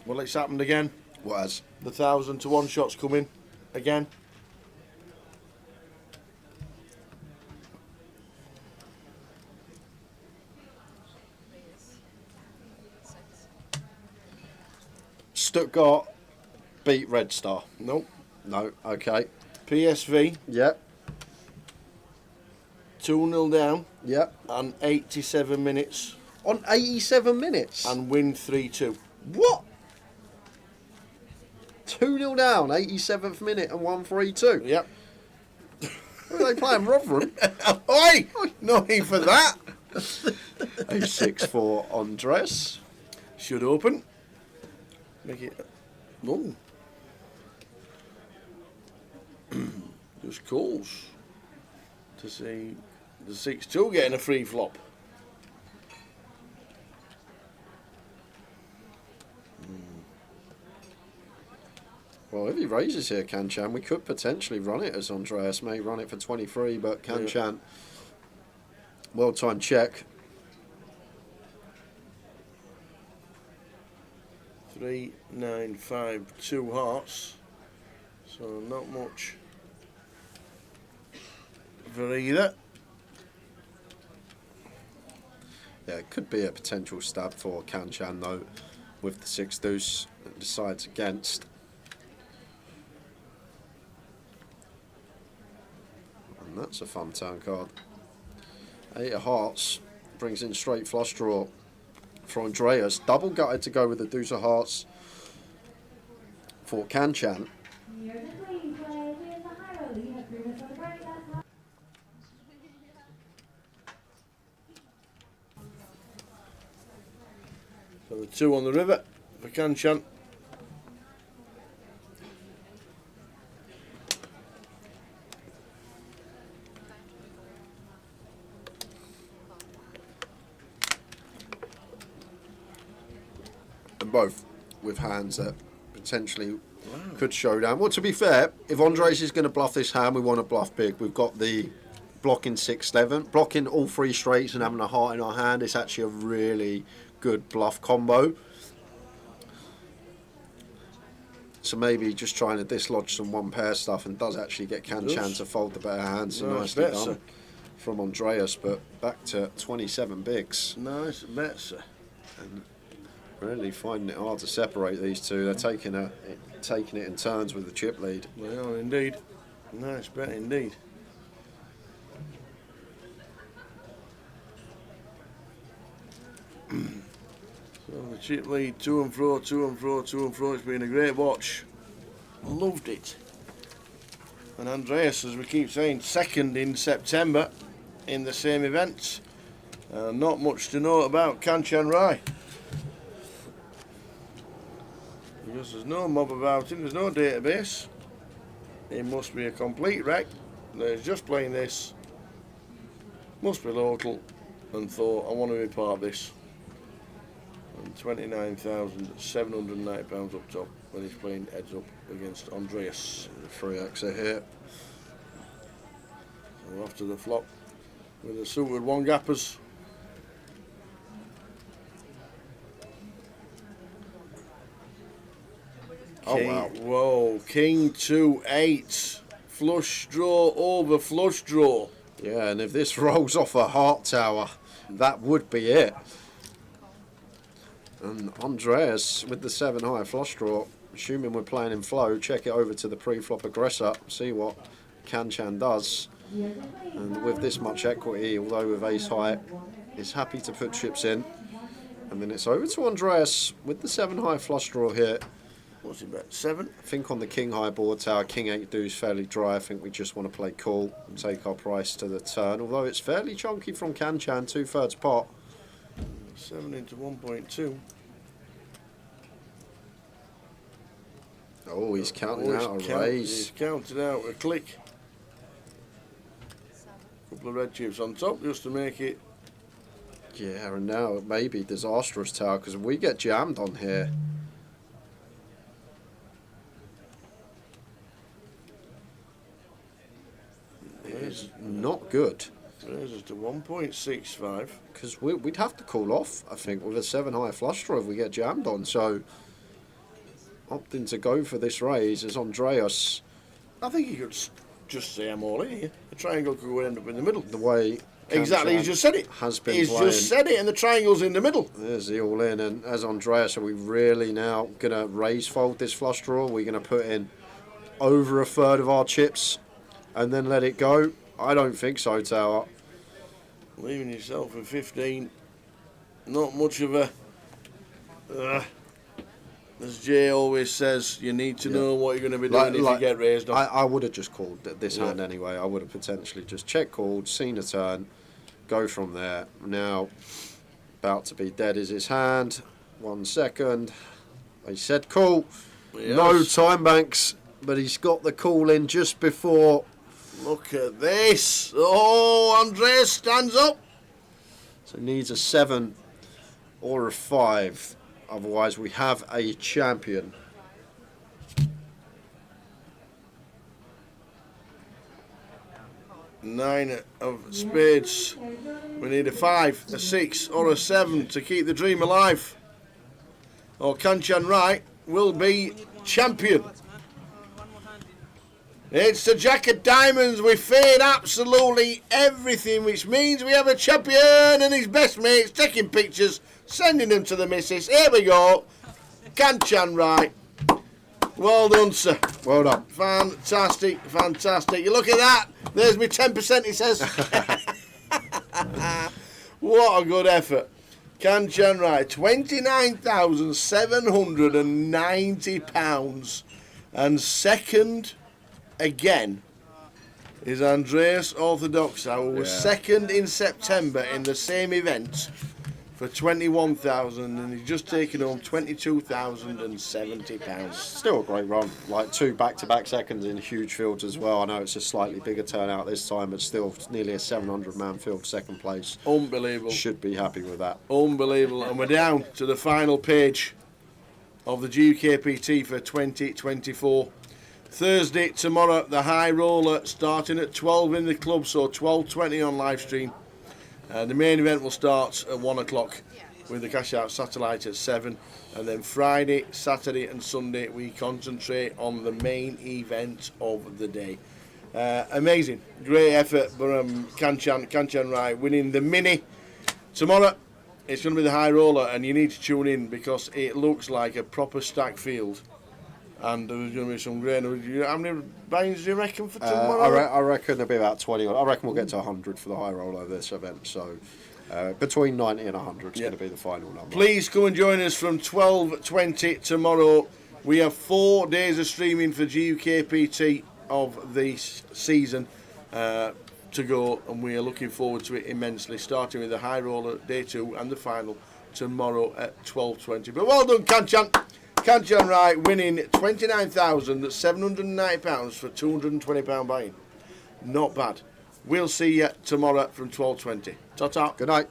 Well, it's happened again. What has? The 1,000 to 1 shots coming again. Stuttgart beat Red Star. Nope. No, okay. PSV, Yep, 2-0 down yep. and 87 minutes On 87 minutes. and win 3-2. What? 2-0 down, 87th minute and 1-3-2. Yep. Who are they playing, Rotherham? Oi! No need for that. A 6-4 Andres. Should open. Make it. No. Just calls to see the 6-2 getting a free flop. Well, if he raises here, Kanchan, we could potentially run it as Andreas may run it for 23, but Kanchan, well-timed check. 3, 9, 5, 2 hearts. So not much for either. Yeah, it could be a potential stab for Kanchan, though, with the 6 deuce that decides against. And that's a fun turn card. 8 of hearts brings in straight flush draw for Andreas. Double gutted to go with the deuce of hearts for Kanchan. Here's the queen play. We have the high roll. You have 3 minutes on the break. That's high. So the 2 on the river for Kanchan. And both with hands that potentially could show down. Well, to be fair, if Andres is going to bluff this hand, we want to bluff big. We've got the blocking 6-7, blocking all 3 straights and having a heart in our hand. It's actually a really good bluff combo. So maybe just trying to dislodge some 1-pair stuff and does actually get Kanchan to fold the better hand. So Nice nicely bet, done sir. from Andreas, but back to 27 bigs. Nice bet, sir. And really finding it hard to separate these two. They're taking it in turns with the chip lead. They are indeed. Nice bet indeed. So the chip lead, to and fro, to and fro, to and fro. It's been a great watch. Loved it. And Andreas, as we keep saying, second in September in the same event. Not much to know about Kanchan Rai. Because there's no mob about him, there's no database. He must be a complete wreck. He's just playing this. Must be local. And thought, I want to be part of this. And £29,790 up top when he's playing heads up against Andreas. Free exit here. So after the flop with the suited 1-gappers. King, wow. Whoa, King 2-8. Flush draw over flush draw. Yeah, and if this rolls off a heart tower, that would be it. And Andreas with the 7 high flush draw, assuming we're playing in flow, check it over to the pre-flop aggressor, see what Kanchan does. And with this much equity, although with ace high, is happy to put chips in. And then it's over to Andreas with the 7 high flush draw here. What's he bet? 7? I think on the king high board tower, king 8 deuce fairly dry. I think we just want to play cool and take our price to the turn. Although it's fairly chunky from Kanchan, 2/3 pot. 7 into 1.2. Oh, he's counting out a raise. He's counted out a click. Couple of red chips on top just to make it. Yeah, and now it may be disastrous tower because if we get jammed on here. It's not good. Raises us to 1.65. Because we'd have to call off, I think, with a 7 high flush draw if we get jammed on. So, opting to go for this raise is Andreas. I think he could just say I'm all in here. The triangle could end up in the middle. The way Exactly, he's just said it. Has been He's playing. just said it, and the triangle's in the middle. There's the all in, and as Andreas, are we really now going to raise fold this flush draw? Are we going to put in over 1/3 of our chips and then let it go? I don't think so, Tower. Leaving yourself with 15. Not much of a... as Jay always says, you need to know what you're going to be doing if you get raised off. I would have just called this hand anyway. I would have potentially just check called, seen a turn, go from there. Now, about to be dead is his hand. 1 second. He said call. Yes. No time banks, but he's got the call in just before. Look at this. Oh, Andreas stands up. So needs a 7 or a 5. Otherwise, we have a champion. Nine of spades. We need a 5, a 6, or a 7 to keep the dream alive. Or Kanchan Wright will be champion. It's the Jack of Diamonds. We fade absolutely everything, which means we have a champion and his best mates taking pictures, sending them to the missus. Here we go. Kanchan Wright. Well done, sir. Well done. Fantastic, fantastic. You look at that. There's me 10%, he says. What a good effort. Kanchan Wright, £29,790. And second again is Andreas Orthodoxa, who was second in September in the same event for 21,000, and he's just taken home £22,070. Still a great run. Like 2 back-to-back seconds in huge fields as well. I know it's a slightly bigger turnout this time, but still nearly a 700-man field, second place. Unbelievable. Should be happy with that. Unbelievable. And we're down to the final page of the GUKPT for 2024. Thursday, tomorrow, the high roller starting at 12 in the club, so 12:20 on live stream. The main event will start at 1 o'clock with the cash out satellite at 7. And then Friday, Saturday and Sunday we concentrate on the main event of the day. Amazing. Great effort from Kanchan Wright winning the mini. Tomorrow it's going to be the high roller, and you need to tune in because it looks like a proper stacked field. And there's going to be some great... How many buy-ins do you reckon for tomorrow? I reckon there'll be about 20. I reckon we'll get to 100 for the high roller of this event. So between 90 and 100 is going to be the final number. Please come and join us from 12:20 tomorrow. We have 4 days of streaming for GUKPT of the season to go, and we are looking forward to it immensely, starting with the high roller day 2 and the final tomorrow at 12:20. But well done, Kanchan. Kanchan Wright winning £29,790 for £220 buy-in. Not bad. We'll see you tomorrow from 12:20. Ta-ta. Good night.